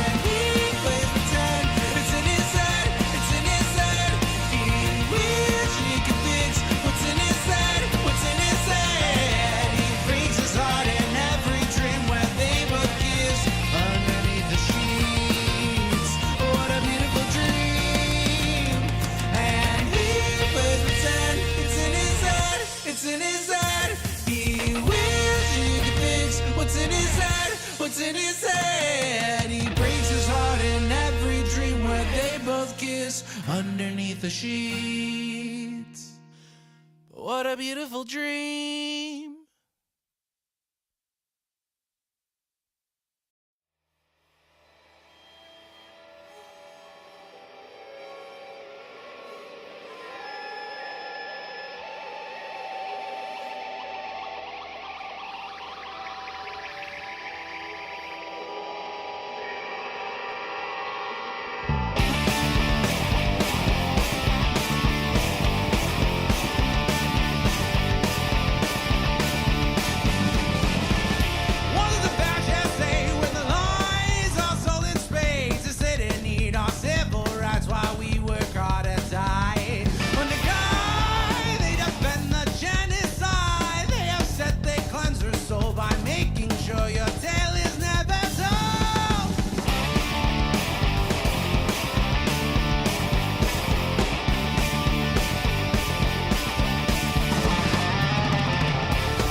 and he plays pretend it's in his head, it's in his head. He wishes he could fix what's in his head, what's in his head. He breaks his heart in every dream where they both kiss underneath the sheets. What a beautiful dream. And he plays pretend it's in his head, it's in his head. He wishes he could fix what's in his head, what's in his head. He breaks his heart in every dream where they both kiss underneath the sheets. What a beautiful dream. One of the fascists say when the lies are sold in space, they say they need our civil rights while we work hard and die. When the guy they defend the genocide, they have said they cleanse their soul by making sure your tale is never told.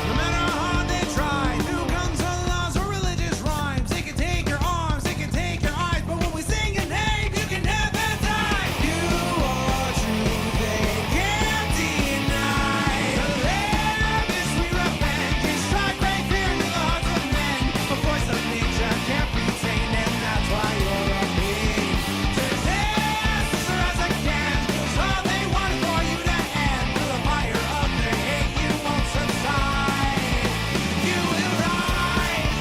No matter how hard they try, through guns or laws or religious rhymes, they can take your arms, they can take your eyes, but when we sing your name, you can never die. You are true, they can't deny. To live is sweet revenge, you strike right fear in the hearts of men. A voice of nature can't be tamed, and that's why you're a being. To resist is rise again, 'cause all they want is for you to end. Through the fire of their hate, you won't subside. You will rise.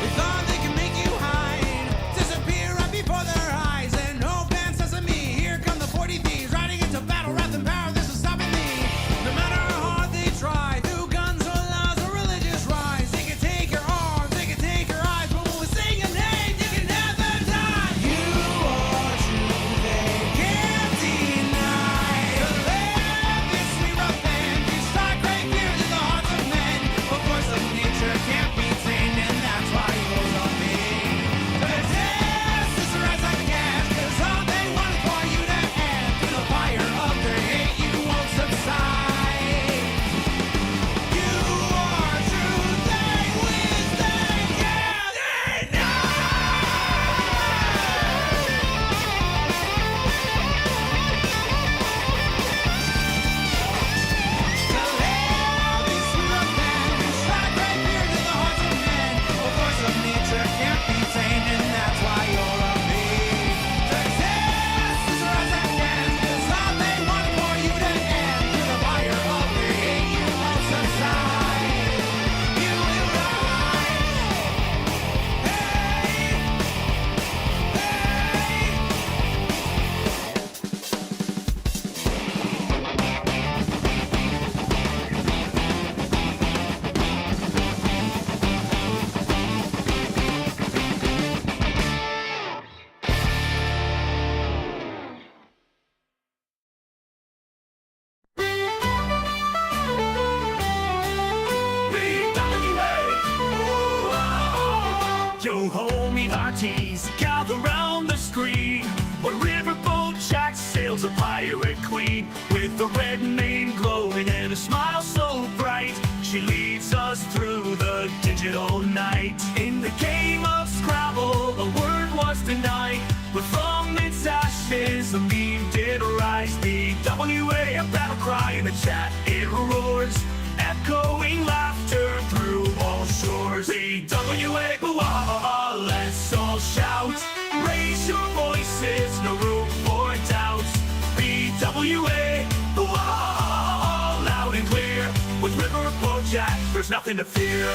They thought they could make you hide, disappear right before their eyes, and open sesame, here come the 40 thieves, riding into battle, wrath and power, this is stopping me. No matter how hard they try, through guns or laws or religious rise, they can take your arms, they can take your eyes, but when we sing your name, you can never die. You are true, they can't deny. To live is sweet revenge, you strike great fear in the hearts of men. A voice of nature can't be tamed, and that's why you're a being. Resist is rise again, 'cause all they want is for you to end. Through the fire of their hate, you won't subside. You are true, they wish they can't deny. To live is sweet revenge, you strike great fear in the hearts of men. A voice of nature can't be tamed, and that's why you're a being. Resist is rise again, 'cause all they want is for you to end. Through the fire of their hate, you won't subside. You will rise. Yo ho, me hearties, gather round the screen. When Riverboat Jack sails a pirate queen, with a red mane glowing and a smile so bright, she leads us through the digital night. In the game of Scrabble, a word was denied, but from its ashes a meme did rise. The WA, a battle cry in the chat, it roars, echoing laughter through all shores. The WA, let's all shout, raise your voices, no room for doubt. there's nothing to fear.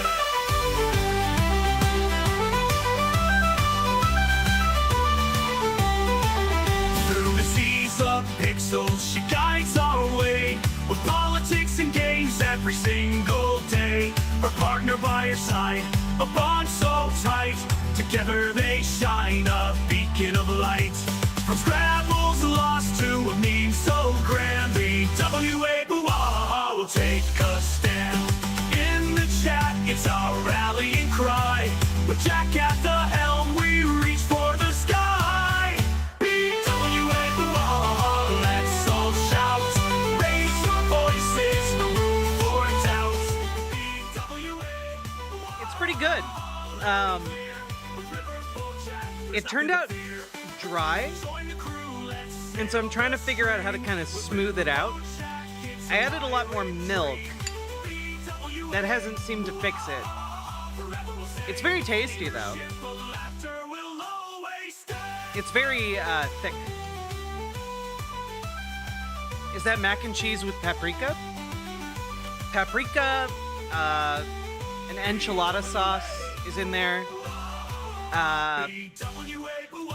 Through the seas of pixels, she guides our way, with politics and games every single day. Her partner by her side, a bond so tight, together they shine, a beacon of light. From Scrabble's lost to a meme so grand, the WA will take a stand. In the chat, it's our rallying cry. With Jack at the helm, we reach for the sky. BWA, let's all shout. Raise your voices, no room for doubt. It's pretty good. It turned out dry, and so I'm trying to figure out how to kind of smooth it out. I added a lot more milk. That hasn't seemed to fix it. It's very tasty, though. It's very thick. Is that mac and cheese with paprika? Paprika, an enchilada sauce is in there.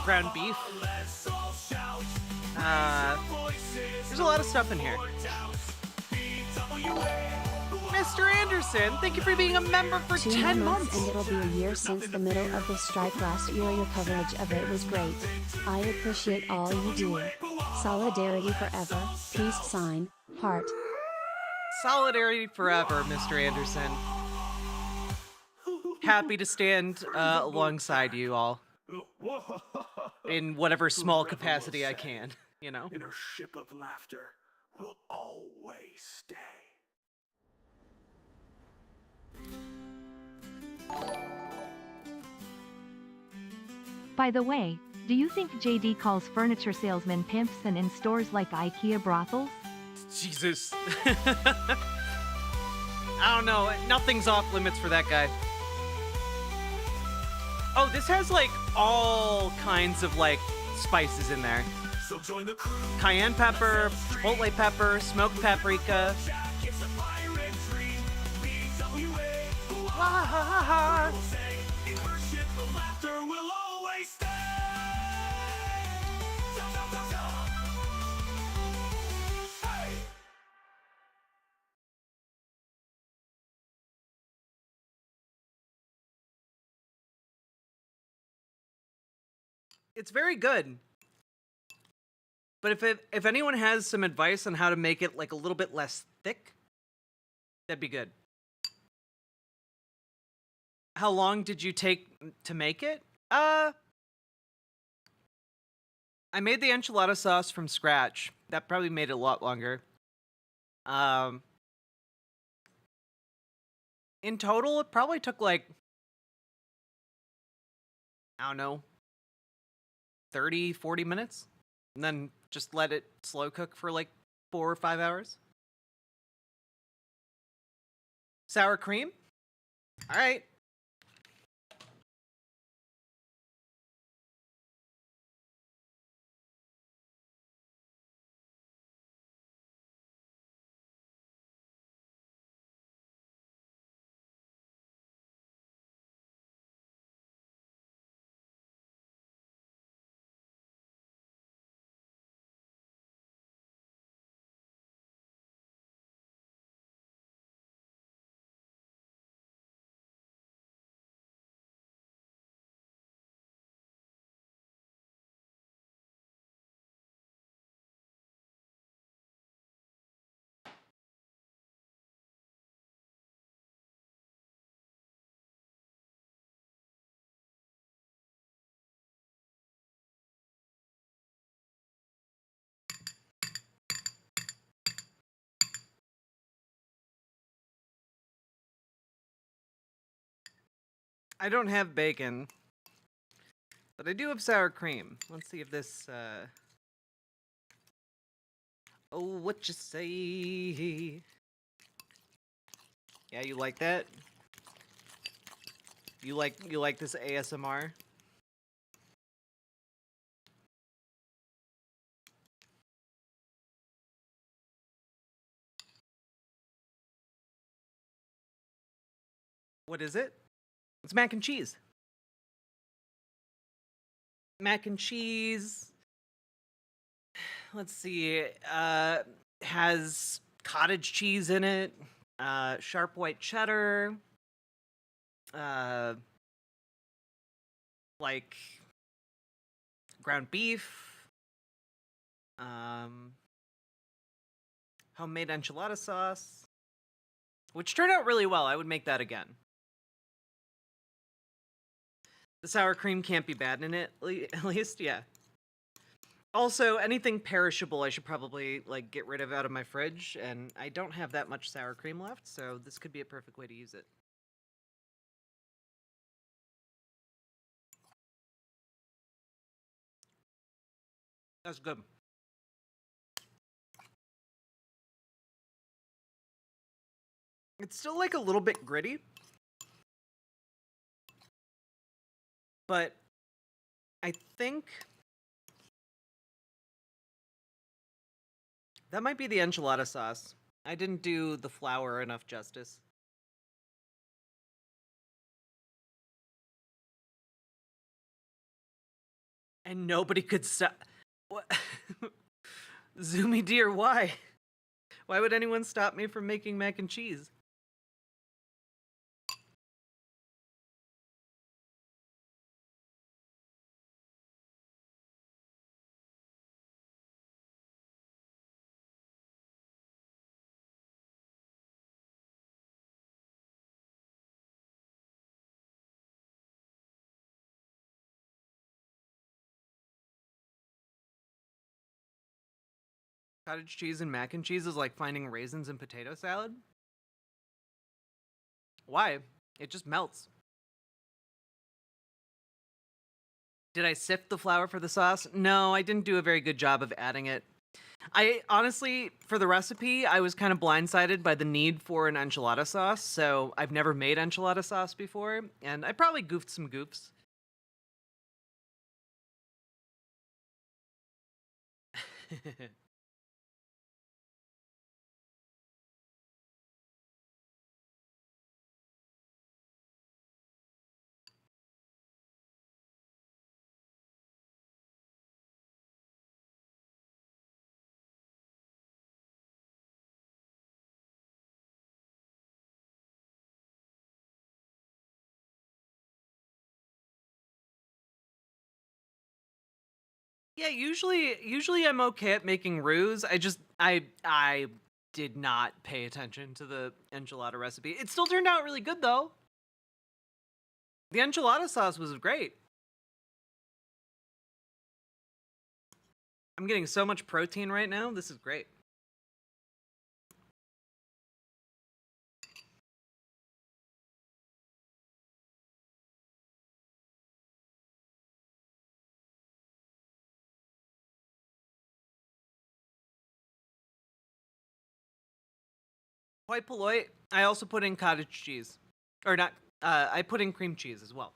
Ground beef. There's a lot of stuff in here. Mr. Anderson, thank you for being a member for 2 10 months. months. And it'll be a year since the middle of the strike last year. Your coverage of it was great. I appreciate all you do. Solidarity forever. Peace sign. Heart. Solidarity forever, Mr. Anderson. Happy to stand alongside you all. In whatever small capacity I can, you know? In her ship of laughter will always stay. By the way, do you think JD calls furniture salesmen pimps and in stores like IKEA brothels? Jesus. I don't know. Nothing's off limits for that guy. Oh, this has like all kinds of like spices in there. So join the crew. Cayenne pepper, chipotle pepper, smoked paprika. It's a pirate dream. BWA. In her ship of laughter will always stay. Hey! It's very good. But if anyone has some advice on how to make it like a little bit less thick, that'd be good. How long did you take to make it? I made the enchilada sauce from scratch. That probably made it a lot longer. In total, it probably took like, I don't know, 30, 40 minutes. And then just let it slow cook for like 4 or 5 hours. Sour cream? All right. I don't have bacon, but I do have sour cream. Let's see if this, oh, what you say? Yeah, you like that? You like this ASMR? What is it? It's mac and cheese. Mac and cheese. Let's see. Has cottage cheese in it. Sharp white cheddar. Like ground beef. Homemade enchilada sauce. Which turned out really well. I would make that again. The sour cream can't be bad in it, at least, yeah. Also, anything perishable I should probably like get rid of out of my fridge, and I don't have that much sour cream left, so this could be a perfect way to use it. That's good. It's still like a little bit gritty, but I think that might be the enchilada sauce. I didn't do the flour enough justice. And nobody could stop. What? Zoomy dear, why? Why would anyone stop me from making mac and cheese? Cottage cheese and mac and cheese is like finding raisins in potato salad. Why? It just melts. Did I sift the flour for the sauce? No, I didn't do a very good job of adding it. I honestly, for the recipe, I was kind of blindsided by the need for an enchilada sauce, so I've never made enchilada sauce before, and I probably goofed some goofs. Yeah, usually I'm okay at making roux. I did not pay attention to the enchilada recipe. It still turned out really good though. The enchilada sauce was great. I'm getting so much protein right now. This is great. Hoi polloi, I also put in cottage cheese. Or not, I put in cream cheese as well.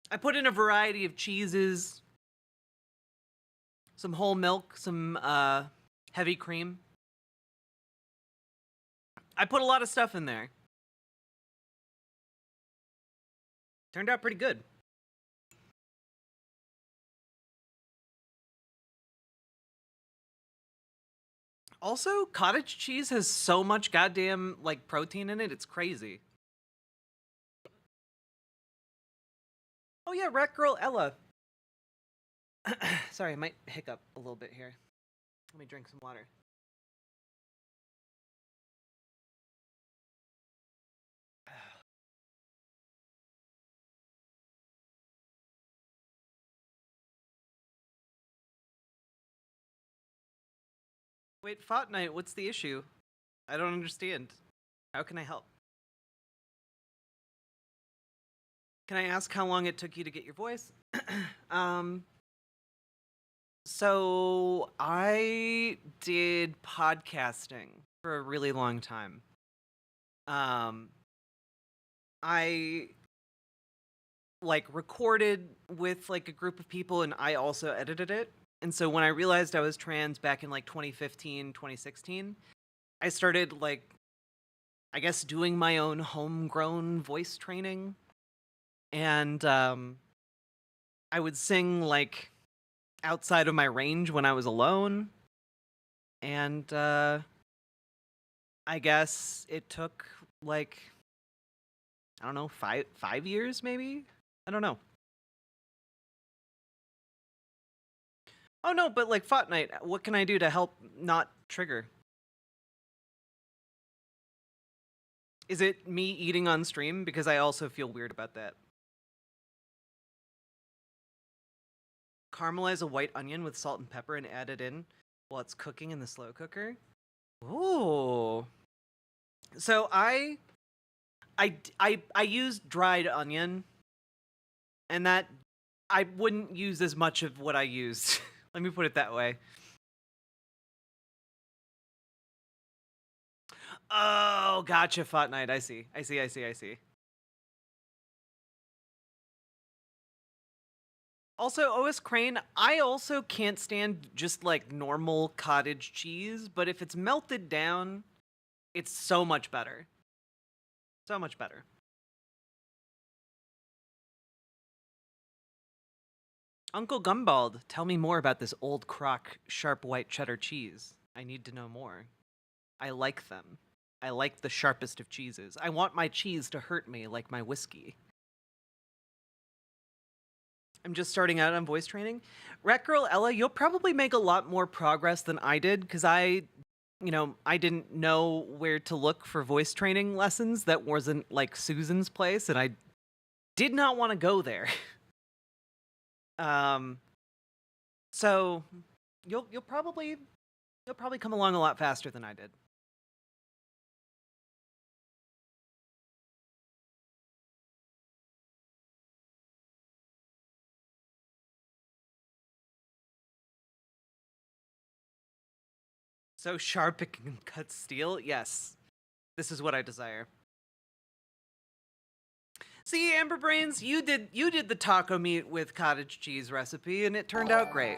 I put in a variety of cheeses. Some whole milk, some heavy cream. I put a lot of stuff in there. Turned out pretty good. Also, cottage cheese has so much goddamn, like, protein in it, it's crazy. Oh yeah, Rat Girl Ella. Sorry, I might hiccup a little bit here. Let me drink some water. Wait, Fortnite, what's the issue? I don't understand. How can I help? Can I ask how long it took you to get your voice? So I did podcasting for a really long time. I like recorded with like a group of people and I also edited it. And so when I realized I was trans back in like 2015, 2016, I started like I guess, doing my own homegrown voice training. And I would sing, like, outside of my range when I was alone. And I guess it took, like, I don't know, five years maybe? I don't know. Oh no, but like Fortnite, what can I do to help not trigger? Is it me eating on stream? Because I also feel weird about that. Caramelize a white onion with salt and pepper and add it in while it's cooking in the slow cooker. Ooh. So I used dried onion, and that I wouldn't use as much of what I used. Let me put it that way. Oh, gotcha, Fortnite. I see. Also, OS Crane, I also can't stand just like normal cottage cheese, but if it's melted down, it's so much better. So much better. Uncle Gumbald, tell me more about this old crock sharp white cheddar cheese. I need to know more. I like them. I like the sharpest of cheeses. I want my cheese to hurt me like my whiskey. I'm just starting out on voice training. Rat Girl Ella, you'll probably make a lot more progress than I did, because I didn't know where to look for voice training lessons that wasn't like Susan's place, and I did not want to go there. So you'll probably come along a lot faster than I did. So sharp it can cut steel? Yes. This is what I desire. See, Amber Brains, you did the taco meat with cottage cheese recipe, and it turned out great.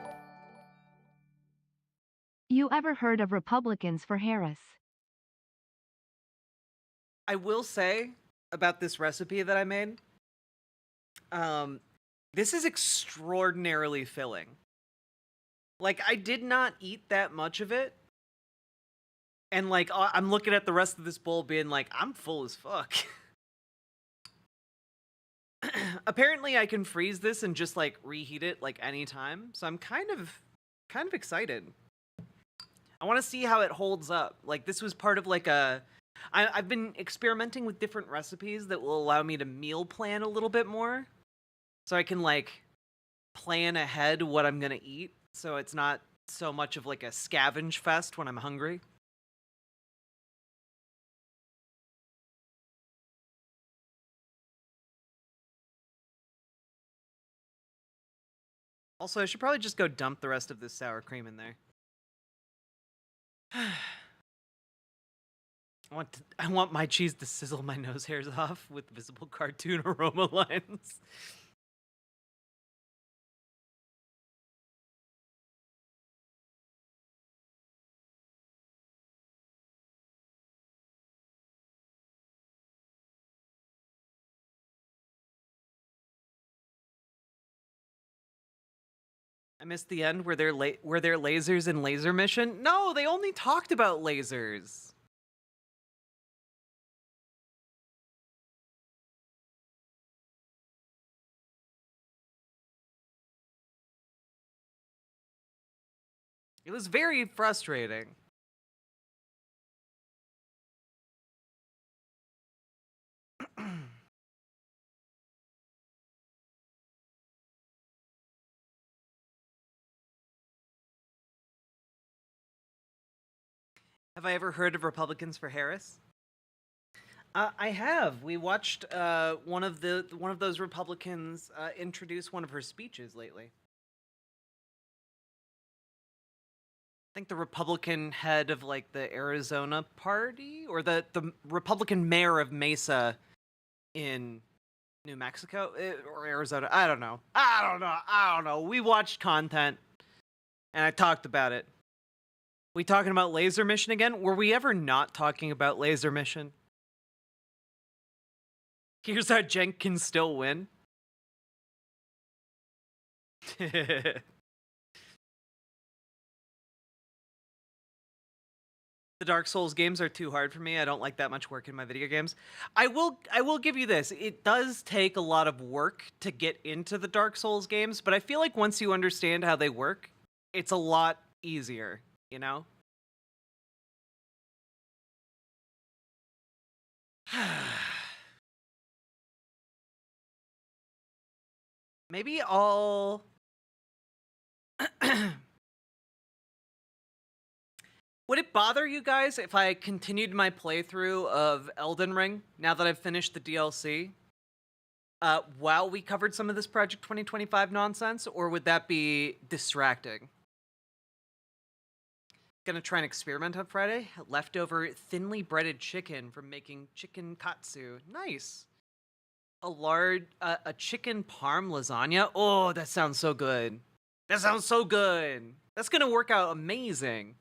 You ever heard of Republicans for Harris? I will say about this recipe that I made, this is extraordinarily filling. Like, I did not eat that much of it. And like, I'm looking at the rest of this bowl being like, I'm full as fuck. Apparently I can freeze this and just like reheat it like anytime. So I'm kind of excited. I want to see how it holds up. Like, this was part of like I've been experimenting with different recipes that will allow me to meal plan a little bit more. So I can like plan ahead what I'm going to eat. So it's not so much of like a scavenge fest when I'm hungry. Also, I should probably just go dump the rest of this sour cream in there. I want my cheese to sizzle my nose hairs off with visible cartoon aroma lines. I missed the end. Were there lasers in Laser Mission? No, they only talked about lasers. It was very frustrating. Have I ever heard of Republicans for Harris? I have. We watched one of those Republicans introduce one of her speeches lately. I think the Republican head of like the Arizona party, or the Republican mayor of Mesa in New Mexico or Arizona. I don't know. We watched content and I talked about it. We talking about Laser Mission again? Were we ever not talking about Laser Mission? Here's how Jenk can still win. The Dark Souls games are too hard for me. I don't like that much work in my video games. I will give you this. It does take a lot of work to get into the Dark Souls games, but I feel like once you understand how they work, it's a lot easier, you know? Maybe I'll Would it bother you guys if I continued my playthrough of Elden Ring now that I've finished the DLC? While we covered some of this Project 2025 nonsense, or would that be distracting? Gonna try an experiment on Friday. Leftover thinly breaded chicken from making chicken katsu. Nice. A chicken parm lasagna. Oh, that sounds so good. That sounds so good. That's gonna work out amazing.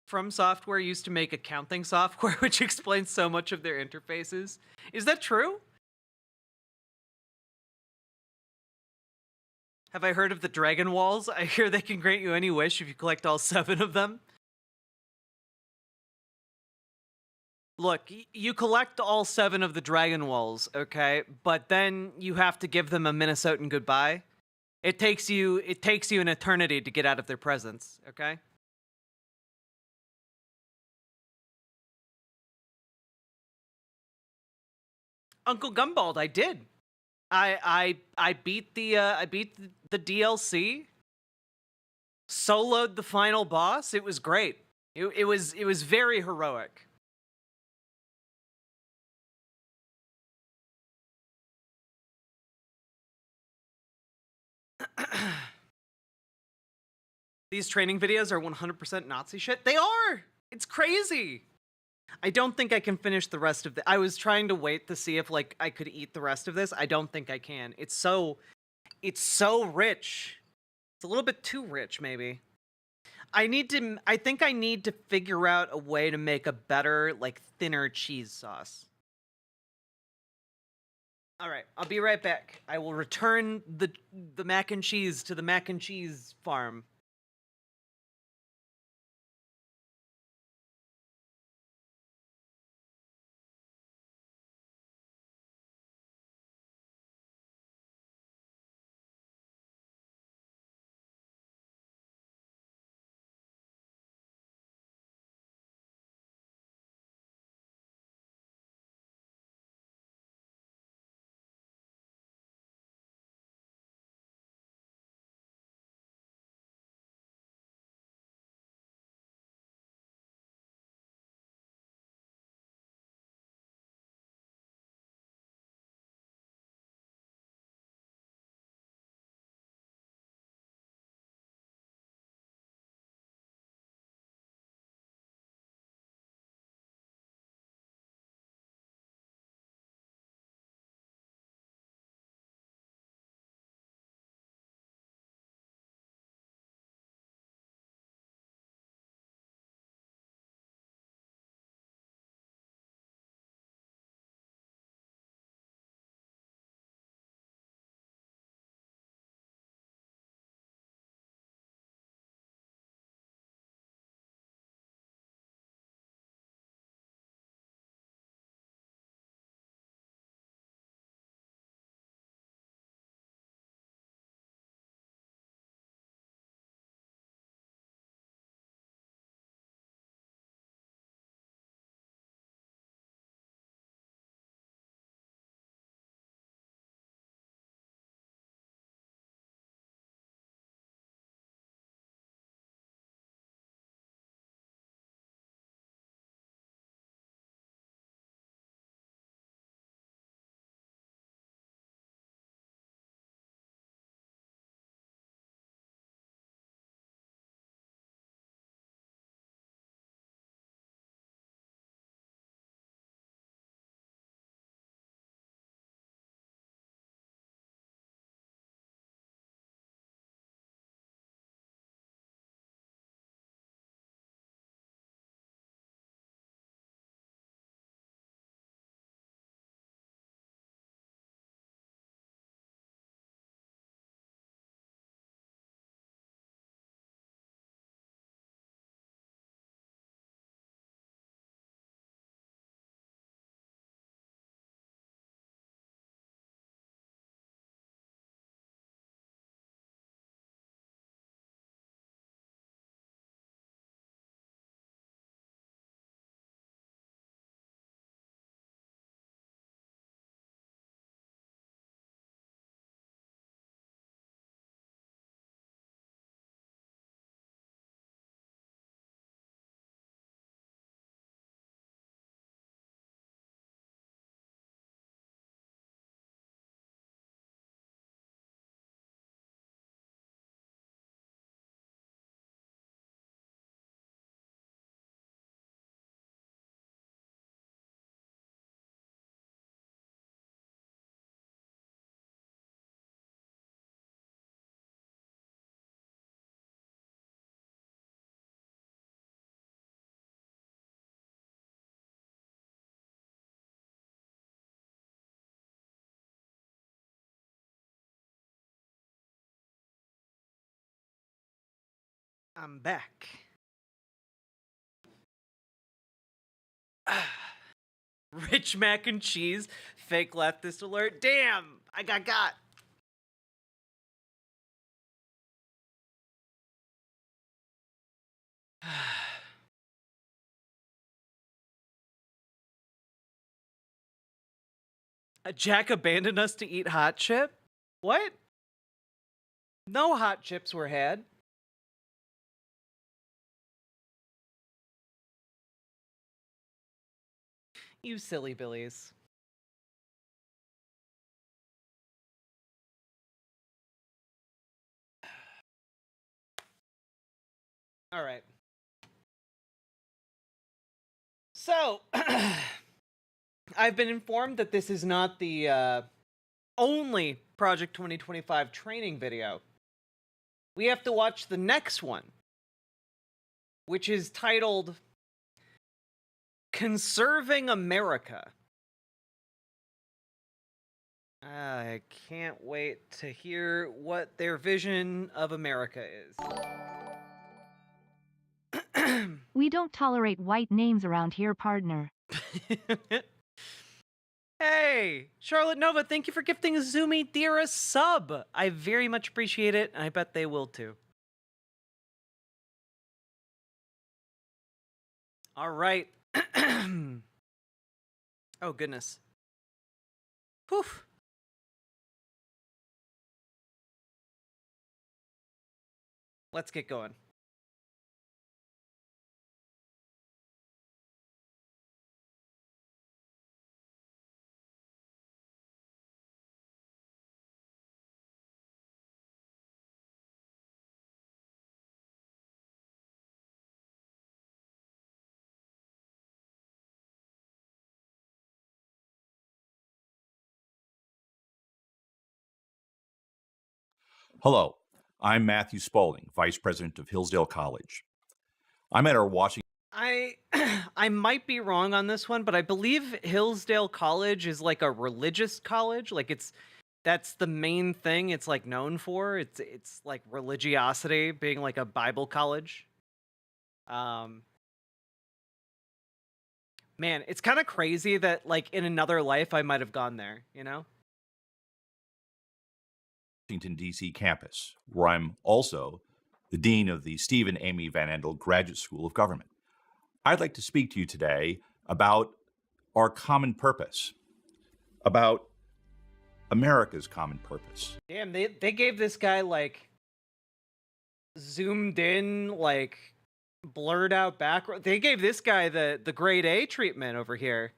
From Software used to make accounting software, which explains so much of their interfaces. Is that true? Have I heard of the Dragon Walls? I hear they can grant you any wish if you collect all 7 of them. Look, you collect all 7 of the Dragon Walls, okay? But then you have to give them a Minnesotan goodbye. It takes you an eternity to get out of their presence, okay? Uncle Gumbald, I did. I beat the DLC. Soloed the final boss. It was great. It was very heroic. These training videos are 100% Nazi shit. They are. It's crazy. I don't think I can finish the rest of I was trying to wait to see if like I could eat the rest of this. I don't think I can. It's so rich. It's a little bit too rich, maybe. I think I need to figure out a way to make a better, like, thinner cheese sauce. All right, I'll be right back. I will return the mac and cheese to the mac and cheese farm. I'm back. Rich mac and cheese, fake leftist alert. Damn, I got. Jack abandoned us to eat hot chip? What? No hot chips were had. You silly billies. All right. So, I've been informed that this is not the only Project 2025 training video. We have to watch the next one, which is titled Conserving America. I can't wait to hear what their vision of America is. We don't tolerate white names around here, partner. Hey, Charlotte Nova, thank you for gifting Zoomy Deer a sub. I very much appreciate it, and I bet they will too. All right. Oh, goodness. Poof. Let's get going. Hello, I'm Matthew Spaulding, Vice President of Hillsdale College. I'm at our Washington... I might be wrong on this one, but I believe Hillsdale College is like a religious college. Like that's the main thing it's like known for. It's like religiosity, being like a Bible college. Man, it's kind of crazy that like in another life I might have gone there, you know? Washington, D.C. campus, where I'm also the Dean of the Stephen Amy Van Andel Graduate School of Government. I'd like to speak to you today about our common purpose, about America's common purpose. Damn, they gave this guy like zoomed in, like blurred out background. They gave this guy the grade A treatment over here.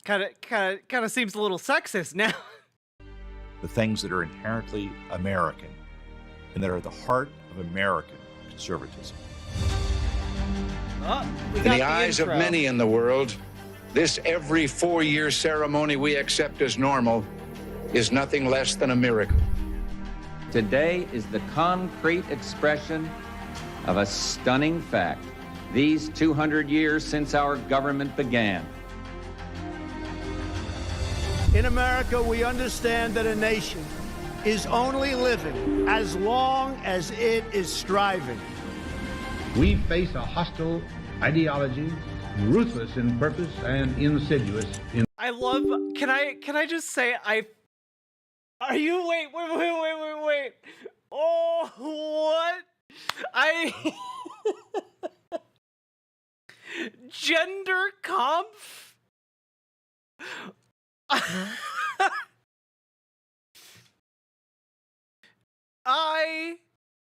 Kind of seems a little sexist now. The things that are inherently American and that are the heart of American conservatism. In the eyes of many in the world, this every 4-year ceremony we accept as normal is nothing less than a miracle. Today is the concrete expression of a stunning fact. These 200 years since our government began. In America, we understand that a nation is only living as long as it is striving. We face a hostile ideology, ruthless in purpose and insidious in... I love... Can I just say Are you... Wait. Oh, what? Gender conf? I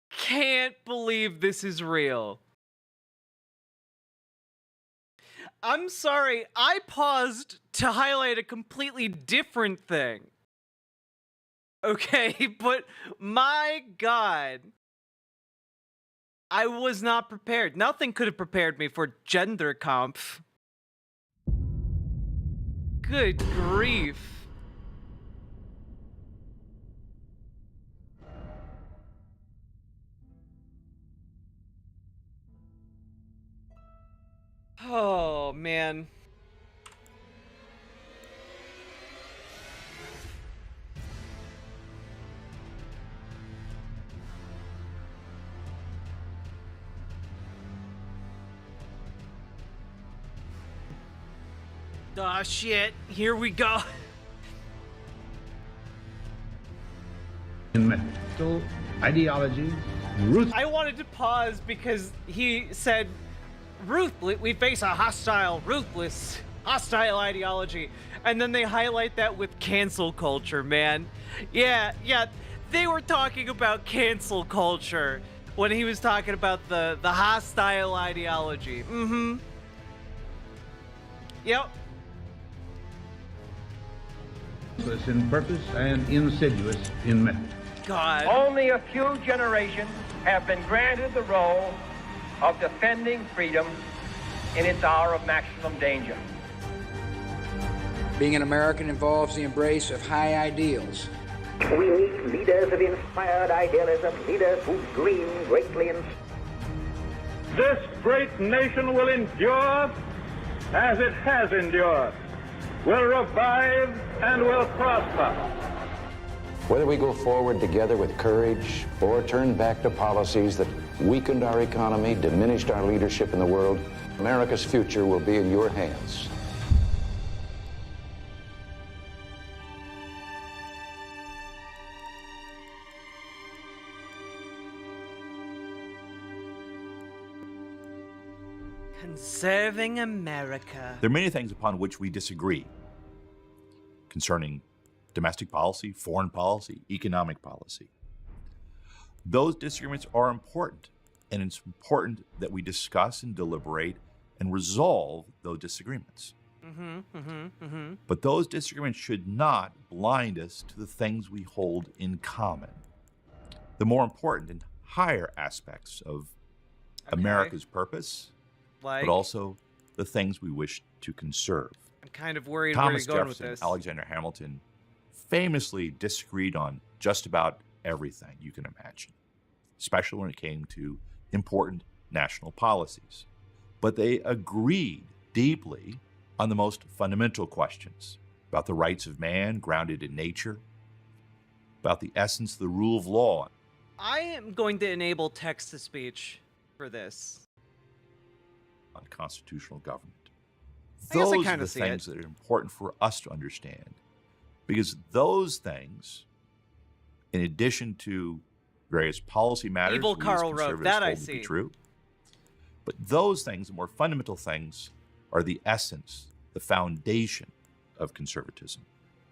can't believe this is real. I'm sorry, I paused to highlight a completely different thing. Okay, but my God, I was not prepared. Nothing could have prepared me for gender conf. Good grief. Oh, man. Oh shit, here we go. In mental ideology, I wanted to pause because he said, we face a hostile, ruthless, hostile ideology. And then they highlight that with cancel culture, man. Yeah, they were talking about cancel culture when he was talking about the hostile ideology. Mm-hmm. Yep. in purpose and insidious in method. God. Only a few generations have been granted the role of defending freedom in its hour of maximum danger. Being an American involves the embrace of high ideals. We need leaders of inspired idealism, leaders who dream greatly and... This great nation will endure as it has endured, will revive and will prosper. Whether we go forward together with courage or turn back to policies that weakened our economy, diminished our leadership in the world, America's future will be in your hands. Conserving America. There are many things upon which we disagree concerning domestic policy, foreign policy, economic policy. Those disagreements are important, and it's important that we discuss and deliberate and resolve those disagreements. But those disagreements should not blind us to the things we hold in common. The more important and higher aspects of America's purpose, like, but also the things we wish to conserve. I'm kind of worried Thomas where you're going Jefferson, with this. Alexander Hamilton famously disagreed on just about everything you can imagine, especially when it came to important national policies. But they agreed deeply on the most fundamental questions about the rights of man grounded in nature, about the essence of the rule of law. I am going to enable text-to-speech for this. On constitutional government. I guess I Those are kinda the see things it. that are important for us to understand, because those things, in addition to various policy matters, Evil we as Karl wrote, conservatives that I hold to be see. true. But those things, the more fundamental things, are the essence, the foundation of conservatism.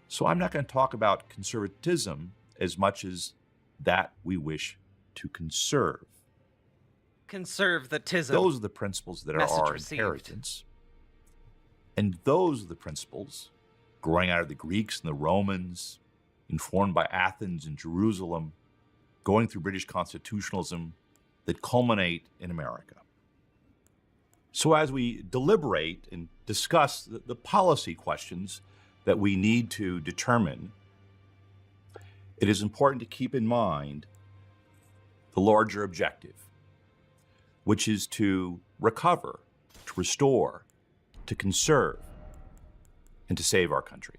So I'm not going to talk about conservatism as much as that we wish to conserve. Conserve the tism. Those are the principles that are Message our received. inheritance. And those are the principles, growing out of the Greeks and the Romans, informed by Athens and Jerusalem, going through British constitutionalism, that culminate in America. So as we deliberate and discuss the policy questions that we need to determine, it is important to keep in mind the larger objective, which is to recover, to restore, to conserve, and to save our country.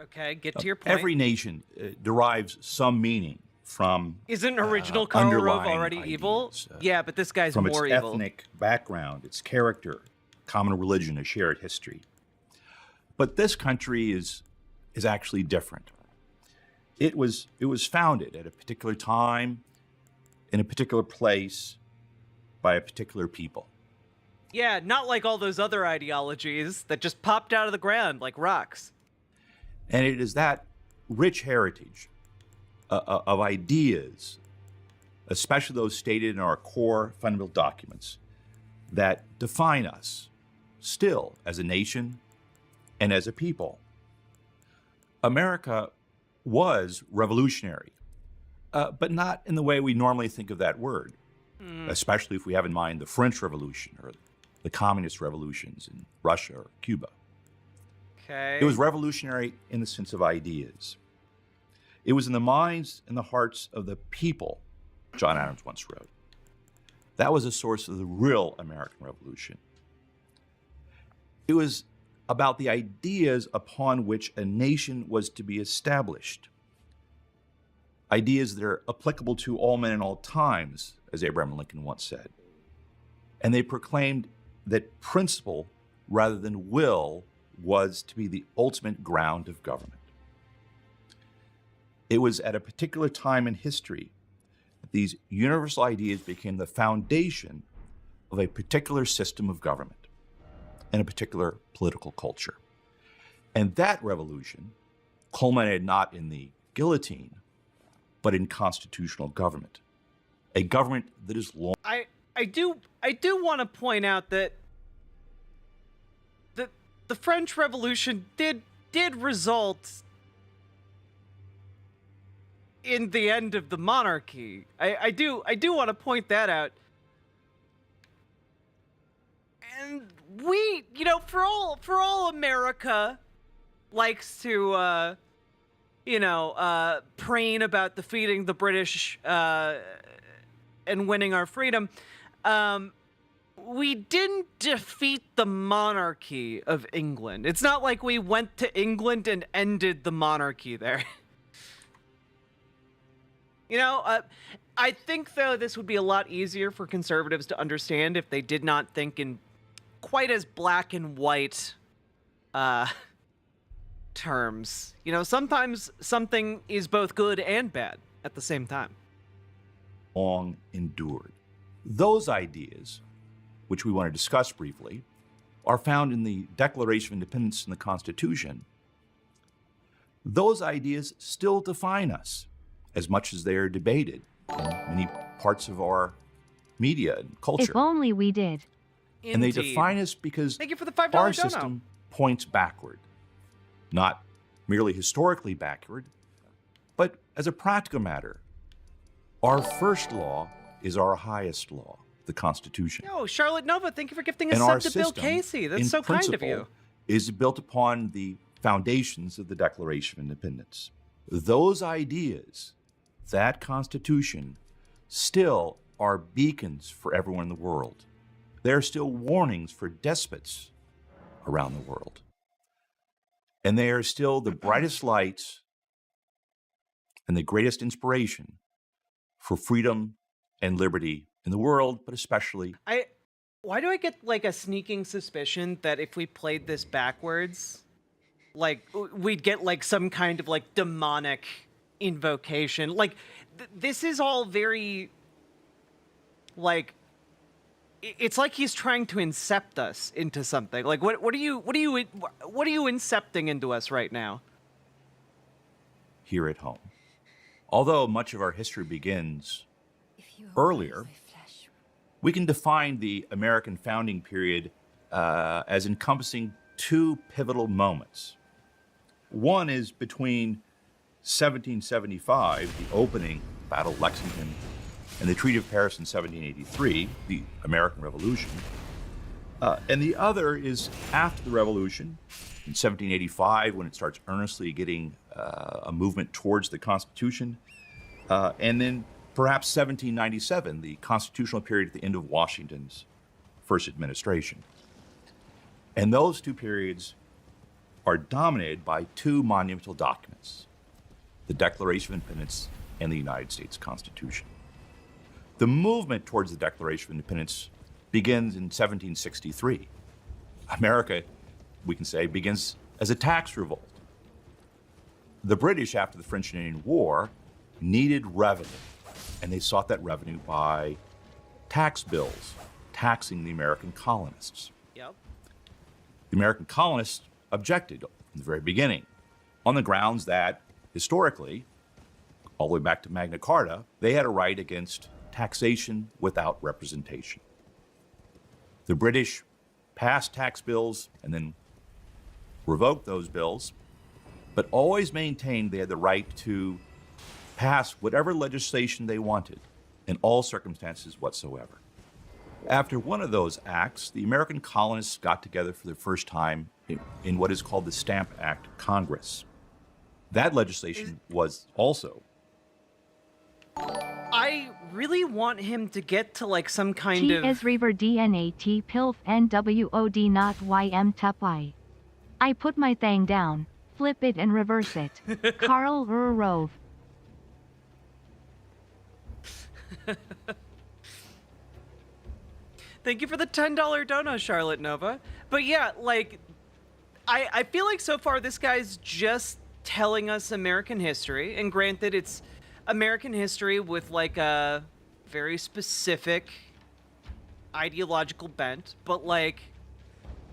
Okay, get to your point. Every nation derives some meaning from Isn't original Karl Rove underlying already evil? ideas, Yeah, but this guy's from more its evil. ethnic background, its character, common religion, a shared history. But this country is actually different. It was founded at a particular time, in a particular place, by a particular people. Yeah, not like all those other ideologies that just popped out of the ground like rocks. And it is that rich heritage of ideas, especially those stated in our core fundamental documents, that define us still as a nation and as a people. America was revolutionary, but not in the way we normally think of that word, especially if we have in mind the French Revolution or the communist revolutions in Russia or Cuba. Okay. It was revolutionary in the sense of ideas. It was in the minds and the hearts of the people, John Adams once wrote. That was a source of the real American Revolution. It was about the ideas upon which a nation was to be established. Ideas that are applicable to all men in all times, as Abraham Lincoln once said. And they proclaimed that principle rather than will was to be the ultimate ground of government. It was at a particular time in history that these universal ideas became the foundation of a particular system of government and a particular political culture. And that revolution culminated not in the guillotine, but in constitutional government, a government that is long. I do want to point out that the French Revolution did result in the end of the monarchy. I do want to point that out. And we, for all America likes to preen about defeating the British and winning our freedom, we didn't defeat the monarchy of England. It's not like we went to England and ended the monarchy there. I think, though, this would be a lot easier for conservatives to understand if they did not think in quite as black and white terms. Sometimes something is both good and bad at the same time. Long endured. Those ideas, which we want to discuss briefly, are found in the Declaration of Independence and the Constitution. Those ideas still define us, as much as they are debated in many parts of our media and culture. If only we did. And they define us because Thank you for the $5 our dono. system points backward, not merely historically backward, but as a practical matter. Our first law is our highest law, the Constitution. Yo, Charlotte Nova, thank you for gifting a And our sub to Bill system, Casey. That's in so kind of principle, you. is built upon the foundations of the Declaration of Independence. Those ideas, that Constitution, still are beacons for everyone in the world. They're still warnings for despots around the world. And they are still the brightest lights and the greatest inspiration for freedom and liberty in the world, but especially. Why do I get like a sneaking suspicion that if we played this backwards, like we'd get like some kind of like demonic invocation? Like this is all very like it's like he's trying to incept us into something. Like what are you incepting into us right now? Here at home. Although much of our history begins earlier, we can define the American founding period as encompassing two pivotal moments. One is between 1775, the opening Battle of Lexington, and the Treaty of Paris in 1783, the American Revolution. And the other is after the Revolution, in 1785, when it starts earnestly getting a movement towards the Constitution, and then perhaps 1797, the constitutional period at the end of Washington's first administration. And those two periods are dominated by two monumental documents, the Declaration of Independence and the United States Constitution. The movement towards the Declaration of Independence begins in 1763. America, we can say, begins as a tax revolt. The British, after the French and Indian War, needed revenue, and they sought that revenue by tax bills, taxing the American colonists. Yep. The American colonists objected from the very beginning on the grounds that, historically, all the way back to Magna Carta, they had a right against taxation without representation. The British passed tax bills and then revoked those bills, but always maintained they had the right to pass whatever legislation they wanted in all circumstances whatsoever. After one of those acts, the American colonists got together for the first time in what is called the Stamp Act Congress. That legislation was also. I really want him to get to like some kind T of. is rever DNAT pilf NWOD not YM tupai. I put my thing down, flip it and reverse it. Carl Rove. Thank you for the $10 dono, Charlotte Nova. But yeah, like, I feel like so far this guy's just telling us American history, and granted it's American history with like a very specific ideological bent, but like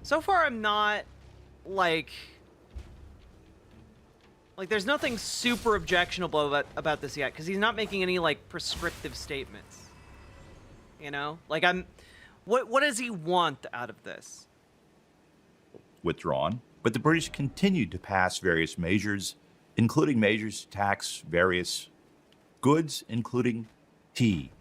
so far I'm not like there's nothing super objectionable about this yet, because he's not making any like prescriptive statements. You know, like what does he want out of this? Withdrawn, but the British continued to pass various measures, including measures to tax various goods, including tea.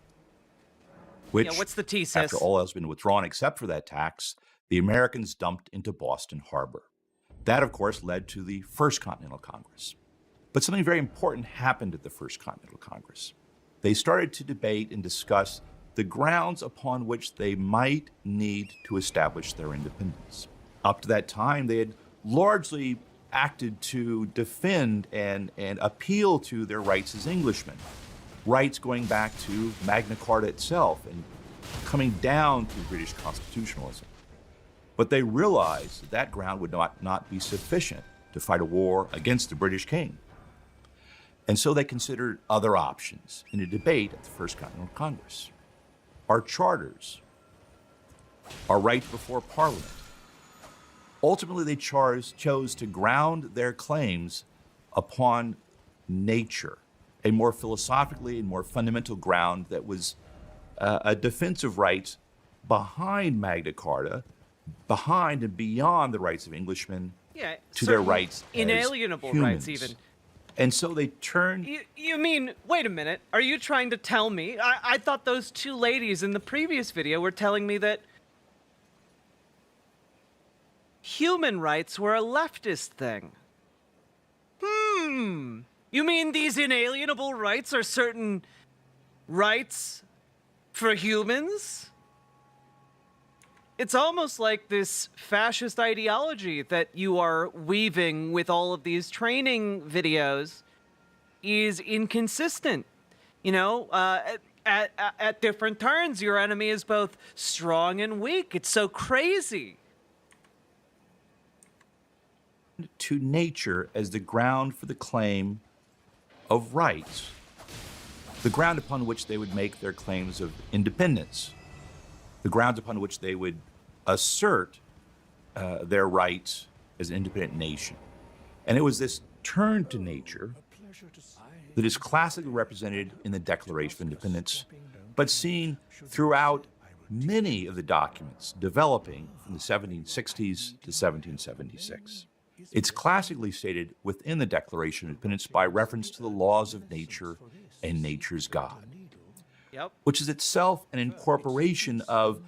Which, yeah, what's the tea, sis? After all else has been withdrawn except for that tax, the Americans dumped into Boston Harbor. That, of course, led to the First Continental Congress. But something very important happened at the First Continental Congress. They started to debate and discuss the grounds upon which they might need to establish their independence. Up to that time, they had largely acted to defend and appeal to their rights as Englishmen, rights going back to Magna Carta itself and coming down through British constitutionalism. But they realized that that ground would not be sufficient to fight a war against the British king. And so they considered other options in a debate at the First Continental Congress. Our charters, our rights before Parliament. Ultimately, they chose to ground their claims upon nature, a more philosophically and more fundamental ground that was a defense of rights behind Magna Carta, behind and beyond the rights of Englishmen to their rights inalienable as humans. rights even. And so they turned... You mean, wait a minute, are you trying to tell me? I thought those two ladies in the previous video were telling me that human rights were a leftist thing. You mean these inalienable rights are certain rights for humans? It's almost like this fascist ideology that you are weaving with all of these training videos is inconsistent. You know, at different turns, your enemy is both strong and weak. It's so crazy. To nature as the ground for the claim of rights, the ground upon which they would make their claims of independence, the grounds upon which they would assert their rights as an independent nation. And it was this turn to nature that is classically represented in the Declaration of Independence, but seen throughout many of the documents developing from the 1760s to 1776. It's classically stated within the Declaration of Independence by reference to the laws of nature and nature's God, which is itself an incorporation of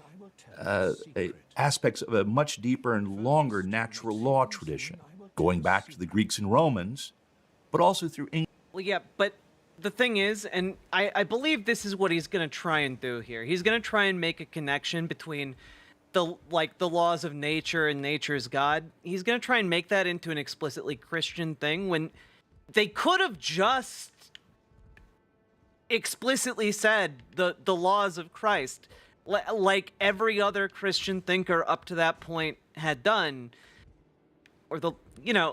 aspects of a much deeper and longer natural law tradition, going back to the Greeks and Romans, but also through English. Well, yeah, but the thing is, and I believe this is what he's going to try and do here. He's going to try and make a connection between the laws of nature and nature's God. He's going to try and make that into an explicitly Christian thing when they could have just explicitly said the laws of Christ, like every other Christian thinker up to that point had done. Or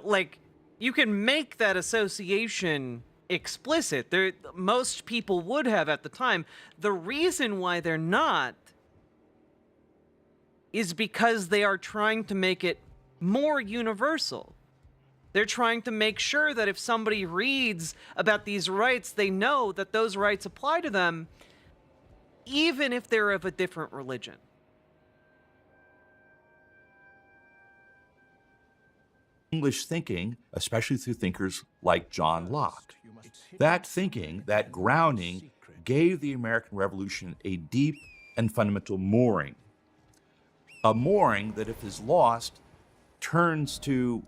like you can make that association explicit. Most people would have at the time. The reason why they're not is because they are trying to make it more universal. They're trying to make sure that if somebody reads about these rights, they know that those rights apply to them, even if they're of a different religion. English thinking, especially through thinkers like John Locke. That thinking, that grounding, gave the American Revolution a deep and fundamental mooring. A mooring that, if is lost, turns to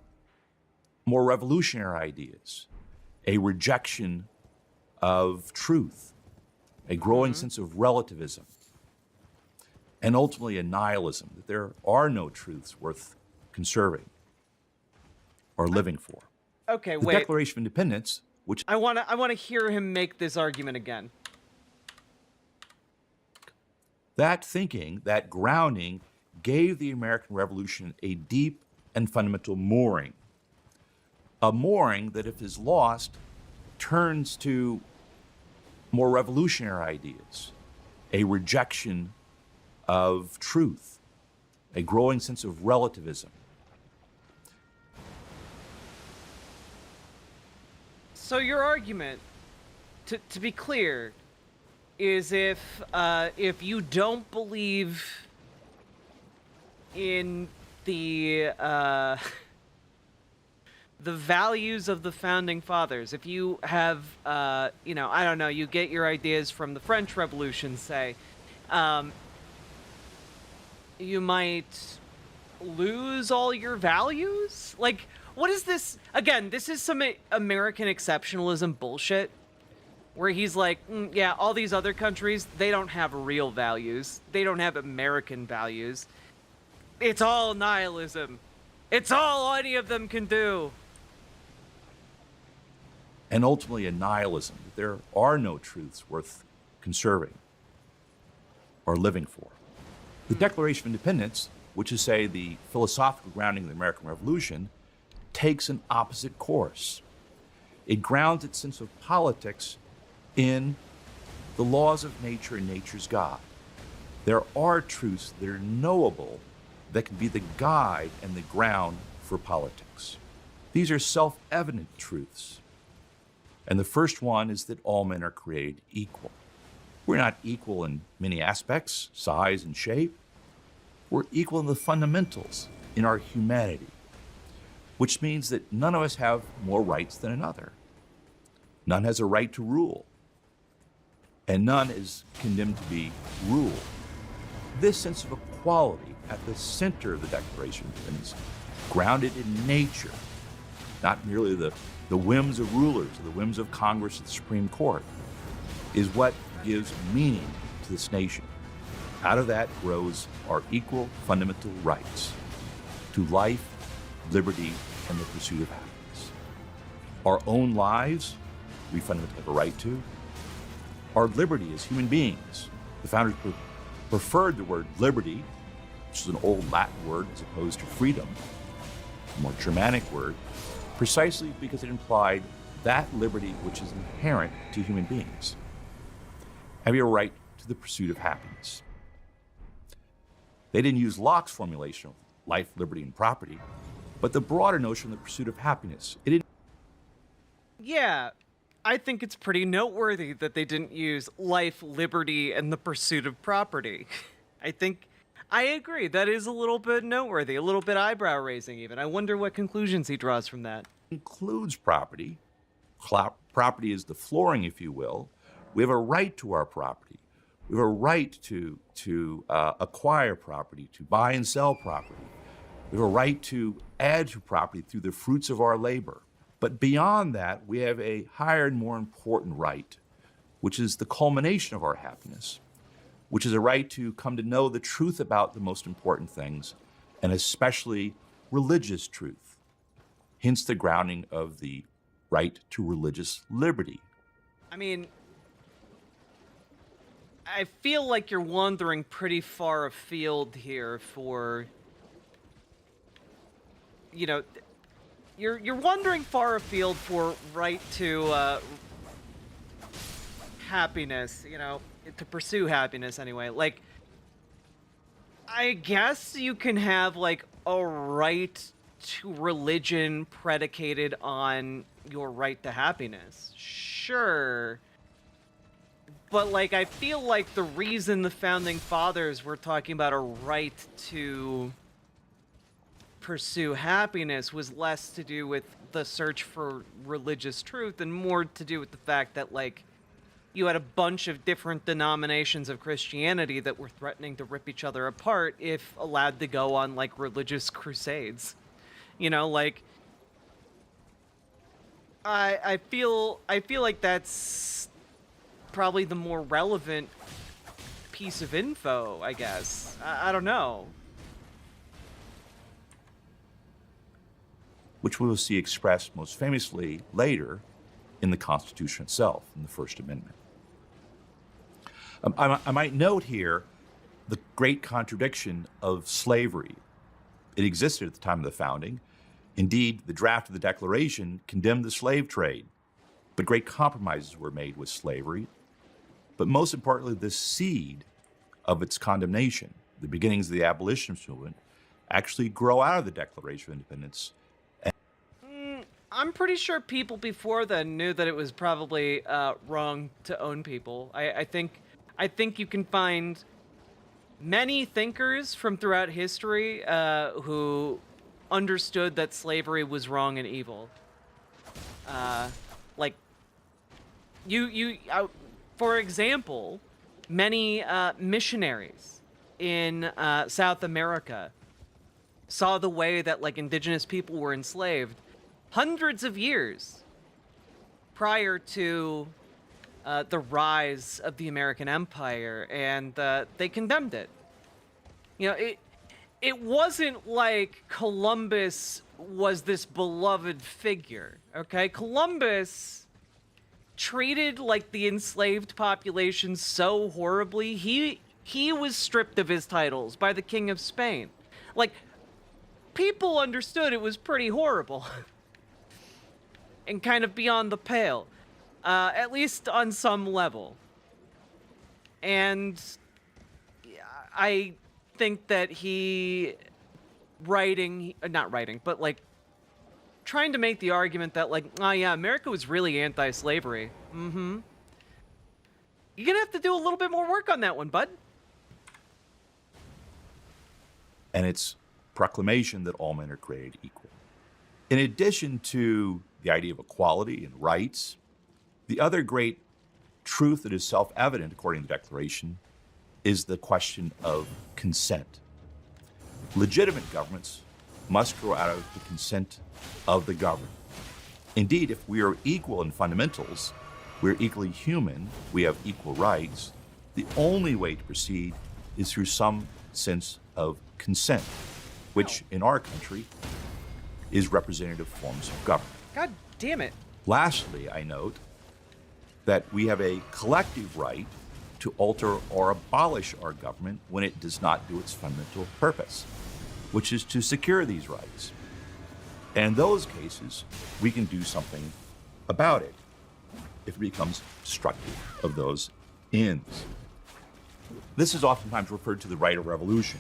more revolutionary ideas, a rejection of truth, a growing sense of relativism, and ultimately a nihilism, that there are no truths worth conserving or living for. Okay, the wait. Declaration of Independence, which I want to hear him make this argument again. That thinking, that grounding, gave the American Revolution a deep and fundamental mooring. A mooring that, if is lost, turns to more revolutionary ideas, a rejection of truth, a growing sense of relativism. So your argument, to be clear, is if you don't believe in the values of the founding fathers, if you have, I don't know, you get your ideas from the French Revolution, say, you might lose all your values? Like, what is this? Again, this is some American exceptionalism bullshit, where he's like, yeah, all these other countries, they don't have real values. They don't have American values. It's all nihilism. It's all any of them can do. And ultimately a nihilism. There are no truths worth conserving or living for. The Declaration of Independence, which is, say, the philosophical grounding of the American Revolution, takes an opposite course. It grounds its sense of politics in the laws of nature and nature's God. There are truths that are knowable that can be the guide and the ground for politics. These are self-evident truths. And the first one is that all men are created equal. We're not equal in many aspects, size and shape. We're equal in the fundamentals, in our humanity, which means that none of us have more rights than another. None has a right to rule, and none is condemned to be ruled. This sense of equality at the center of the Declaration of Independence, grounded in nature, not merely the whims of rulers or the whims of Congress and the Supreme Court, is what gives meaning to this nation. Out of that grows our equal fundamental rights to life, liberty, and the pursuit of happiness. Our own lives, we fundamentally have a right to. Our liberty as human beings. The founders preferred the word liberty, which is an old Latin word, as opposed to freedom, a more Germanic word, precisely because it implied that liberty which is inherent to human beings. Have you a right to the pursuit of happiness? They didn't use Locke's formulation of life, liberty, and property, but the broader notion of the pursuit of happiness. It didn't. Yeah, I think it's pretty noteworthy that they didn't use life, liberty, and the pursuit of property. I agree. That is a little bit noteworthy, a little bit eyebrow-raising even. I wonder what conclusions he draws from that. Includes property. Property is the flooring, if you will. We have a right to our property. We have a right to acquire property, to buy and sell property. We have a right to add to property through the fruits of our labor. But beyond that, we have a higher and more important right, which is the culmination of our happiness, which is a right to come to know the truth about the most important things, and especially religious truth. Hence the grounding of the right to religious liberty. I mean, I feel like you're wandering pretty far afield here for, you're wandering far afield for right to happiness, to pursue happiness anyway. Like, I guess you can have, like, a right to religion predicated on your right to happiness. Sure. But, like, I feel like the reason the Founding Fathers were talking about a right to pursue happiness was less to do with the search for religious truth and more to do with the fact that, like, you had a bunch of different denominations of Christianity that were threatening to rip each other apart if allowed to go on, like, religious crusades. Like, I feel like that's probably the more relevant piece of info, I guess. I don't know. Which we will see expressed most famously later in the Constitution itself, in the First Amendment. I might note here the great contradiction of slavery It existed at the time of the founding. Indeed, the draft of the Declaration condemned the slave trade, but great compromises were made with slavery. But most importantly, the seed of its condemnation, the beginnings of the abolitionist movement, actually grow out of the Declaration of Independence. I'm pretty sure people before then knew that it was probably wrong to own people. I think you can find many thinkers from throughout history who understood that slavery was wrong and evil. Like, for example, many missionaries in South America saw the way that like indigenous people were enslaved hundreds of years prior to the rise of the American Empire, and they condemned it. You know, it wasn't like Columbus was this beloved figure, okay? Columbus treated like the enslaved population so horribly. He was stripped of his titles by the King of Spain. Like, people understood it was pretty horrible. And kind of beyond the pale, at least on some level. And I think that but like trying to make the argument that like, oh yeah, America was really anti-slavery. Mm-hmm. You're gonna have to do a little bit more work on that one, bud. And its proclamation that all men are created equal. In addition to the idea of equality and rights, the other great truth that is self-evident according to the Declaration is the question of consent. Legitimate governments must grow out of the consent of the governed. Indeed, if we are equal in fundamentals, we're equally human, we have equal rights, the only way to proceed is through some sense of consent, which in our country is representative forms of government. God damn it. Lastly, I note that we have a collective right to alter or abolish our government when it does not do its fundamental purpose, which is to secure these rights. And in those cases, we can do something about it if it becomes obstructive of those ends. This is oftentimes referred to the right of revolution,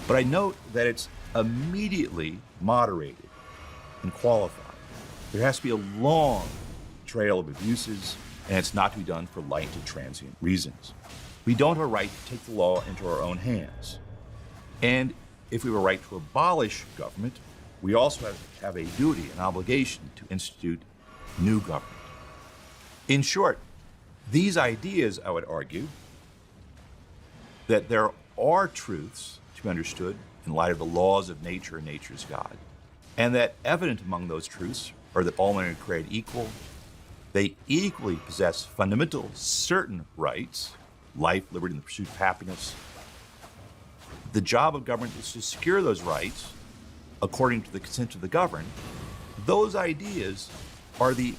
but I note that it's immediately moderated and qualified. There has to be a long trail of abuses, and it's not to be done for light and transient reasons. We don't have a right to take the law into our own hands. And if we have a right to abolish government, we also have a duty, an obligation to institute new government. In short, these ideas, I would argue, that there are truths to be understood in light of the laws of nature and nature's God, and that evident among those truths are that all men are created equal. They equally possess fundamental certain rights, life, liberty, and the pursuit of happiness. The job of government is to secure those rights according to the consent of the governed. Those ideas are the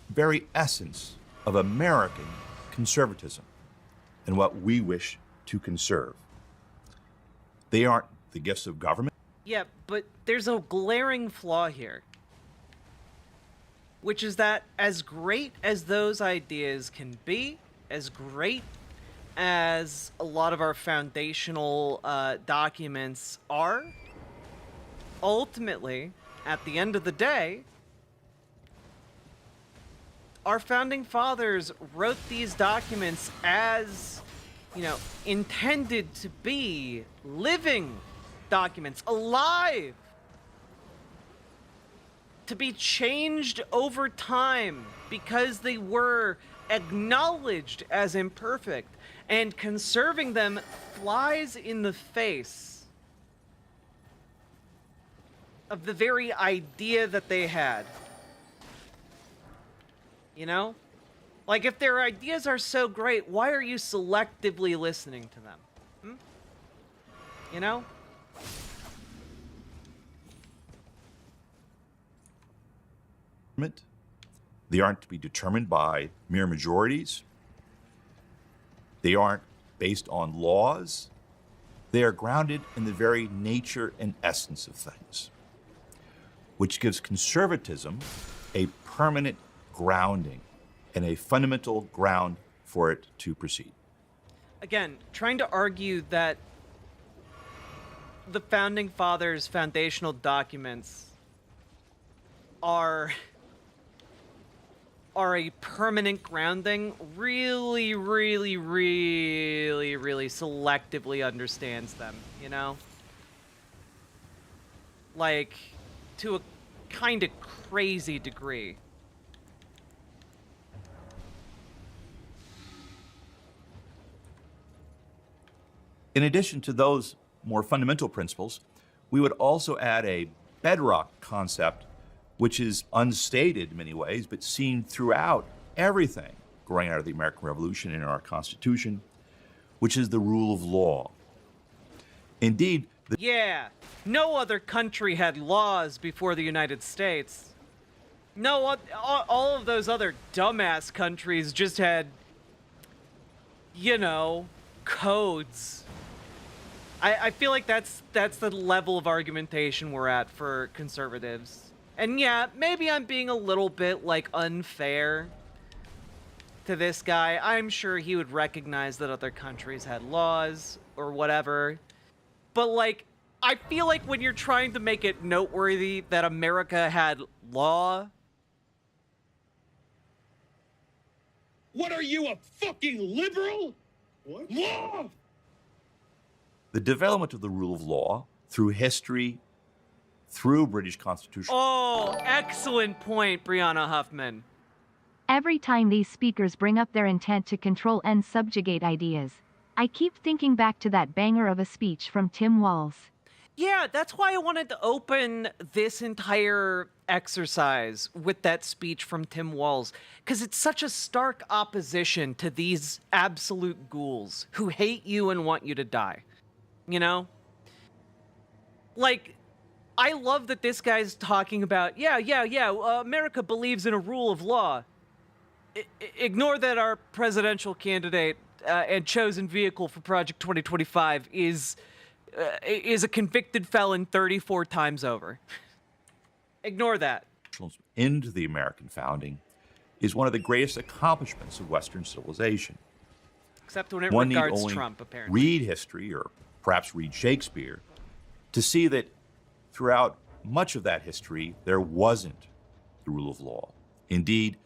very essence of American conservatism and what we wish to conserve. They aren't the gifts of government. Yeah, but there's a glaring flaw here, which is that as great as those ideas can be, as great as a lot of our foundational documents are, ultimately, at the end of the day, our founding fathers wrote these documents as, intended to be living documents, alive, to be changed over time because they were acknowledged as imperfect, and conserving them flies in the face of the very idea that they had. Like, if their ideas are so great, why are you selectively listening to them? They aren't to be determined by mere majorities. They aren't based on laws. They are grounded in the very nature and essence of things, which gives conservatism a permanent grounding and a fundamental ground for it to proceed. Again, trying to argue that the Founding Fathers' foundational documents are a permanent grounding really selectively understands them, you know? Like, to a kind of crazy degree. In addition to those more fundamental principles, we would also add a bedrock concept which is unstated in many ways, but seen throughout everything growing out of the American Revolution and in our Constitution, which is the rule of law. Indeed, Yeah, no other country had laws before the United States. No, all of those other dumbass countries just had, you know, codes. I feel like that's the level of argumentation we're at for conservatives. And yeah, maybe I'm being a little bit, like, unfair to this guy. I'm sure he would recognize that other countries had laws or whatever. But, like, I feel like when you're trying to make it noteworthy that America had law... What are you, a fucking liberal? What? Law! The development of the rule of law through history, through British Constitution. Oh, excellent point, Brianna Huffman. Every time these speakers bring up their intent to control and subjugate ideas, I keep thinking back to that banger of a speech from Tim Walz. Yeah, that's why I wanted to open this entire exercise with that speech from Tim Walz, because it's such a stark opposition to these absolute ghouls who hate you and want you to die. You know? Like, I love that this guy's talking about, America believes in a rule of law. Ignore that our presidential candidate and chosen vehicle for Project 2025 is a convicted felon 34 times over. Ignore that. Into the American founding is one of the greatest accomplishments of Western civilization. Except when it One need regards only Trump, apparently. read history, or perhaps read Shakespeare, to see that throughout much of that history, there wasn't the rule of law. Indeed,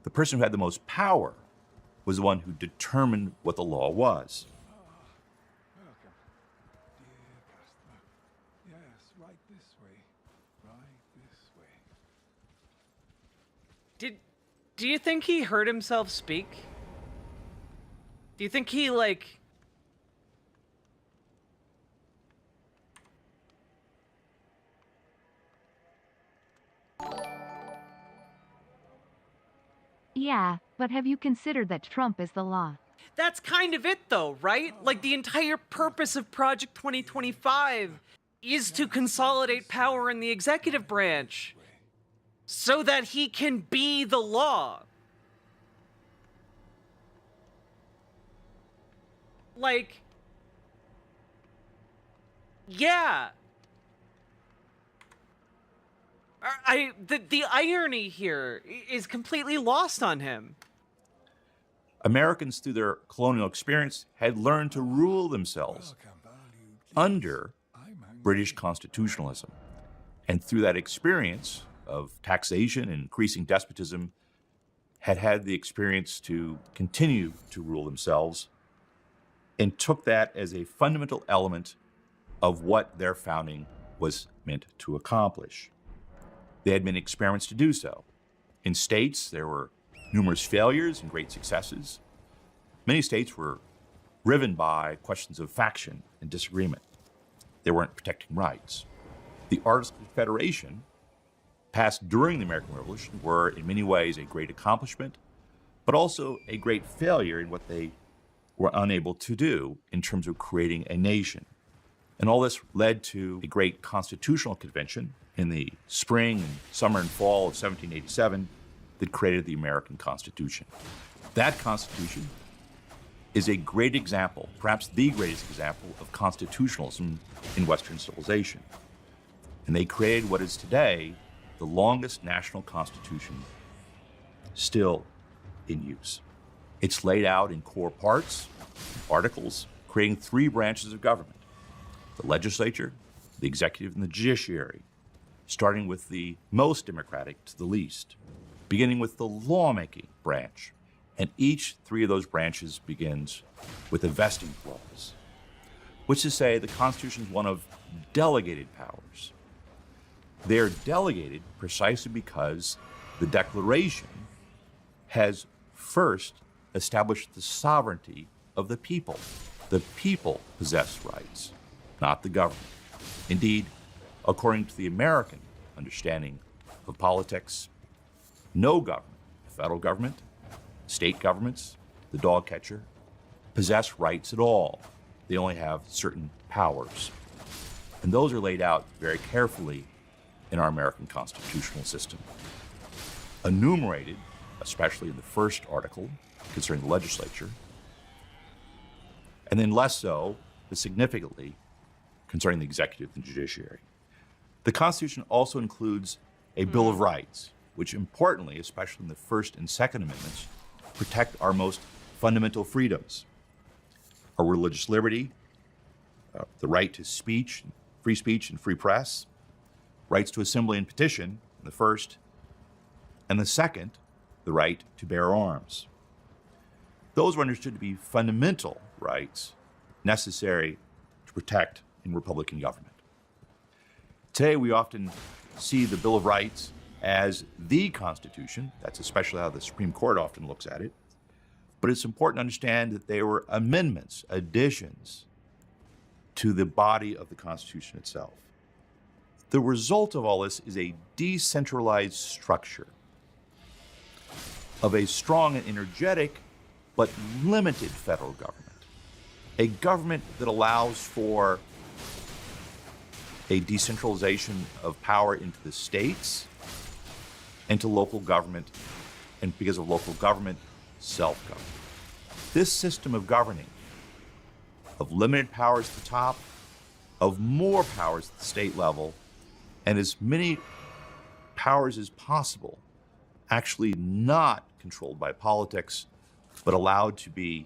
the person who had the most power was the one who determined what the law was. Do you think he heard himself speak? Do you think he, like... Yeah, but have you considered that Trump is the law? That's kind of it, though, right? Like, the entire purpose of Project 2025 is to consolidate power in the executive branch so that he can be the law. Like, yeah. The irony here is completely lost on him. Americans, through their colonial experience, had learned to rule themselves under British constitutionalism. And through that experience of taxation and increasing despotism, had the experience to continue to rule themselves, and took that as a fundamental element of what their founding was meant to accomplish. There had been experiments to do so. In states, there were numerous failures and great successes. Many states were riven by questions of faction and disagreement. They weren't protecting rights. The Articles of Confederation, passed during the American Revolution, were in many ways a great accomplishment, but also a great failure in what they were unable to do in terms of creating a nation. And all this led to a great constitutional convention in the spring and summer and fall of 1787 that created the American Constitution. That Constitution is a great example, perhaps the greatest example, of constitutionalism in Western civilization. And they created what is today the longest national constitution still in use. It's laid out in core parts, articles, creating 3 branches of government: the legislature, the executive, and the judiciary, starting with the most democratic to the least, beginning with the lawmaking branch. And each 3 of those branches begins with a vesting clause, which is to say the Constitution is one of delegated powers. They're delegated precisely because the Declaration has first established the sovereignty of the people. The people possess rights, not the government. Indeed, according to the American understanding of politics, no government, the federal government, state governments, the dog catcher, possess rights at all. They only have certain powers. And those are laid out very carefully in our American constitutional system, enumerated, especially in the first article concerning the legislature, and then less so, but significantly, concerning the executive and judiciary. The Constitution also includes a Bill of Rights, which importantly, especially in the First and Second Amendments, protect our most fundamental freedoms: our religious liberty, the right to speech and free press, rights to assembly and petition, the first, and the second, the right to bear arms. Those were understood to be fundamental rights necessary to protect in Republican government. Today, we often see the Bill of Rights as the Constitution. That's especially how the Supreme Court often looks at it. But it's important to understand that they were amendments, additions to the body of the Constitution itself. The result of all this is a decentralized structure of a strong and energetic but limited federal government, a government that allows for a decentralization of power into the states and to local government, and because of local government, self-government. This system of governing, of limited powers at the top, of more powers at the state level, and as many powers as possible actually not controlled by politics, but allowed to be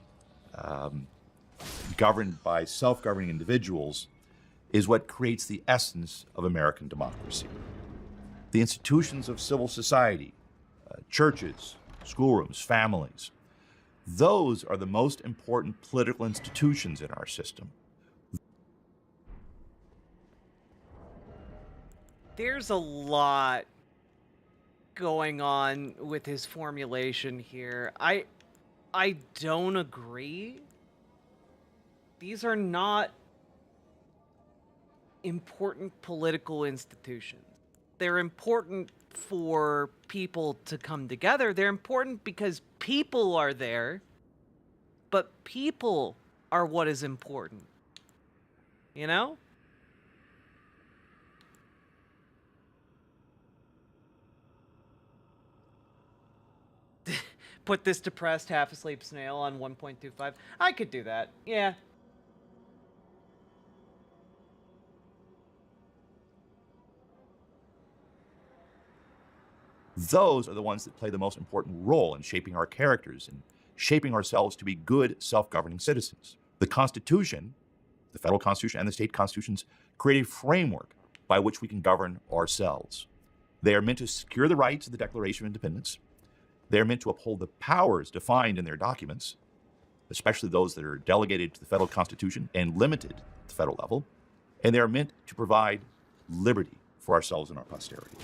governed by self-governing individuals, is what creates the essence of American democracy. The institutions of civil society, churches, schoolrooms, families, those are the most important political institutions in our system. There's a lot going on with his formulation here. I don't agree. These are not important political institutions. They're important for people to come together. They're important because people are there, but people are what is important. You know? Put this depressed, half-asleep snail on 1.25. I could do that. Yeah. Those are the ones that play the most important role in shaping our characters and shaping ourselves to be good, self-governing citizens. The Constitution, the federal Constitution and the state constitutions, create a framework by which we can govern ourselves. They are meant to secure the rights of the Declaration of Independence. They are meant to uphold the powers defined in their documents, especially those that are delegated to the federal Constitution and limited at the federal level. And they are meant to provide liberty for ourselves and our posterity.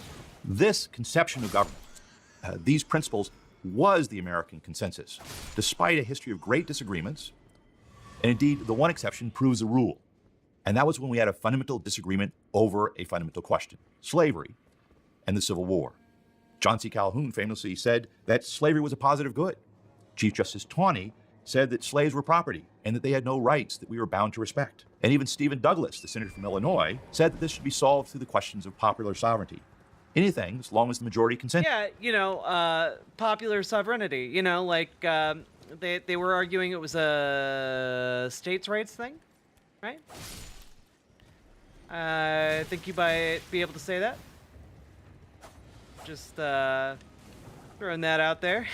This conception of government, these principles, was the American consensus, despite a history of great disagreements. And indeed, the one exception proves the rule. And that was when we had a fundamental disagreement over a fundamental question: slavery and the Civil War. John C. Calhoun famously said that slavery was a positive good. Chief Justice Taney said that slaves were property and that they had no rights that we were bound to respect. And even Stephen Douglas, the senator from Illinois, said that this should be solved through the questions of popular sovereignty. Anything, as long as the majority consents. Yeah, you know, popular sovereignty. You know, like they were arguing it was a states' rights thing, right? I think you might be able to say that. Just throwing that out there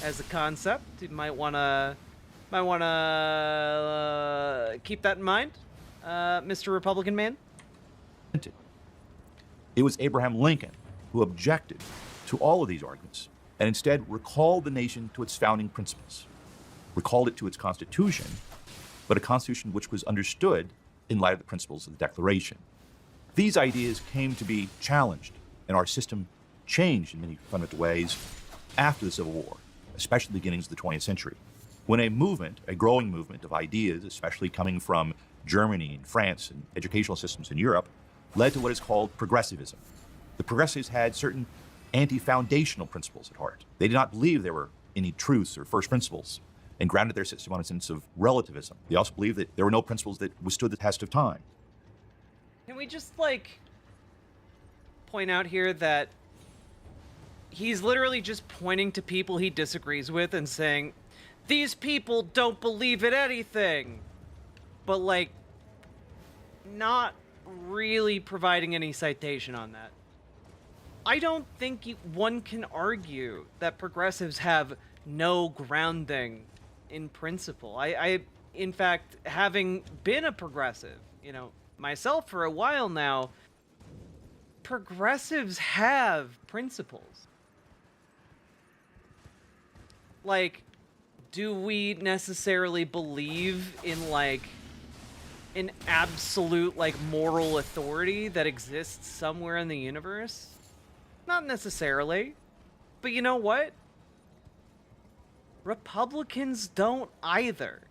as a concept. You might wanna keep that in mind, Mr. Republican man. It was Abraham Lincoln who objected to all of these arguments and instead recalled the nation to its founding principles, recalled it to its Constitution, but a Constitution which was understood in light of the principles of the Declaration. These ideas came to be challenged, and our system changed in many fundamental ways after the Civil War, especially the beginnings of the 20th century, when a movement, a growing movement of ideas, especially coming from Germany and France and educational systems in Europe, led to what is called progressivism. The progressives had certain anti-foundational principles at heart. They did not believe there were any truths or first principles and grounded their system on a sense of relativism. They also believed that there were no principles that withstood the test of time. Can we just, like, point out here that he's literally just pointing to people he disagrees with and saying, these people don't believe in anything, but, like, not really providing any citation on that. I don't think one can argue that progressives have no grounding in principle. I in fact, having been a progressive, you know, myself for a while now, progressives have principles. Like, do we necessarily believe in, like, an absolute, like, moral authority that exists somewhere in the universe? Not necessarily. But you know what? Republicans don't either.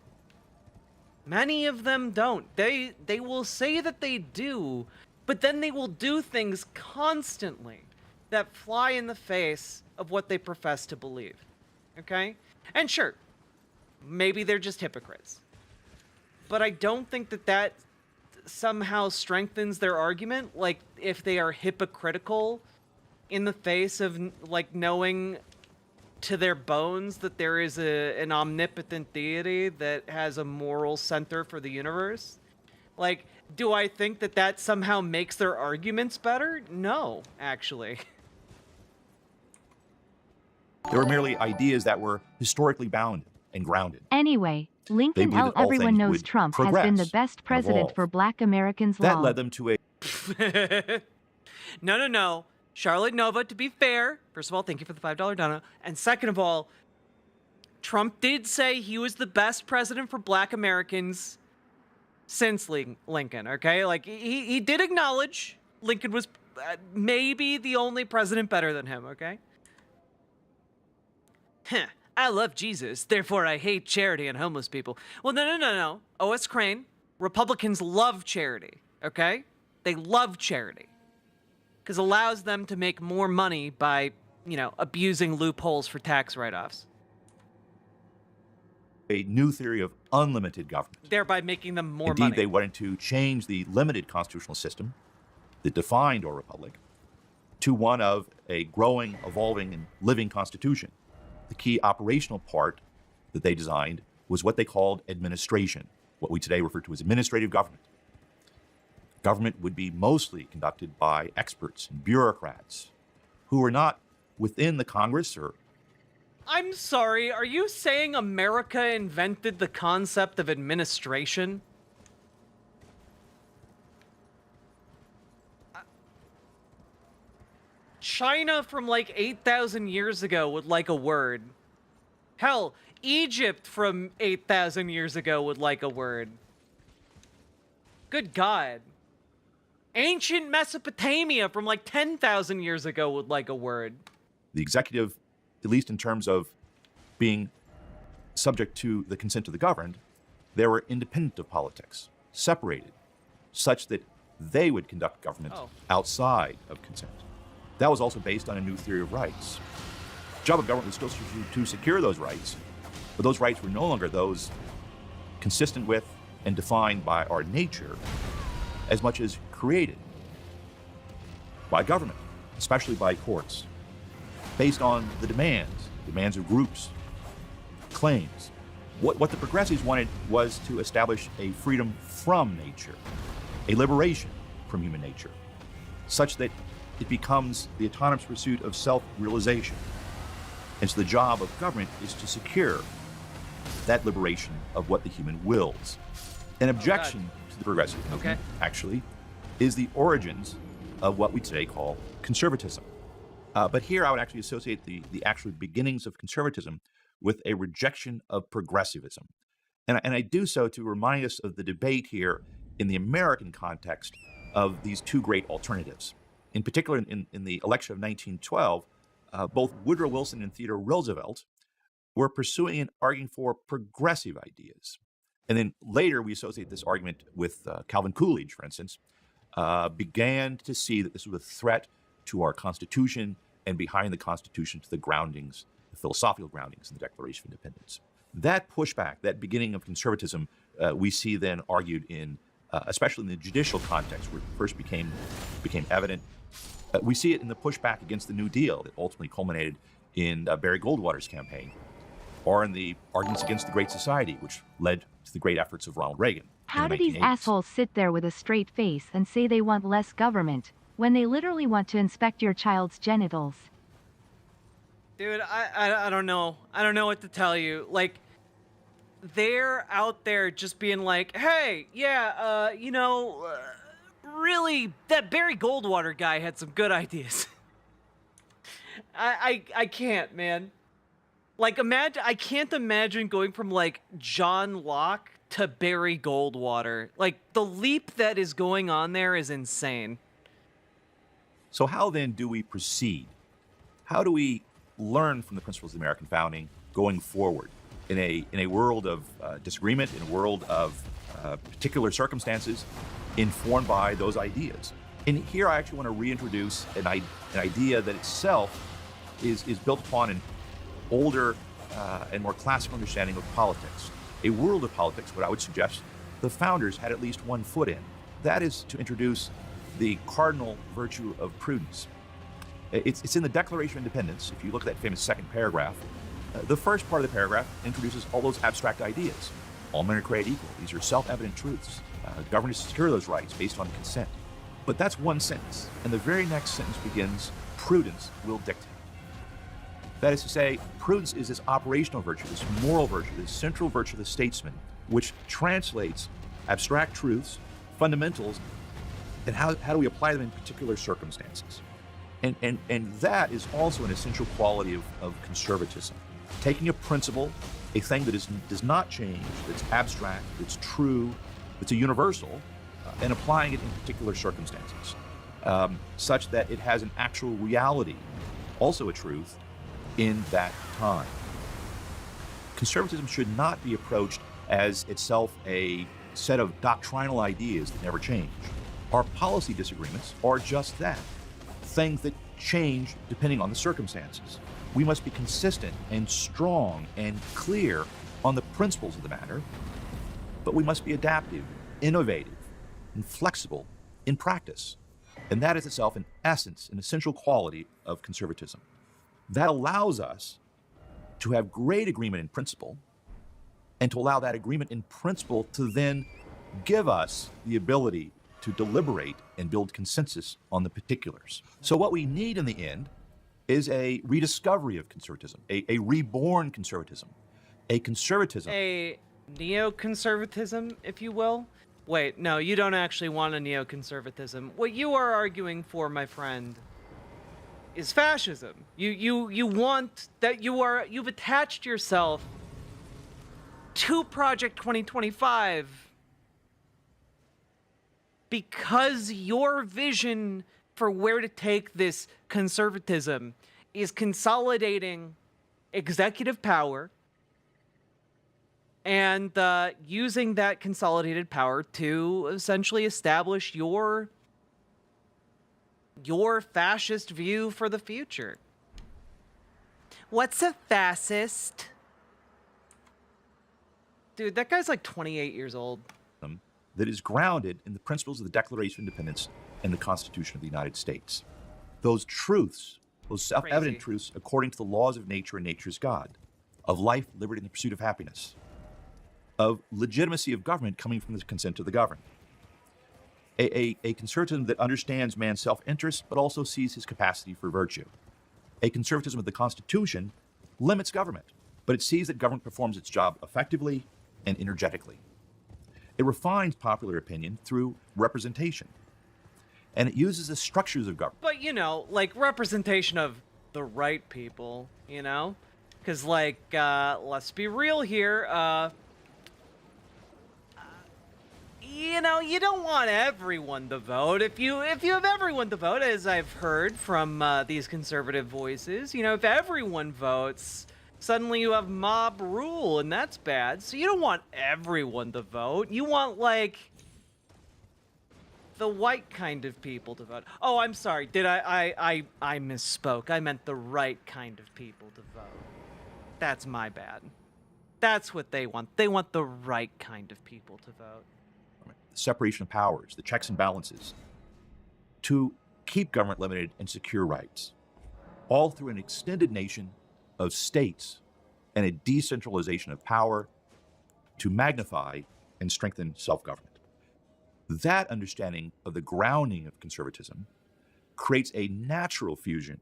Many of them don't. They will say that they do, but then they will do things constantly that fly in the face of what they profess to believe. Okay? And sure, maybe they're just hypocrites. But I don't think that that somehow strengthens their argument. Like, if they are hypocritical in the face of, like, knowing to their bones that there is an omnipotent deity that has a moral center for the universe. Like, do I think that that somehow makes their arguments better? No, actually. They were merely ideas that were historically bound and grounded. Anyway, Lincoln believed that all everyone things knows would Trump has been the progress best and president evolve. for Black Americans That long. led them to a No. Charlotte Nova, to be fair, first of all, thank you for the $5 dono. And second of all, Trump did say he was the best president for Black Americans since Lincoln, okay? Like, he did acknowledge Lincoln was maybe the only president better than him, okay? I love Jesus, therefore I hate charity and homeless people. Well, no. O.S. Crane, Republicans love charity, okay? They love charity. Because it allows them to make more money by, you know, abusing loopholes for tax write-offs. a new theory of unlimited government. Thereby making them more Indeed, money. they wanted to change the limited constitutional system that defined our republic to one of a growing, evolving, and living constitution. The key operational part that they designed was what they called administration, what we today refer to as administrative government. Government would be mostly conducted by experts and bureaucrats who were not within the Congress or... I'm sorry, are you saying America invented the concept of administration? China from like 8,000 years ago would like a word. Hell, Egypt from 8,000 years ago would like a word. Good God. Ancient Mesopotamia from like 10,000 years ago would like a word. The executive, at least in terms of being subject to the consent of the governed, they were independent of politics, separated, such that they would conduct government outside of consent. That was also based on a new theory of rights. The job of government was still to secure those rights, but those rights were no longer those consistent with and defined by our nature as much as created by government, especially by courts, based on the demands of groups, claims. What the progressives wanted was to establish a freedom from nature, a liberation from human nature, such that it becomes the autonomous pursuit of self-realization. And so the job of government is to secure that liberation of what the human wills. An objection to the progressive movement, actually, is the origins of what we today call conservatism. But here I would actually associate the actual beginnings of conservatism with a rejection of progressivism. And I do so to remind us of the debate here in the American context of these two great alternatives. In particular, in the election of 1912, both Woodrow Wilson and Theodore Roosevelt were pursuing and arguing for progressive ideas. And then later we associate this argument with Calvin Coolidge, for instance, began to see that this was a threat to our Constitution and behind the Constitution to the groundings, the philosophical groundings in the Declaration of Independence. That pushback, that beginning of conservatism, we see then argued in, especially in the judicial context, where it first became evident. We see it in the pushback against the New Deal that ultimately culminated in Barry Goldwater's campaign, or in the arguments against the Great Society, which led to the great efforts of Ronald Reagan. How do these assholes sit there with a straight face and say they want less government, when they literally want to inspect your child's genitals? Dude, I don't know. I don't know what to tell you. Like, they're out there just being like, hey, yeah, really, that Barry Goldwater guy had some good ideas. I can't, man. Like, I can't imagine going from, like, John Locke to Barry Goldwater. Like, the leap that is going on there is insane. So how then do we proceed? How do we learn from the principles of the American founding going forward in a world of disagreement, in a world of particular circumstances informed by those ideas? And here I actually want to reintroduce an idea that itself is built upon an older and more classical understanding of politics. A world of politics, what I would suggest the founders had at least one foot in. That is to introduce the cardinal virtue of prudence. It's in the Declaration of Independence. If you look at that famous second paragraph, the first part of the paragraph introduces all those abstract ideas. All men are created equal. These are self-evident truths. Government is to secure those rights based on consent. But that's one sentence. And the very next sentence begins, prudence will dictate. That is to say, prudence is this operational virtue, this moral virtue, this central virtue of the statesman, which translates abstract truths, fundamentals, and how do we apply them in particular circumstances. And that is also an essential quality of conservatism. Taking a principle, a thing that does not change, that's abstract, that's true, that's a universal, and applying it in particular circumstances, such that it has an actual reality, also a truth, in that time. Conservatism should not be approached as itself a set of doctrinal ideas that never change. Our policy disagreements are just that, things that change depending on the circumstances. We must be consistent and strong and clear on the principles of the matter, but we must be adaptive, innovative, and flexible in practice. And that is itself an essence, an essential quality of conservatism. That allows us to have great agreement in principle, and to allow that agreement in principle to then give us the ability to deliberate and build consensus on the particulars. So what we need in the end is a rediscovery of conservatism, a reborn conservatism, a conservatism. A neoconservatism, if you will. Wait, no, you don't actually want a neoconservatism. What you are arguing for, my friend, is fascism. You want that you've attached yourself to Project 2025 because your vision for where to take this conservatism is consolidating executive power and using that consolidated power to essentially establish your fascist view for the future. What's a fascist? Dude, that guy's like 28 years old. That is grounded in the principles of the Declaration of Independence and the Constitution of the United States. Those truths, those self-evident truths according to the laws of nature and nature's God, of life, liberty, and the pursuit of happiness, of legitimacy of government coming from the consent of the governed. A conservatism that understands man's self-interest but also sees his capacity for virtue. A conservatism of the Constitution limits government, but it sees that government performs its job effectively and energetically. It refines popular opinion through representation, and it uses the structures of government. But, you know, like representation of the right people, you know? Because, like, let's be real here, you know, you don't want everyone to vote. If you have everyone to vote, as I've heard from these conservative voices, you know, if everyone votes, suddenly you have mob rule, and that's bad. So you don't want everyone to vote. You want, like, the white kind of people to vote. Oh, I'm sorry. Did I misspoke. I meant the right kind of people to vote. That's my bad. That's what they want. They want the right kind of people to vote. The separation of powers, the checks and balances, to keep government limited and secure rights, all through an extended nation of states and a decentralization of power to magnify and strengthen self-government. That understanding of the grounding of conservatism creates a natural fusion.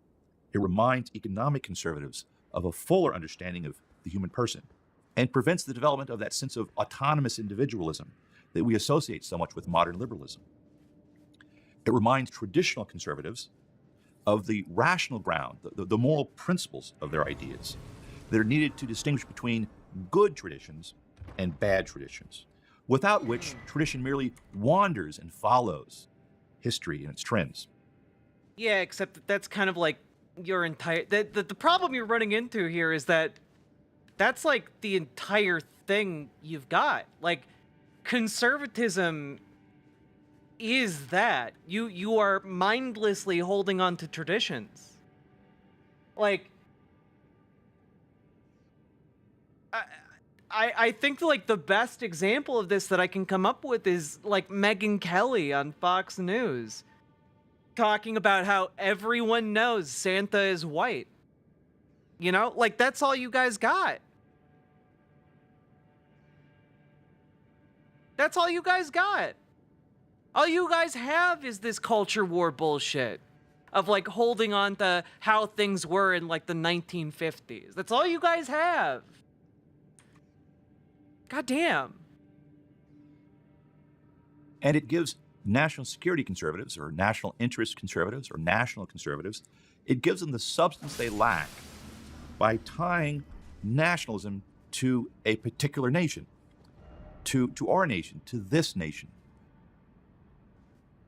It reminds economic conservatives of a fuller understanding of the human person and prevents the development of that sense of autonomous individualism that we associate so much with modern liberalism. It reminds traditional conservatives of the rational ground, the moral principles of their ideas that are needed to distinguish between good traditions and bad traditions, without which tradition merely wanders and follows history and its trends. Yeah, except that that's kind of like your entire... The problem you're running into here is that that's like the entire thing you've got. Like, conservatism is that. You are mindlessly holding on to traditions. Like, I think like the best example of this that I can come up with is like Megyn Kelly on Fox News talking about how everyone knows Santa is white. You know, like that's all you guys got. That's all you guys got. All you guys have is this culture war bullshit of like holding on to how things were in like the 1950s. That's all you guys have. God damn. And it gives national security conservatives or national interest conservatives or national conservatives, it gives them the substance they lack by tying nationalism to a particular nation, to our nation, to this nation.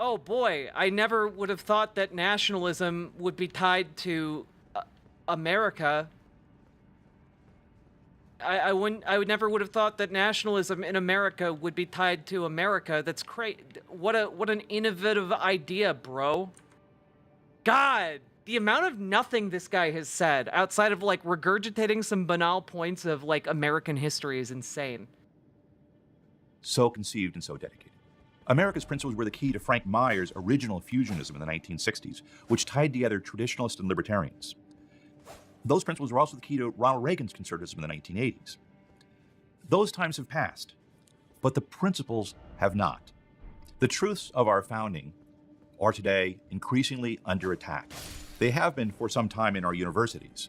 Oh boy, I never would have thought that nationalism would be tied to America. I never would have thought that nationalism in America would be tied to America. That's crazy. What an innovative idea, bro. God, the amount of nothing this guy has said outside of like regurgitating some banal points of like American history is insane. So conceived and so dedicated. America's principles were the key to Frank Meyer's original fusionism in the 1960s, which tied together traditionalists and libertarians. Those principles were also the key to Ronald Reagan's conservatism in the 1980s. Those times have passed, but the principles have not. The truths of our founding are today increasingly under attack. They have been for some time in our universities,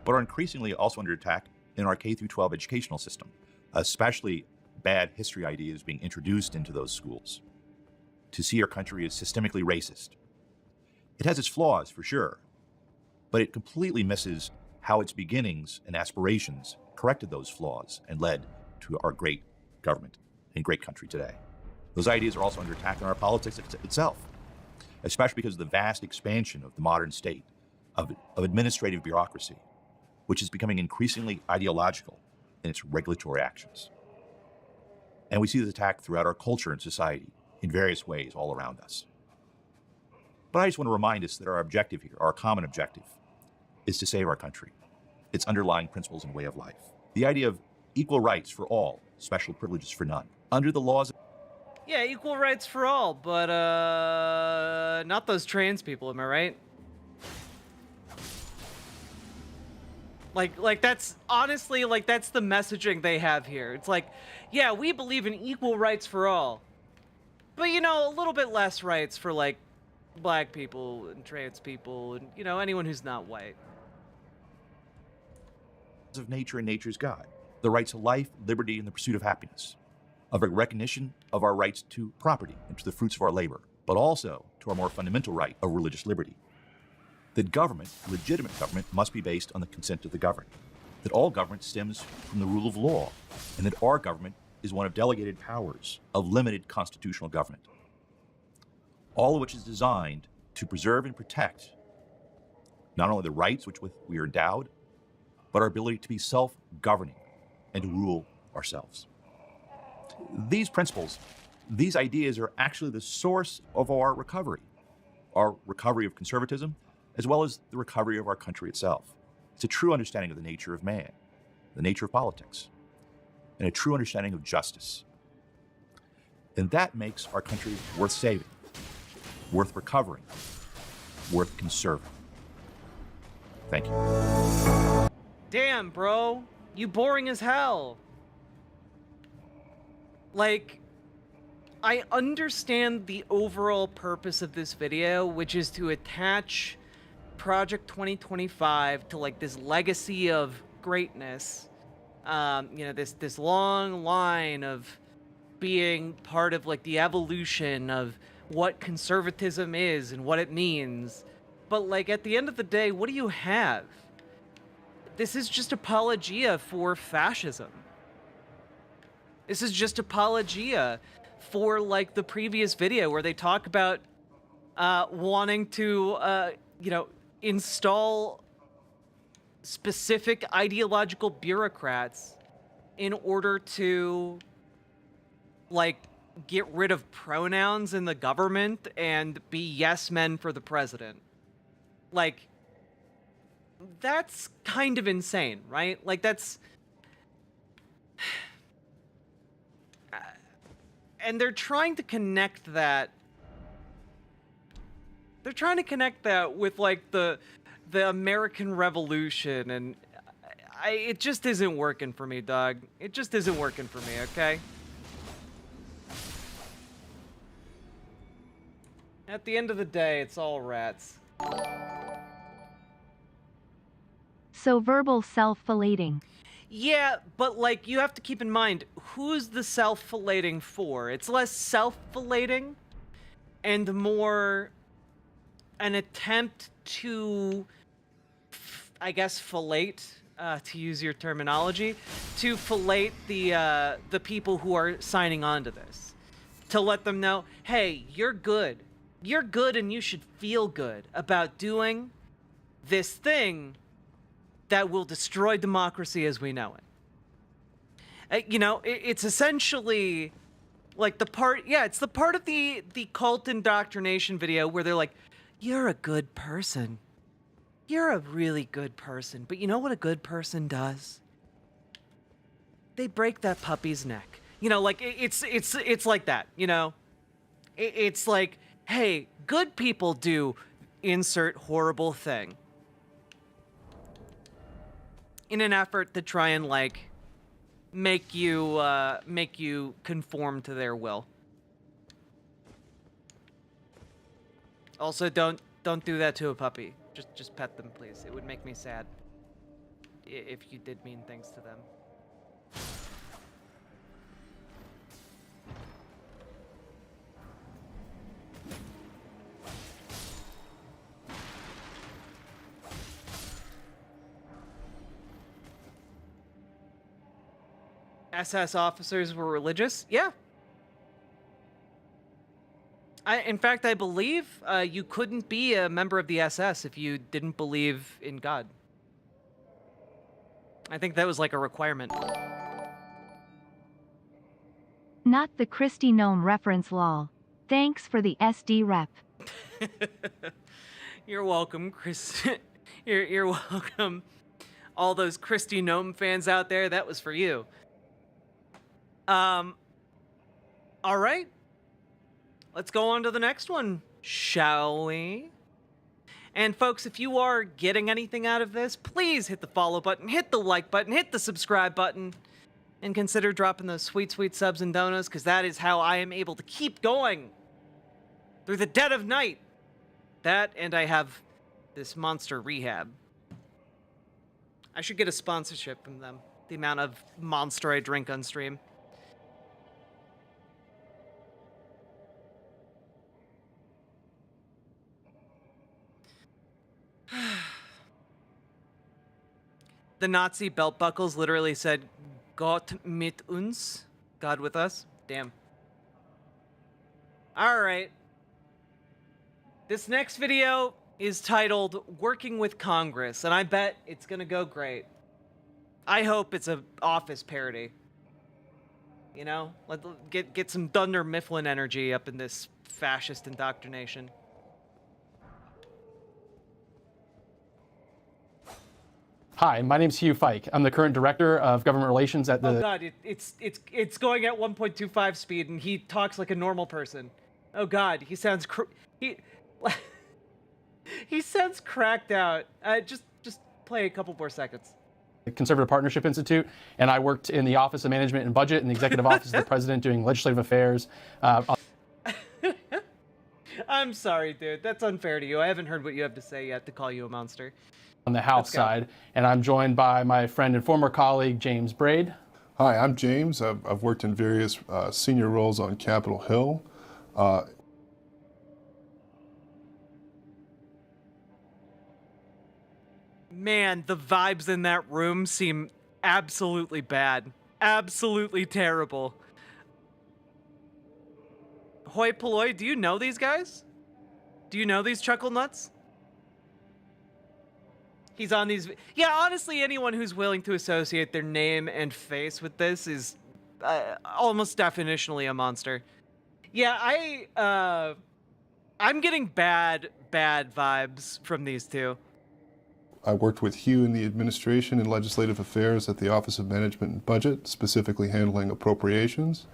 but are increasingly also under attack in our K-12 educational system, especially bad history ideas being introduced into those schools to see our country as systemically racist. It has its flaws, for sure, but it completely misses how its beginnings and aspirations corrected those flaws and led to our great government and great country today. Those ideas are also under attack in our politics itself, especially because of the vast expansion of the modern state, of administrative bureaucracy, which is becoming increasingly ideological in its regulatory actions. And we see this attack throughout our culture and society in various ways all around us. But I just want to remind us that our objective here, our common objective, is to save our country, its underlying principles and way of life. The idea of equal rights for all, special privileges for none, under the laws. Yeah, equal rights for all, but not those trans people, am I right? Like that's honestly, like that's the messaging they have here. It's like, yeah, we believe in equal rights for all, but you know, a little bit less rights for like black people and trans people and, you know, anyone who's not white. Of nature and nature's God, the right to life, liberty, and the pursuit of happiness, of a recognition of our rights to property and to the fruits of our labor, but also to our more fundamental right of religious liberty. That government, legitimate government, must be based on the consent of the governed. That all government stems from the rule of law, and that our government is one of delegated powers of limited constitutional government. All of which is designed to preserve and protect not only the rights with which we are endowed, but our ability to be self-governing and to rule ourselves. These principles, these ideas are actually the source of our recovery of conservatism, as well as the recovery of our country itself. It's a true understanding of the nature of man, the nature of politics, and a true understanding of justice. And that makes our country worth saving, worth recovering, worth conserving. Thank you. Damn, bro. You boring as hell. Like, I understand the overall purpose of this video, which is to attach Project 2025 to like this legacy of greatness. You know, this long line of being part of like the evolution of what conservatism is and what it means. But like at the end of the day, what do you have? This is just apologia for fascism. This is just apologia for like the previous video where they talk about wanting to, you know, install specific ideological bureaucrats in order to like get rid of pronouns in the government and be yes men for the president. Like, that's kind of insane, right? Like, that's... And they're trying to connect that... They're trying to connect that with, like, the American Revolution, and it just isn't working for me, dog. It just isn't working for me, okay? At the end of the day, it's all rats. So verbal self-filleting. Yeah, but like you have to keep in mind, who's the self-filleting for? It's less self-filleting and more an attempt to, I guess, fillate, to use your terminology, to fillate the people who are signing on to this. To let them know, hey, you're good. You're good and you should feel good about doing this thing that will destroy democracy as we know it. You know, it's essentially like the part, yeah, it's the part of the cult indoctrination video where they're like, you're a good person. You're a really good person. But you know what a good person does? They break that puppy's neck. You know, like it's like that, you know? It's like, hey, good people do insert horrible thing in an effort to try and like make you conform to their will. Also, don't do that to a puppy. Just pet them, please. It would make me sad if you did mean things to them. SS officers were religious? Yeah. In fact, I believe you couldn't be a member of the SS if you didn't believe in God. I think that was like a requirement. Not the Christy Gnome reference lol. Thanks for the SD rep. You're welcome, Chris. You're welcome. All those Christy Gnome fans out there, that was for you. All right. Let's go on to the next one, shall we? And folks, if you are getting anything out of this, please hit the follow button, hit the like button, hit the subscribe button, and consider dropping those sweet, sweet subs and donuts, because that is how I am able to keep going through the dead of night. That, and I have this Monster Rehab. I should get a sponsorship from them. The amount of Monster I drink on stream. The Nazi belt buckles literally said, Gott mit uns. God with us. Damn. Alright. This next video is titled Working with Congress, and I bet it's gonna go great. I hope it's an Office parody. You know? Let's get some Dunder Mifflin energy up in this fascist indoctrination. Hi, my name's Hugh Fike. I'm the current director of government relations at the... Oh god, it's going at 1.25 speed, and he talks like a normal person. Oh god, he sounds he sounds cracked out. Just play a couple more seconds. Conservative Partnership Institute, and I worked in the Office of Management and Budget and the Executive Office of the President doing legislative affairs. I'm sorry, dude. That's unfair to you. I haven't heard what you have to say yet to call you a monster. On the House side, and I'm joined by my friend and former colleague, James Braid. Hi, I'm James. I've worked in various senior roles on Capitol Hill. Man, the vibes in that room seem absolutely bad. Absolutely terrible. Hoi polloi, do you know these guys? Do you know these chuckle nuts? He's on these... Yeah, honestly, anyone who's willing to associate their name and face with this is almost definitionally a monster. Yeah, I'm getting bad vibes from these two. I worked with Hugh in the administration and legislative affairs at the Office of Management and Budget, specifically handling appropriations.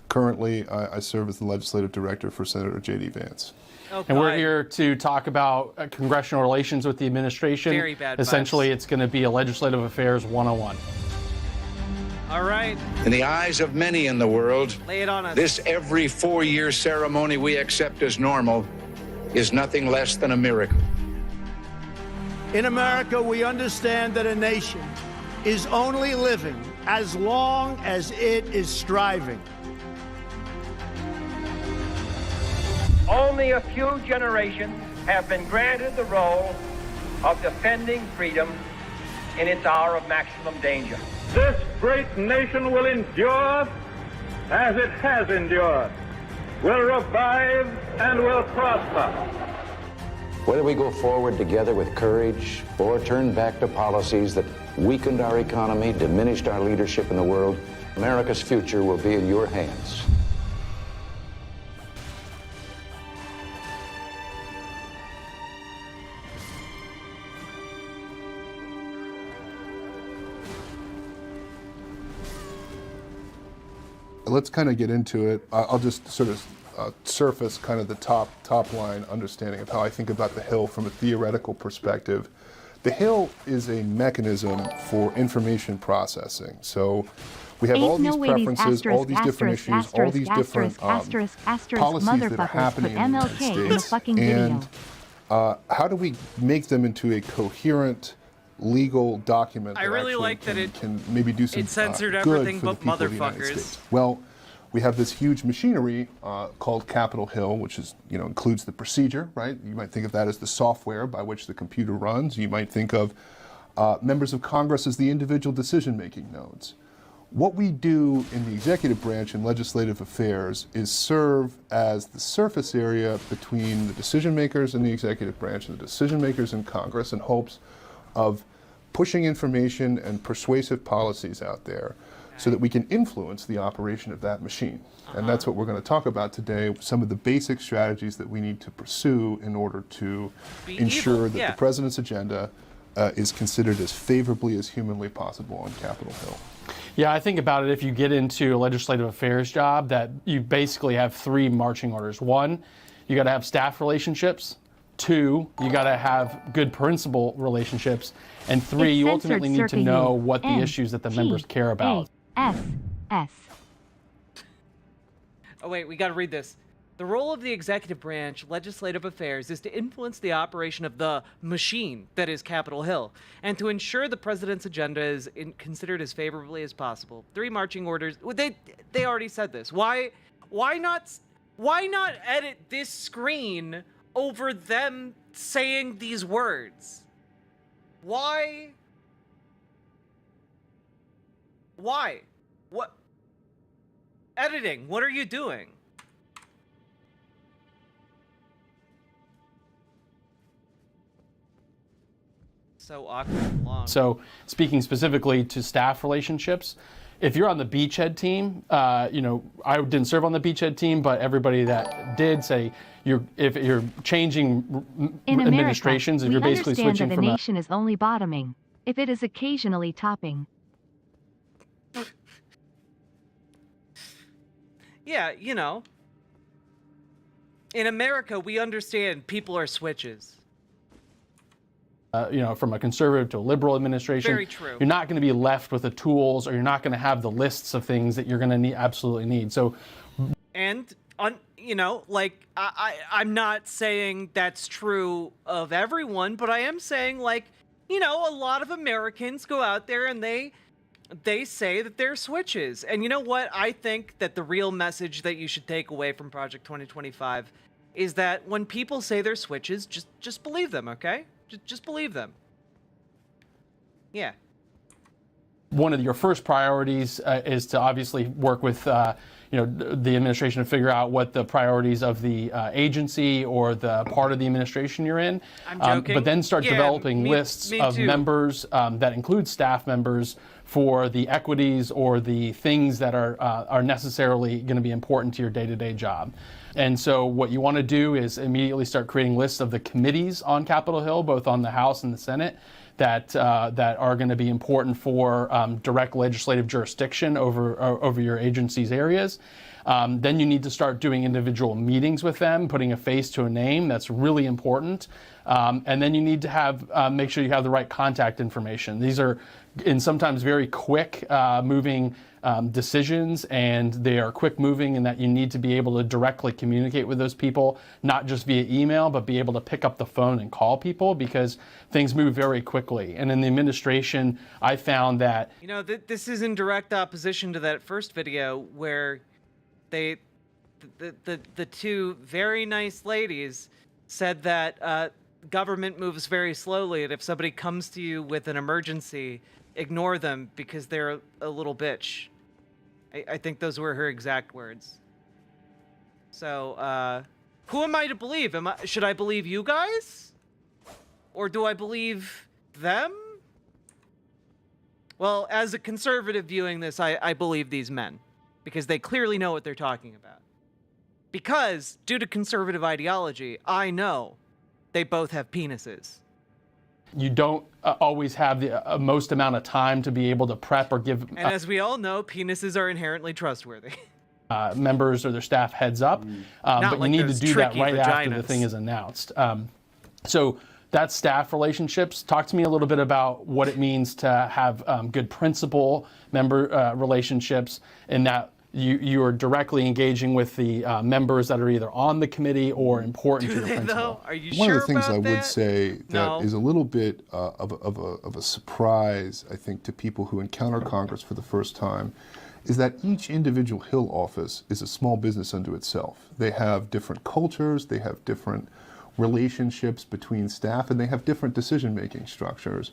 Currently, I serve as the legislative director for Senator J.D. Vance. Oh, and we're here to talk about congressional relations with the administration. Very bad Essentially, vibes. It's going to be a legislative affairs 101. All right. In the eyes of many in the world, lay it on us. This every 4-year ceremony we accept as normal is nothing less than a miracle. In America, we understand that a nation is only living as long as it is striving. Only a few generations have been granted the role of defending freedom in its hour of maximum danger. This great nation will endure as it has endured, will revive and will prosper. Whether we go forward together with courage or turn back to policies that weakened our economy, diminished our leadership in the world, America's future will be in your hands. Let's kind of get into it. I'll just sort of surface kind of the top line understanding of how I think about the Hill from a theoretical perspective. The Hill is a mechanism for information processing. So we have all these preferences, all these different issues, all these different policies that are happening in the United States. And how do we make them into a coherent legal document that I really actually like that it can maybe do some censored good everything for the but people of the United motherfuckers. States? Well, we have this huge machinery called Capitol Hill, which is, includes the procedure, right? You might think of that as the software by which the computer runs. You might think of members of Congress as the individual decision-making nodes. What we do in the executive branch and legislative affairs is serve as the surface area between the decision makers in the executive branch and the decision makers in Congress in hopes of pushing information and persuasive policies out there so that we can influence the operation of that machine. And that's what we're going to talk about today, some of the basic strategies that we need to pursue in order to ensure that the president's agenda is considered as favorably as humanly possible on Capitol Hill. Yeah, I think about it, if you get into a legislative affairs job, that you basically have 3 marching orders. 1, you got to have staff relationships. 2, you got to have good principal relationships. And 3, you ultimately need to know what the issues that the members care about. S. Oh, wait, we got to read this. The role of the executive branch, legislative affairs, is to influence the operation of the machine that is Capitol Hill, and to ensure the president's agenda is considered as favorably as possible. 3 marching orders. They already said this. Why not edit this screen over them saying these words? Why? What? Editing, what are you doing? So awkward and long. So speaking specifically to staff relationships, if you're on the beachhead team, you know, I didn't serve on the beachhead team, but everybody that did say if you're changing administrations, if you're basically switching that from a nation is only bottoming if it is occasionally topping. Yeah, you know, in America, we understand people are switches. You know, from a conservative to a liberal administration, Very true. You're not going to be left with the tools, or you're not going to have the lists of things that you're going to absolutely need. So, and you know, like I'm not saying that's true of everyone, but I am saying, like, you know, a lot of Americans go out there and they say that they're switches. And you know what? I think that the real message that you should take away from Project 2025 is that when people say they're switches, just believe them, okay? Just believe them. Yeah. One of your first priorities is to obviously work with you know, the administration to figure out what the priorities of the agency or the part of the administration you're in. I'm joking. But then start developing lists of members that include staff members for the equities or the things that are necessarily going to be important to your day-to-day job. And so what you want to do is immediately start creating lists of the committees on Capitol Hill, both on the House and the Senate, that are going to be important for direct legislative jurisdiction over your agency's areas. Then you need to start doing individual meetings with them, putting a face to a name. That's really important. And then you need to have make sure you have the right contact information. These are sometimes very quick moving decisions, and they are quick moving in that you need to be able to directly communicate with those people, not just via email, but be able to pick up the phone and call people, because things move very quickly. And in the administration, I found that... You know, this is in direct opposition to that first video where the two very nice ladies said that government moves very slowly, and if somebody comes to you with an emergency, ignore them because they're a little bitch. I think those were her exact words. So, who am I to believe? Should I believe you guys? Or do I believe them? Well, as a conservative viewing this, I believe these men, because they clearly know what they're talking about. Because, due to conservative ideology, I know they both have penises. You don't always have the most amount of time to be able to prep or give... And as we all know, penises are inherently trustworthy. Members or their staff heads up, but you need to do that right after the thing is announced. So that's staff relationships. Talk to me a little bit about what it means to have good principal member relationships, in that you are directly engaging with the members that are either on the committee or important to your principal. Are you One sure of the things about I that? would say that is a little bit of a surprise, I think, to people who encounter Congress for the first time, is that each individual Hill office is a small business unto itself. They have different cultures, they have different relationships between staff, and they have different decision-making structures.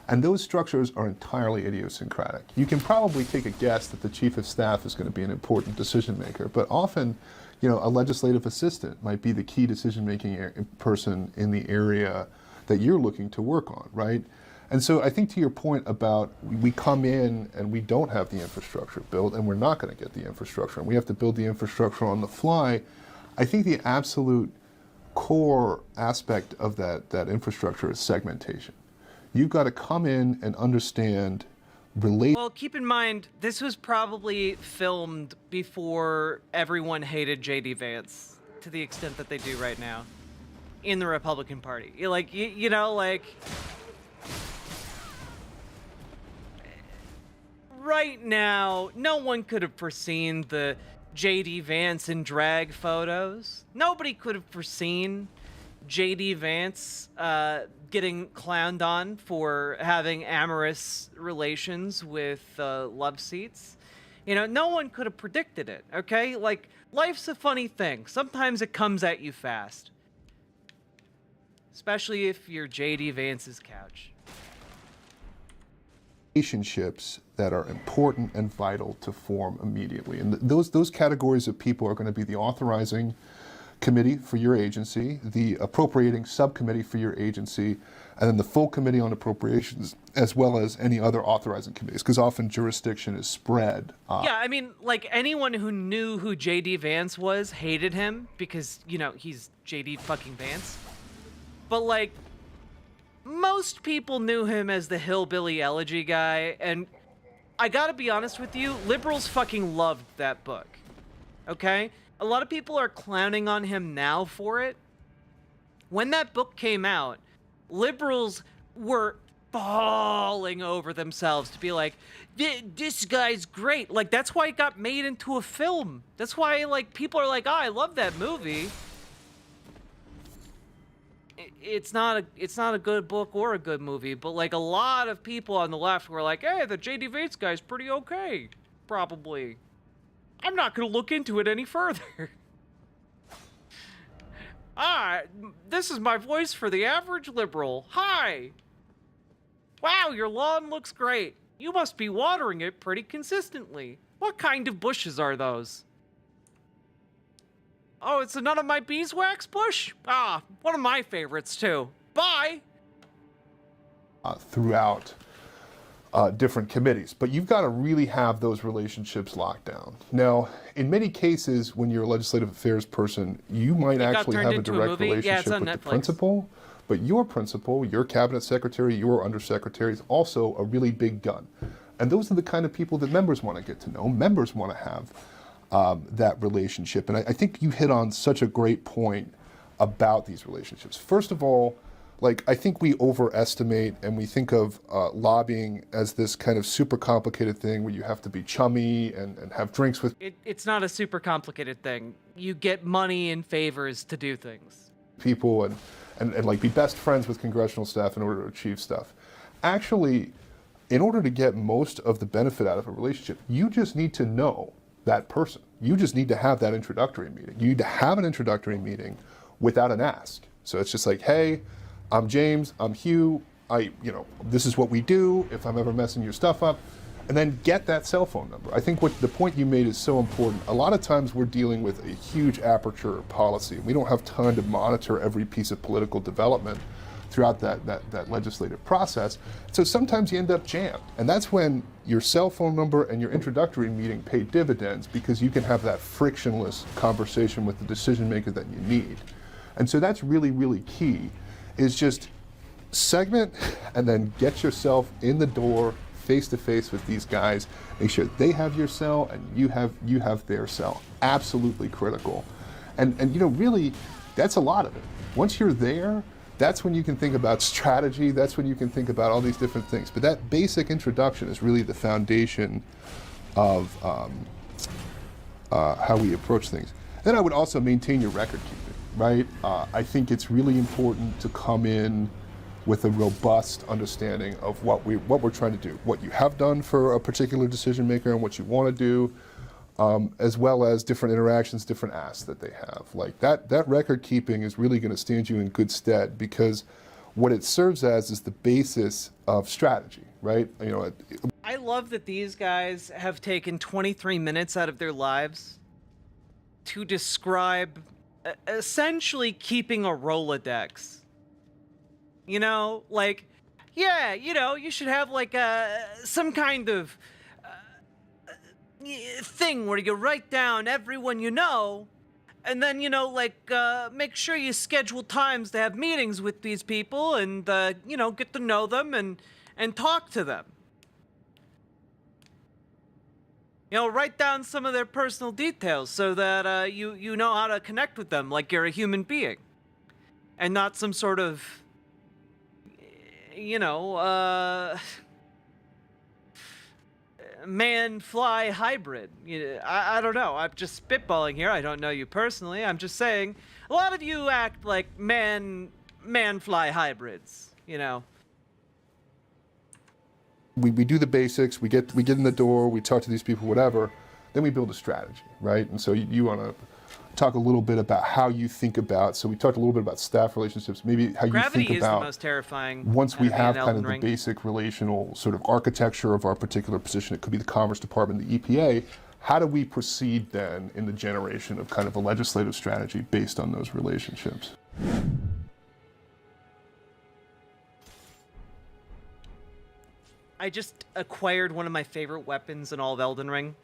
And those structures are entirely idiosyncratic. You can probably take a guess that the chief of staff is going to be an important decision maker, but often, you know, a legislative assistant might be the key decision-making person in the area that you're looking to work on, right? And so I think, to your point about we come in and we don't have the infrastructure built, and we're not going to get the infrastructure, and we have to build the infrastructure on the fly, I think the absolute core aspect of that infrastructure is segmentation. You've got to come in and understand Well, keep in mind, this was probably filmed before everyone hated J.D. Vance to the extent that they do right now. in the Republican Party. You know, like, right now, no one could have foreseen the J.D. Vance in drag photos. Nobody could have foreseen J.D. Vance getting clowned on for having amorous relations with love seats. You know, no one could have predicted it, okay? Like, life's a funny thing. Sometimes it comes at you fast. Especially if you're J.D. Vance's couch. Relationships that are important and vital to form immediately. And those categories of people are going to be the authorizing committee for your agency, the appropriating subcommittee for your agency, and then the full committee on appropriations, as well as any other authorizing committees, because often jurisdiction is spread. Yeah, I mean, like, anyone who knew who J.D. Vance was hated him because, you know, he's J.D. fucking Vance. But, like, most people knew him as the hillbilly elegy guy, and I gotta be honest with you, liberals fucking loved that book, okay? A lot of people are clowning on him now for it. When that book came out, liberals were falling over themselves to be like, this guy's great. Like, that's why it got made into a film. That's why, like, people are like, oh, I love that movie. It's not a good book or a good movie, but, like, a lot of people on the left were like, hey, the J.D. Vance guy's pretty okay, probably. I'm not going to look into it any further. This is my voice for the average liberal. Hi. Wow, your lawn looks great. You must be watering it pretty consistently. What kind of bushes are those? Oh, it's none of my beeswax bush? Ah, one of my favorites too. Bye. Throughout different committees, but you've got to really have those relationships locked down. Now, in many cases, when you're a legislative affairs person, you might actually have a direct relationship with the principal, but your principal, your cabinet secretary, your undersecretary is also a really big gun. And those are the kind of people that members want to get to know. Members want to have that relationship. And I think you hit on such a great point about these relationships. First of all, like, I think we overestimate and we think of lobbying as this kind of super complicated thing where you have to be chummy and have drinks with It's not a super complicated thing. You get money and favors to do things. people and like be best friends with congressional staff in order to achieve stuff. Actually, in order to get most of the benefit out of a relationship, you just need to know that person. You just need to have that introductory meeting. You need to have an introductory meeting without an ask. So it's just like, hey, I'm James, I'm Hugh, this is what we do if I'm ever messing your stuff up, and then get that cell phone number. I think what the point you made is so important. A lot of times we're dealing with a huge aperture policy. We don't have time to monitor every piece of political development throughout that legislative process. So sometimes you end up jammed. And that's when your cell phone number and your introductory meeting pay dividends, because you can have that frictionless conversation with the decision maker that you need. And so that's really, really key, is just segment and then get yourself in the door face to face with these guys. Make sure they have your cell and you have their cell. Absolutely critical. And really, that's a lot of it. Once you're there, that's when you can think about strategy. That's when you can think about all these different things. But that basic introduction is really the foundation of how we approach things. Then I would also maintain your record keeping, right? I think it's really important to come in with a robust understanding of what we're trying to do, what you have done for a particular decision maker and what you want to do, as well as different interactions, different asks that they have. Like that record keeping is really going to stand you in good stead, because what it serves as is the basis of strategy, right? I love that these guys have taken 23 minutes out of their lives to describe essentially keeping a Rolodex. You should have like some kind of thing where you write down everyone you know, and then, make sure you schedule times to have meetings with these people and, get to know them and talk to them. Write down some of their personal details so that you know how to connect with them like you're a human being. and not some sort of, man-fly hybrid. I don't know. I'm just spitballing here. I don't know you personally. I'm just saying a lot of you act like man-fly hybrids, We do the basics, we get in the door, we talk to these people, whatever, then we build a strategy, right? And so you want to talk a little bit about how you think about, so we talked a little bit about staff relationships, maybe how Gravity you think is about the most terrifying once we have kind Elden of Ring. the basic relational sort of architecture of our particular position. It could be the Commerce Department, the EPA. How do we proceed then in the generation of kind of a legislative strategy based on those relationships? I just acquired one of my favorite weapons in all of Elden Ring.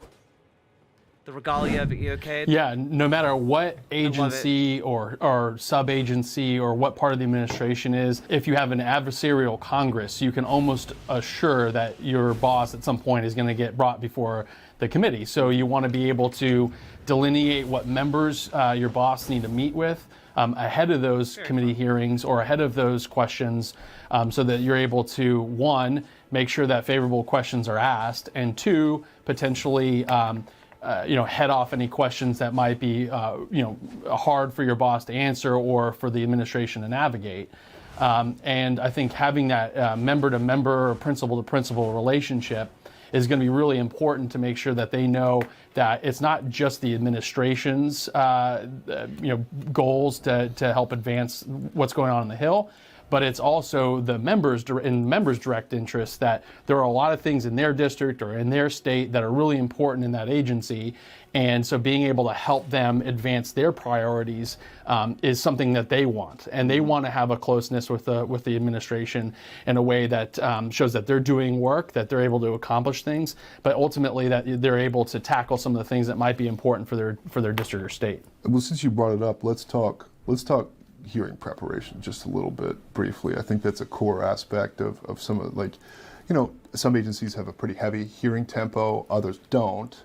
The Regalia of Eocade. Yeah, no matter what agency or sub-agency or what part of the administration is, if you have an adversarial Congress, you can almost assure that your boss at some point is going to get brought before the committee. So you want to be able to delineate what members your boss need to meet with ahead of those committee hearings or ahead of those questions, so that you're able to, one, make sure that favorable questions are asked, and two, potentially head off any questions that might be hard for your boss to answer or for the administration to navigate. And I think having that member-to-member or principal-to-principal relationship is going to be really important to make sure that they know that it's not just the administration's goals to help advance what's going on the Hill, but it's also the members' direct interest, that there are a lot of things in their district or in their state that are really important in that agency. And so being able to help them advance their priorities is something that they want. And they want to have a closeness with the administration in a way that shows that they're doing work, that they're able to accomplish things, but ultimately that they're able to tackle some of the things that might be important for their district or state. Well, since you brought it up, let's talk hearing preparation just a little bit briefly. I think that's a core aspect of some of, some agencies have a pretty heavy hearing tempo, others don't.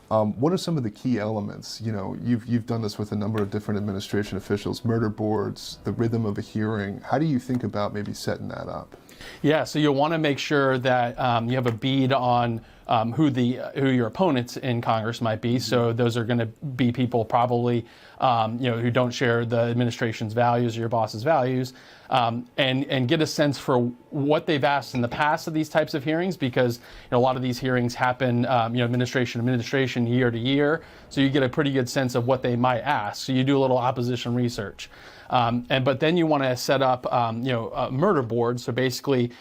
What are some of the key elements? You've done this with a number of different administration officials, murder boards, the rhythm of a hearing. How do you think about maybe setting that up? Yeah, so you'll want to make sure that you have a bead on who your opponents in Congress might be. So those are going to be people probably who don't share the administration's values or your boss's values, and get a sense for what they've asked in the past of these types of hearings, because a lot of these hearings happen administration to administration, year to year. So you get a pretty good sense of what they might ask. So you do a little opposition research. But then you want to set up, a murder board. So basically,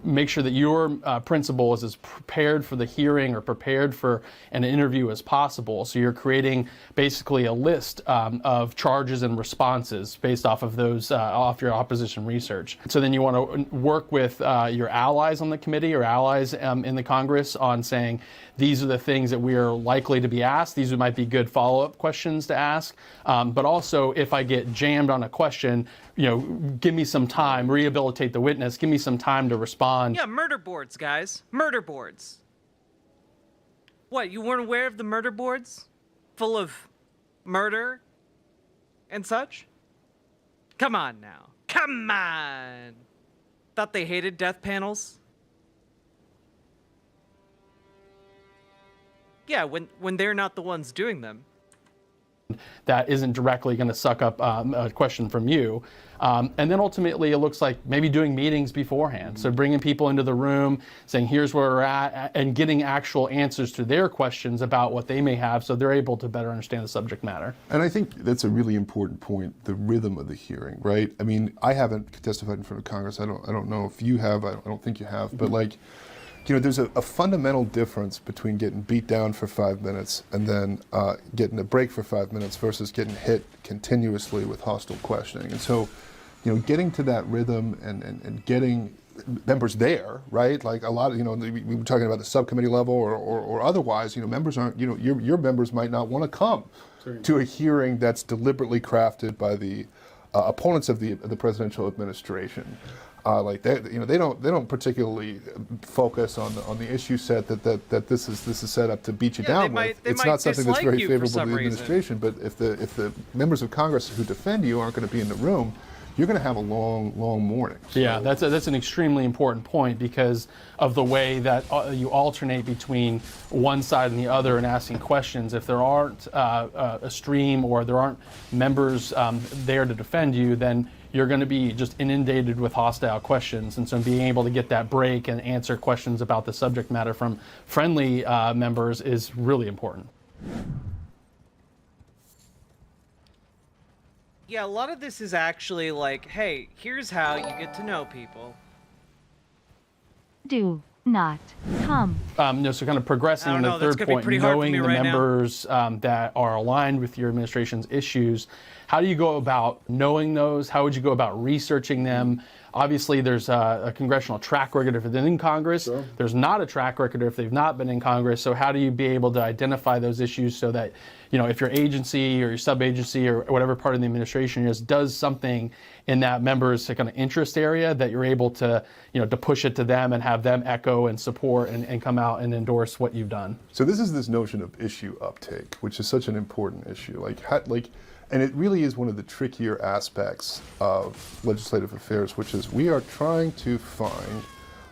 make sure that your principal is as prepared for the hearing or prepared for an interview as possible. So you're creating basically a list of charges and responses based off of those, off your opposition research. So then you want to work with your allies on the committee or allies in the Congress on saying, these are the things that we are likely to be asked. These might be good follow-up questions to ask. But also, if I get jammed on a question, give me some time, rehabilitate the witness, give me some time to respond. Yeah, murder boards, guys. Murder boards. What, you weren't aware of the murder boards? Full of murder and such? Come on now. Come on! Thought they hated death panels? Yeah, when they're not the ones doing them. That isn't directly going to suck up a question from you. And then ultimately it looks like maybe doing meetings beforehand. So bringing people into the room, saying here's where we're at, and getting actual answers to their questions about what they may have, so they're able to better understand the subject matter. And I think that's a really important point, the rhythm of the hearing, right? I mean, I haven't testified in front of Congress. I don't know if you have. I don't think you have. But there's a fundamental difference between getting beat down for 5 minutes and then getting a break for 5 minutes versus getting hit continuously with hostile questioning. And so, getting to that rhythm and getting members there, right? Like a lot of, we were talking about the subcommittee level or otherwise, members aren't, your members might not want to come to a hearing that's deliberately crafted by the opponents of the presidential administration. Like they don't particularly focus on the issue set that this is set up to beat you down with. It's not something that's very favorable to the administration. But if the members of Congress who defend you aren't going to be in the room, you're going to have a long morning. So. Yeah, that's an extremely important point because of the way that you alternate between one side and the other in asking questions. If there aren't a stream or there aren't members there to defend you, then you're going to be just inundated with hostile questions. And so being able to get that break and answer questions about the subject matter from friendly members is really important. Yeah, a lot of this is actually like, hey, here's how you get to know people. Do not come. So kind of progressing in the third point, knowing the members that are aligned with your administration's issues. How do you go about knowing those? How would you go about researching them? Obviously, there's a congressional track record if they're in Congress. Sure. There's not a track record if they've not been in Congress. So how do you be able to identify those issues so that, if your agency or your sub-agency or whatever part of the administration is does something in that member's kind of interest area, that you're able to, to push it to them and have them echo and support and come out and endorse what you've done? So this is this notion of issue uptake, which is such an important issue. And it really is one of the trickier aspects of legislative affairs, which is we are trying to find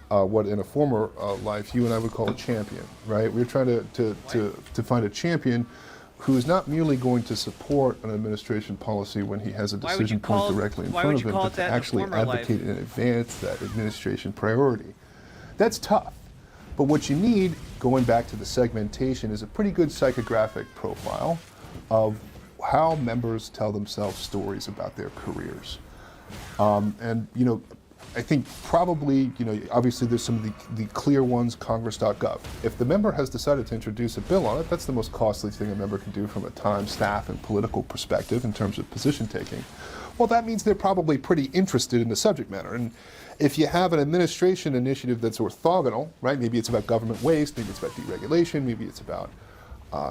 what in a former life you and I would call a champion, right? We're trying to find a champion who is not merely going to support an administration policy when he has a decision point directly in front of him, but to actually advocate and advance that administration priority. That's tough. But what you need, going back to the segmentation, is a pretty good psychographic profile of how members tell themselves stories about their careers. I think probably, obviously there's some of the clear ones, congress.gov. If the member has decided to introduce a bill on it, that's the most costly thing a member can do from a time, staff, and political perspective in terms of position taking. Well, that means they're probably pretty interested in the subject matter. And if you have an administration initiative that's orthogonal, right, maybe it's about government waste, maybe it's about deregulation, maybe it's about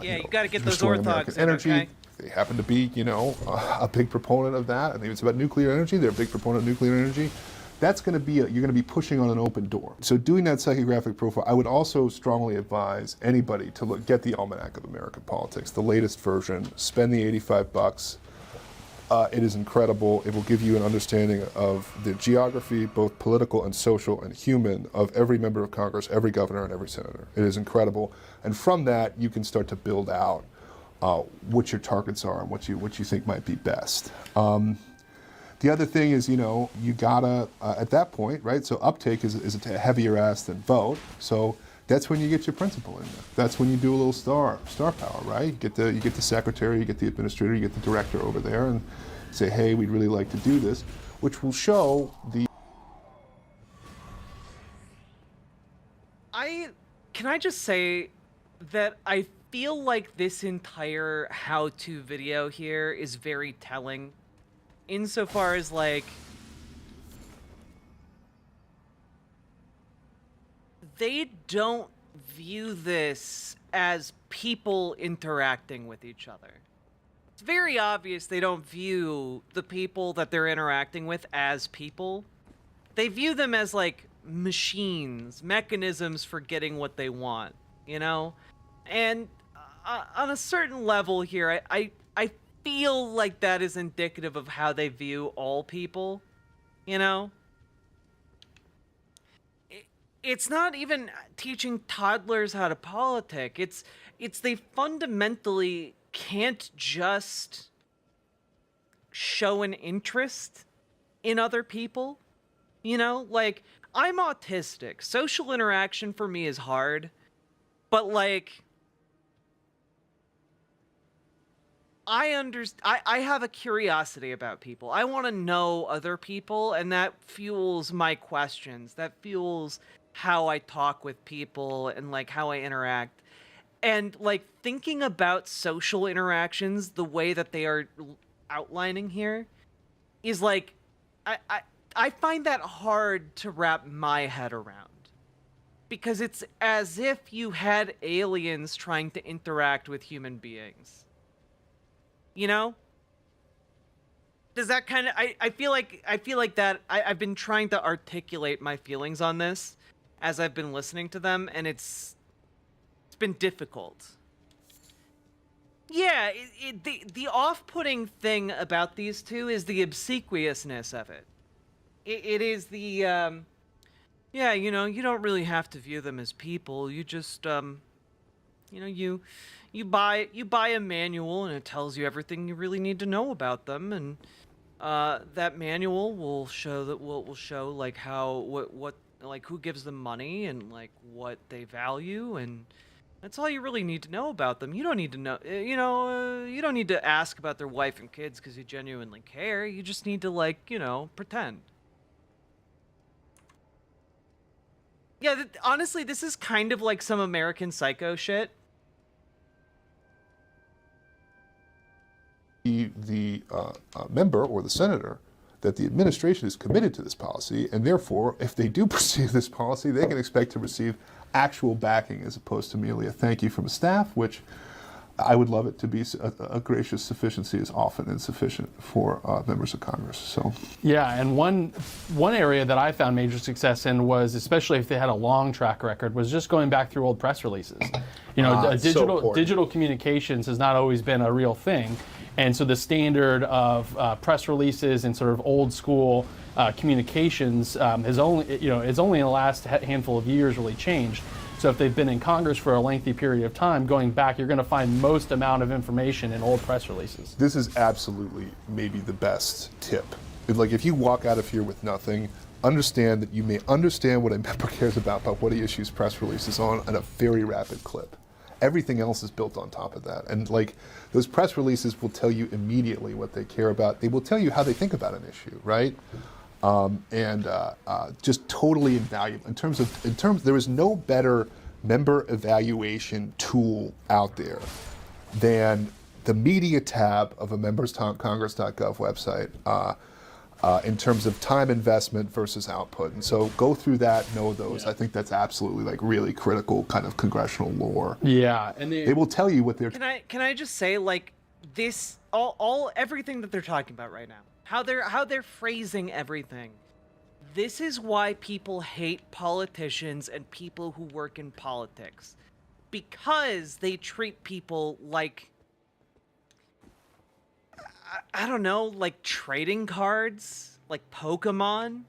you got to get those restoring orthogs American energy. Okay? They happen to be, a big proponent of that. And maybe it's about nuclear energy. They're a big proponent of nuclear energy. That's going to be, you're going to be pushing on an open door. So doing that psychographic profile, I would also strongly advise anybody to get the Almanac of American Politics, the latest version, spend the $85. It is incredible. It will give you an understanding of the geography, both political and social and human, of every member of Congress, every governor, and every senator. It is incredible. And from that, you can start to build out what your targets are and what you think might be best. The other thing is, you gotta, at that point, right, so uptake is a heavier ask than vote, so that's when you get your principal in there. That's when you do a little star power, right? You get the secretary, you get the administrator, you get the director over there and say, hey, we'd really like to do this, which will show the... Can I just say that I feel like this entire how-to video here is very telling. Insofar as, they don't view this as people interacting with each other. It's very obvious they don't view the people that they're interacting with as people. They view them as, machines, mechanisms for getting what they want, And on a certain level here, I feel like that is indicative of how they view all people, It's not even teaching toddlers how to politic. It's they fundamentally can't just show an interest in other people, I'm autistic. Social interaction for me is hard, but I have a curiosity about people. I want to know other people, and that fuels my questions. That fuels how I talk with people and how I interact. And thinking about social interactions the way that they are outlining here is I find that hard to wrap my head around. Because it's as if you had aliens trying to interact with human beings. does that kind of, I feel like that I've been trying to articulate my feelings on this as I've been listening to them, and it's been difficult. Yeah, the off-putting thing about these two is the obsequiousness of it. It is the, yeah, you know, you don't really have to view them as people. You just, you know, you buy a manual and it tells you everything you really need to know about them, and that manual will show like what like who gives them money and like what they value, and that's all you really need to know about them. You don't need to know, you know, you don't need to ask about their wife and kids because you genuinely care. You just need to, like, you know, pretend. Yeah, honestly, this is kind of like some American Psycho shit. The member or the senator that the administration is committed to this policy, and therefore, if they do pursue this policy, they can expect to receive actual backing as opposed to merely a thank you from a staff, which I would love it to be a gracious sufficiency is often insufficient for members of Congress. So yeah, and one area that I found major success in was, especially if they had a long track record, was just going back through old press releases. You know, digital communications has not always been a real thing, and so the standard of press releases and sort of old school communications has only, you know, it's only in the last handful of years really changed. So if they've been in Congress for a lengthy period of time, going back, you're going to find most amount of information in old press releases. This is absolutely maybe the best tip. Like, if you walk out of here with nothing, understand that you may understand what a member cares about what he issues press releases on at a very rapid clip. Everything else is built on top of that. And like, those press releases will tell you immediately what they care about. They will tell you how they think about an issue, right? Just totally invaluable in terms there is no better member evaluation tool out there than the media tab of a members.congress.gov website in terms of time investment versus output. And so go through that, know those. Yeah. I think that's absolutely like really critical kind of congressional lore. Yeah, and they will tell you what they're. Can I just say, like, this everything that they're talking about right now, how they're phrasing everything. This is why people hate politicians and people who work in politics. Because they treat people like, I don't know, like trading cards, like Pokemon.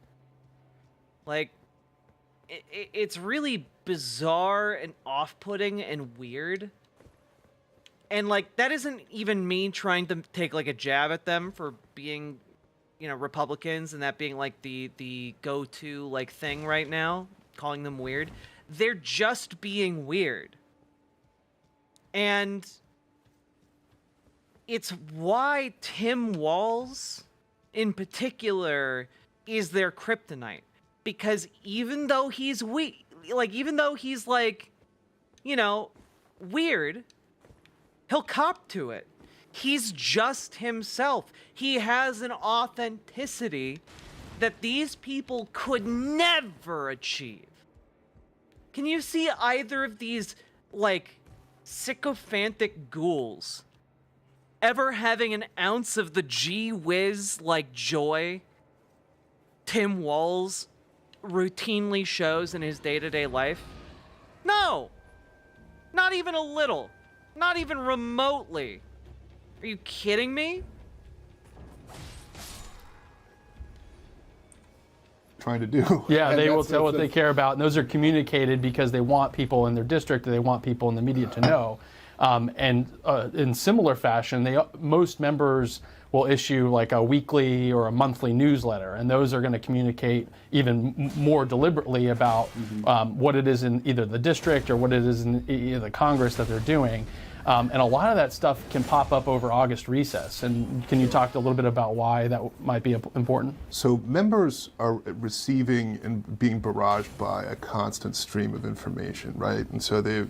Like, it's really bizarre and off-putting and weird. And, like, that isn't even me trying to take, like, a jab at them for being, you know, Republicans and that being, like, the go-to, like, thing right now, calling them weird. They're just being weird. And it's why Tim Walz, in particular, is their kryptonite. Because even though he's even though he's, like, you know, weird, he'll cop to it. He's just himself. He has an authenticity that these people could never achieve. Can you see either of these, like, sycophantic ghouls ever having an ounce of the gee whiz, like, joy Tim Walz routinely shows in his day-to-day life? No! Not even a little. Not even remotely. Are you kidding me? Trying to do. Yeah, they will tell what they care about, and those are communicated because they want people in their district, they want people in the media to know. In similar fashion, most members will issue like a weekly or a monthly newsletter, and those are going to communicate even more deliberately about what it is in either the district or what it is in either the Congress that they're doing. And a lot of that stuff can pop up over August recess. And can you talk a little bit about why that might be important? So members are receiving and being barraged by a constant stream of information, right? And so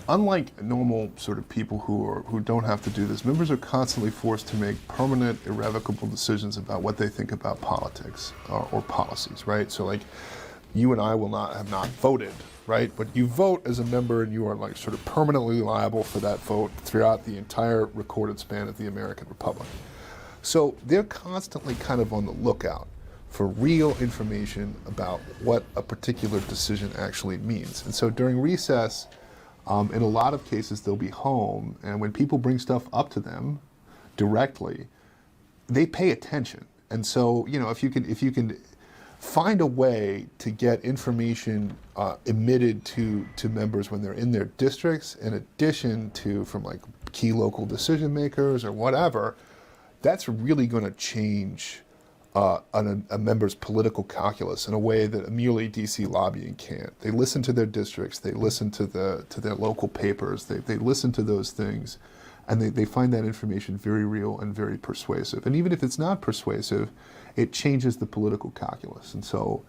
unlike normal sort of people who don't have to do this, members are constantly forced to make permanent, irrevocable decisions about what they think about politics or policies, right? So like, you and I have not voted, right? But you vote as a member and you are like sort of permanently liable for that vote throughout the entire recorded span of the American Republic. So they're constantly kind of on the lookout for real information about what a particular decision actually means. And so during recess, in a lot of cases, they'll be home, and when people bring stuff up to them directly, they pay attention. And so, you know, if you can find a way to get information emitted to members when they're in their districts, in addition to from like key local decision makers or whatever, that's really going to change a member's political calculus in a way that merely DC lobbying can't. They listen to their districts, they listen to their local papers, they listen to those things, and they find that information very real and very persuasive. And even if it's not persuasive, it changes the political calculus. And so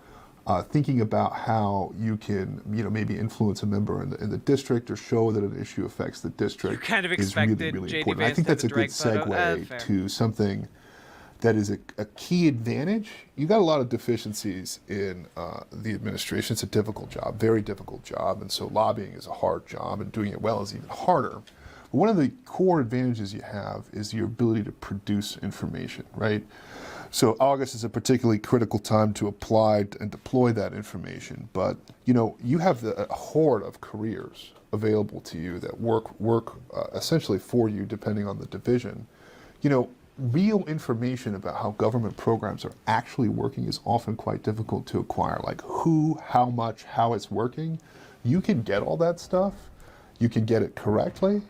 thinking about how you can, you know, maybe influence a member in the district or show that an issue affects the district kind of is really, really important. I think that's a good segue to something that is a key advantage. You got a lot of deficiencies in the administration. It's a difficult job, very difficult job, and so lobbying is a hard job, and doing it well is even harder. But one of the core advantages you have is your ability to produce information, right? So August is a particularly critical time to apply and deploy that information. But you know, you have a horde of careers available to you that work essentially for you, depending on the division. You know, real information about how government programs are actually working is often quite difficult to acquire. Like who, how much, how it's working. You can get all that stuff. You can get it correctly,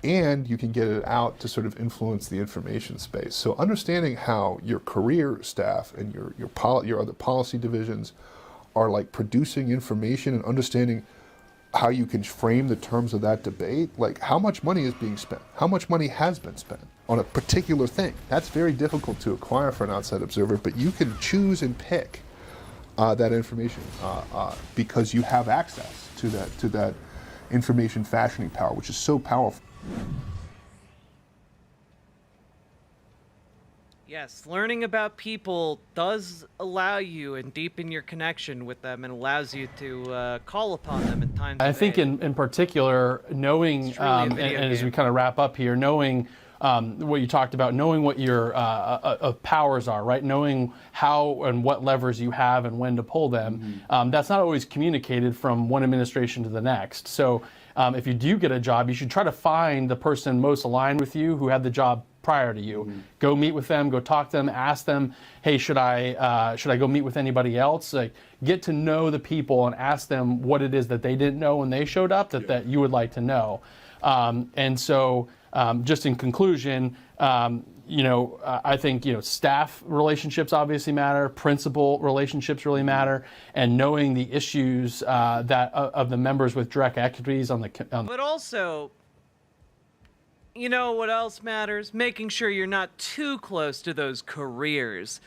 and you can get it out to sort of influence the information space. So understanding how your career staff and your other policy divisions are like producing information and understanding how you can frame the terms of that debate, like how much money is being spent, how much money has been spent on a particular thing. That's very difficult to acquire for an outside observer, but you can choose and pick that information because you have access to that information fashioning power, which is so powerful. Yes, learning about people does allow you and deepen your connection with them and allows you to call upon them in times I of think aid. in particular, knowing, and as we kind of wrap up here, knowing what you talked about, knowing what your powers are, right? Knowing how and what levers you have and when to pull them. That's not always communicated from one administration to the next. So if you do get a job, you should try to find the person most aligned with you who had the job prior to you. Go meet with them, go talk to them, ask them, hey, should I go meet with anybody else? Like, get to know the people and ask them what it is that they didn't know when they showed up that you would like to know. And so just in conclusion, I think, staff relationships obviously matter, principal relationships really matter, and knowing the issues that of the members with direct equities on the. But also, you know what else matters? Making sure you're not too close to those careers.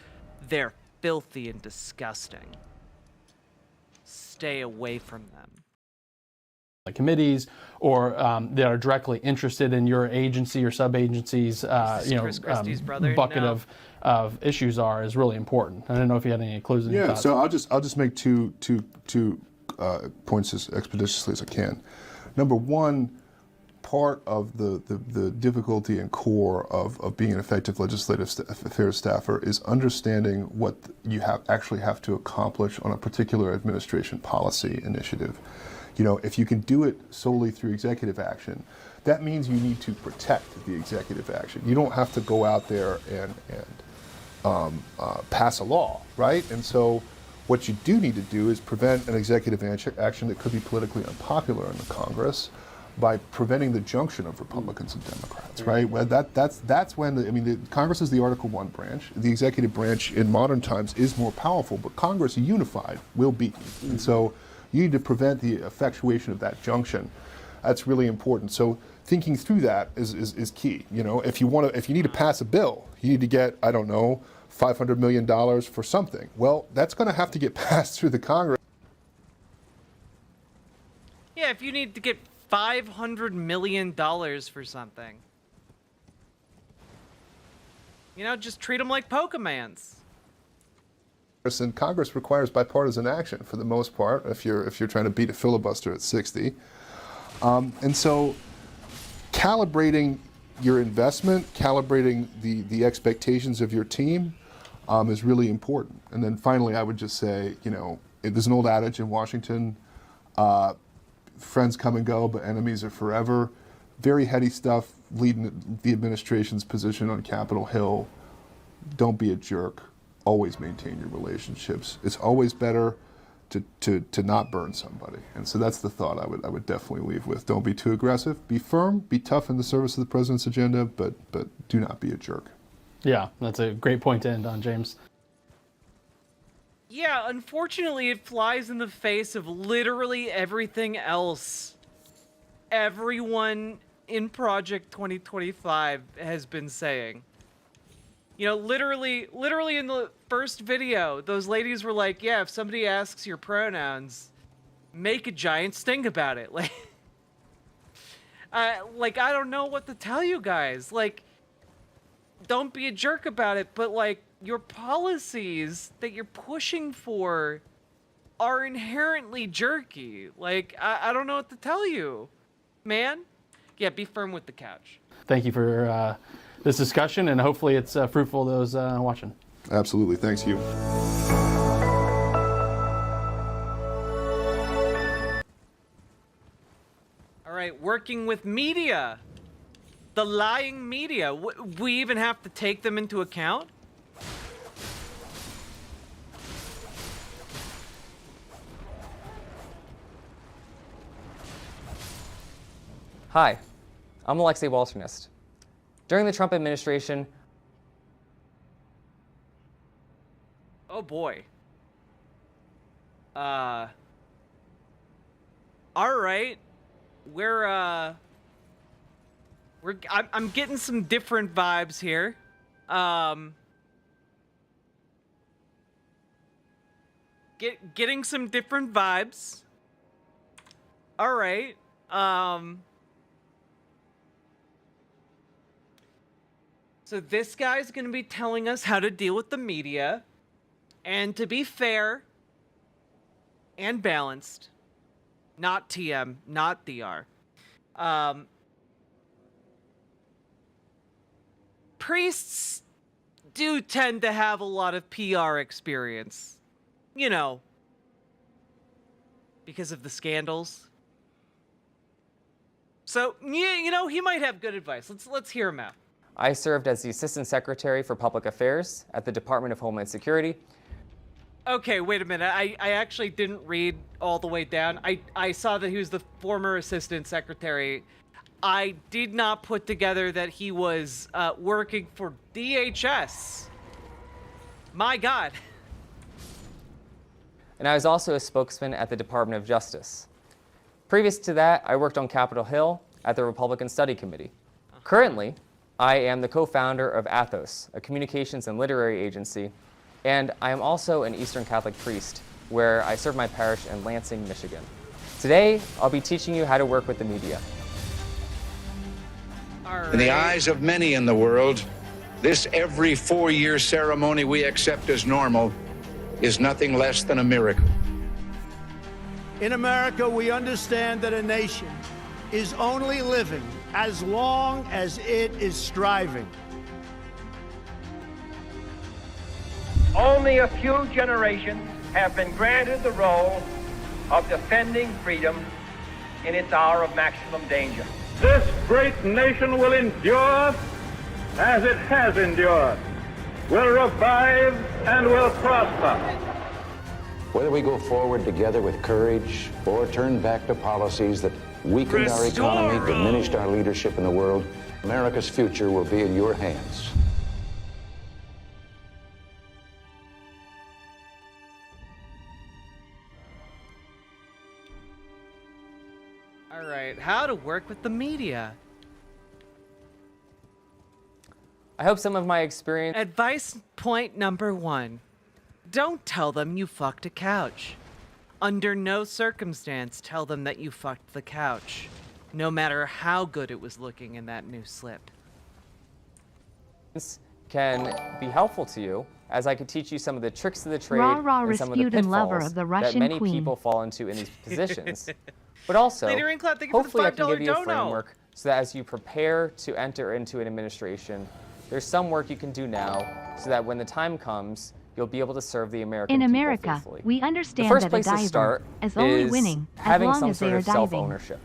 They're filthy and disgusting. Stay away from them. Committees or that are directly interested in your agency or sub-agencies, bucket of issues is really important. I don't know if you had any closing thoughts. So I'll just make two points as expeditiously as I can. Number one, part of the difficulty and core of being an effective legislative affairs staffer is understanding what you actually have to accomplish on a particular administration policy initiative. If you can do it solely through executive action, that means you need to protect the executive action. You don't have to go out there and pass a law, right? And so what you do need to do is prevent an executive action that could be politically unpopular in the Congress by preventing the junction of Republicans and Democrats, right? Well, that's when the Congress is the Article I branch. The executive branch in modern times is more powerful, but Congress unified will beat you. And so you need to prevent the effectuation of that junction. That's really important. So thinking through that is key. If you need to pass a bill, you need to get, $500 million for something. Well, that's going to have to get passed through the Congress. Yeah, if you need to get $500 million for something, just treat them like Pokemans. And Congress requires bipartisan action for the most part if you're trying to beat a filibuster at 60. And so calibrating your investment, calibrating the expectations of your team is really important. And then finally, I would just say, there's an old adage in Washington, friends come and go, but enemies are forever. Very heady stuff leading the administration's position on Capitol Hill. Don't be a jerk. Always maintain your relationships. It's always better to not burn somebody. And so that's the thought I would definitely leave with. Don't be too aggressive. Be firm. Be tough in the service of the president's agenda, but do not be a jerk. Yeah, that's a great point to end on, James. Yeah, unfortunately, it flies in the face of literally everything else everyone in Project 2025 has been saying. Literally in the first video, those ladies were like, yeah, if somebody asks your pronouns, make a giant sting about it. I don't know what to tell you guys. Don't be a jerk about it, but your policies that you're pushing for are inherently jerky. I don't know what to tell you, man. Yeah, be firm with the couch. Thank you for this discussion, and hopefully it's fruitful to those watching. Absolutely. Thanks, you. All right, working with media. The lying media. We even have to take them into account? Hi, I'm Alexei Walternist. During the Trump administration... Oh boy. All right. I'm getting some different vibes here. Getting some different vibes. All right. So this guy's going to be telling us how to deal with the media. And to be fair and balanced, not TM, not DR, priests do tend to have a lot of PR experience. Because of the scandals. So, yeah, he might have good advice. Let's hear him out. I served as the Assistant Secretary for Public Affairs at the Department of Homeland Security. Okay, wait a minute. I actually didn't read all the way down. I saw that he was the former Assistant Secretary. I did not put together that he was working for DHS. My God. And I was also a spokesman at the Department of Justice. Previous to that, I worked on Capitol Hill at the Republican Study Committee. Currently, I am the co-founder of Athos, a communications and literary agency, and I am also an Eastern Catholic priest, where I serve my parish in Lansing, Michigan. Today, I'll be teaching you how to work with the media. In the eyes of many in the world, this every 4-year ceremony we accept as normal is nothing less than a miracle. In America, we understand that a nation is only living as long as it is striving. Only a few generations have been granted the role of defending freedom in its hour of maximum danger. This great nation will endure as it has endured, will revive and will prosper. Whether we go forward together with courage or turn back to policies that weakened our economy, diminished our leadership in the world, America's future will be in your hands. All right, how to work with the media. I hope some of my experience... Advice point number 1. Don't tell them you fucked a couch. Under no circumstance tell them that you fucked the couch, no matter how good it was looking in that new slip. Can be helpful to you, as I could teach you some of the tricks of the trade and some of the Rasputin lover pitfalls of the that Russian many queen. people fall into in these positions. But also, Lady Ringcloud, thank you for the hopefully I can $5 give you a dono. framework so that as you prepare to enter into an administration, there's some work you can do now so that when the time comes, you'll be able to serve the American In people America, faithfully. we The understand first that a place to diver start is only is winning as having long some as sort they are of diving. self-ownership.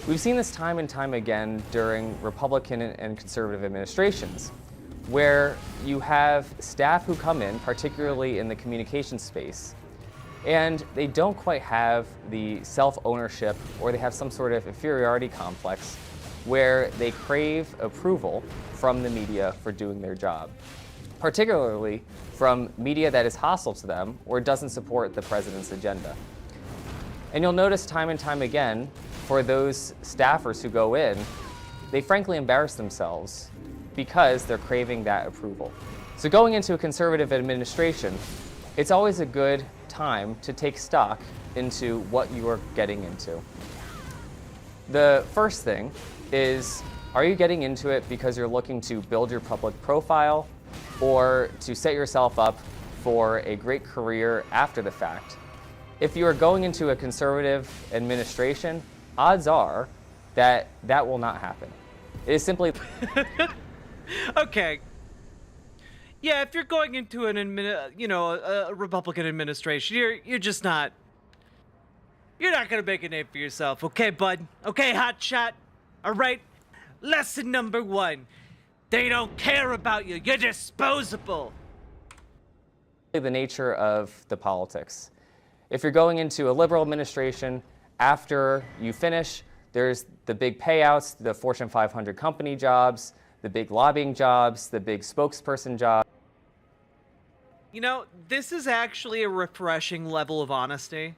We've seen this time and time again during Republican and conservative administrations, where you have staff who come in, particularly in the communication space, and they don't quite have the self-ownership, or they have some sort of inferiority complex where they crave approval from the media for doing their job, particularly from media that is hostile to them or doesn't support the president's agenda. And you'll notice time and time again, for those staffers who go in, they frankly embarrass themselves because they're craving that approval. So going into a conservative administration, it's always a good time to take stock into what you are getting into. The first thing is, are you getting into it because you're looking to build your public profile or to set yourself up for a great career after the fact? If you are going into a conservative administration, odds are that that will not happen. It is simply... Okay. Yeah, if you're going into an a Republican administration, you're just not. You're not gonna make a name for yourself, okay, bud? Okay, hotshot. All right. Lesson number 1: they don't care about you. You're disposable. The nature of the politics. If you're going into a liberal administration, after you finish, there's the big payouts, the Fortune 500 company jobs, the big lobbying jobs, the big spokesperson jobs. You know, this is actually a refreshing level of honesty.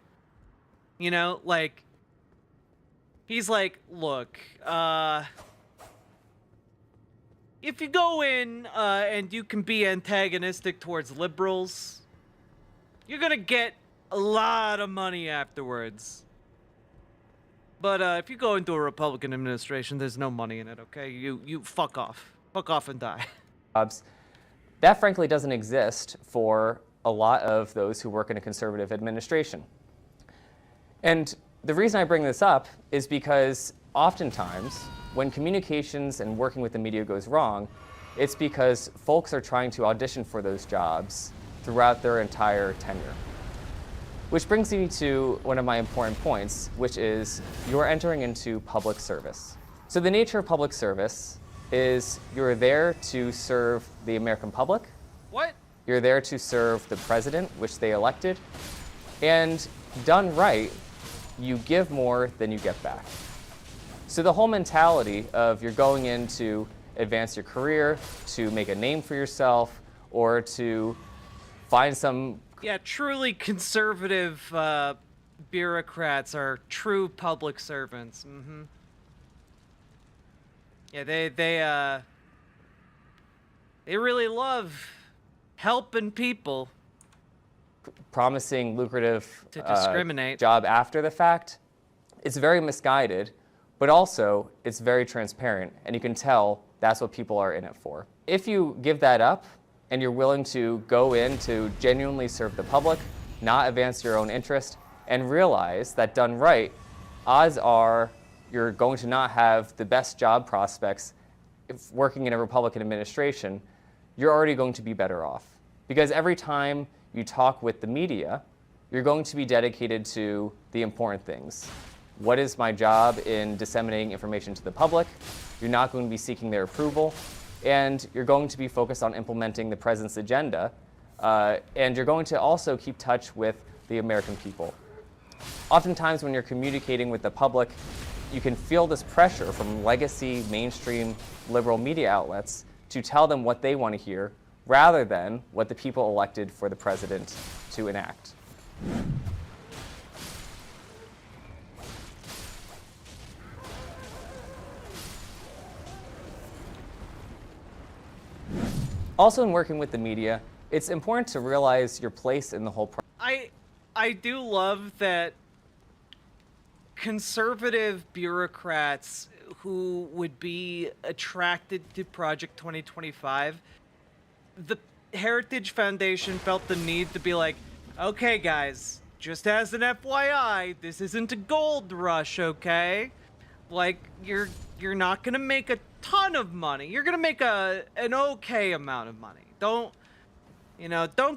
You know, like, he's like, look, if you go in and you can be antagonistic towards liberals, you're gonna get a lot of money afterwards. But if you go into a Republican administration, there's no money in it, okay? You fuck off. Fuck off and die. That frankly doesn't exist for a lot of those who work in a conservative administration. And the reason I bring this up is because oftentimes when communications and working with the media goes wrong, it's because folks are trying to audition for those jobs throughout their entire tenure. Which brings me to one of my important points, which is you're entering into public service. So the nature of public service is you're there to serve the American public. What? You're there to serve the president, which they elected. And done right, you give more than you get back. So the whole mentality of you're going in to advance your career, to make a name for yourself, or to find some... Yeah, truly conservative bureaucrats are true public servants. Mm-hmm. Yeah, they really love helping people. Promising lucrative to discriminate. Job after the fact. It's very misguided, but also it's very transparent, and you can tell that's what people are in it for. If you give that up, and you're willing to go in to genuinely serve the public, not advance your own interest, and realize that done right, odds are you're going to not have the best job prospects if working in a Republican administration. You're already going to be better off. Because every time you talk with the media, you're going to be dedicated to the important things. What is my job in disseminating information to the public? You're not going to be seeking their approval. And you're going to be focused on implementing the president's agenda, and you're going to also keep touch with the American people. Oftentimes when you're communicating with the public, you can feel this pressure from legacy, mainstream, liberal media outlets to tell them what they want to hear, rather than what the people elected for the president to enact. Also, in working with the media, it's important to realize your place in the whole process. I do love that conservative bureaucrats who would be attracted to Project 2025, the Heritage Foundation felt the need to be like, okay guys, just as an FYI, this isn't a gold rush, okay? Like, you're not gonna make a ton of money. You're gonna make an okay amount of money. Don't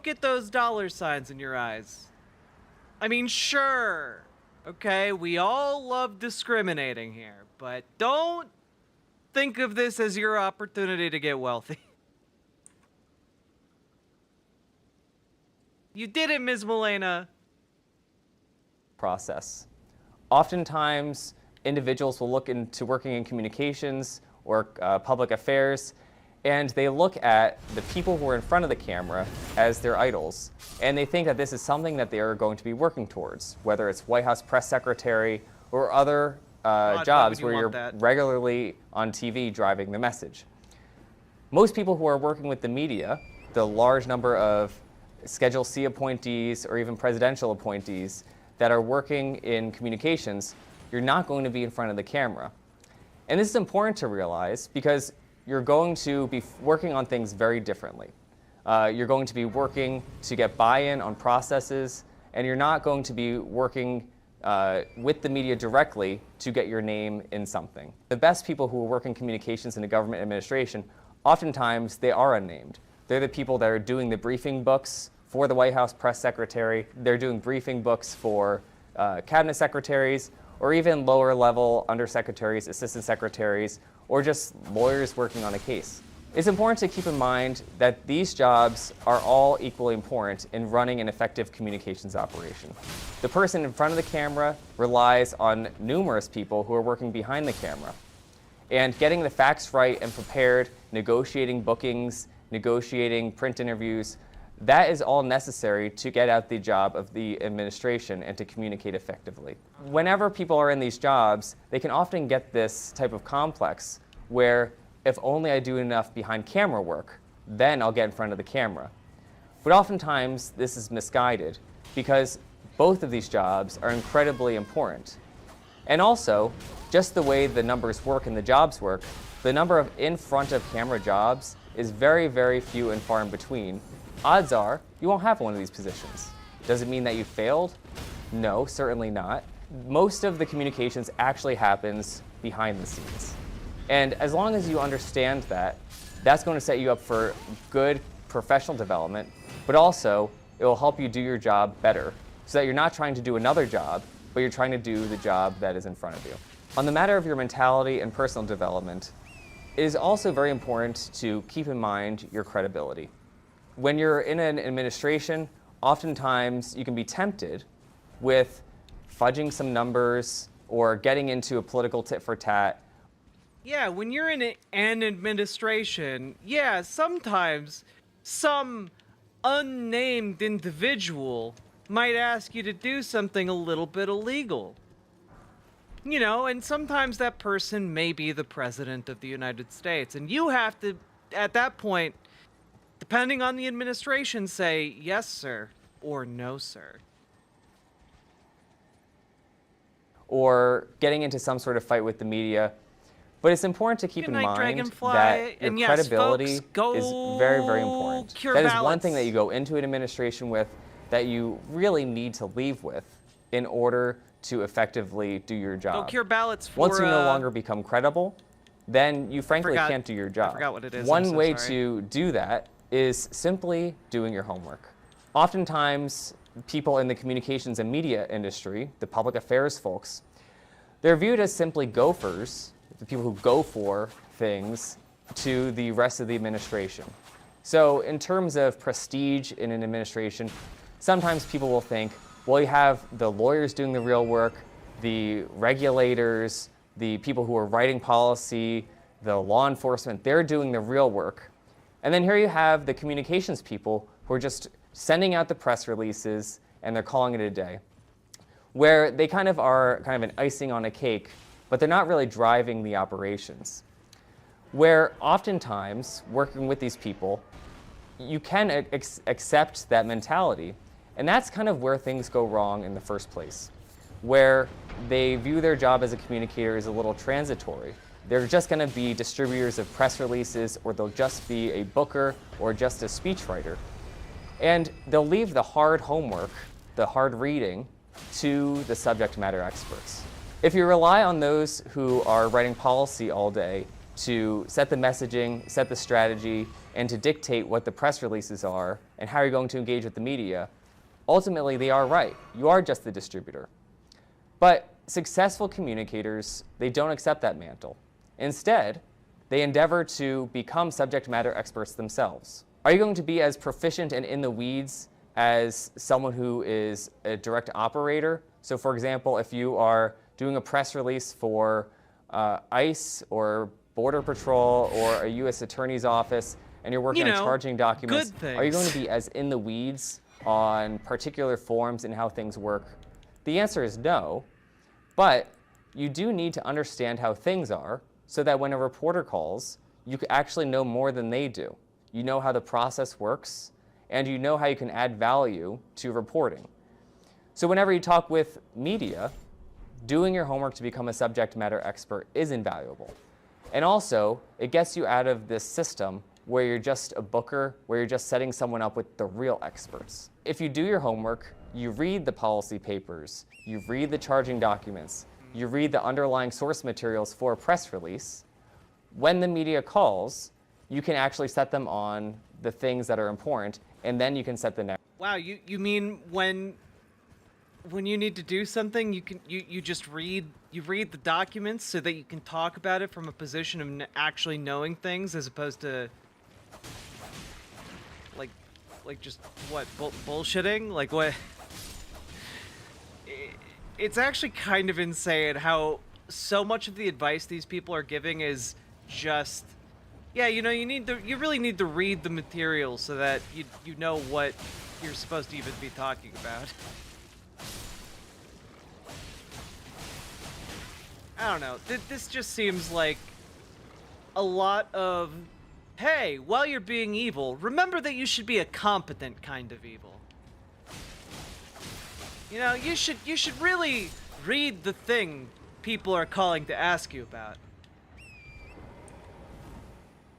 get those dollar signs in your eyes. I mean, sure, okay, we all love discriminating here, but don't think of this as your opportunity to get wealthy. You did it, Ms. Milena. Process. Oftentimes, individuals will look into working in communications or public affairs, and they look at the people who are in front of the camera as their idols, and they think that this is something that they are going to be working towards, whether it's White House press secretary or other jobs where you're regularly on TV driving the message. Most people who are working with the media, the large number of Schedule C appointees or even presidential appointees that are working in communications, you're not going to be in front of the camera. And this is important to realize because you're going to be working on things very differently. You're going to be working to get buy-in on processes, and you're not going to be working with the media directly to get your name in something. The best people who work in communications in a government administration, oftentimes they are unnamed. They're the people that are doing the briefing books for the White House press secretary. They're doing briefing books for cabinet secretaries, or even lower level undersecretaries, assistant secretaries, or just lawyers working on a case. It's important to keep in mind that these jobs are all equally important in running an effective communications operation. The person in front of the camera relies on numerous people who are working behind the camera. And getting the facts right and prepared, negotiating bookings, negotiating print interviews, that is all necessary to get out the job of the administration and to communicate effectively. Whenever people are in these jobs, they can often get this type of complex where if only I do enough behind camera work, then I'll get in front of the camera. But oftentimes this is misguided because both of these jobs are incredibly important. And also, just the way the numbers work and the jobs work, the number of in front of camera jobs is very, very few and far in between. Odds are you won't have one of these positions. Does it mean that you failed? No, certainly not. Most of the communications actually happens behind the scenes. And as long as you understand that, that's going to set you up for good professional development, but also it will help you do your job better so that you're not trying to do another job, but you're trying to do the job that is in front of you. On the matter of your mentality and personal development, it is also very important to keep in mind your credibility. When you're in an administration, oftentimes you can be tempted with fudging some numbers or getting into a political tit for tat. Yeah, when you're in an administration, yeah, sometimes some unnamed individual might ask you to do something a little bit illegal. You know, and sometimes that person may be the President of the United States, and you have to, at that point, depending on the administration, say, yes, sir, or no, sir. Or getting into some sort of fight with the media. But it's important to keep in mind that your credibility is very, very important. That is one thing that you go into an administration with that you really need to leave with in order to effectively do your job. Go cure ballots for, once you no longer become credible, then you frankly can't do your job. I forgot what it is. One way to do that is simply doing your homework. Oftentimes, people in the communications and media industry, the public affairs folks, they're viewed as simply gophers, the people who go for things, to the rest of the administration. So in terms of prestige in an administration, sometimes people will think, well, you have the lawyers doing the real work, the regulators, the people who are writing policy, the law enforcement, they're doing the real work. And then here you have the communications people who are just sending out the press releases and they're calling it a day, where they kind of are kind of an icing on a cake, but they're not really driving the operations. Where oftentimes, working with these people, you can accept that mentality. And that's kind of where things go wrong in the first place, where they view their job as a communicator as a little transitory. They're just going to be distributors of press releases, or they'll just be a booker or just a speechwriter. And they'll leave the hard homework, the hard reading, to the subject matter experts. If you rely on those who are writing policy all day to set the messaging, set the strategy, and to dictate what the press releases are and how you're going to engage with the media, ultimately they are right. You are just the distributor. But successful communicators, they don't accept that mantle. Instead, they endeavor to become subject matter experts themselves. Are you going to be as proficient and in the weeds as someone who is a direct operator? So for example, if you are doing a press release for ICE or Border Patrol or a U.S. Attorney's Office and you're working on charging documents, are you going to be as in the weeds on particular forms and how things work? The answer is no, but you do need to understand how things are so that when a reporter calls, you actually know more than they do. You know how the process works, and you know how you can add value to reporting. So whenever you talk with media, doing your homework to become a subject matter expert is invaluable. And also, it gets you out of this system where you're just a booker, where you're just setting someone up with the real experts. If you do your homework, you read the policy papers, you read the charging documents, you read the underlying source materials for a press release, when the media calls, you can actually set them on the things that are important, and then you can set the next. Wow, you mean when you need to do something, you just read the documents so that you can talk about it from a position of actually knowing things as opposed to like just what bullshitting? Like what? It's actually kind of insane how so much of the advice these people are giving is just, yeah, you really need to read the material so that you know what you're supposed to even be talking about. I don't know. This just seems like a lot of, hey, while you're being evil, remember that you should be a competent kind of evil. You know, you should really read the thing people are calling to ask you about.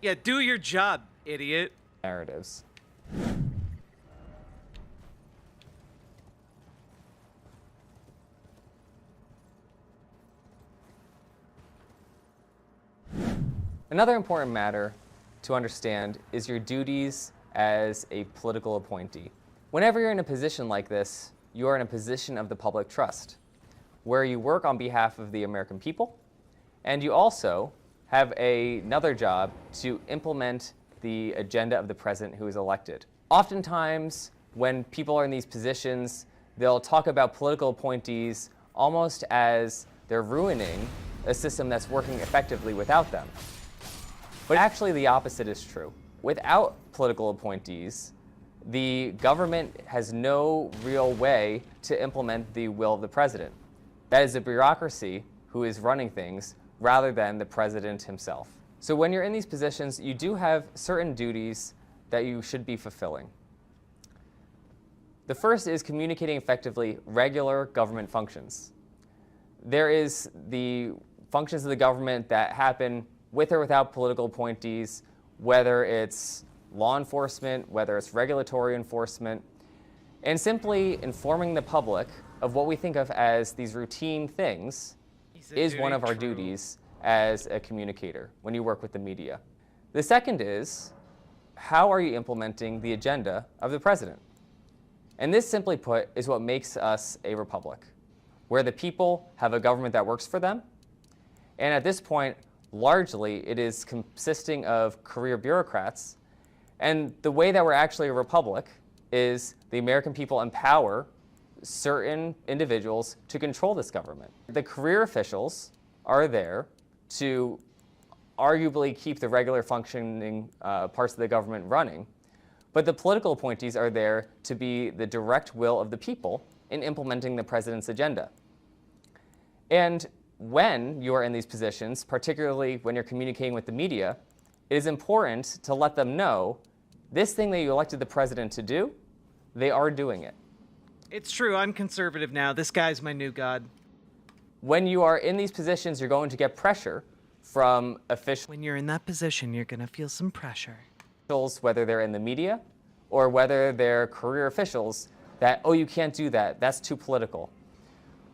Yeah, do your job, idiot. Narratives. Another important matter to understand is your duties as a political appointee. Whenever you're in a position like this, you are in a position of the public trust, where you work on behalf of the American people, and you also have another job to implement the agenda of the president who is elected. Oftentimes, when people are in these positions, they'll talk about political appointees almost as they're ruining a system that's working effectively without them. But actually, the opposite is true. Without political appointees, the government has no real way to implement the will of the president. That is a bureaucracy who is running things rather than the president himself. So when you're in these positions, you do have certain duties that you should be fulfilling. The first is communicating effectively regular government functions. There is the functions of the government that happen with or without political appointees, whether it's law enforcement, whether it's regulatory enforcement, and simply informing the public of what we think of as these routine things is one of our duties as a communicator when you work with the media. The second is, how are you implementing the agenda of the president? And this, simply put, is what makes us a republic, where the people have a government that works for them, and at this point, largely, it is consisting of career bureaucrats. And the way that we're actually a republic is the American people empower certain individuals to control this government. The career officials are there to arguably keep the regular functioning parts of the government running, but the political appointees are there to be the direct will of the people in implementing the president's agenda. And when you are in these positions, particularly when you're communicating with the media, it is important to let them know this thing that you elected the president to do, they are doing it. It's true, I'm conservative now. This guy's my new god. When you are in these positions, you're going to get pressure from officials. When you're in that position, you're going to feel some pressure. Whether they're in the media or whether they're career officials, that, oh, you can't do that, that's too political.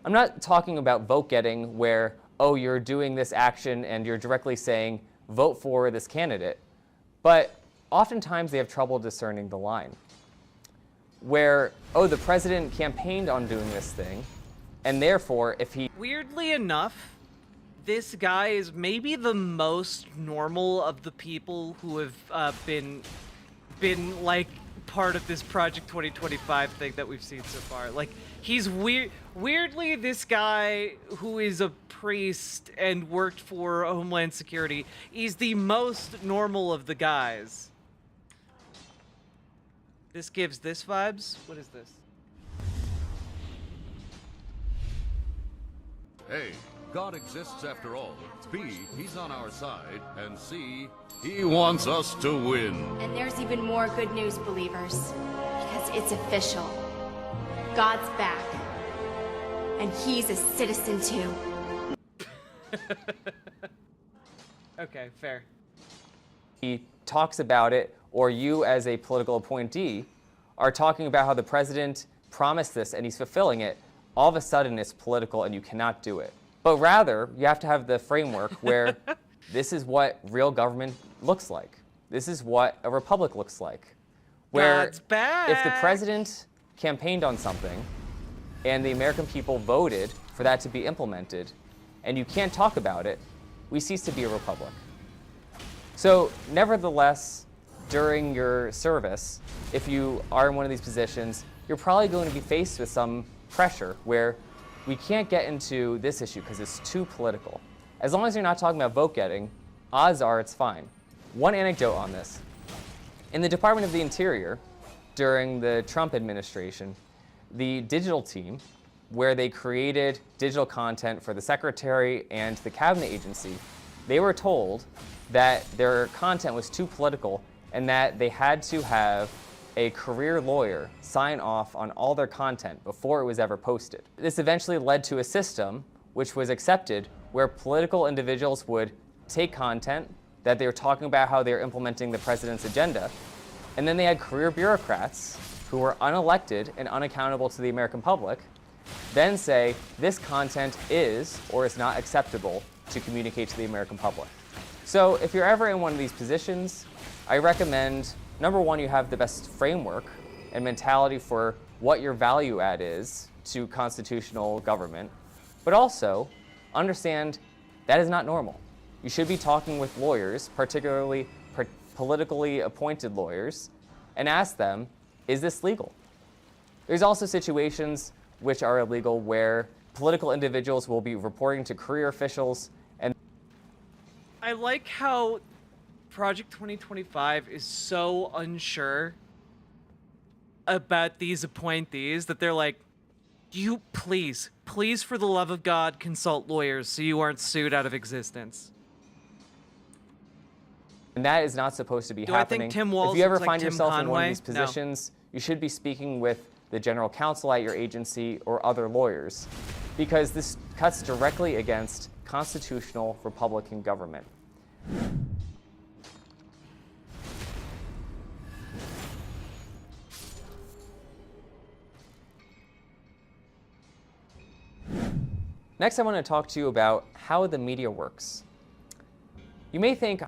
I'm not talking about vote getting where, oh, you're doing this action and you're directly saying, vote for this candidate. But oftentimes they have trouble discerning the line. Where, oh, the president campaigned on doing this thing, and therefore, if he... Weirdly enough, this guy is maybe the most normal of the people who have been like part of this Project 2025 thing that we've seen so far. Like, he's weirdly this guy who is a priest and worked for Homeland Security. He's the most normal of the guys. This gives this vibes. What is this? A, God exists after all. B, he's on our side. And C, he wants us to win. And there's even more good news, believers, because it's official. God's back. And he's a citizen too. Okay, fair. He talks about it, or you as a political appointee are talking about how the president promised this and he's fulfilling it, all of a sudden it's political and you cannot do it. But rather, you have to have the framework where this is what real government looks like. This is what a republic looks like. Where God's back. If the president campaigned on something and the American people voted for that to be implemented and you can't talk about it, we cease to be a republic. So nevertheless, during your service, if you are in one of these positions, you're probably going to be faced with some pressure where we can't get into this issue because it's too political. As long as you're not talking about vote getting, odds are it's fine. One anecdote on this. In the Department of the Interior, during the Trump administration, the digital team, where they created digital content for the secretary and the cabinet agency, they were told that their content was too political and that they had to have a career lawyer sign off on all their content before it was ever posted. This eventually led to a system which was accepted where political individuals would take content that they were talking about how they were implementing the president's agenda, and then they had career bureaucrats who were unelected and unaccountable to the American public, then say this content is or is not acceptable to communicate to the American public. So if you're ever in one of these positions, I recommend, number one, you have the best framework and mentality for what your value add is to constitutional government, but also understand that is not normal. You should be talking with lawyers, particularly politically appointed lawyers, and ask them, is this legal? There's also situations which are illegal where political individuals will be reporting to career officials and I like how Project 2025 is so unsure about these appointees that they're like, you please for the love of God, consult lawyers so you aren't sued out of existence. And that is not supposed to be happening. I think Tim Walz if you ever looks like find Tim yourself in one of Conway? these positions, you should be speaking with the general counsel at your agency or other lawyers, because this cuts directly against constitutional Republican government. Next, I want to talk to you about how the media works. You may think,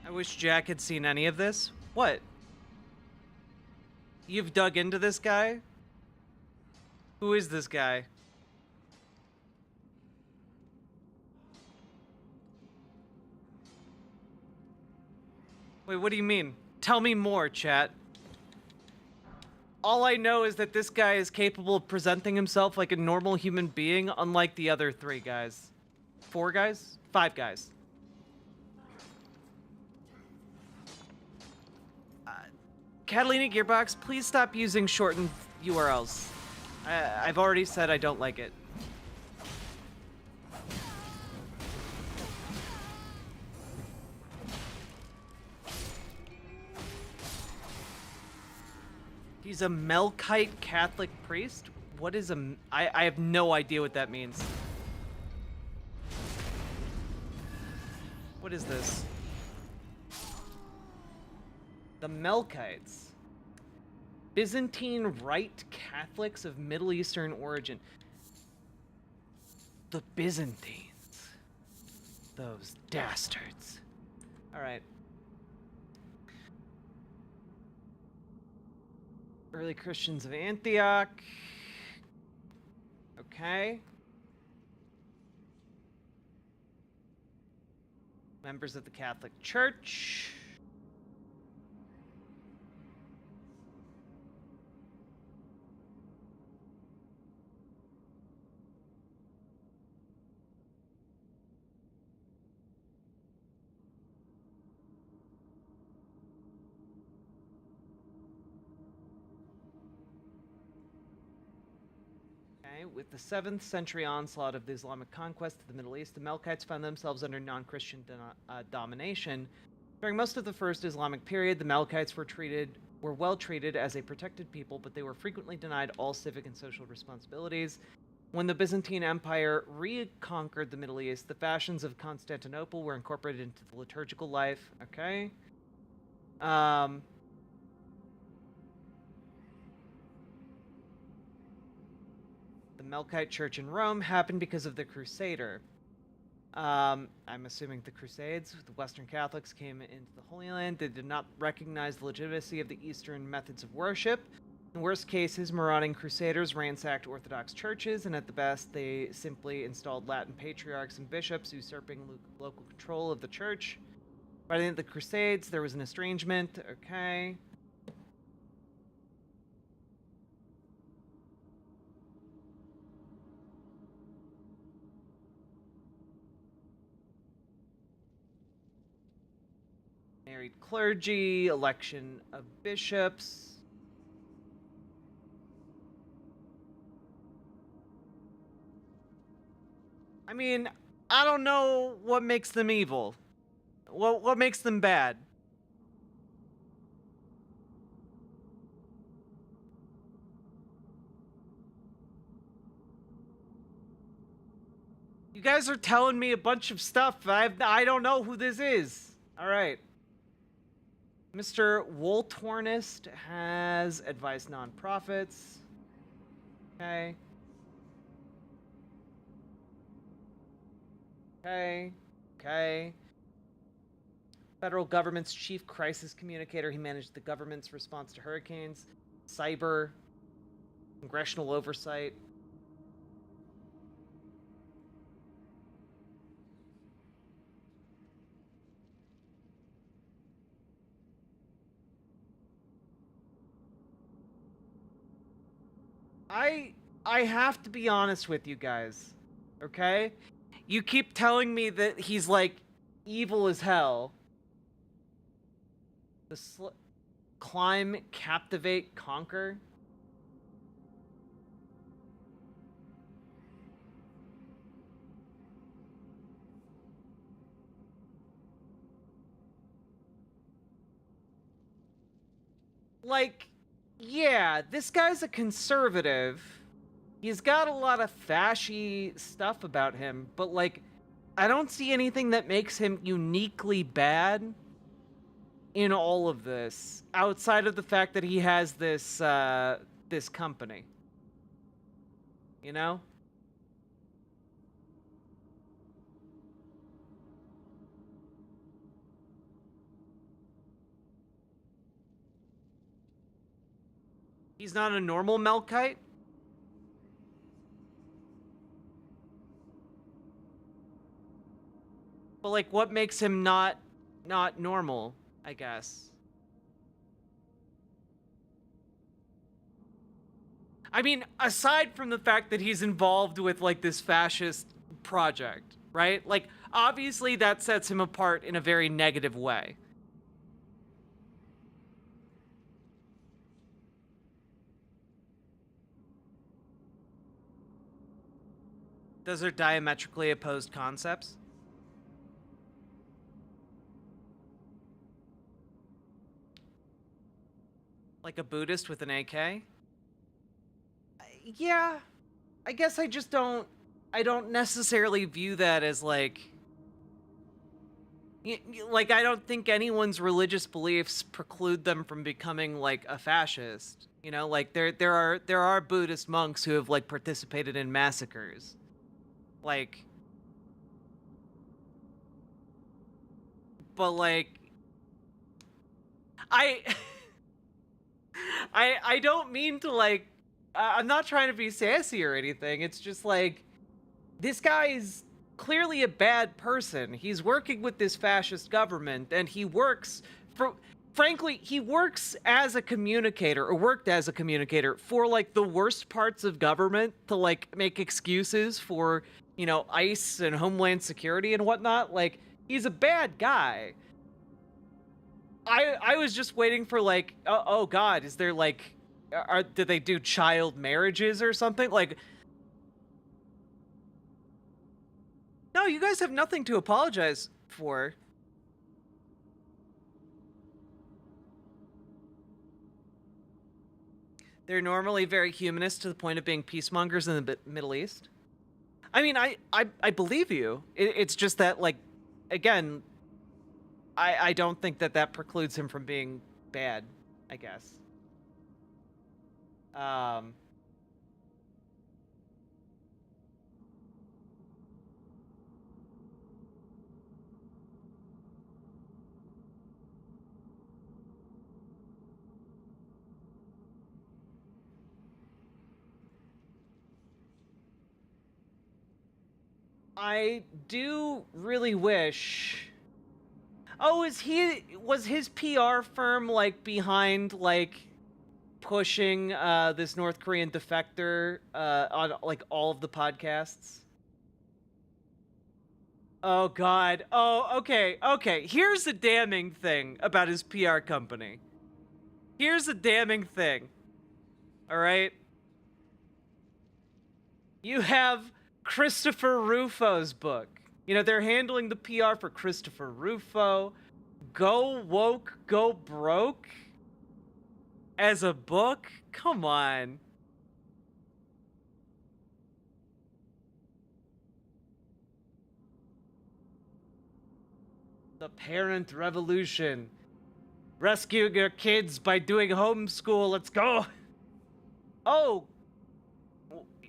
I wish Jack had seen any of this. What? You've dug into this guy? Who is this guy? Wait, what do you mean? Tell me more, chat. All I know is that this guy is capable of presenting himself like a normal human being, unlike the other 3 guys. 4 guys? 5 guys. Catalina Gearbox, please stop using shortened URLs. I've already said I don't like it. He's a Melkite Catholic priest? What is a... I have no idea what that means. What is this? The Melkites. Byzantine Rite Catholics of Middle Eastern origin. The Byzantines. Those dastards. Alright. Early Christians of Antioch. Okay. Members of the Catholic Church. With the 7th century onslaught of the Islamic conquest of the Middle East, the Melkites found themselves under non-Christian domination. During most of the first Islamic period, the Melkites were well treated as a protected people, but they were frequently denied all civic and social responsibilities. When the Byzantine Empire reconquered the Middle East, the fashions of Constantinople were incorporated into the liturgical life. Okay. The Melkite Church in Rome happened because of the Crusader. I'm assuming the Crusades. The Western Catholics came into the Holy Land. They did not recognize the legitimacy of the Eastern methods of worship. In worst cases, marauding Crusaders ransacked Orthodox churches, and at the best, they simply installed Latin patriarchs and bishops, usurping local control of the church. By the end of the Crusades, there was an estrangement. Okay. Married clergy, election of bishops. I mean, I don't know what makes them evil. What makes them bad? You guys are telling me a bunch of stuff. I don't know who this is. All right. Mr. Woltornist has advised nonprofits. Okay. Okay. Federal government's chief crisis communicator. He managed the government's response to hurricanes, cyber, congressional oversight. I have to be honest with you guys, okay? You keep telling me that he's like evil as hell. Climb, captivate, conquer. Like, yeah, this guy's a conservative. He's got a lot of fashy stuff about him, but like, I don't see anything that makes him uniquely bad in all of this, outside of the fact that he has this, this company. You know? He's not a normal Melkite? But like, what makes him not normal, I guess? I mean, aside from the fact that he's involved with like this fascist project, right? Like, obviously that sets him apart in a very negative way. Those are diametrically opposed concepts. Like a Buddhist with an AK? Yeah, I guess I just don't necessarily view that as like I don't think anyone's religious beliefs preclude them from becoming like a fascist. You know, like there are Buddhist monks who have like participated in massacres. Like, but like, I don't mean to like, I'm not trying to be sassy or anything. It's just like, this guy is clearly a bad person. He's working with this fascist government, and he works for, frankly, he works as a communicator, or worked as a communicator for like the worst parts of government to like make excuses for, you know, ICE and Homeland Security and whatnot. Like, he's a bad guy. I was just waiting for like, oh God, is there like, did they do child marriages or something? Like, no, you guys have nothing to apologize for. They're normally very humanist to the point of being peacemongers in the Middle East. I mean, I believe you. It's just that, like, again, I don't think that precludes him from being bad, I guess. I do really wish... Oh, was his PR firm, like, behind, like, pushing, this North Korean defector, on, like, all of the podcasts? Oh, God. Oh, okay. Here's the damning thing about his PR company. Here's the damning thing. Alright? You have Christopher Rufo's book. You know, they're handling the PR for Christopher Rufo. Go Woke, Go Broke? As a book? Come on. The Parent Revolution. Rescue your kids by doing homeschool. Let's go.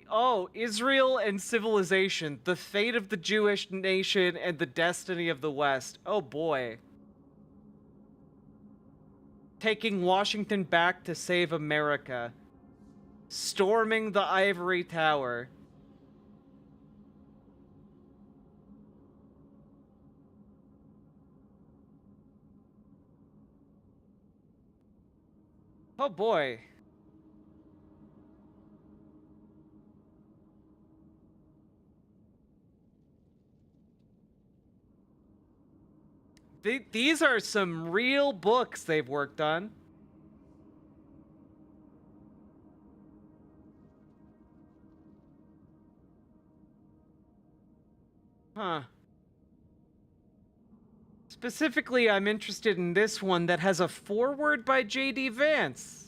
Oh, Israel and civilization, the fate of the Jewish nation and the destiny of the West. Oh boy. Taking Washington back to save America. Storming the ivory tower. Oh boy. These are some real books they've worked on. Huh. Specifically, I'm interested in this one that has a foreword by J.D. Vance.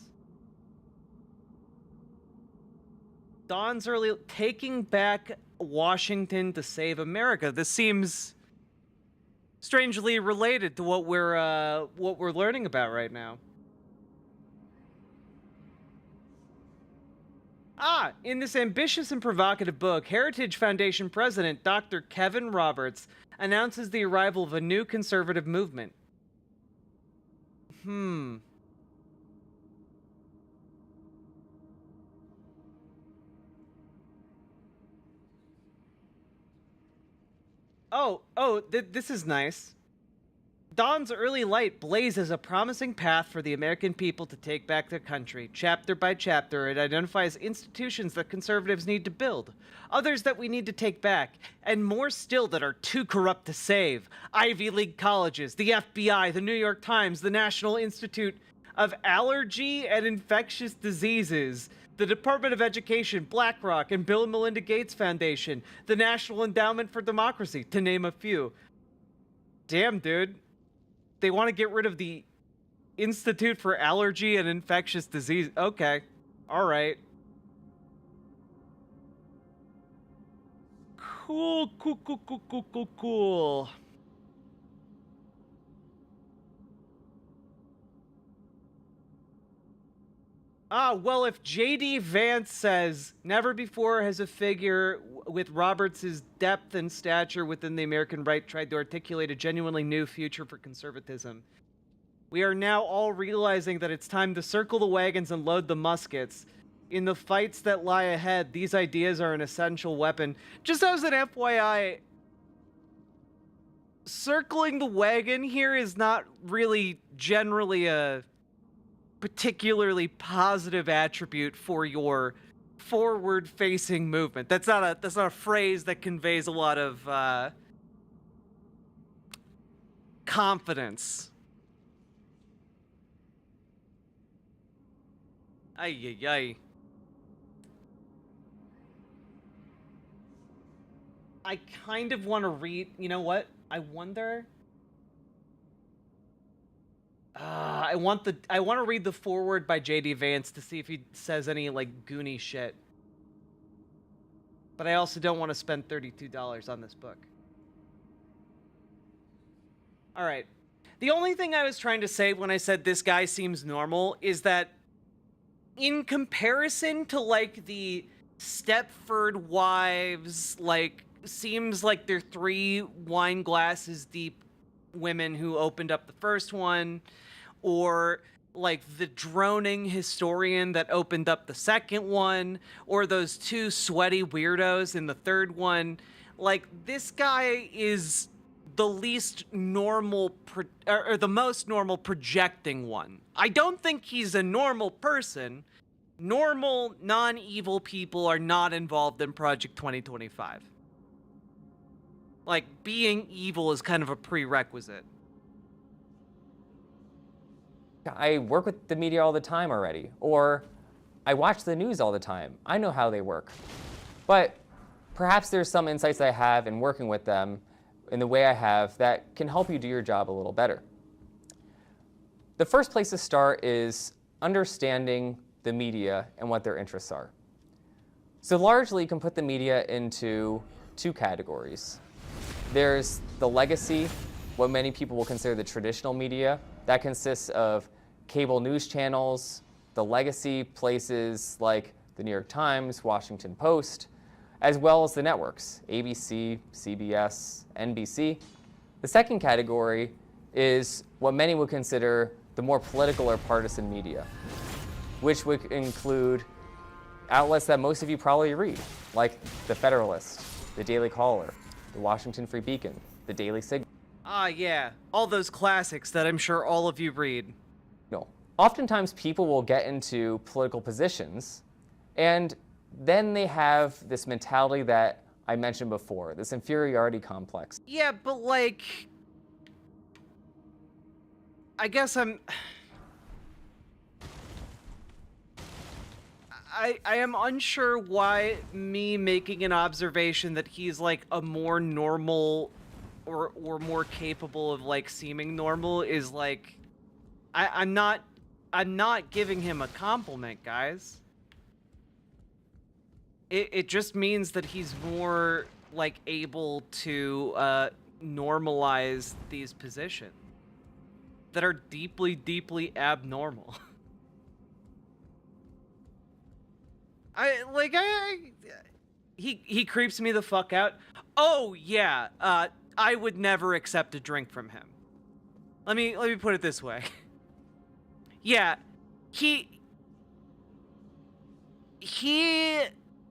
Don's early taking back Washington to save America. This seems strangely related to what we're learning about right now. In this ambitious and provocative book, Heritage Foundation President Dr. Kevin Roberts announces the arrival of a new conservative movement. This is nice. Dawn's early light blazes a promising path for the American people to take back their country. Chapter by chapter, it identifies institutions that conservatives need to build, others that we need to take back, and more still that are too corrupt to save. Ivy League colleges, the FBI, the New York Times, the National Institute of Allergy and Infectious Diseases, the Department of Education, BlackRock, and Bill and Melinda Gates Foundation, the National Endowment for Democracy, to name a few. Damn, dude. They want to get rid of the Institute for Allergy and Infectious Disease. Okay. All right. Cool. Well, if J.D. Vance says, never before has a figure with Roberts' depth and stature within the American right tried to articulate a genuinely new future for conservatism. We are now all realizing that it's time to circle the wagons and load the muskets. In the fights that lie ahead, these ideas are an essential weapon. Just as an FYI, circling the wagon here is not really generally a particularly positive attribute for your forward-facing movement. That's not a phrase that conveys a lot of confidence. Ay, ay, ay. I kind of want to read, you know what? I wonder. I want to read the foreword by J.D. Vance to see if he says any like Goonie shit. But I also don't want to spend $32 on this book. All right. The only thing I was trying to say when I said this guy seems normal is that in comparison to like the Stepford Wives, like seems like they're 3 wine glasses deep women who opened up the first one, or like the droning historian that opened up the second one, or those 2 sweaty weirdos in the third one. Like, this guy is the least normal, or the most normal projecting one. I don't think he's a normal person. Normal, non-evil people are not involved in Project 2025. Like, being evil is kind of a prerequisite. I work with the media all the time already, or I watch the news all the time. I know how they work. But perhaps there's some insights I have in working with them in the way I have that can help you do your job a little better. The first place to start is understanding the media and what their interests are. So largely you can put the media into 2 categories. There's the legacy, what many people will consider the traditional media. That consists of cable news channels, the legacy places like the New York Times, Washington Post, as well as the networks, ABC, CBS, NBC. The second category is what many would consider the more political or partisan media, which would include outlets that most of you probably read, like The Federalist, The Daily Caller, The Washington Free Beacon, The Daily Signal. Yeah, all those classics that I'm sure all of you read. No. Oftentimes people will get into political positions, and then they have this mentality that I mentioned before, this inferiority complex. Yeah, but like, I guess I am unsure why me making an observation that he's like a more normal or more capable of like seeming normal is like, I'm not giving him a compliment, guys. It just means that he's more like able to normalize these positions that are deeply, deeply abnormal. He creeps me the fuck out. Oh yeah, I would never accept a drink from him. Let me put it this way. Yeah, he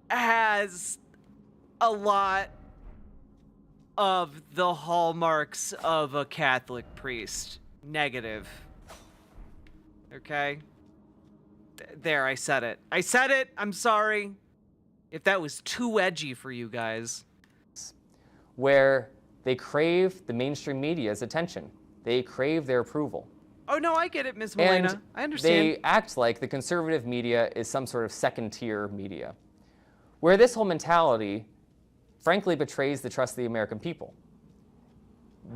has a lot of the hallmarks of a Catholic priest. Negative. Okay? There, I said it. I said it! I'm sorry if that was too edgy for you guys. Where they crave the mainstream media's attention. They crave their approval. Oh no, I get it, Ms. Molina. And I understand. they act like the conservative media is some sort of second-tier media, where this whole mentality, frankly, betrays the trust of the American people.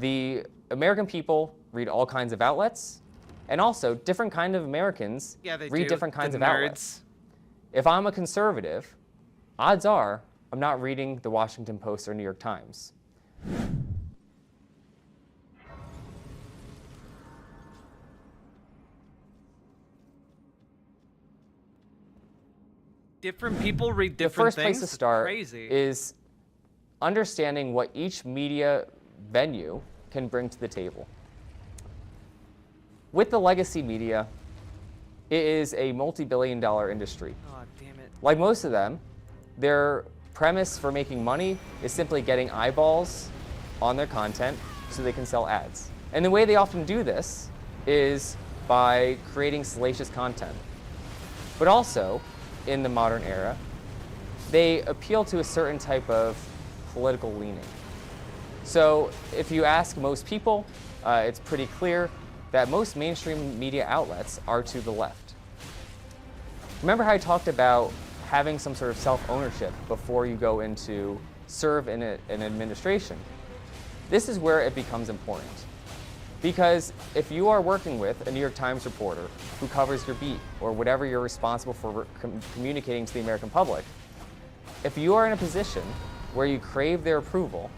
The American people read all kinds of outlets, and also different kind of Americans read different kinds of outlets. If I'm a conservative, odds are I'm not reading the Washington Post or New York Times. Different people read The different first things. place to start Crazy. is understanding what each media venue can bring to the table. With the legacy media, it is a multi-billion-dollar industry. Oh, damn it. Like most of them, their premise for making money is simply getting eyeballs on their content so they can sell ads. And the way they often do this is by creating salacious content. But also, in the modern era, they appeal to a certain type of political leaning. So if you ask most people, it's pretty clear that most mainstream media outlets are to the left. Remember how I talked about having some sort of self-ownership before you go into serve in an administration? This is where it becomes important. Because if you are working with a New York Times reporter who covers your beat or whatever you're responsible for communicating to the American public, if you are in a position where you crave their approval,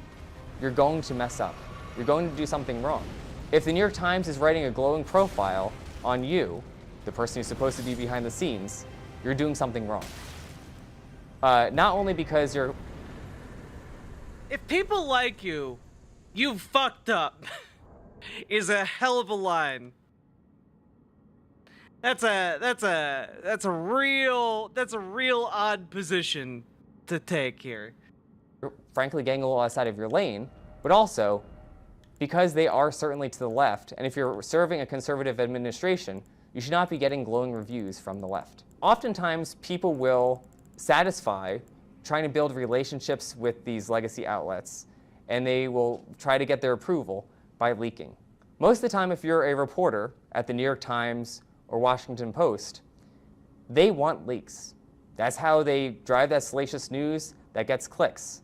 you're going to mess up. You're going to do something wrong. If the New York Times is writing a glowing profile on you, the person who's supposed to be behind the scenes, you're doing something wrong. Not only because you're... If people like you, you fucked up. Is a hell of a line. That's a real odd position to take here. You're frankly getting a little outside of your lane, but also because they are certainly to the left, and if you're serving a conservative administration, you should not be getting glowing reviews from the left. Oftentimes, people will satisfy trying to build relationships with these legacy outlets, and they will try to get their approval by leaking. Most of the time, if you're a reporter at the New York Times or Washington Post, they want leaks. That's how they drive that salacious news that gets clicks.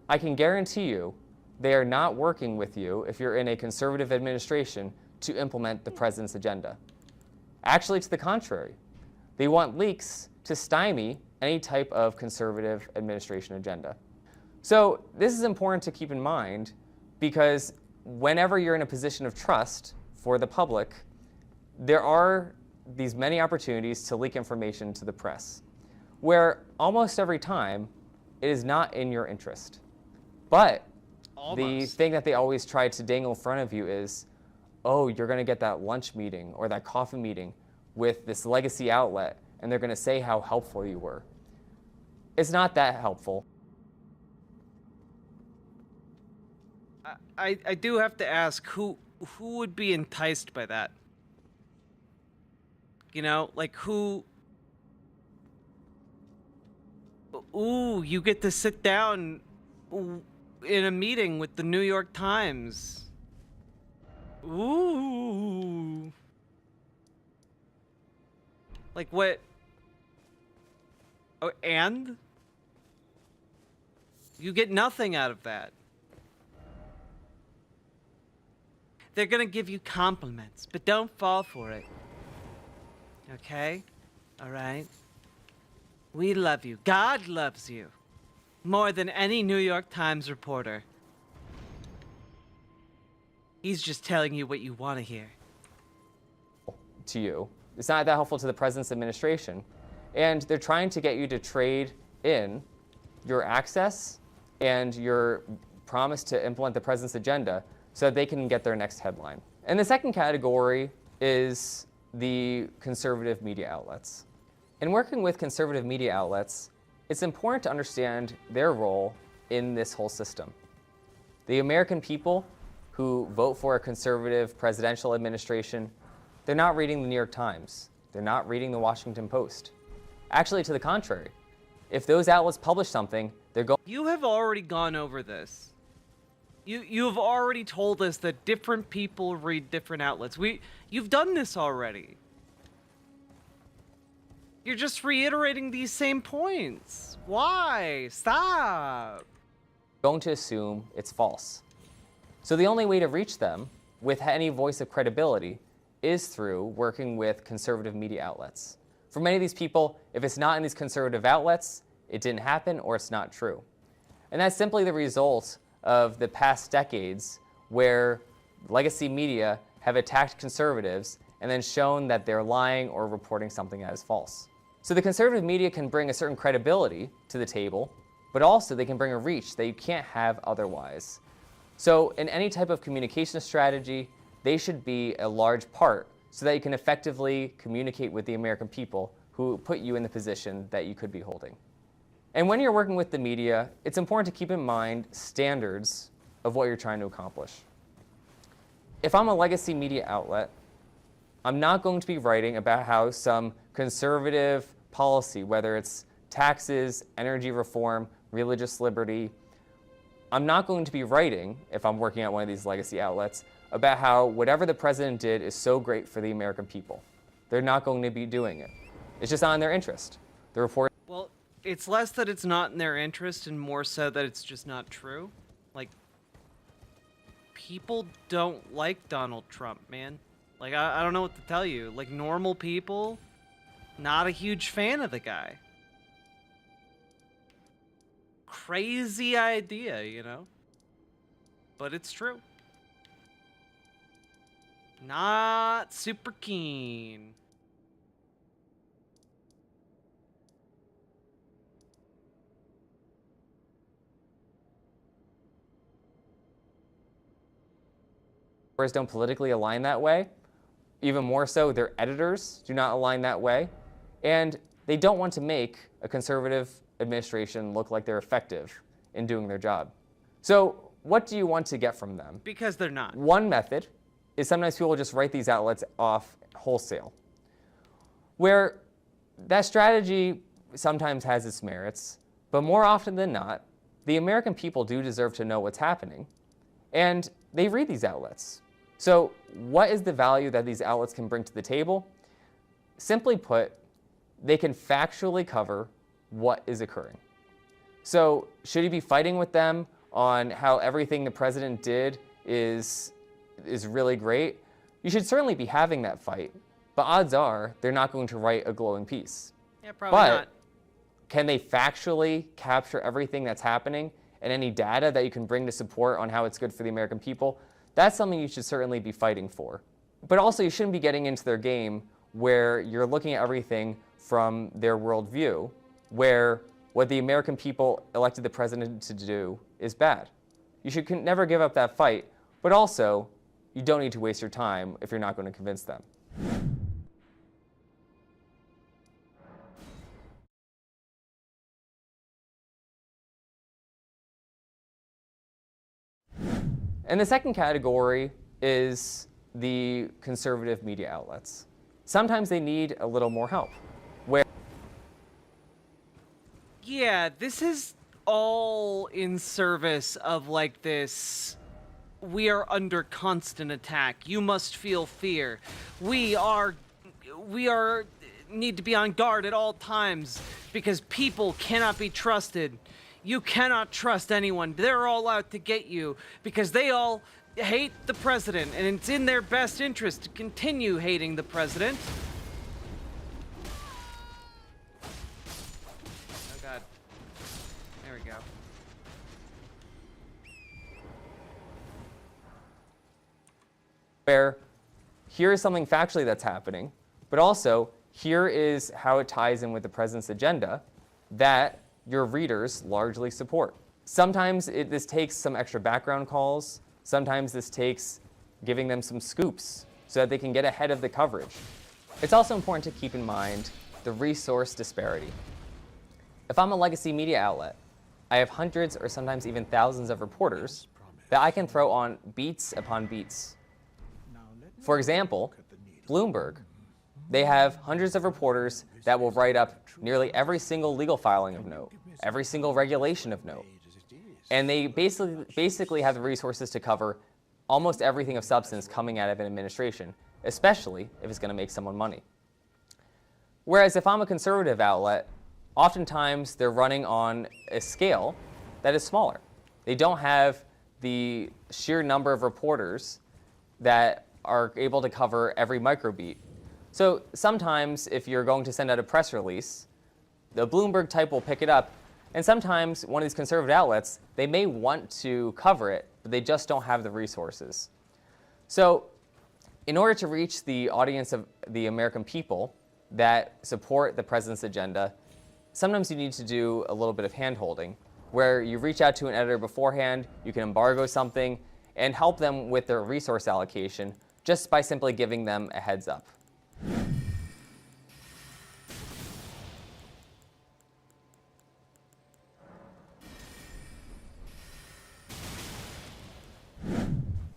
I can guarantee you they are not working with you if you're in a conservative administration to implement the president's agenda. Actually, to the contrary. They want leaks to stymie any type of conservative administration agenda. So this is important to keep in mind because whenever you're in a position of trust for the public, there are these many opportunities to leak information to the press, where almost every time it is not in your interest. But the thing that they always try to dangle in front of you is, oh, you're going to get that lunch meeting or that coffee meeting with this legacy outlet, and they're going to say how helpful you were. It's not that helpful. I do have to ask, who would be enticed by that? You know, like who... Ooh, you get to sit down in a meeting with the New York Times. Ooh. Like what? Oh, and? You get nothing out of that. They're gonna give you compliments, but don't fall for it. Okay? All right? We love you. God loves you. More than any New York Times reporter. He's just telling you what you want to hear. To you. It's not that helpful to the president's administration. And they're trying to get you to trade in your access and your promise to implement the president's agenda so that they can get their next headline. And the second category is the conservative media outlets. In working with conservative media outlets, it's important to understand their role in this whole system. The American people who vote for a conservative presidential administration, they're not reading the New York Times. They're not reading the Washington Post. Actually, to the contrary. If those outlets publish something, they're going... You have already gone over this. You have already told us that different people read different outlets. You've done this already. You're just reiterating these same points. Why? Stop. Going to assume it's false. So the only way to reach them with any voice of credibility is through working with conservative media outlets. For many of these people, if it's not in these conservative outlets, it didn't happen or it's not true. And that's simply the result of the past decades where legacy media have attacked conservatives and then shown that they're lying or reporting something as false. So the conservative media can bring a certain credibility to the table, but also they can bring a reach that you can't have otherwise. So in any type of communication strategy, they should be a large part so that you can effectively communicate with the American people who put you in the position that you could be holding. And when you're working with the media, it's important to keep in mind standards of what you're trying to accomplish. If I'm a legacy media outlet, I'm not going to be writing about how some conservative policy, whether it's taxes, energy reform, religious liberty, I'm not going to be writing, if I'm working at one of these legacy outlets, about how whatever the president did is so great for the American people. They're not going to be doing it. It's just not in their interest. The report. Well, it's less that it's not in their interest and more so that it's just not true. Like, people don't like Donald Trump, man. Like, I don't know what to tell you. Like, normal people, not a huge fan of the guy. Crazy idea, you know? But it's true. Not super keen. Don't politically align that way. Even more so, their editors do not align that way. And they don't want to make a conservative administration look like they're effective in doing their job. So what do you want to get from them? Because they're not. One method is sometimes people just write these outlets off wholesale, where that strategy sometimes has its merits, but more often than not, the American people do deserve to know what's happening, and they read these outlets. So what is the value that these outlets can bring to the table? Simply put, they can factually cover what is occurring. So should you be fighting with them on how everything the president did is really great? You should certainly be having that fight, but odds are they're not going to write a glowing piece. Yeah, probably not. Can they factually capture everything that's happening and any data that you can bring to support on how it's good for the American people? That's something you should certainly be fighting for. But also, you shouldn't be getting into their game where you're looking at everything from their worldview, where what the American people elected the president to do is bad. You should never give up that fight, but also, you don't need to waste your time if you're not going to convince them. And the second category is the conservative media outlets. Sometimes they need a little more help. Yeah, this is all in service of like this, we are under constant attack. You must feel fear. We need to be on guard at all times because people cannot be trusted. You cannot trust anyone. They're all out to get you because they all hate the president, and it's in their best interest to continue hating the president. Oh God. There we go. Where here is something factually that's happening, but also here is how it ties in with the president's agenda that your readers largely support. Sometimes this takes some extra background calls. Sometimes this takes giving them some scoops so that they can get ahead of the coverage. It's also important to keep in mind the resource disparity. If I'm a legacy media outlet, I have hundreds or sometimes even thousands of reporters that I can throw on beats upon beats. For example, Bloomberg. They have hundreds of reporters that will write up nearly every single legal filing of note, every single regulation of note. And they basically have the resources to cover almost everything of substance coming out of an administration, especially if it's going to make someone money. Whereas if I'm a conservative outlet, oftentimes they're running on a scale that is smaller. They don't have the sheer number of reporters that are able to cover every microbeat. So sometimes if you're going to send out a press release, the Bloomberg type will pick it up, and sometimes one of these conservative outlets, they may want to cover it, but they just don't have the resources. So in order to reach the audience of the American people, that support the president's agenda, sometimes you need to do a little bit of hand-holding, where you reach out to an editor beforehand, you can embargo something, and help them with their resource allocation just by simply giving them a heads up.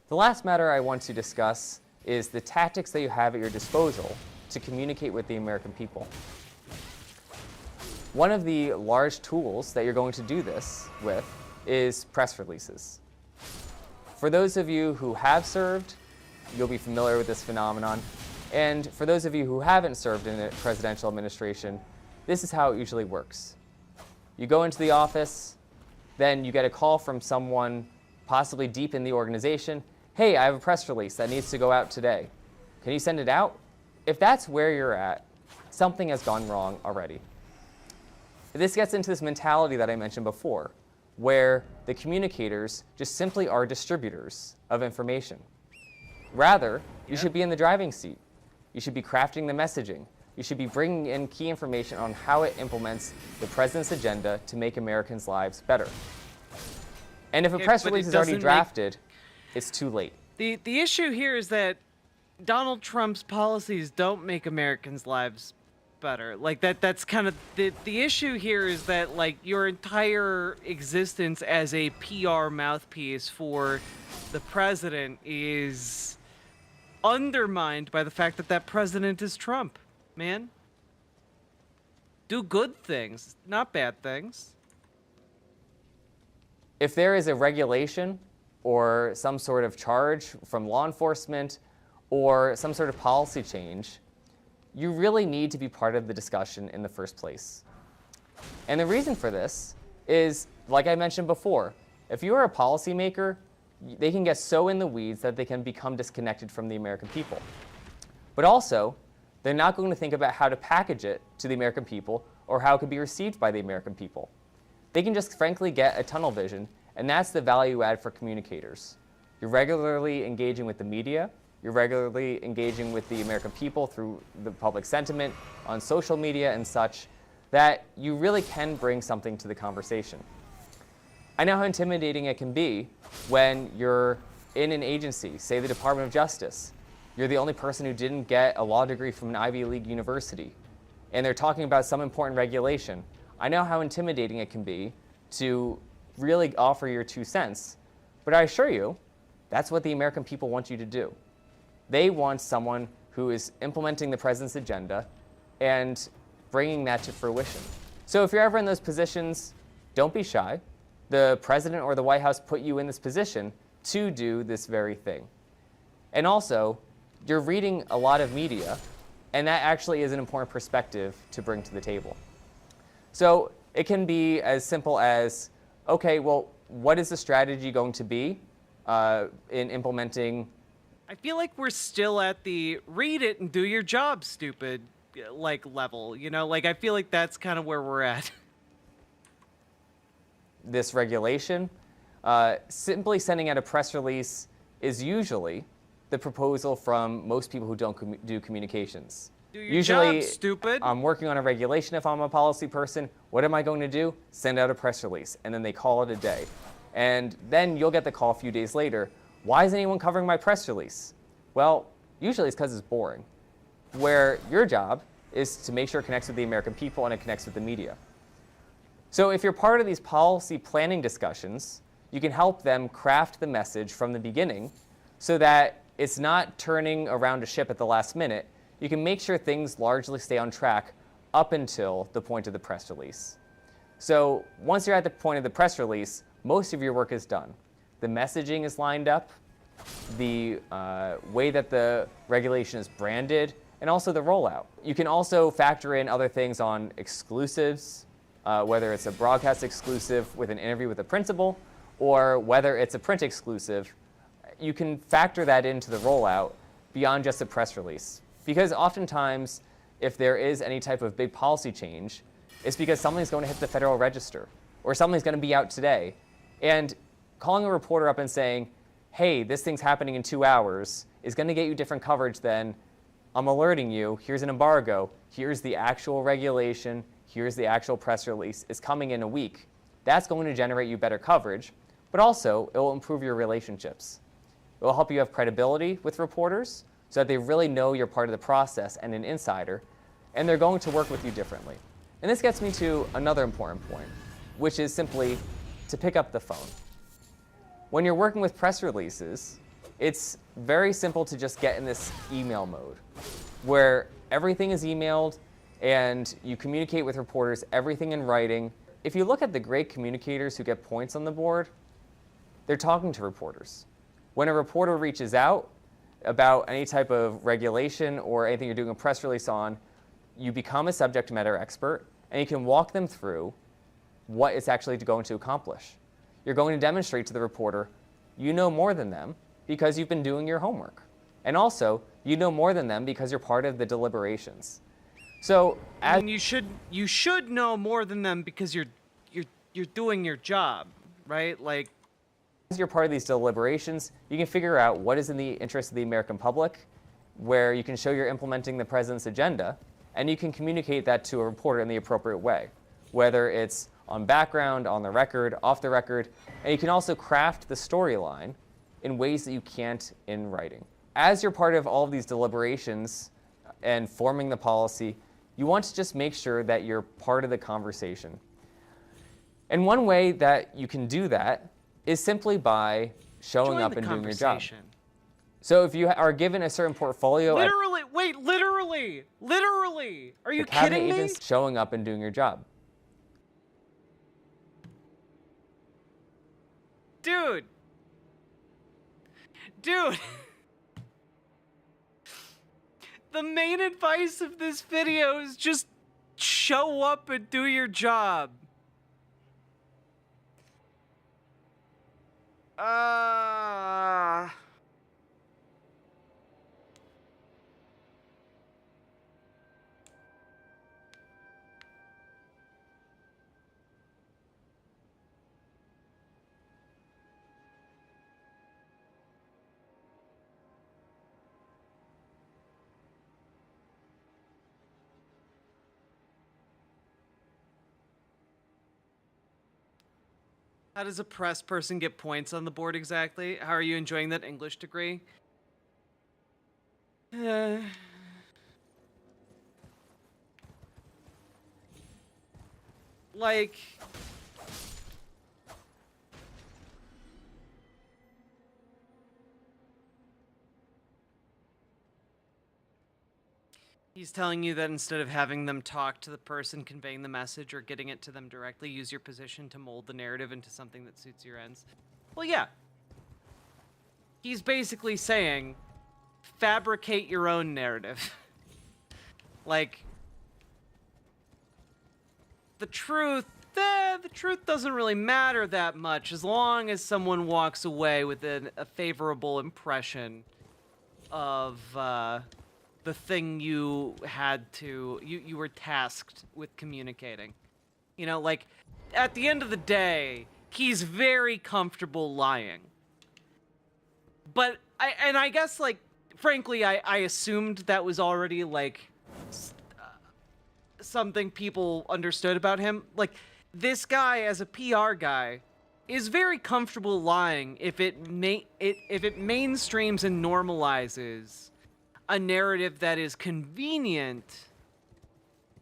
The last matter I want to discuss is the tactics that you have at your disposal to communicate with the American people. One of the large tools that you're going to do this with is press releases. For those of you who have served, you'll be familiar with this phenomenon. And for those of you who haven't served in a presidential administration, this is how it usually works. You go into the office, then you get a call from someone possibly deep in the organization. Hey, I have a press release that needs to go out today. Can you send it out? If that's where you're at, something has gone wrong already. This gets into this mentality that I mentioned before, where the communicators just simply are distributors of information. Rather, you should be in the driving seat. You should be crafting the messaging. You should be bringing in key information on how it implements the president's agenda to make Americans' lives better. And if a press release is already drafted, it's too late. The issue here is that Donald Trump's policies don't make Americans' lives better. Like that's kind of the issue here is that like your entire existence as a PR mouthpiece for the president is undermined by the fact that that president is Trump, man. Do good things, not bad things. If there is a regulation or some sort of charge from law enforcement or some sort of policy change, you really need to be part of the discussion in the first place. And the reason for this is, like I mentioned before, if you are a policymaker, they can get so in the weeds that they can become disconnected from the American people. But also, they're not going to think about how to package it to the American people or how it could be received by the American people. They can just frankly get a tunnel vision, and that's the value add for communicators. You're regularly engaging with the media, you're regularly engaging with the American people through the public sentiment on social media and such, that you really can bring something to the conversation. I know how intimidating it can be when you're in an agency, say the Department of Justice. You're the only person who didn't get a law degree from an Ivy League university, and they're talking about some important regulation. I know how intimidating it can be to really offer your 2 cents, but I assure you, that's what the American people want you to do. They want someone who is implementing the president's agenda and bringing that to fruition. So if you're ever in those positions, don't be shy. The president or the White House put you in this position to do this very thing. And also, you're reading a lot of media, and that actually is an important perspective to bring to the table. So it can be as simple as, okay, well, what is the strategy going to be in implementing? I feel like we're still at the read it and do your job, stupid, like level. You know, like I feel like that's kind of where we're at. This regulation, simply sending out a press release is usually the proposal from most people who don't do communications. Do your Usually, job, stupid. I'm working on a regulation if I'm a policy person. What am I going to do? Send out a press release, and then they call it a day. And then you'll get the call a few days later. Why isn't anyone covering my press release? Well, usually it's because it's boring. Where your job is to make sure it connects with the American people and it connects with the media. So if you're part of these policy planning discussions, you can help them craft the message from the beginning so that it's not turning around a ship at the last minute. You can make sure things largely stay on track up until the point of the press release. So once you're at the point of the press release, most of your work is done. The messaging is lined up, the way that the regulation is branded, and also the rollout. You can also factor in other things on exclusives, whether it's a broadcast exclusive with an interview with a principal, or whether it's a print exclusive. You can factor that into the rollout beyond just a press release. Because oftentimes, if there is any type of big policy change, it's because something's going to hit the Federal Register, or something's going to be out today. And calling a reporter up and saying, hey, this thing's happening in 2 hours, is going to get you different coverage than I'm alerting you, here's an embargo, here's the actual regulation, here's the actual press release, it's coming in a week. That's going to generate you better coverage, but also it will improve your relationships. It will help you have credibility with reporters so that they really know you're part of the process and an insider, and they're going to work with you differently. And this gets me to another important point, which is simply to pick up the phone. When you're working with press releases, it's very simple to just get in this email mode where everything is emailed and you communicate with reporters, everything in writing. If you look at the great communicators who get points on the board, they're talking to reporters. When a reporter reaches out about any type of regulation or anything you're doing a press release on, you become a subject matter expert and you can walk them through what it's actually going to accomplish. You're going to demonstrate to the reporter you know more than them because you've been doing your homework. And also, you know more than them because you're part of the deliberations. So, and you should know more than them because you're doing your job, right? Like, as you're part of these deliberations, you can figure out what is in the interest of the American public, where you can show you're implementing the president's agenda, and you can communicate that to a reporter in the appropriate way, whether it's on background, on the record, off the record, and you can also craft the storyline in ways that you can't in writing. As you're part of all of these deliberations and forming the policy, you want to just make sure that you're part of the conversation. And one way that you can do that is simply by showing up and doing your job. So if you are given a certain portfolio... Literally! Are you kidding me? Agents showing up and doing your job. Dude! The main advice of this video is just show up and do your job. How does a press person get points on the board exactly? How are you enjoying that English degree? Like... He's telling you that instead of having them talk to the person conveying the message or getting it to them directly, use your position to mold the narrative into something that suits your ends. Well, yeah. He's basically saying, fabricate your own narrative. Like, the truth doesn't really matter that much as long as someone walks away with a favorable impression of, the thing you were tasked with communicating. You know, like, at the end of the day, he's very comfortable lying. But, I guess, like, frankly, I assumed that was already, like, something people understood about him. Like, this guy, as a PR guy, is very comfortable lying if it mainstreams and normalizes a narrative that is convenient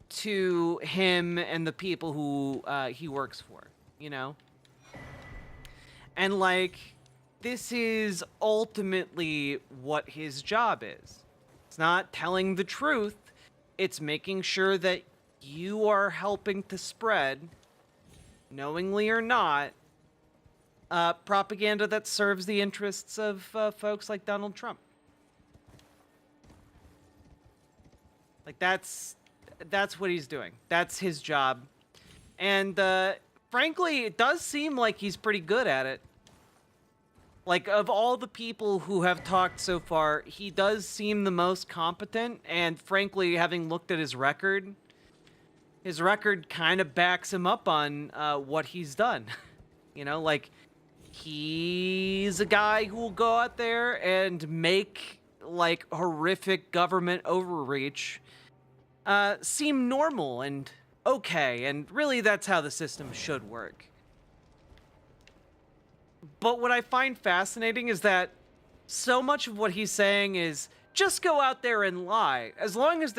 to him and the people who he works for, you know? And, like, this is ultimately what his job is. It's not telling the truth. It's making sure that you are helping to spread, knowingly or not, propaganda that serves the interests of folks like Donald Trump. Like, that's what he's doing. That's his job. And, frankly, it does seem like he's pretty good at it. Like, of all the people who have talked so far, he does seem the most competent. And, frankly, having looked at his record kind of backs him up on what he's done. You know, like, he's a guy who will go out there and make like horrific government overreach seem normal and okay, and really that's how the system should work. But what I find fascinating is that so much of what he's saying is just go out there and lie. As long as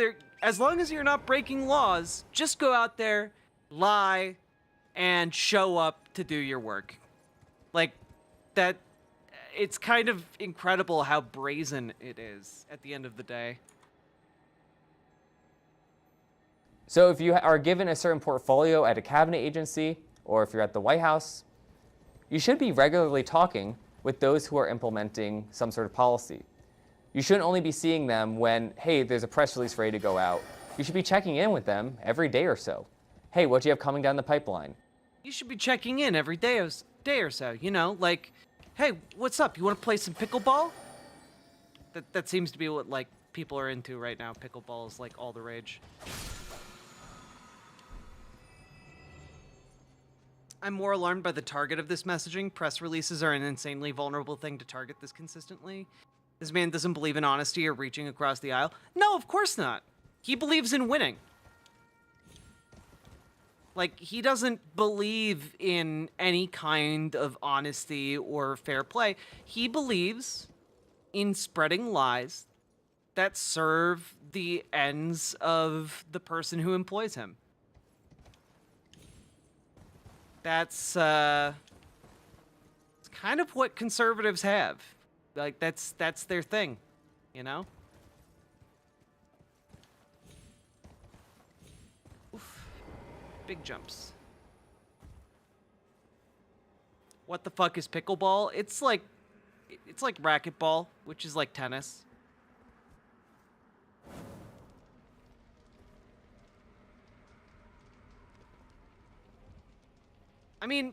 you're not breaking laws, just go out there, lie, and show up to do your work. Like that, it's kind of incredible how brazen it is at the end of the day. So if you are given a certain portfolio at a cabinet agency, or if you're at the White House, you should be regularly talking with those who are implementing some sort of policy. You shouldn't only be seeing them when, hey, there's a press release ready to go out. You should be checking in with them every day or so. Hey, what do you have coming down the pipeline? You should be checking in every day or so, you know, like, hey, what's up? You want to play some pickleball? That seems to be what, like, people are into right now. Pickleball is, like, all the rage. I'm more alarmed by the target of this messaging. Press releases are an insanely vulnerable thing to target this consistently. This man doesn't believe in honesty or reaching across the aisle. No, of course not. He believes in winning. Like, he doesn't believe in any kind of honesty or fair play. He believes in spreading lies that serve the ends of the person who employs him. That's it's kind of what conservatives have. Like, that's their thing, you know? Oof. Big jumps. What the fuck is pickleball? It's like racquetball, which is like tennis. I mean,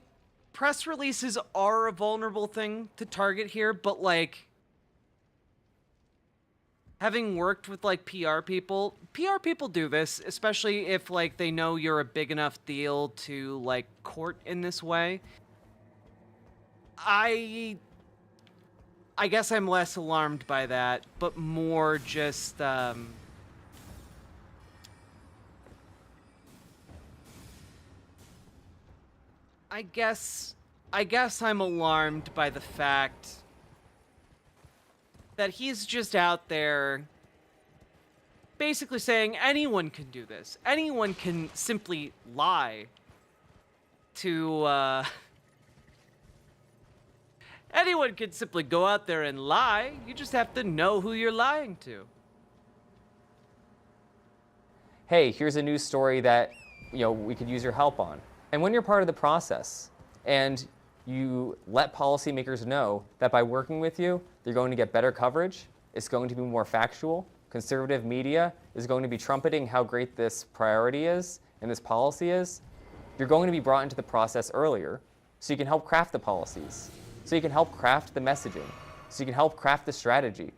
press releases are a vulnerable thing to target here, but, like, having worked with, like, PR people do this, especially if, like, they know you're a big enough deal to, like, court in this way. I guess I'm less alarmed by that, but more just, I guess I'm alarmed by the fact that he's just out there basically saying anyone can do this. Anyone can simply lie to, anyone can simply go out there and lie. You just have to know who you're lying to. Hey, here's a news story that, you know, we could use your help on. And when you're part of the process and you let policymakers know that by working with you, they're going to get better coverage, it's going to be more factual, conservative media is going to be trumpeting how great this priority is and this policy is, you're going to be brought into the process earlier so you can help craft the policies, so you can help craft the messaging, so you can help craft the strategy.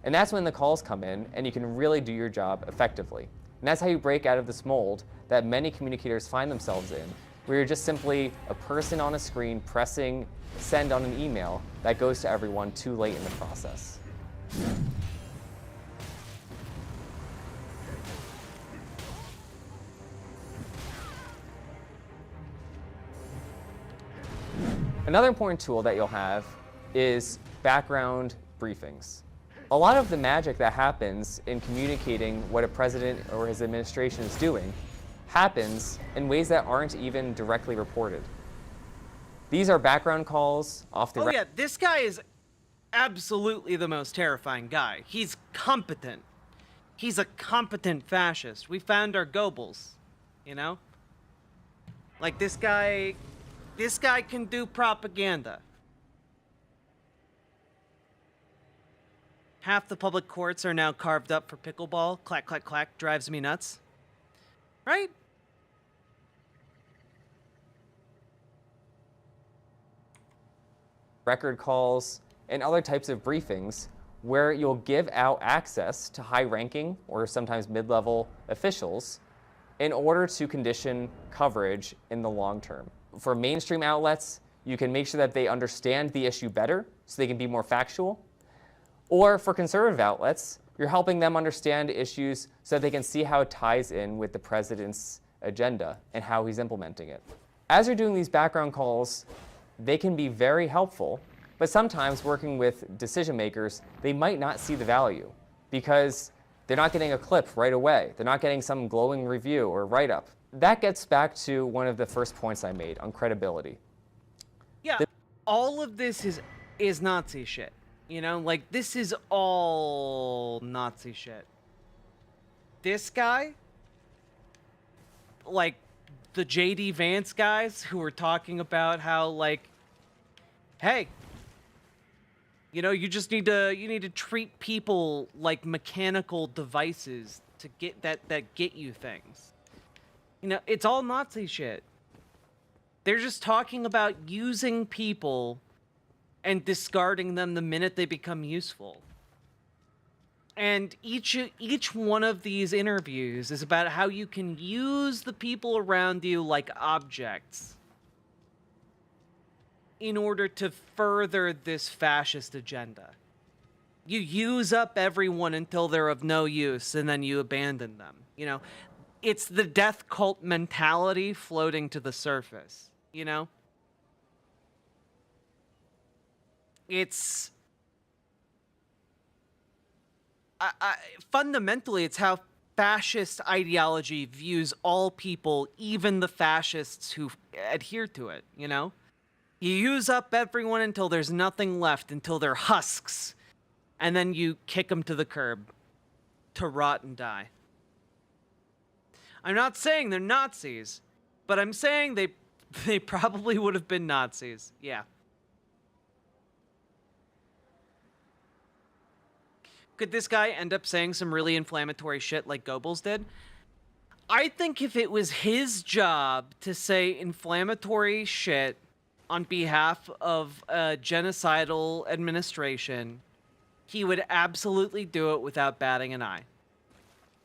And that's when the calls come in and you can really do your job effectively. And that's how you break out of this mold that many communicators find themselves in, where you're just simply a person on a screen pressing send on an email that goes to everyone too late in the process. Another important tool that you'll have is background briefings. A lot of the magic that happens in communicating what a president or his administration is doing happens in ways that aren't even directly reported. These are background calls off the yeah, this guy is absolutely the most terrifying guy. He's competent. He's a competent fascist. We found our Goebbels, you know? Like, this guy can do propaganda. Half the public courts are now carved up for pickleball. Clack, clack, clack, drives me nuts. Right? Record calls and other types of briefings where you'll give out access to high-ranking or sometimes mid-level officials in order to condition coverage in the long term. For mainstream outlets, you can make sure that they understand the issue better so they can be more factual. Or for conservative outlets, you're helping them understand issues so that they can see how it ties in with the president's agenda and how he's implementing it. As you're doing these background calls, they can be very helpful, but sometimes working with decision makers, they might not see the value because they're not getting a clip right away. They're not getting some glowing review or write-up. That gets back to one of the first points I made on credibility. Yeah, all of this is Nazi shit. You know, like, this is all Nazi shit. This guy, like, the J.D. Vance guys who were talking about how, like, hey, you know, you need to treat people like mechanical devices to get that get you things. You know, it's all Nazi shit. They're just talking about using people and discarding them the minute they become useful. And each one of these interviews is about how you can use the people around you like objects in order to further this fascist agenda. You use up everyone until they're of no use, and then you abandon them. You know, it's the death cult mentality floating to the surface, you know? It's... fundamentally, it's how fascist ideology views all people, even the fascists who adhere to it, you know? You use up everyone until there's nothing left, until they're husks, and then you kick them to the curb to rot and die. I'm not saying they're Nazis, but I'm saying they probably would have been Nazis. Yeah. Could this guy end up saying some really inflammatory shit like Goebbels did? I think if it was his job to say inflammatory shit on behalf of a genocidal administration, he would absolutely do it without batting an eye.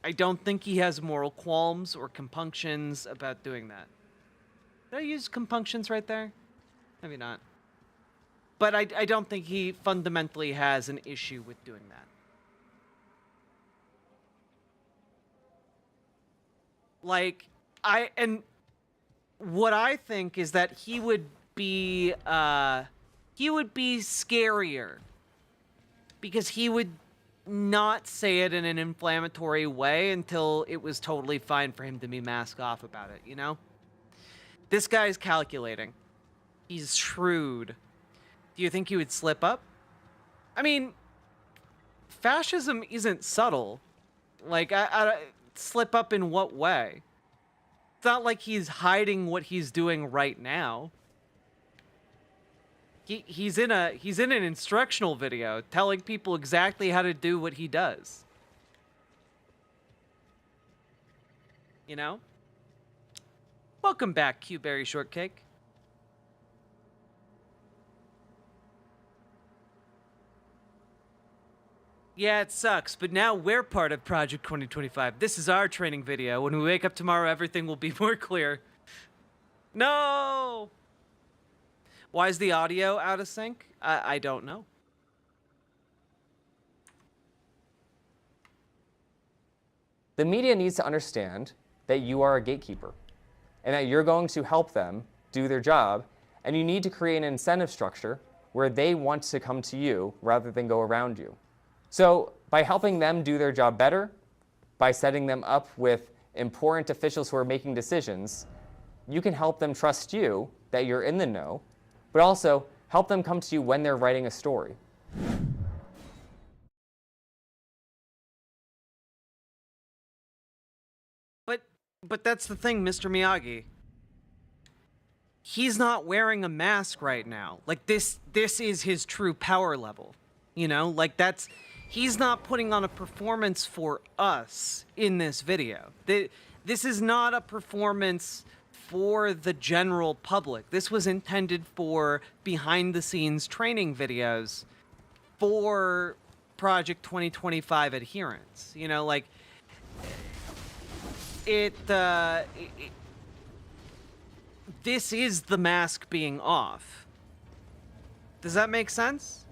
I don't think he has moral qualms or compunctions about doing that. Did I use compunctions right there? Maybe not. But I don't think he fundamentally has an issue with doing that. Like, what I think is that he would be scarier because he would not say it in an inflammatory way until it was totally fine for him to be mask off about it, you know? This guy's calculating. He's shrewd. Do you think he would slip up? I mean, fascism isn't subtle. Like, slip up in what way? It's not like he's hiding what he's doing right now. He's in an instructional video telling people exactly how to do what he does. You know? Welcome back, Q-Berry Shortcake. Yeah, it sucks, but now we're part of Project 2025. This is our training video. When we wake up tomorrow, everything will be more clear. No! Why is the audio out of sync? I don't know. The media needs to understand that you are a gatekeeper and that you're going to help them do their job, and you need to create an incentive structure where they want to come to you rather than go around you. So by helping them do their job better, by setting them up with important officials who are making decisions, you can help them trust you that you're in the know, but also help them come to you when they're writing a story. But that's the thing, Mr. Miyagi. He's not wearing a mask right now. Like, this is his true power level. You know, like, he's not putting on a performance for us in this video. This is not a performance for the general public. This was intended for behind-the-scenes training videos for Project 2025 adherents. You know, like, this is the mask being off. Does that make sense?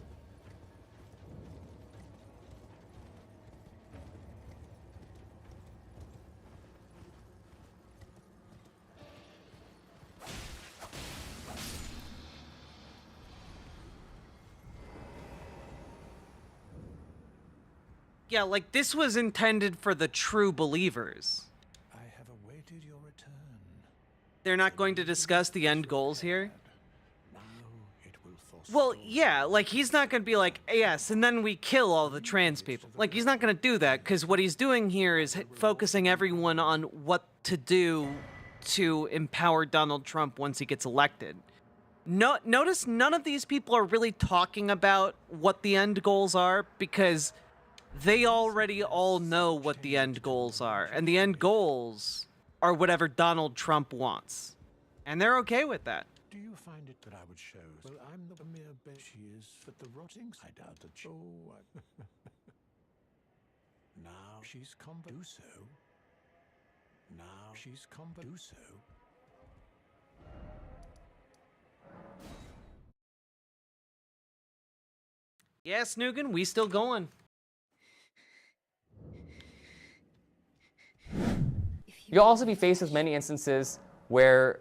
Yeah, like this was intended for the true believers. I have awaited your return. They're not going to discuss the end goals here. Now it will force. Well, yeah, like he's not going to be like, yes, and then we kill all the trans people. Like he's not going to do that, because what he's doing here is focusing everyone on what to do to empower Donald Trump once he gets elected. No, notice none of these people are really talking about what the end goals are, because they already all know what the end goals are. And the end goals are whatever Donald Trump wants. And they're okay with that. Do you find it that I would show? Well, I'm the mere bitch she is, but the rottings, I doubt that she... Oh, now she's come do so. Now she's come do so. Yes, Nugan, we still going. You'll also be faced with many instances where,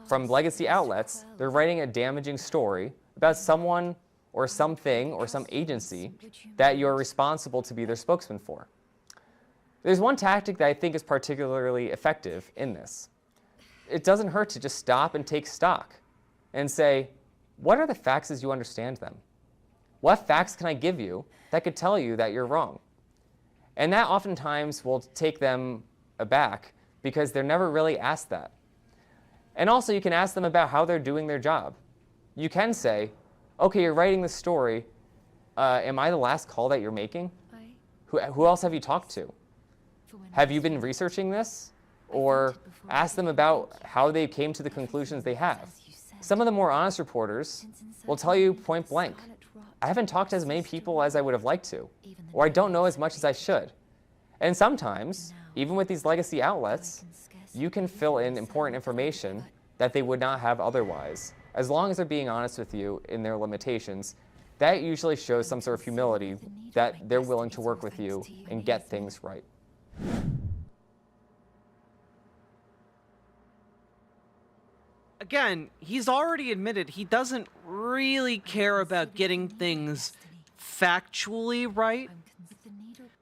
from legacy outlets, they're writing a damaging story about someone or something or some agency that you're responsible to be their spokesman for. There's one tactic that I think is particularly effective in this. It doesn't hurt to just stop and take stock and say, what are the facts as you understand them? What facts can I give you that could tell you that you're wrong? And that oftentimes will take them aback because they're never really asked that. And also you can ask them about how they're doing their job. You can say, okay, you're writing this story. Am I the last call that you're making? Who else have you talked to? Have you been researching this? Or ask them about how they came to the conclusions they have. Some of the more honest reporters will tell you point blank, I haven't talked to as many people as I would have liked to, or I don't know as much as I should. And sometimes, even with these legacy outlets, you can fill in important information that they would not have otherwise. As long as they're being honest with you in their limitations, that usually shows some sort of humility that they're willing to work with you and get things right. Again, he's already admitted he doesn't really care about getting things factually right.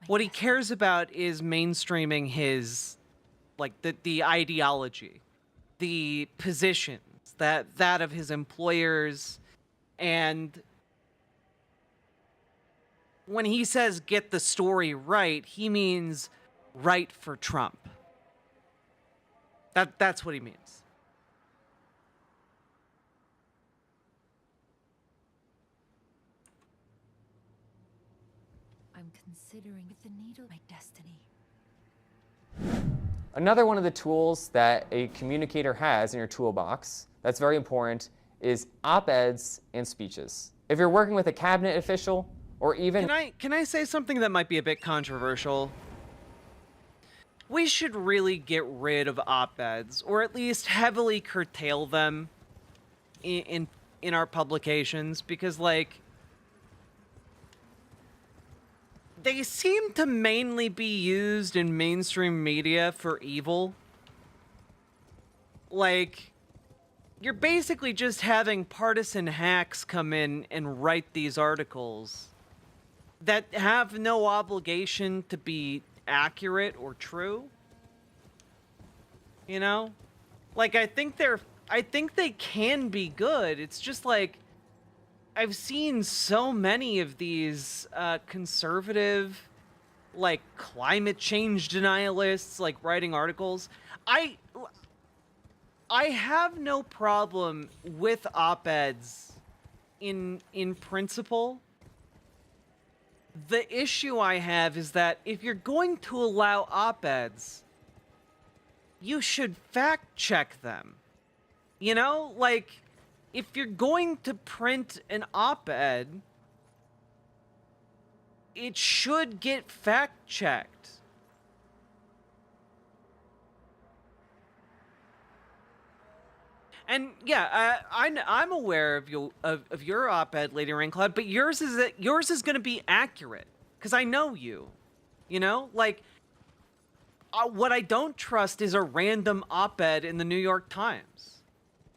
What he cares about is mainstreaming his, like, the ideology, the positions, that of his employers, and when he says get the story right, he means right for Trump. That's what he means. I'm considering the needle my destiny. Another one of the tools that a communicator has in your toolbox that's very important is op-eds and speeches. If you're working with a cabinet official or even... Can I say something that might be a bit controversial? We should really get rid of op-eds, or at least heavily curtail them in our publications, because, like, they seem to mainly be used in mainstream media for evil. Like, you're basically just having partisan hacks come in and write these articles that have no obligation to be accurate or true. You know? Like, I think they can be good. It's just like, I've seen so many of these conservative, like, climate change denialists, like, writing articles. I have no problem with op-eds in principle. The issue I have is that if you're going to allow op-eds, you should fact-check them. You know? Like, if you're going to print an op-ed, it should get fact-checked. And yeah, I'm aware of your op-ed, Lady Raincloud, but yours is going to be accurate because I know you. You know, like what I don't trust is a random op-ed in the New York Times.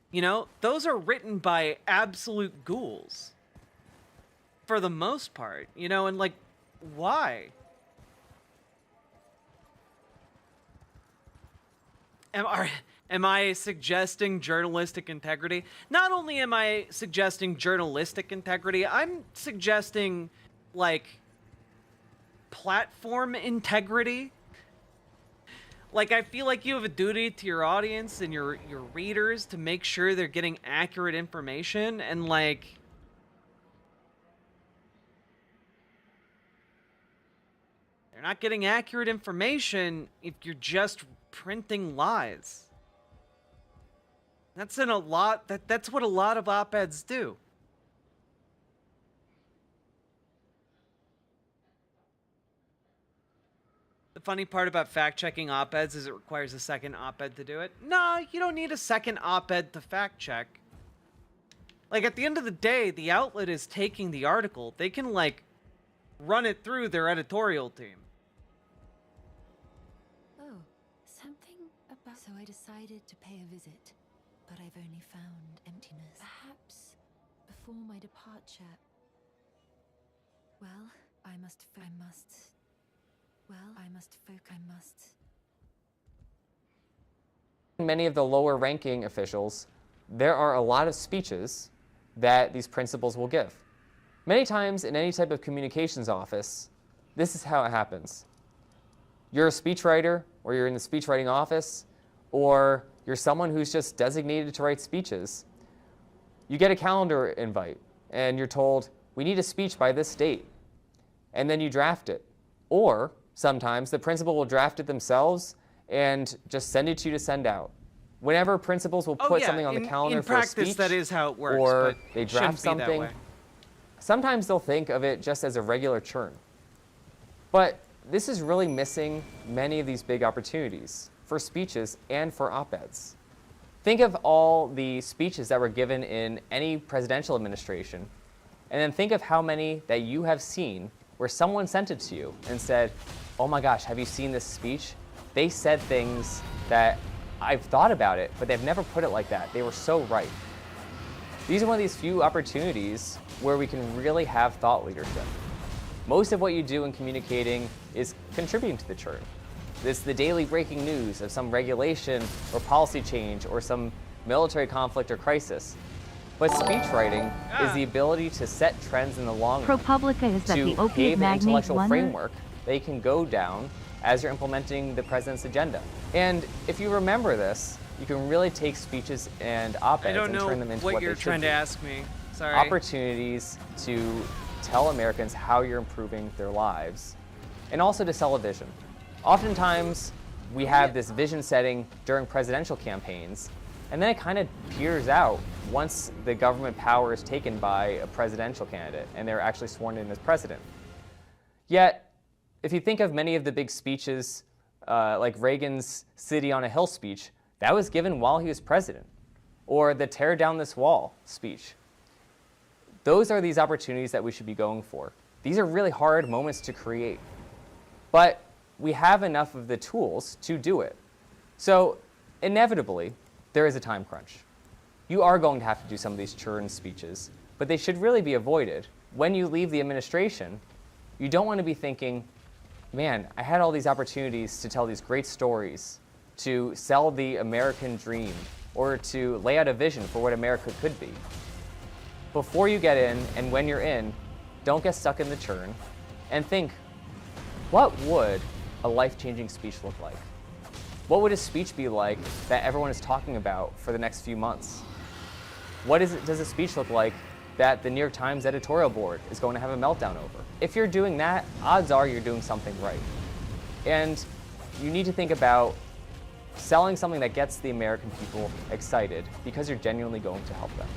You know, those are written by absolute ghouls for the most part. You know, and like, why? Am I suggesting journalistic integrity? Not only am I suggesting journalistic integrity, I'm suggesting, like, platform integrity. Like, I feel like you have a duty to your audience and your readers to make sure they're getting accurate information, and, like, they're not getting accurate information if you're just printing lies. That's in a lot. That's what a lot of op-eds do. The funny part about fact-checking op-eds is it requires a second op-ed to do it. No, you don't need a second op-ed to fact-check. Like, at the end of the day, the outlet is taking the article. They can, like, run it through their editorial team. Oh, something about... So I decided to pay a visit, but I've only found emptiness. Perhaps before my departure... Well, I must... Many of the lower ranking officials, there are a lot of speeches that these principals will give. Many times in any type of communications office, this is how it happens. You're a speechwriter, or you're in the speechwriting office, or you're someone who's just designated to write speeches. You get a calendar invite, and you're told, we need a speech by this date. And then you draft it. Or sometimes the principal will draft it themselves and just send it to you to send out. Whenever principals will put something on the calendar for a speech, in practice, that is how it works, or but they it shouldn't draft be that something, way. sometimes they'll think of it just as a regular churn. But this is really missing many of these big opportunities for speeches and for op-eds. Think of all the speeches that were given in any presidential administration, and then think of how many that you have seen where someone sent it to you and said, oh my gosh, have you seen this speech? They said things that I've thought about it, but they've never put it like that. They were so right. These are one of these few opportunities where we can really have thought leadership. Most of what you do in communicating is contributing to the churn. It's the daily breaking news of some regulation or policy change or some military conflict or crisis. But speechwriting is the ability to set trends in the long run, ProPublica is that the to opiate pave an magnate intellectual wonder? framework they can go down as you're implementing the president's agenda. And if you remember this, you can really take speeches and op-eds and turn them into what what you're they should trying to be. ask me. Sorry. Opportunities to tell Americans how you're improving their lives, and also to sell a vision. Oftentimes, we have this vision setting during presidential campaigns, and then it kind of peers out once the government power is taken by a presidential candidate and they're actually sworn in as president. Yet, if you think of many of the big speeches, like Reagan's City on a Hill speech, that was given while he was president, or the Tear Down This Wall speech. Those are these opportunities that we should be going for. These are really hard moments to create, but we have enough of the tools to do it. So inevitably, there is a time crunch. You are going to have to do some of these churn speeches, but they should really be avoided. When you leave the administration, you don't want to be thinking, man, I had all these opportunities to tell these great stories, to sell the American dream, or to lay out a vision for what America could be. Before you get in, and when you're in, don't get stuck in the churn, and think, what would a life-changing speech look like? What would a speech be like that everyone is talking about for the next few months? What does a speech look like that the New York Times editorial board is going to have a meltdown over? If you're doing that, odds are you're doing something right. And you need to think about selling something that gets the American people excited because you're genuinely going to help them.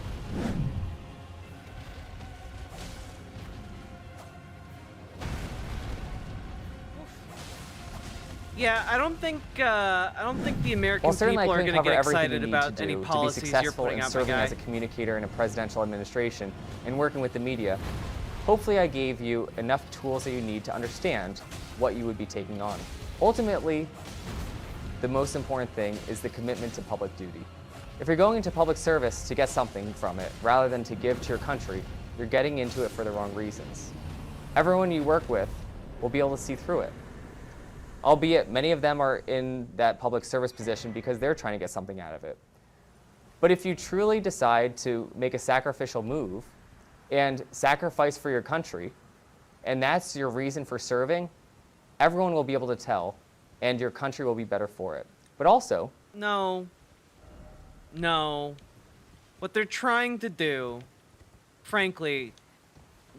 Yeah, I don't think the American Well, certainly people I are couldn't going to cover get everything excited you need about to any do to be policies you're successful putting in out, my serving guy. as a communicator in a presidential administration and working with the media. Hopefully I gave you enough tools that you need to understand what you would be taking on. Ultimately, the most important thing is the commitment to public duty. If you're going into public service to get something from it, rather than to give to your country, you're getting into it for the wrong reasons. Everyone you work with will be able to see through it. albeit many of them are in that public service position because they're trying to get something out of it. But if you truly decide to make a sacrificial move and sacrifice for your country, and that's your reason for serving, everyone will be able to tell, and your country will be better for it. But also... No. What they're trying to do, frankly,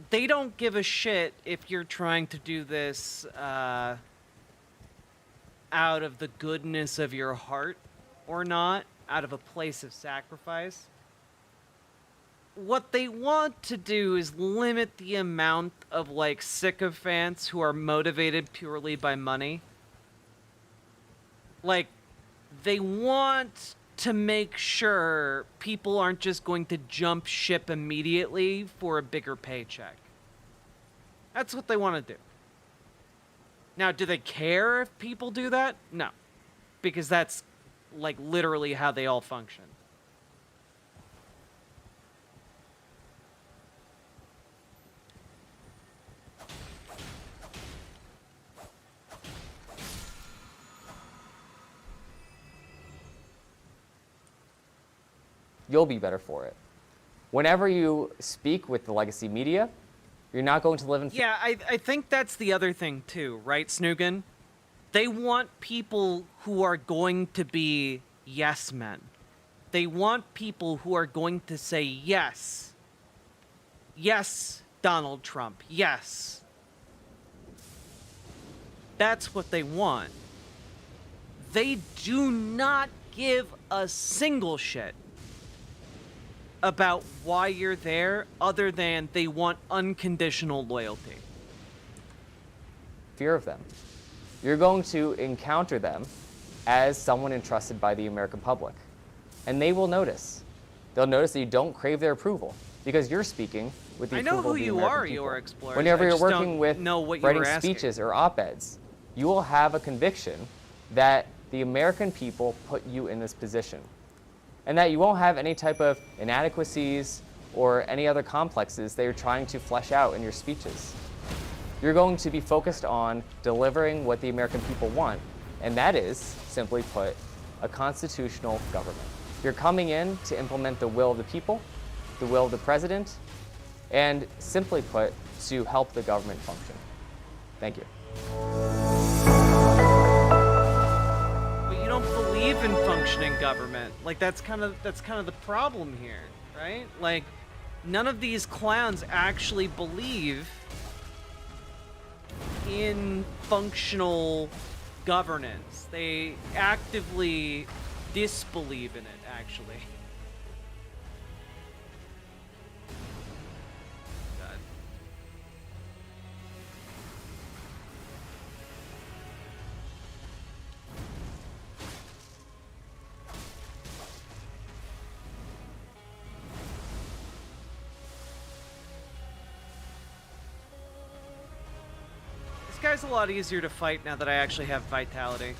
they don't give a shit if you're trying to do this out of the goodness of your heart or not, out of a place of sacrifice. What they want to do is limit the amount of, like, sycophants who are motivated purely by money. Like, they want to make sure people aren't just going to jump ship immediately for a bigger paycheck. That's what they want to do. Now, do they care if people do that? No. Because that's, like, literally how they all function. You'll be better for it. Whenever you speak with the legacy media, you're not going to live in... Yeah, I think that's the other thing too, right, Snoogan? They want people who are going to be yes men. They want people who are going to say yes. Yes, Donald Trump, yes. That's what they want. They do not give a single shit about why you're there, other than they want unconditional loyalty. Fear of them. You're going to encounter them as someone entrusted by the American public. And they will notice. They'll notice that you don't crave their approval because you're speaking with the approval of the American people. I know who you are, Your Explorer. Whenever you're working with writing speeches or op-eds, you will have a conviction that the American people put you in this position, and that you won't have any type of inadequacies or any other complexes that you're trying to flesh out in your speeches. You're going to be focused on delivering what the American people want, and that is, simply put, a constitutional government. You're coming in to implement the will of the people, the will of the president, and simply put, to help the government function. Thank you. Believe in functioning government. Like, that's kind of the problem here, right? Like, none of these clowns actually believe in functional governance. They actively disbelieve in it, actually. God. This guy's a lot easier to fight now that I actually have vitality.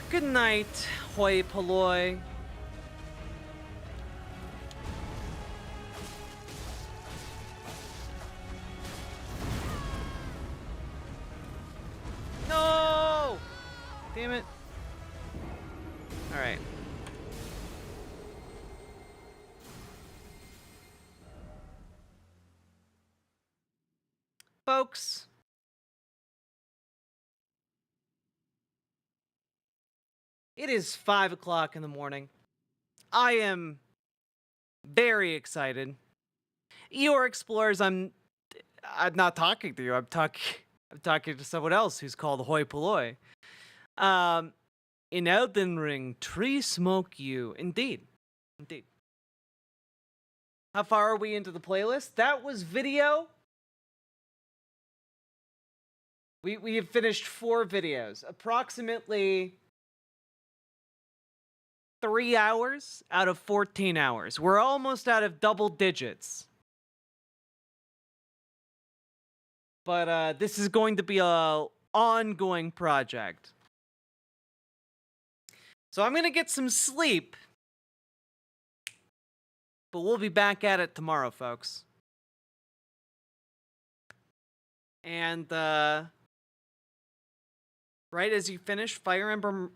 Good night, hoi polloi. No! Damn it. All right. Folks, It is 5 o'clock in the morning. I am very excited. Eeyore Explorers, I'm not talking to you. I'm talking to someone else who's called Hoi Polloi. In Elden Ring, Tree Smoke You. Indeed. How far are we into the playlist? That was video. We have finished 4 videos. Approximately 3 hours out of 14 hours. We're almost out of double digits. But this is going to be a ongoing project. So I'm going to get some sleep. But we'll be back at it tomorrow, folks. And right as you finish Fire Emblem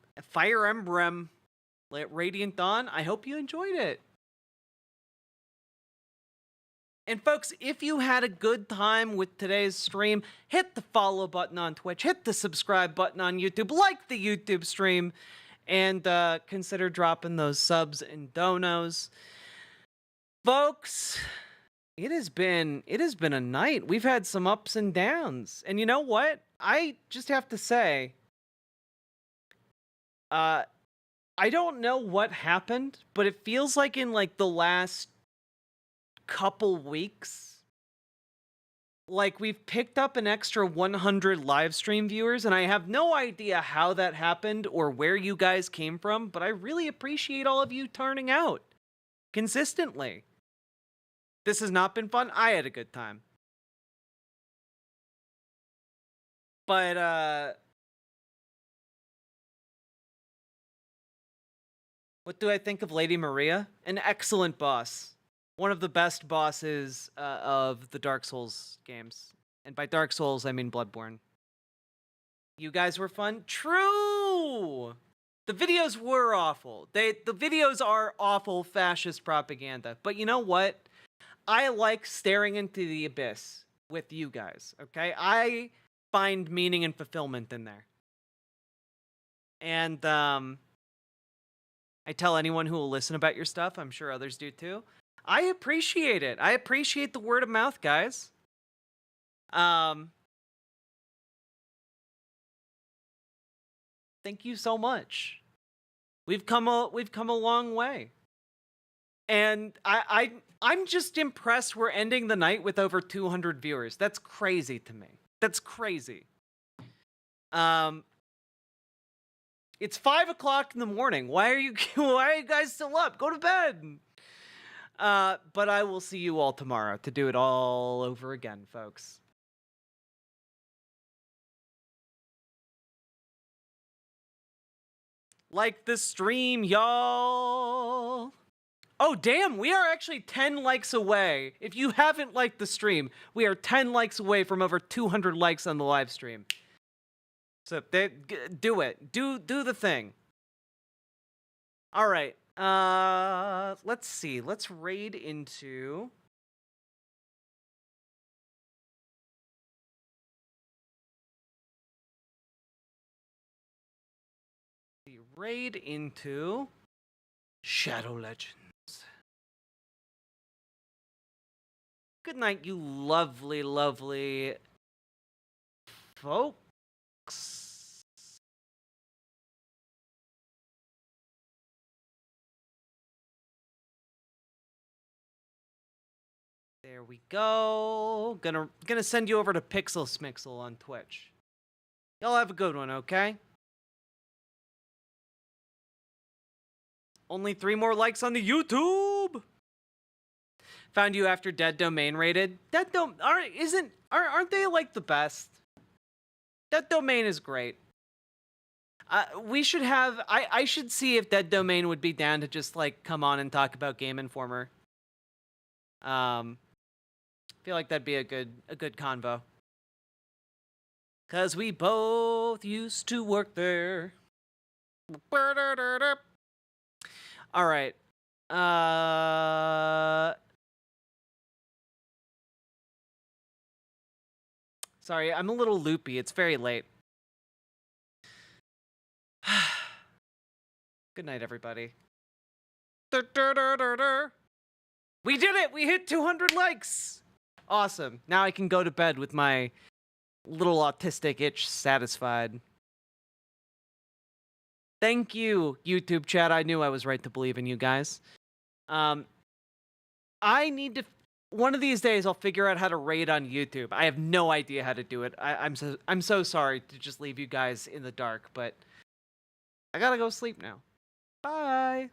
Radiant Dawn, I hope you enjoyed it. And folks, if you had a good time with today's stream, hit the follow button on Twitch, hit the subscribe button on YouTube, like the YouTube stream, and consider dropping those subs and donos. Folks, it has been a night. We've had some ups and downs. And you know what? I just have to say, I don't know what happened, but it feels like in like the last couple weeks, like we've picked up an extra 100 live stream viewers, and I have no idea how that happened or where you guys came from, but I really appreciate all of you turning out consistently. This has not been fun. I had a good time. But what do I think of Lady Maria? An excellent boss. One of the best bosses of the Dark Souls games. And by Dark Souls, I mean Bloodborne. You guys were fun? True! The videos were awful. The videos are awful fascist propaganda. But you know what? I like staring into the abyss with you guys, okay? I find meaning and fulfillment in there. And I tell anyone who will listen about your stuff, I'm sure others do too, I appreciate it. I appreciate the word of mouth, guys. Thank you so much. We've come a long way. And I'm just impressed we're ending the night with over 200 viewers. That's crazy to me. That's crazy. It's 5 o'clock in the morning. Why are you guys still up? Go to bed. But I will see you all tomorrow to do it all over again, folks. Like the stream, y'all. Oh, damn, we are actually 10 likes away. If you haven't liked the stream, we are 10 likes away from over 200 likes on the live stream. So do it. Do the thing. All right. Let's see. Let's raid into Shadow Legends. Good night, you lovely, lovely folks. There we go. Gonna send you over to Pixel Smixel on Twitch. Y'all have a good one, okay? Only 3 more likes on the YouTube. Found you after Dead Domain rated. Aren't they like the best? Dead Domain is great. We should have. I should see if Dead Domain would be down to just like come on and talk about Game Informer. I feel like that'd be a good convo. 'Cause we both used to work there. All right. Sorry, I'm a little loopy. It's very late. Good night, everybody. We did it! We hit 200 likes! Awesome. Now I can go to bed with my little autistic itch satisfied. Thank you, YouTube chat. I knew I was right to believe in you guys. I need to... One of these days, I'll figure out how to raid on YouTube. I have no idea how to do it. I'm so sorry to just leave you guys in the dark, but I gotta go sleep now. Bye.